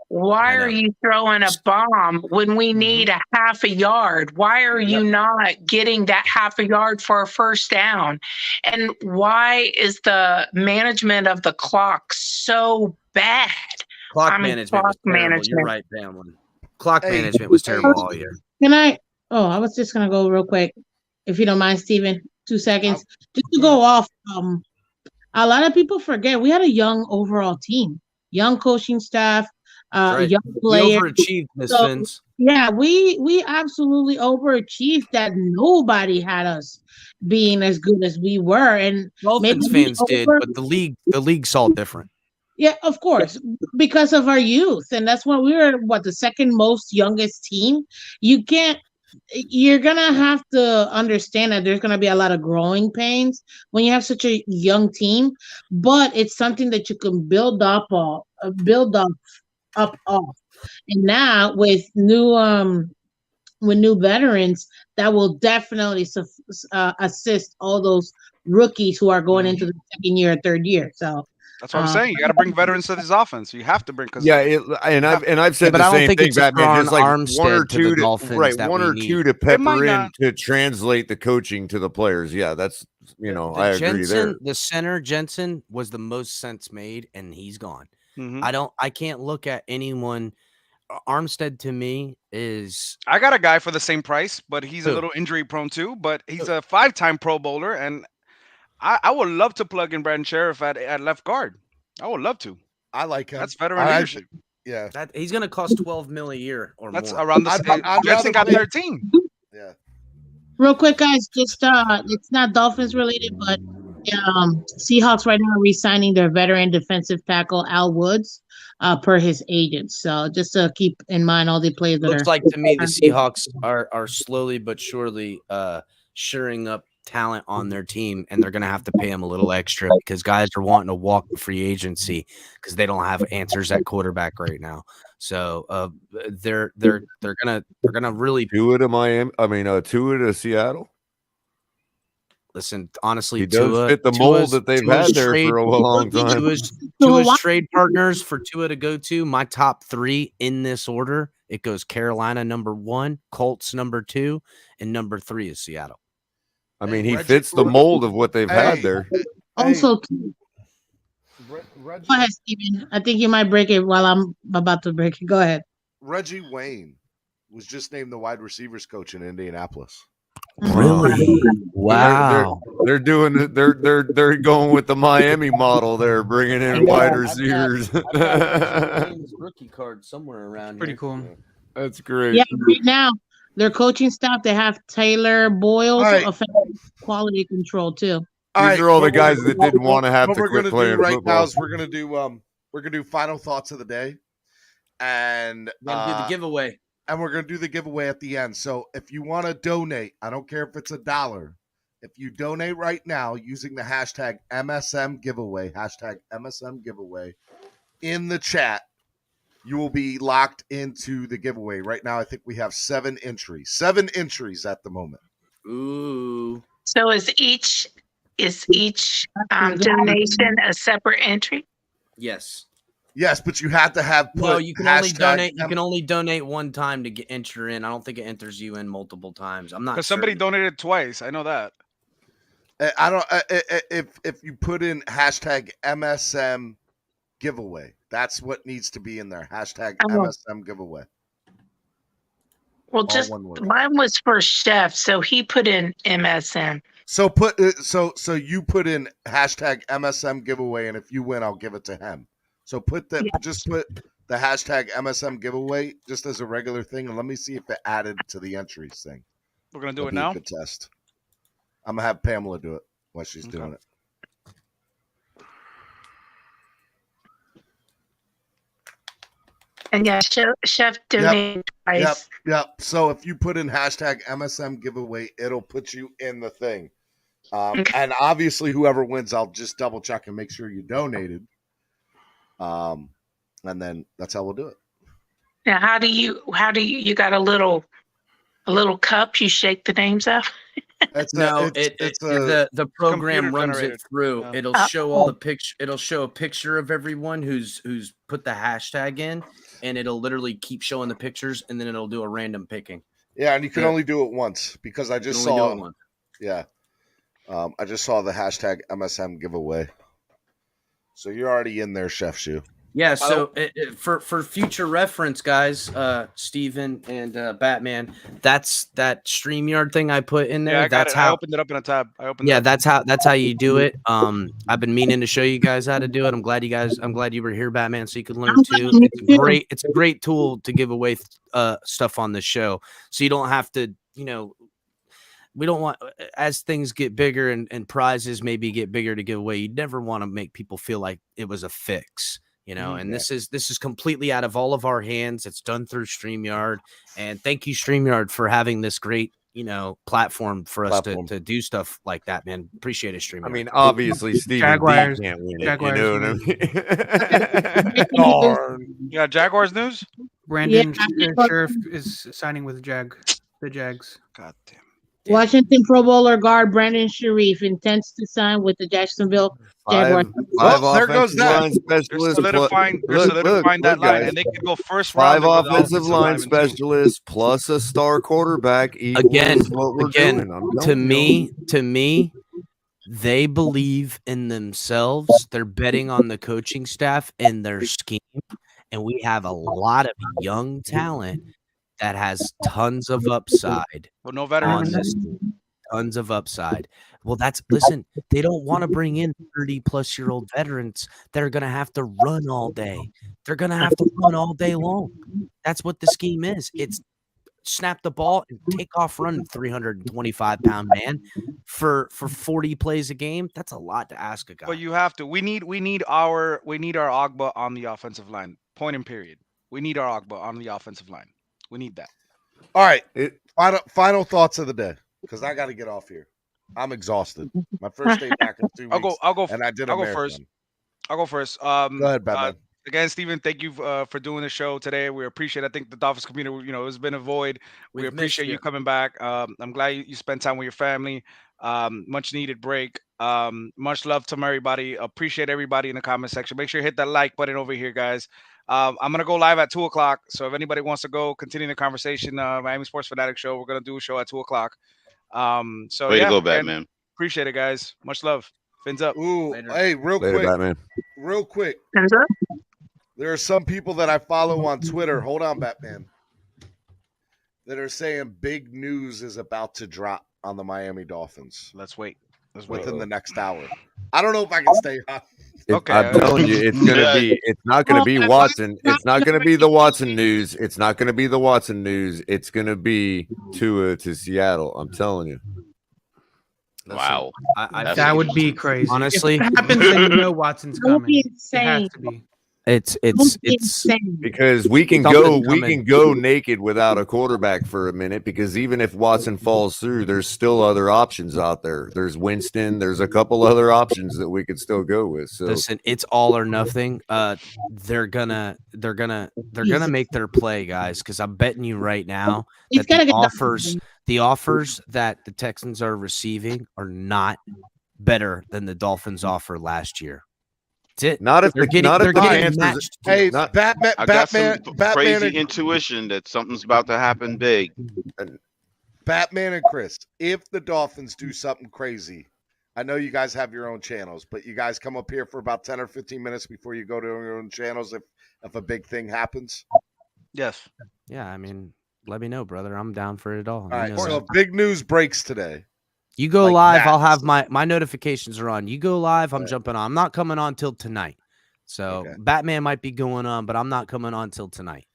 Why are you throwing a bomb when we need a half a yard? Why are you not getting that half a yard for a first down? And why is the management of the clock so bad? Clock management was terrible. You're right, Pamela. Clock management was terrible all year. Can I? Oh, I was just gonna go real quick, if you don't mind, Steven. 2 seconds. Just to go off. A lot of people forget we had a young overall team, young coaching staff, Right. young We players. overachieved, Miss So, Fins. yeah, we absolutely overachieved. That nobody had us being as good as we were, and Dolphins maybe fans did, but the league saw different. Yeah, of course, because of our youth, and that's when we were the second most youngest team. You're gonna have to understand that there's gonna be a lot of growing pains when you have such a young team, but it's something that you can build up off. And now with new veterans, that will definitely assist all those rookies who are going into the second year or third year. So that's what I'm saying. You got to bring veterans to this offense. You have to bring. I've said but the I don't same think thing, it's a Batman. Just like Armstead one or to the two Dolphins that one we or need. two to pepper in to translate the coaching to the players. Yeah, that's I agree there. The center Jensen was the most sense made, and he's gone. I can't look at anyone. Armstead to me is. I got a guy for the same price, but he's a little injury prone too. But he's a 5-time Pro Bowler, and I would love to plug in Brandon Sheriff at left guard. I would love to. I like him. That's veteran leadership. Yeah, he's going to cost $12 million a year or that's more. Around the. Jensen got 13. Yeah. Real quick, guys, just it's not Dolphins related, but Seahawks right now are re-signing their veteran defensive tackle Al Woods, per his agent. So just to keep in mind all the players that Looks like to me the Seahawks are slowly but surely shoring up talent on their team, and they're going to have to pay them a little extra because guys are wanting to walk the free agency because they don't have answers at quarterback right now. So they're gonna really Tua to Miami. I mean, Tua to Seattle. Listen, honestly, he does fit the mold that they've had there for a long time. Tua's trade partners for Tua to go to, my top 3 in this order. It goes Carolina number 1, Colts number 2, and number 3 is Seattle. I mean, he fits the mold of what they've had there. Also, go ahead, Steven. I think you might break it while I'm about to break it. Go ahead. Reggie Wayne was just named the wide receivers coach in Indianapolis. Really? Wow. They're doing it. They're going with the Miami model. They're bringing in wide receivers. I've got his rookie card somewhere around. Pretty cool. That's great. Yeah, right now their coaching staff, they have Taylor Boyles, offensive quality control too. These are all the guys that didn't want to have to quit playing right football. now is we're gonna do final thoughts of the day, and do the giveaway. And we're going to do the giveaway at the end. So if you want to donate, I don't care if it's $1. If you donate right now using the hashtag MSM giveaway, in the chat, you will be locked into the giveaway. Right now, I think we have 7 entries. 7 entries at the moment. Ooh. So is each donation a separate entry? Yes. Yes, but you have to have put no. You can only donate. You can only donate one time to enter in. I don't think it enters you in multiple times. I'm not. Because somebody donated twice. I know that. I don't. If you put in hashtag MSM giveaway, that's what needs to be in there. Hashtag MSM giveaway. Well, just mine was for Chef, so he put in MSM. So so you put in hashtag MSM giveaway, and if you win, I'll give it to him. So just put the hashtag MSM giveaway just as a regular thing, and let me see if it added to the entries thing. We're gonna do it now. Good test. I'm gonna have Pamela do it while she's doing it. And yeah, Chef donated twice. Yep. So if you put in hashtag MSM giveaway, it'll put you in the thing. And obviously, whoever wins, I'll just double check and make sure you donated. And then that's how we'll do it. Now, how do you got a little cup you shake the names of? The program runs it through. Yeah. It'll show all the picture. It'll show a picture of everyone who's put the hashtag in, and it'll literally keep showing the pictures, and then it'll do a random picking. Yeah, and you can only do it once because I just saw. Yeah, I just saw the hashtag MSM giveaway. So you're already in there, Chef Shoe. Yeah, so for future reference, guys, Steven and Batman, that's that StreamYard thing I put in there. Yeah, I got that's it. how I opened it up in a tab. that's how you do it. I've been meaning to show you guys how to do it. I'm glad you were here, Batman, so you could learn too. It's a great tool to give away stuff on the show, so you don't have to, we don't want, as things get bigger and prizes maybe get bigger to give away, you never want to make people feel like it was a fix. And this is completely out of all of our hands. It's done through StreamYard, and thank you, StreamYard, for having this great, platform for us to do stuff like that, man. Appreciate it, StreamYard. I mean, obviously, Steven Jaguars can't win Jaguars, it. You know what I mean? Yeah, Jaguars news. Brandon Sheriff is signing with the Jags. God damn. Washington Pro Bowler guard Brandon Sharif intends to sign with the Jacksonville Jaguars. There goes that. Line specialists. They're solidifying that line, and they could go first round. 5 offensive line specialists plus a star quarterback. Again, doing. To me, they believe in themselves. They're betting on the coaching staff and their scheme, and we have a lot of young talent that has tons of upside. Well, no veterans. Tons of upside. Well, they don't want to bring in 30-plus-year-old veterans that are going to have to run all day. They're going to have to run all day long. That's what the scheme is. It's snap the ball and take off run 325-pound man for 40 plays a game. That's a lot to ask a guy. But you have to. We need our Ogbah on the offensive line. Point and period. We need our Ogbah on the offensive line. We need that. All right. Final thoughts of the day, because I got to get off here. I'm exhausted. My first day back in 2 weeks. I'll go. And I did. I'll go first. Go ahead, Batman. Again, Steven, thank you for doing the show today. We appreciate it. I think the Dolphins community, has been a void. We appreciate you coming back. I'm glad you spent time with your family. Much needed break. Much love to everybody. Appreciate everybody in the comment section. Make sure you hit that like button over here, guys. I'm going to go live at 2:00. So if anybody wants to go continue the conversation, Miami Sports Fanatic Show, we're going to do a show at 2:00. So way to go, Batman. Appreciate it, guys. Much love. Fins up. Ooh, Later. Hey, real quick. Fins up. There are some people that I follow on Twitter. Hold on, Batman. That are saying big news is about to drop on the Miami Dolphins. Let's wait. Within the next hour. I don't know if I can stay on. Okay. I'm telling you, it's not gonna be Watson. It's not gonna be the Watson news. It's not gonna be the Watson news. It's gonna be Tua to Seattle. I'm telling you. Wow. That would be crazy. Honestly, if it happens, then you know Watson's coming. It has to be. It's because we can go naked without a quarterback for a minute, because even if Watson falls through, there's still other options out there. There's Winston, there's a couple other options that we could still go with. So listen, it's all or nothing. They're gonna make their play, guys, because I'm betting you right now that the offers that the Texans are receiving are not better than the Dolphins offer last year. That's it. Not if they're getting matched. Hey, I got some crazy intuition that something's about to happen big. Batman and Chris, if the Dolphins do something crazy, I know you guys have your own channels, but you guys come up here for about 10 or 15 minutes before you go to your own channels if a big thing happens. Yes. Yeah, I mean, let me know, brother. I'm down for it all. All right, so big news breaks today. You go live, I'll have my notifications are on. You go live, I'm jumping on. I'm not coming on till tonight. So Batman might be going on, but I'm not coming on till tonight.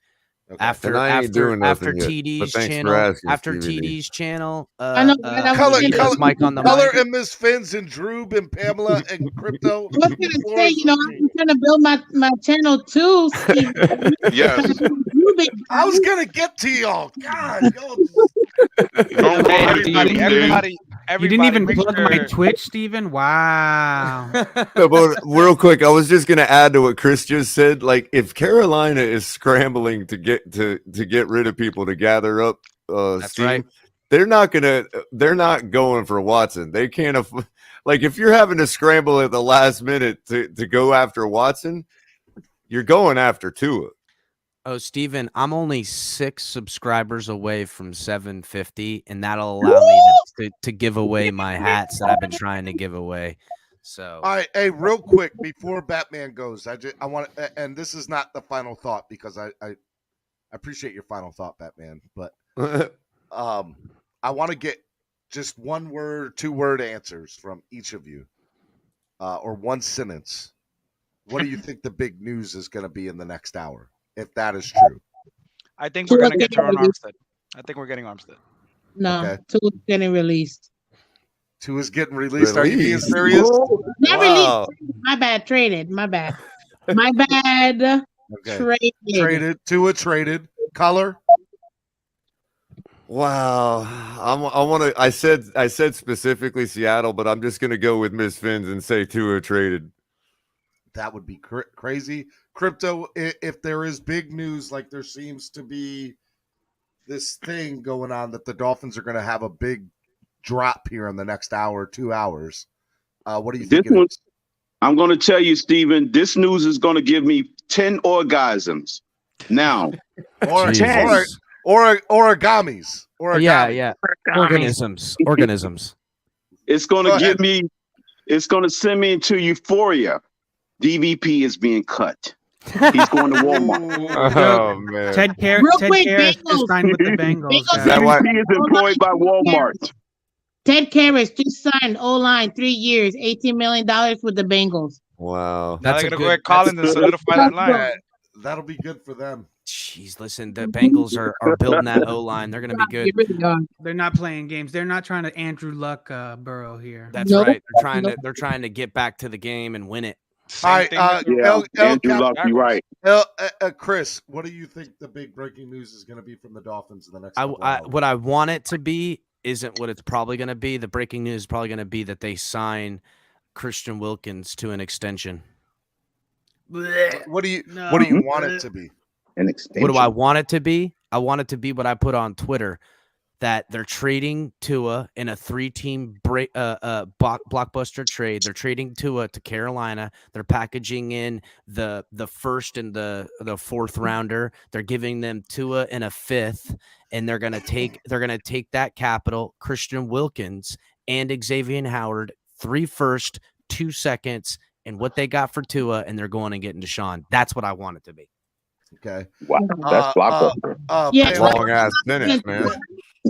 Okay. After TD's channel, TD's channel, Mike on the Color mic. and Miss Fins and Droob and Pamela and Crypto. I was gonna say, I'm trying to build my channel too. Steve. Yes. I was gonna get to y'all. God, everybody. You didn't even plug my Twitch, Steven? Wow. No, but real quick, I was just gonna add to what Chris just said. Like, if Carolina is scrambling to get rid of people to gather up That's steam, right. they're not going for Watson. They can't like if you're having to scramble at the last minute to go after Watson, you're going after Tua. Oh, Steven, I'm only 6 subscribers away from 750, and that'll allow me to give away my hats that I've been trying to give away. So, all right, hey, real quick before Batman goes, I want, and this is not the final thought because I appreciate your final thought, Batman, but I want to get just 1 word, 2-word answers from each of you, or 1 sentence. What do you think the big news is going to be in the next hour, if that is true? I think we're going to get Terron Armstead. I think we're getting Armstead. No, Tua's getting released. Tua's getting released. Are you being serious? Not released. My bad. Traded. My bad. My bad. Okay. Traded. Tua traded. Color. Wow. I said specifically Seattle, but I'm just gonna go with Miss Fins and say Tua traded. That would be crazy. Crypto, if there is big news, like there seems to be this thing going on that the Dolphins are going to have a big drop here in the next hour, 2 hours. What do you think? I'm going to tell you, Steven, this news is going to give me 10 orgasms. Now. Origamis. Yeah. Organisms. It's going to give me, it's going to send me into euphoria. DVP is being cut. He's going to Walmart. Oh, man. Ted Karras just signed with the Bengals. DVP is employed by Walmart. Ted Karras just signed O-line 3 years, $18 million with the Bengals. Wow. That's going to go ahead Collins and solidify that line. That'll be good for them. Jeez, listen, the Bengals are building that O-line. They're going to be good. They're not playing games. They're not trying to Andrew Luck Burrow here. That's right. They're trying to get back to the game and win it. All right, Andrew Luck, you're right. Chris, what do you think the big breaking news is going to be from the Dolphins in the next? What I want it to be isn't what it's probably going to be. The breaking news is probably going to be that they sign Christian Wilkins to an extension. What do you want it to be? An extension. What do I want it to be? I want it to be what I put on Twitter, that they're trading Tua in a 3-team blockbuster trade. They're trading Tua to Carolina. They're packaging in the first and the 4th rounder. They're giving them Tua in a 5th, and they're gonna take that capital, Christian Wilkins and Xavier Howard, 3 first, 2 seconds, and what they got for Tua, and they're going and getting Deshaun. That's what I want it to be. Okay. Wow, that's blockbuster. Long ass sentence, man.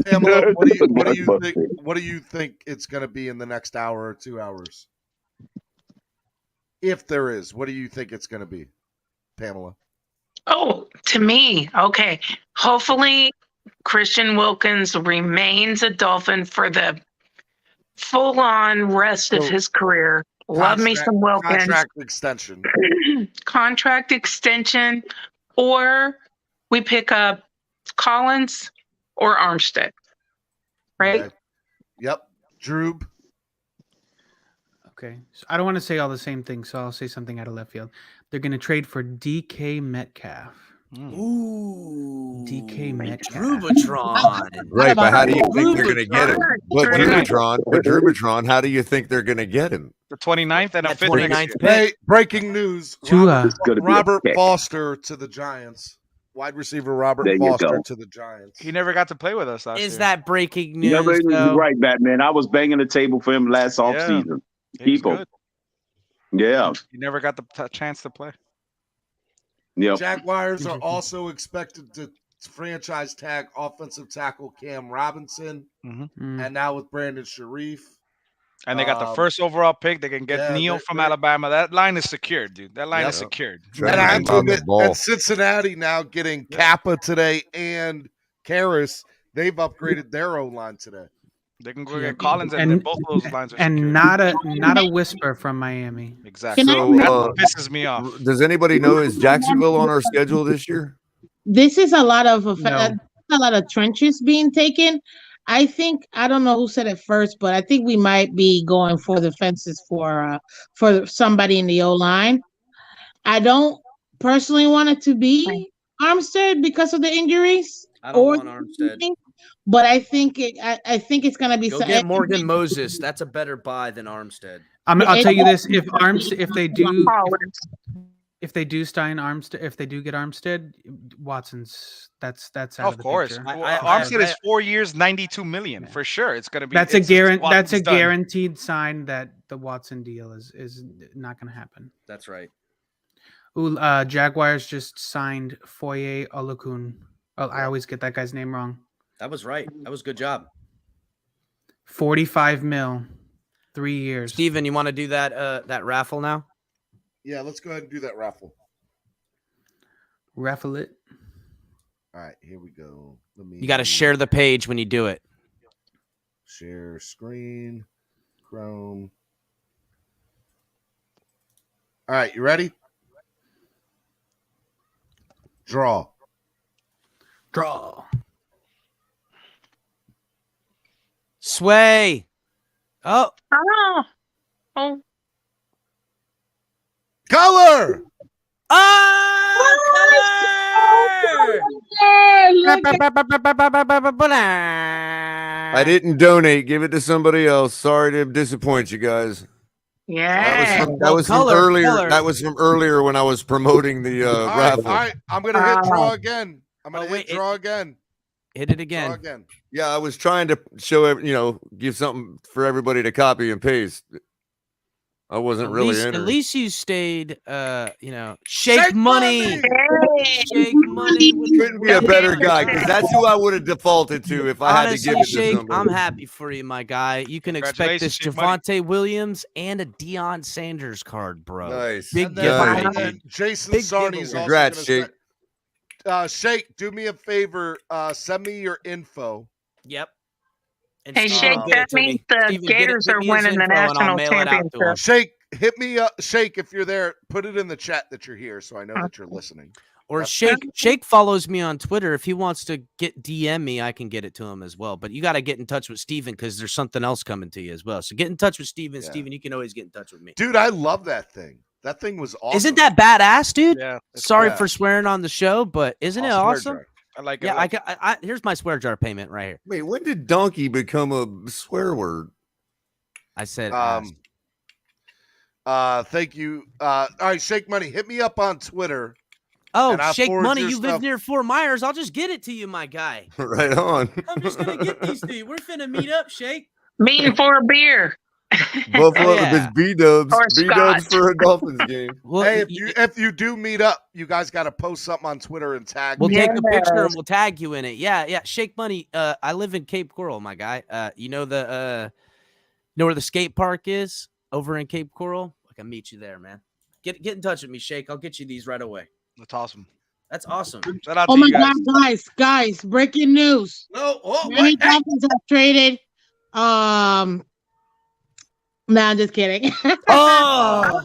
Pamela, what do you think it's going to be in the next hour or 2 hours? If there is, what do you think it's going to be, Pamela? Oh, to me, okay. Hopefully, Christian Wilkins remains a Dolphin for the full-on rest of his career. Love me some Wilkins. Contract extension. Contract extension, or we pick up Collins or Armstead, right? Okay. Yep. Droob. Okay. So I don't want to say all the same things, so I'll say something out of left field. They're going to trade for DK Metcalf. Ooh. DK Metcalf. Drubatron. Right, but how do you think they're going to get him? But Drubatron, how do you think they're going to get him? The 29th and a 5th. 29th Hey, breaking news. Tua. Robert Foster to the Giants. Wide receiver Robert Foster to the Giants. He never got to play with us last year. Is that breaking news? You're right, Batman. I was banging the table for him last offseason. People. Yeah. He never got the chance to play. Yep. Jaguars are also expected to franchise tag offensive tackle Cam Robinson, and now with Brandon Sharif. And they got the first overall pick. They can get Neal from Alabama. That line is secured, dude. That line is secured. And Cincinnati now getting Kappa today and Karras. They've upgraded their O-line today. They can go get Collins, and both of those lines are and secured. not a whisper from Miami. Exactly. So, that pisses me off. Does anybody know, is Jacksonville on our schedule this year? This is a lot of trenches being taken. I think, I don't know who said it first, but I think we might be going for the fences for somebody in the O-line. I don't personally want it to be Armstead because of the injuries. I don't want Armstead. but I think it's going to be. Go get Morgan Moses. That's a better buy than Armstead. I'll tell you this: if they do get Armstead, Watson's that's out of of the course. picture. Armstead is 4 years, $92 million for sure. It's going to be. That's a guaranteed sign that the Watson deal is not going to happen. That's right. Ooh, Jaguars just signed Foye Olokun. Oh, I always get that guy's name wrong. That was right. That was a good job. $45 million, 3 years. Steven, you want to do that raffle now? Yeah, let's go ahead and do that raffle. Raffle it. All right, here we go. You got to share the page when you do it. Share screen, Chrome. All right, you ready? Draw. Sway. Oh. Color. I didn't donate. Give it to somebody else. Sorry to disappoint you guys. Yeah. That was from earlier. That was from earlier when I was promoting the raffle. All right, I'm gonna hit draw again. I'm gonna hit draw again. Hit it again. Draw again. Yeah, I was trying to show give something for everybody to copy and paste. I wasn't At least you stayed, shake money. Shake money. Couldn't be a better guy because that's who I would have defaulted to if I had to give it to Shake, somebody. I'm happy for you, my guy. You can expect this Javonte Williams and a Deion Sanders card, bro. Nice. Big Nice. giveaway. Jason Big Sarni's giveaway. Congrats, Shake. Shake, do me a favor. Send me your info. Yep. And Hey, Steven, Shake, get it that to me. means the Steven, Gators get are me his winning the info and I'll national mail it out to him. championship. Shake, hit me up. Shake, if you're there, put it in the chat that you're here so I know that you're listening. Or Shake follows me on Twitter. If he wants to DM me, I can get it to him as well. But you got to get in touch with Steven because there's something else coming to you as well. So get in touch with Steven. Yeah. Steven, you can always get in touch with me. Dude, I love that thing. That thing was awesome. Isn't that badass, dude? Yeah. Sorry for swearing on the show, but isn't it awesome? I like it. Yeah, I here's my swear jar payment right here. Wait, when did donkey become a swear word? I said thank you. All right, Shake Money, hit me up on Twitter. Oh, and I'll Shake forward Money, your you stuff. live near Fort Myers. I'll just get it to you, my guy. Right on. I'm just gonna get these to you. We're finna meet up, Shake. Meeting for a beer. Buffalo, Yeah. it's B-dubs. Or B-dubs Scott. for a Dolphins game. Well, Hey, if you do meet up, you guys got to post something on Twitter and tag We'll me. take a picture and we'll tag you in it. Yeah. Shake Money. I live in Cape Coral, my guy. You know where the skate park is over in Cape Coral? I can meet you there, man. Get in touch with me, Shake. I'll get you these right away. That's awesome. That's awesome. Shout out Oh to my you guys. God, guys! Breaking news. Many Dolphins have traded. No, I'm just kidding. Oh,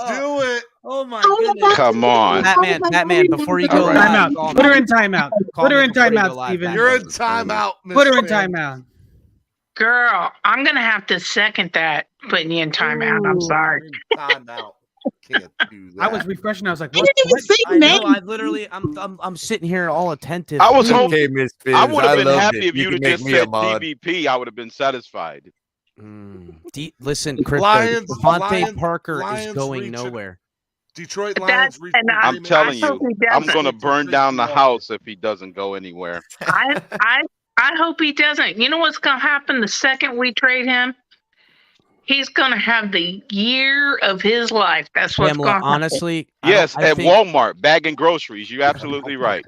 do it. Oh my goodness. Come on. Batman, before you go All right. live, Put her in timeout. Put her in before you go timeout, live, Steven. Batman. You're in timeout. Put her in Miss Fan. timeout. Girl, I'm going to have to second that, putting you in timeout. I'm sorry. Timeout. Can't do that. I was refreshing. I was like, You what? didn't even say I know. name. I literally, I'm sitting here all attentive. I was Okay, hoping. Miss Fizz, I would have been loved happy it. if you'd can have make just me a said mod. DVP. I would have been satisfied. Listen, Crypto, Lions- Devontae Lions- Parker Lions is going reaching- nowhere. Detroit But Lions. that's- and I'm telling I hope you, he I'm doesn't. going to burn down the house if he doesn't go anywhere. I hope he doesn't. You know what's going to happen the second we trade him? He's going to have the year of his life. That's what's Pamela, going to happen. honestly, Yes, I at think, Walmart, bagging groceries. You're absolutely right.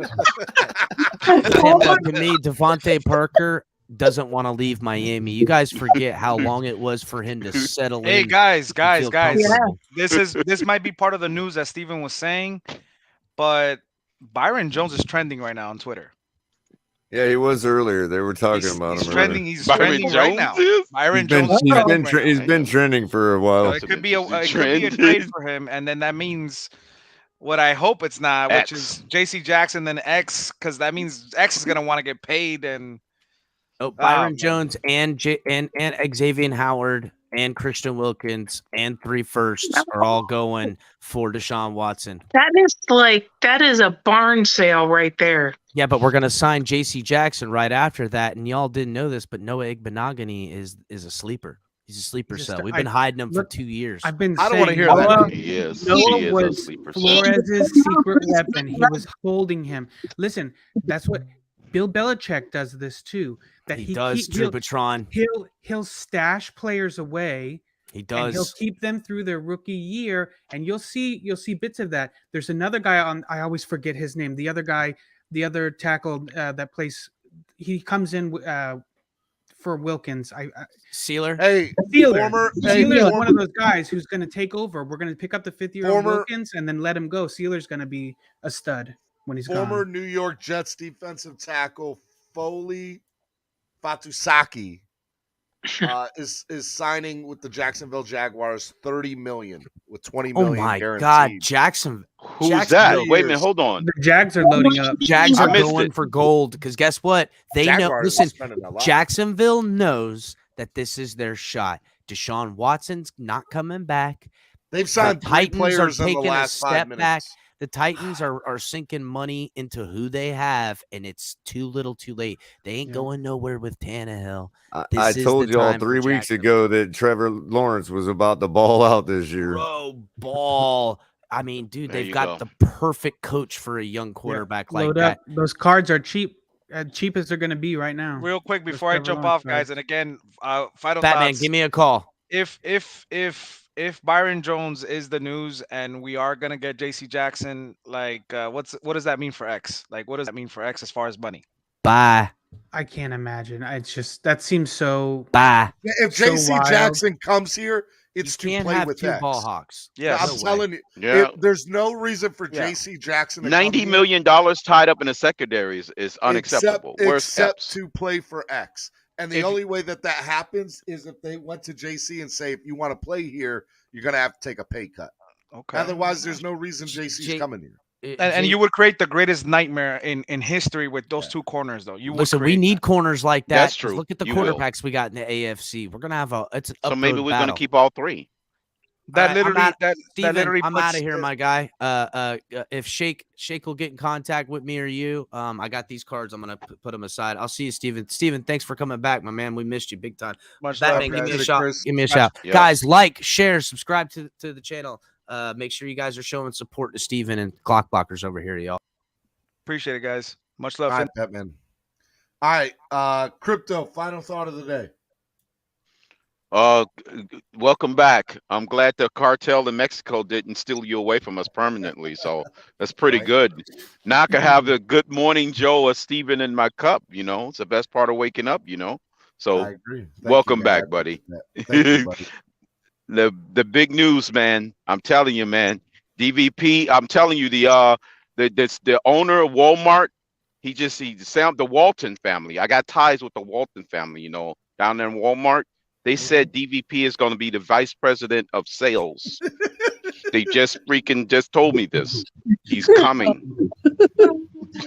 Pamela, to me, Devontae Parker doesn't want to leave Miami. You guys forget how long it was for him to settle Hey in. guys, and feel guys. comfortable. This might be part of the news that Steven was saying, but Byron Jones is trending right now on Twitter. Yeah, he was earlier. They were talking about He's him. trending. earlier. He's Byron trending right now. Jones is? Byron He's been, Jones. he's is been, trending tre- right he's now. been trending for a So while. it could be a Trend. trade for him, and then that means what I hope it's not, which X. is J.C. Jackson then X, because that means X is gonna want to get paid. And Oh, Byron man. Jones and Xavier Howard and Christian Wilkins and 3 firsts are all going for Deshaun Watson. That is a barn sale right there. Yeah, but we're gonna sign J.C. Jackson right after that, and y'all didn't know this, but Noah Igbenogany is a sleeper. He's a sleeper cell. We've been hiding him for 2 years. I've been I don't want to saying hear that. He is. Noah He is a was sleeper cell. Flores' secret weapon. He was holding him. Listen, that's what Bill Belichick does this too. That He does, Drew Patron. He'll stash players away. He And he'll does. keep them through their rookie year, and you'll see bits of that. There's another guy on. I always forget his name. The other guy, the other tackle that plays. He comes in for Wilkins. Sealer. Hey, Sealer is one of those guys who's going to take over. We're going to pick up the 5th-year-old Wilkins and then let him go. Sealer's going to be a stud when he's former gone. New York Jets defensive tackle Foley Fatusaki is signing with the Jacksonville Jaguars $30 million with $20 million guaranteed. God, Jacksonville. Who's that? Wait a minute, hold on. The Jags are loading up. Jags are going for gold because guess what? They Jaguars know. are Listen, spending a lot. Jacksonville knows that this is their shot. Deshaun Watson's not coming back. They've signed the 3 Titans are players in the taking last a 5 step minutes. back. The Titans are sinking money into who they have, and it's too little, too late. They ain't going nowhere with Tannehill. I told y'all 3 weeks ago that Trevor Lawrence was about to ball out this year. Bro, ball. I mean, dude, they've got the perfect coach for a young quarterback like Load that. up. Those cards are cheap. Cheap as they're going to be right now. Real quick before I jump off, guys, and again, final Batman, thoughts. give me a call. If Byron Jones is the news and we are gonna get J.C. Jackson, like what does that mean for X? Like what does that mean for X as far as money? Bye. I can't imagine. It's just that seems so. Bye. If so J.C. wild. Jackson comes here, it's You to can't play have with 2 X. ball hawks. Yeah, I'm telling you, Yeah. there's no reason for J.C. Jackson to come $90 here million tied up in the secondary is unacceptable. Where's except Epps? to play for X. And the only way that happens is if they went to JC and say, if you want to play here, you're going to have to take a pay cut. Okay. Otherwise, there's no reason JC's coming here. And you would create the greatest nightmare in history with those 2 corners, though. You Listen, would we need corners like that. That's true. Look at the You quarterbacks we got in the AFC. We're gonna have it's an So maybe upload we're battle. going to keep all 3. That All right, literally, I'm out, that Steven, literally. I'm out of here, my guy. If Shake will get in contact with me or you, I got these cards. I'm gonna put them aside. I'll see you, Steven. Steven, thanks for coming back, my man. We missed you big time. Much Batman, love, give me guys. a shot. Chris. Give me a shout, Yeah. guys. Like, share, subscribe to the channel. Make sure you guys are showing support to Steven and Clock Blockers over here, y'all. Appreciate it, guys. Much love. All right, Batman. All right, Crypto, final thought of the day. Welcome back. I'm glad the cartel in Mexico didn't steal you away from us permanently. So that's pretty good. Now I can have the good morning Joe or Steven in my cup. It's the best part of waking up. So I agree. welcome back, buddy. Thank you, buddy. The big news, man. I'm telling you, man. DVP. I'm telling you, the owner of Walmart. The Walton family. I got ties with the Walton family. Down there in Walmart. They said DVP is going to be the vice president of sales. They just told me this. He's coming.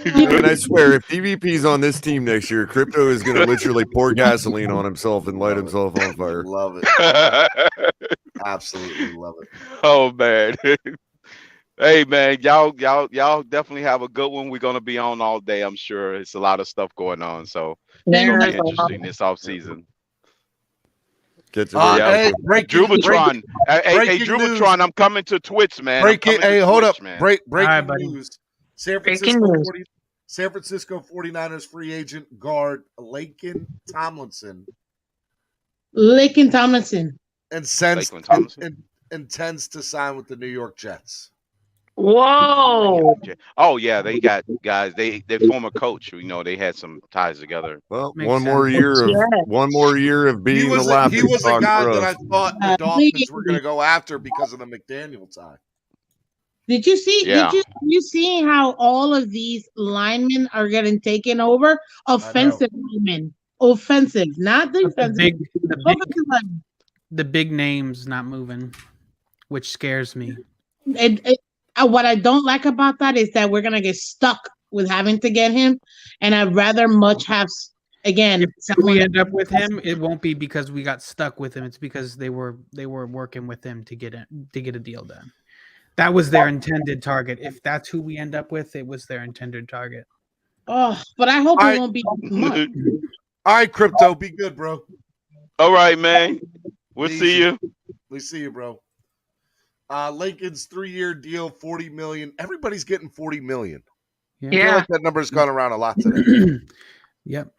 And I swear, if DVP's on this team next year, Crypto is going to literally pour gasoline on himself and light himself on fire. Love it. Absolutely love it. Oh man. Hey man, y'all definitely have a good one. We're going to be on all day. I'm sure it's a lot of stuff going on. So it's going to be interesting this off season. Hey, Drewbatron. Hey, Drewbatron, I'm coming to Twitch, man. Hold up. Man. Breaking news. San Francisco 49ers free agent guard Laken Tomlinson intends to sign with the New York Jets. Whoa! Oh yeah, they got guys. They former coach. They had some ties together. Well, one more year of being the laughing He was a guy stock that I thought the Dolphins were going to go after because of the McDaniel tie. Did you see? Yeah. Did you see how all of these linemen are getting taken over? Offensive linemen, offensive, not defensive. The big names not moving, which scares me. What I don't like about that is that we're gonna get stuck with having to get him, and I'd rather much have again. If we end up with him, it won't be because we got stuck with him. It's because they were working with him to get a deal done. That was their intended target. If that's who we end up with, it was their intended target. Oh, but I hope it won't be much. All right, Crypto, be good, bro. All right, man. We'll see you. We see you, bro. Lincoln's 3-year deal, $40 million. Everybody's getting $40 million. I feel like that number's gone around a lot today. Yep.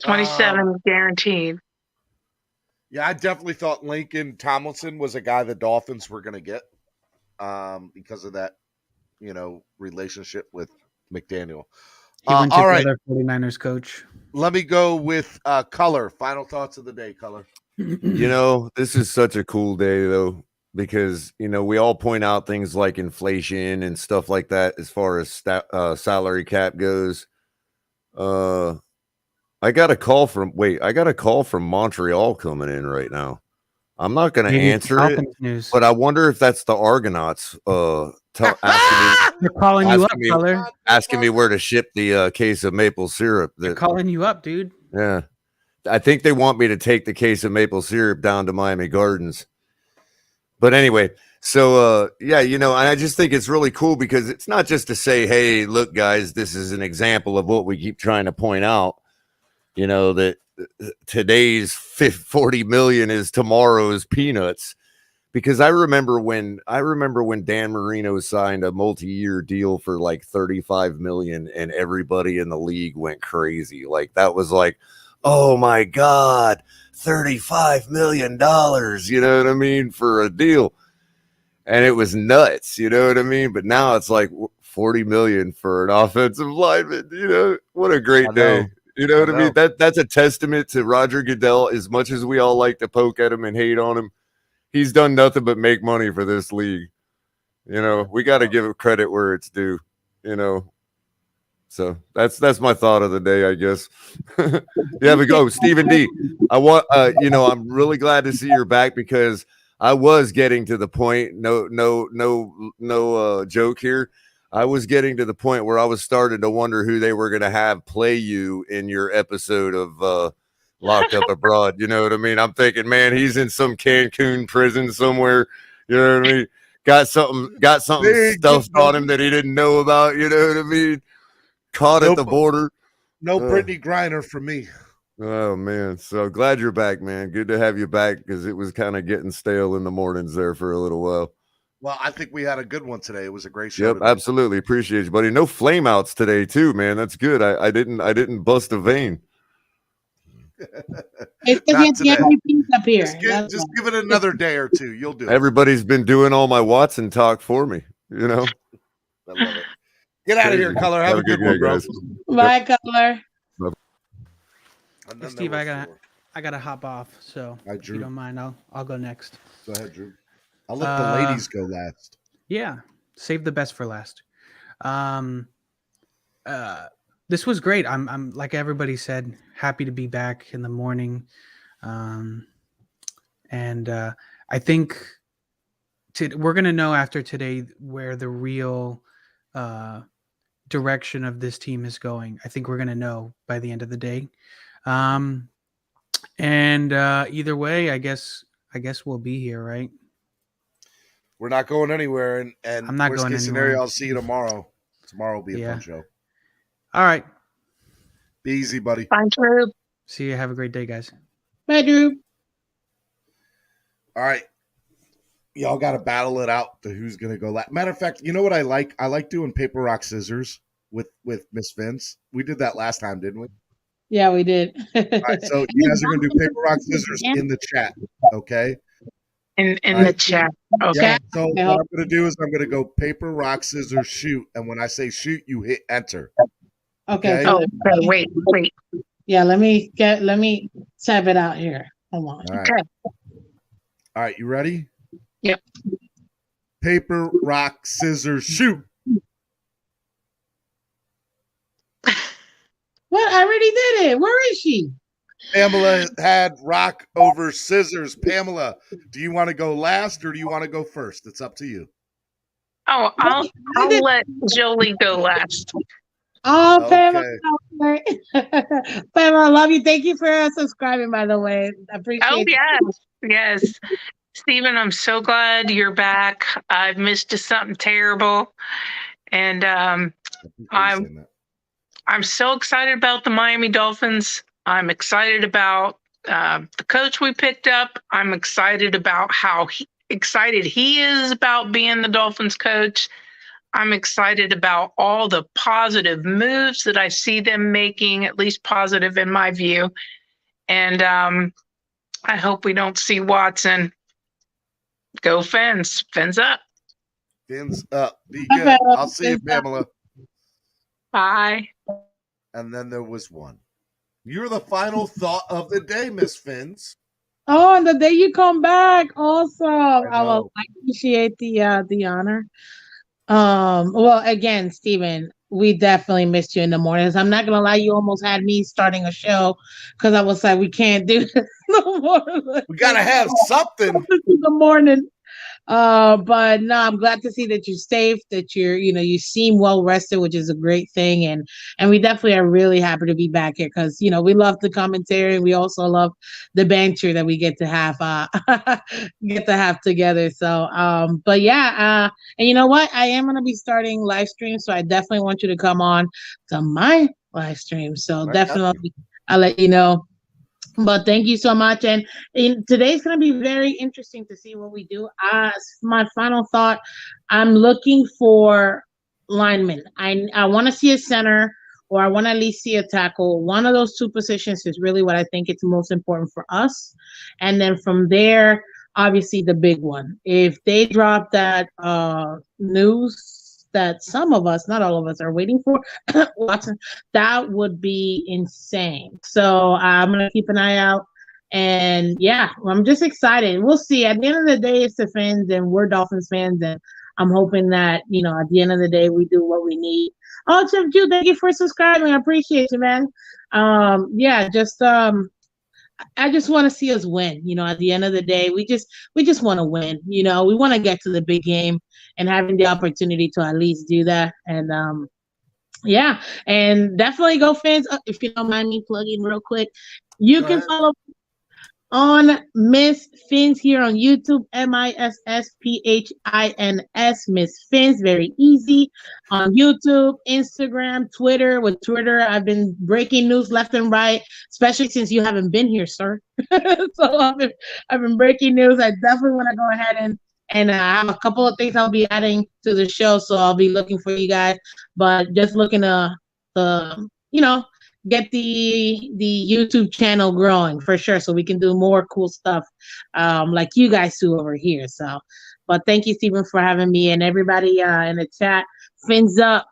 27 guaranteed. Yeah, I definitely thought Lincoln Tomlinson was a guy the Dolphins were going to get because of that, relationship with McDaniel. He went to all the right. other 49ers coach. Let me go with Color. Final thoughts of the day, Color. This is such a cool day, though, because, we all point out things like inflation and stuff like that as far as salary cap goes. I got a call from Montreal coming in right now. I'm not going to answer it, but I wonder if that's the Argonauts asking me where to ship the case of maple syrup. They're calling you up, dude. Yeah. I think they want me to take the case of maple syrup down to Miami Gardens. But anyway, so and I just think it's really cool because it's not just to say, hey, look, guys, this is an example of what we keep trying to point out, that today's 40 million is tomorrow's peanuts. Because I remember when Dan Marino signed a multi-year deal for like 35 million and everybody in the league went crazy. Like that was like, oh my God, $35 million, you know what I mean, for a deal. And it was nuts, you know what I mean? But now it's like 40 million for an offensive lineman, what a great day. You know what I mean? That's a testament to Roger Goodell. As much as we all like to poke at him and hate on him, he's done nothing but make money for this league. We got to give him credit where it's due, So that's my thought of the day, I guess. Yeah, but go, Stephen D. I want, I'm really glad to see you're back because I was getting to the point. No joke here. I was getting to the point where I was starting to wonder who they were going to have play you in your episode of Locked Up Abroad. You know what I mean? I'm thinking, man, he's in some Cancun prison somewhere. You know what I mean? Got something stuffed on him that he didn't know about. You know what I mean? Caught at the border. No Brittany Griner for me. Oh, man. So glad you're back, man. Good to have you back because it was kind of getting stale in the mornings there for a little while. Well, I think we had a good one today. It was a great show. Yep, today. Absolutely. Appreciate you, buddy. No flame outs today, too, man. That's good. I didn't bust a vein. It's up here. Just give it another day or two. You'll do it. Everybody's been doing all my Watson talk for me, I love it. Get out of here, Color. Have a good one, guys. Bye, Color. Hey, Steve, I gotta hop off. So if you don't mind, I'll go next. Go ahead, Drew. I'll let the ladies go last. Yeah, save the best for last. This was great. I'm like everybody said, happy to be back in the morning. And I think we're gonna know after today where the real direction of this team is going. I think we're gonna know by the end of the day. And either way, I guess we'll be here, right? We're not going anywhere, and I'm not worst going case anywhere. scenario, I'll see you tomorrow. Tomorrow will be a fun show. All right. Be easy, buddy. Bye, Drew. See you. Have a great day, guys. Bye, Drew. All right. Y'all got to battle it out to who's going to go last. Matter of fact, you know what I like? I like doing paper, rock, scissors with Miss Vince. We did that last time, didn't we? Yeah, we did. All right, so you guys are going to do paper, rock, scissors in the chat, okay? In the chat. Okay. Yeah, so what I'm going to do is I'm going to go paper, rock, scissors, shoot. And when I say shoot, you hit enter. Okay. Oh, wait. Yeah, let me type it out here. Hold on. All right. Okay. All right, you ready? Yep. Paper, rock, scissors, shoot. What? I already did it. Where is she? Pamela had rock over scissors. Pamela, do you want to go last or do you want to go first? It's up to you. Oh, I'll let Jolie go last. Oh, Okay. Pamela. Pamela, I love you. Thank you for subscribing, by the way. I appreciate it. Yes. Stephen, I'm so glad you're back. I've missed something terrible. And I'm so excited about the Miami Dolphins. I'm excited about the coach we picked up. I'm excited about how excited he is about being the Dolphins coach. I'm excited about all the positive moves that I see them making, at least positive in my view. And I hope we don't see Watson. Go Fins. Fins up. Fins up. Be good. I'll see you, Pamela. Bye. And then there was one. You're the final thought of the day, Miss Fins. Oh, and the day you come back, awesome. I appreciate the honor. Well, again, Steven, we definitely missed you in the mornings. I'm not gonna lie, you almost had me starting a show because I was like, we can't do this no more. We gotta have something in the morning. But no, I'm glad to see that you're safe, that you seem well rested, which is a great thing. And we definitely are really happy to be back here because, we love the commentary. And we also love the banter that we get to have, together. So, but yeah, and you know what? I am going to be starting live stream. So I definitely want you to come on to my live stream. So definitely I'll let you know. But thank you so much. And today's going to be very interesting to see what we do. My final thought, I'm looking for linemen. I want to see a center, or I want to at least see a tackle. One of those two positions is really what I think it's most important for us. And then from there, obviously the big one. If they drop that news that some of us, not all of us, are waiting for, Watson, that would be insane. So I'm going to keep an eye out. And yeah, I'm just excited. We'll see. At the end of the day, it's the fans, and we're Dolphins fans. And I'm hoping that, at the end of the day, we do what we need. Oh, Chip Jew, thank you for subscribing. I appreciate you, man. I just want to see us win. At the end of the day, we just want to win. We want to get to the big game, and having the opportunity to at least do that. And yeah, and definitely go Fins. If you don't mind me plugging real quick, you can follow on Miss Fins here on YouTube, MISSPHINS, Miss Fins, very easy on YouTube, Instagram, Twitter. With Twitter, I've been breaking news left and right, especially since you haven't been here, sir. So I've been breaking news. I definitely want to go ahead and I have a couple of things I'll be adding to the show, so I'll be looking for you guys. But just looking to get the YouTube channel growing for sure, so we can do more cool stuff like you guys do over here. So, but thank you, Steven, for having me, and everybody in the chat. Fins up.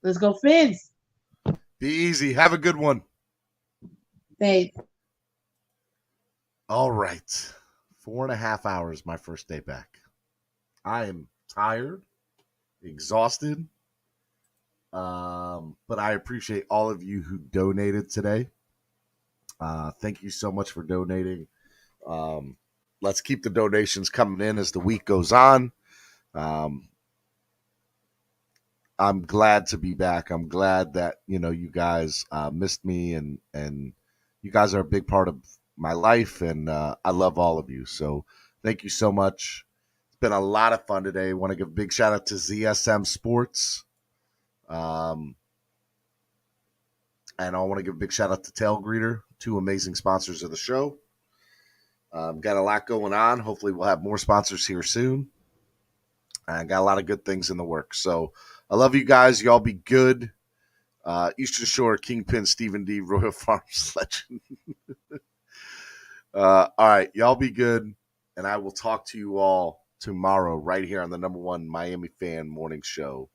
Let's go, Fins. Be easy. Have a good one. Thanks. All right. 4.5 hours, my first day back. I am tired, exhausted. But I appreciate all of you who donated today. Thank you so much for donating. Let's keep the donations coming in as the week goes on. I'm glad to be back. I'm glad that, you guys missed me, and you guys are a big part of my life, and I love all of you. So thank you so much. It's been a lot of fun today. I want to give a big shout out to ZSM Sports. And I want to give a big shout out to Tail Greeter, two amazing sponsors of the show. Got a lot going on. Hopefully we'll have more sponsors here soon. I got a lot of good things in the works. So I love you guys. Y'all be good. Eastern Shore, Kingpin, Stephen D, Royal Farms Legend. All right. Y'all be good. And I will talk to you all tomorrow right here on the #1 Miami fan morning show.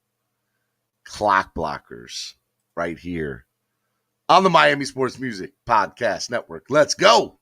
Clock Blockers right here on the Miami Sports Music Podcast Network. Let's go.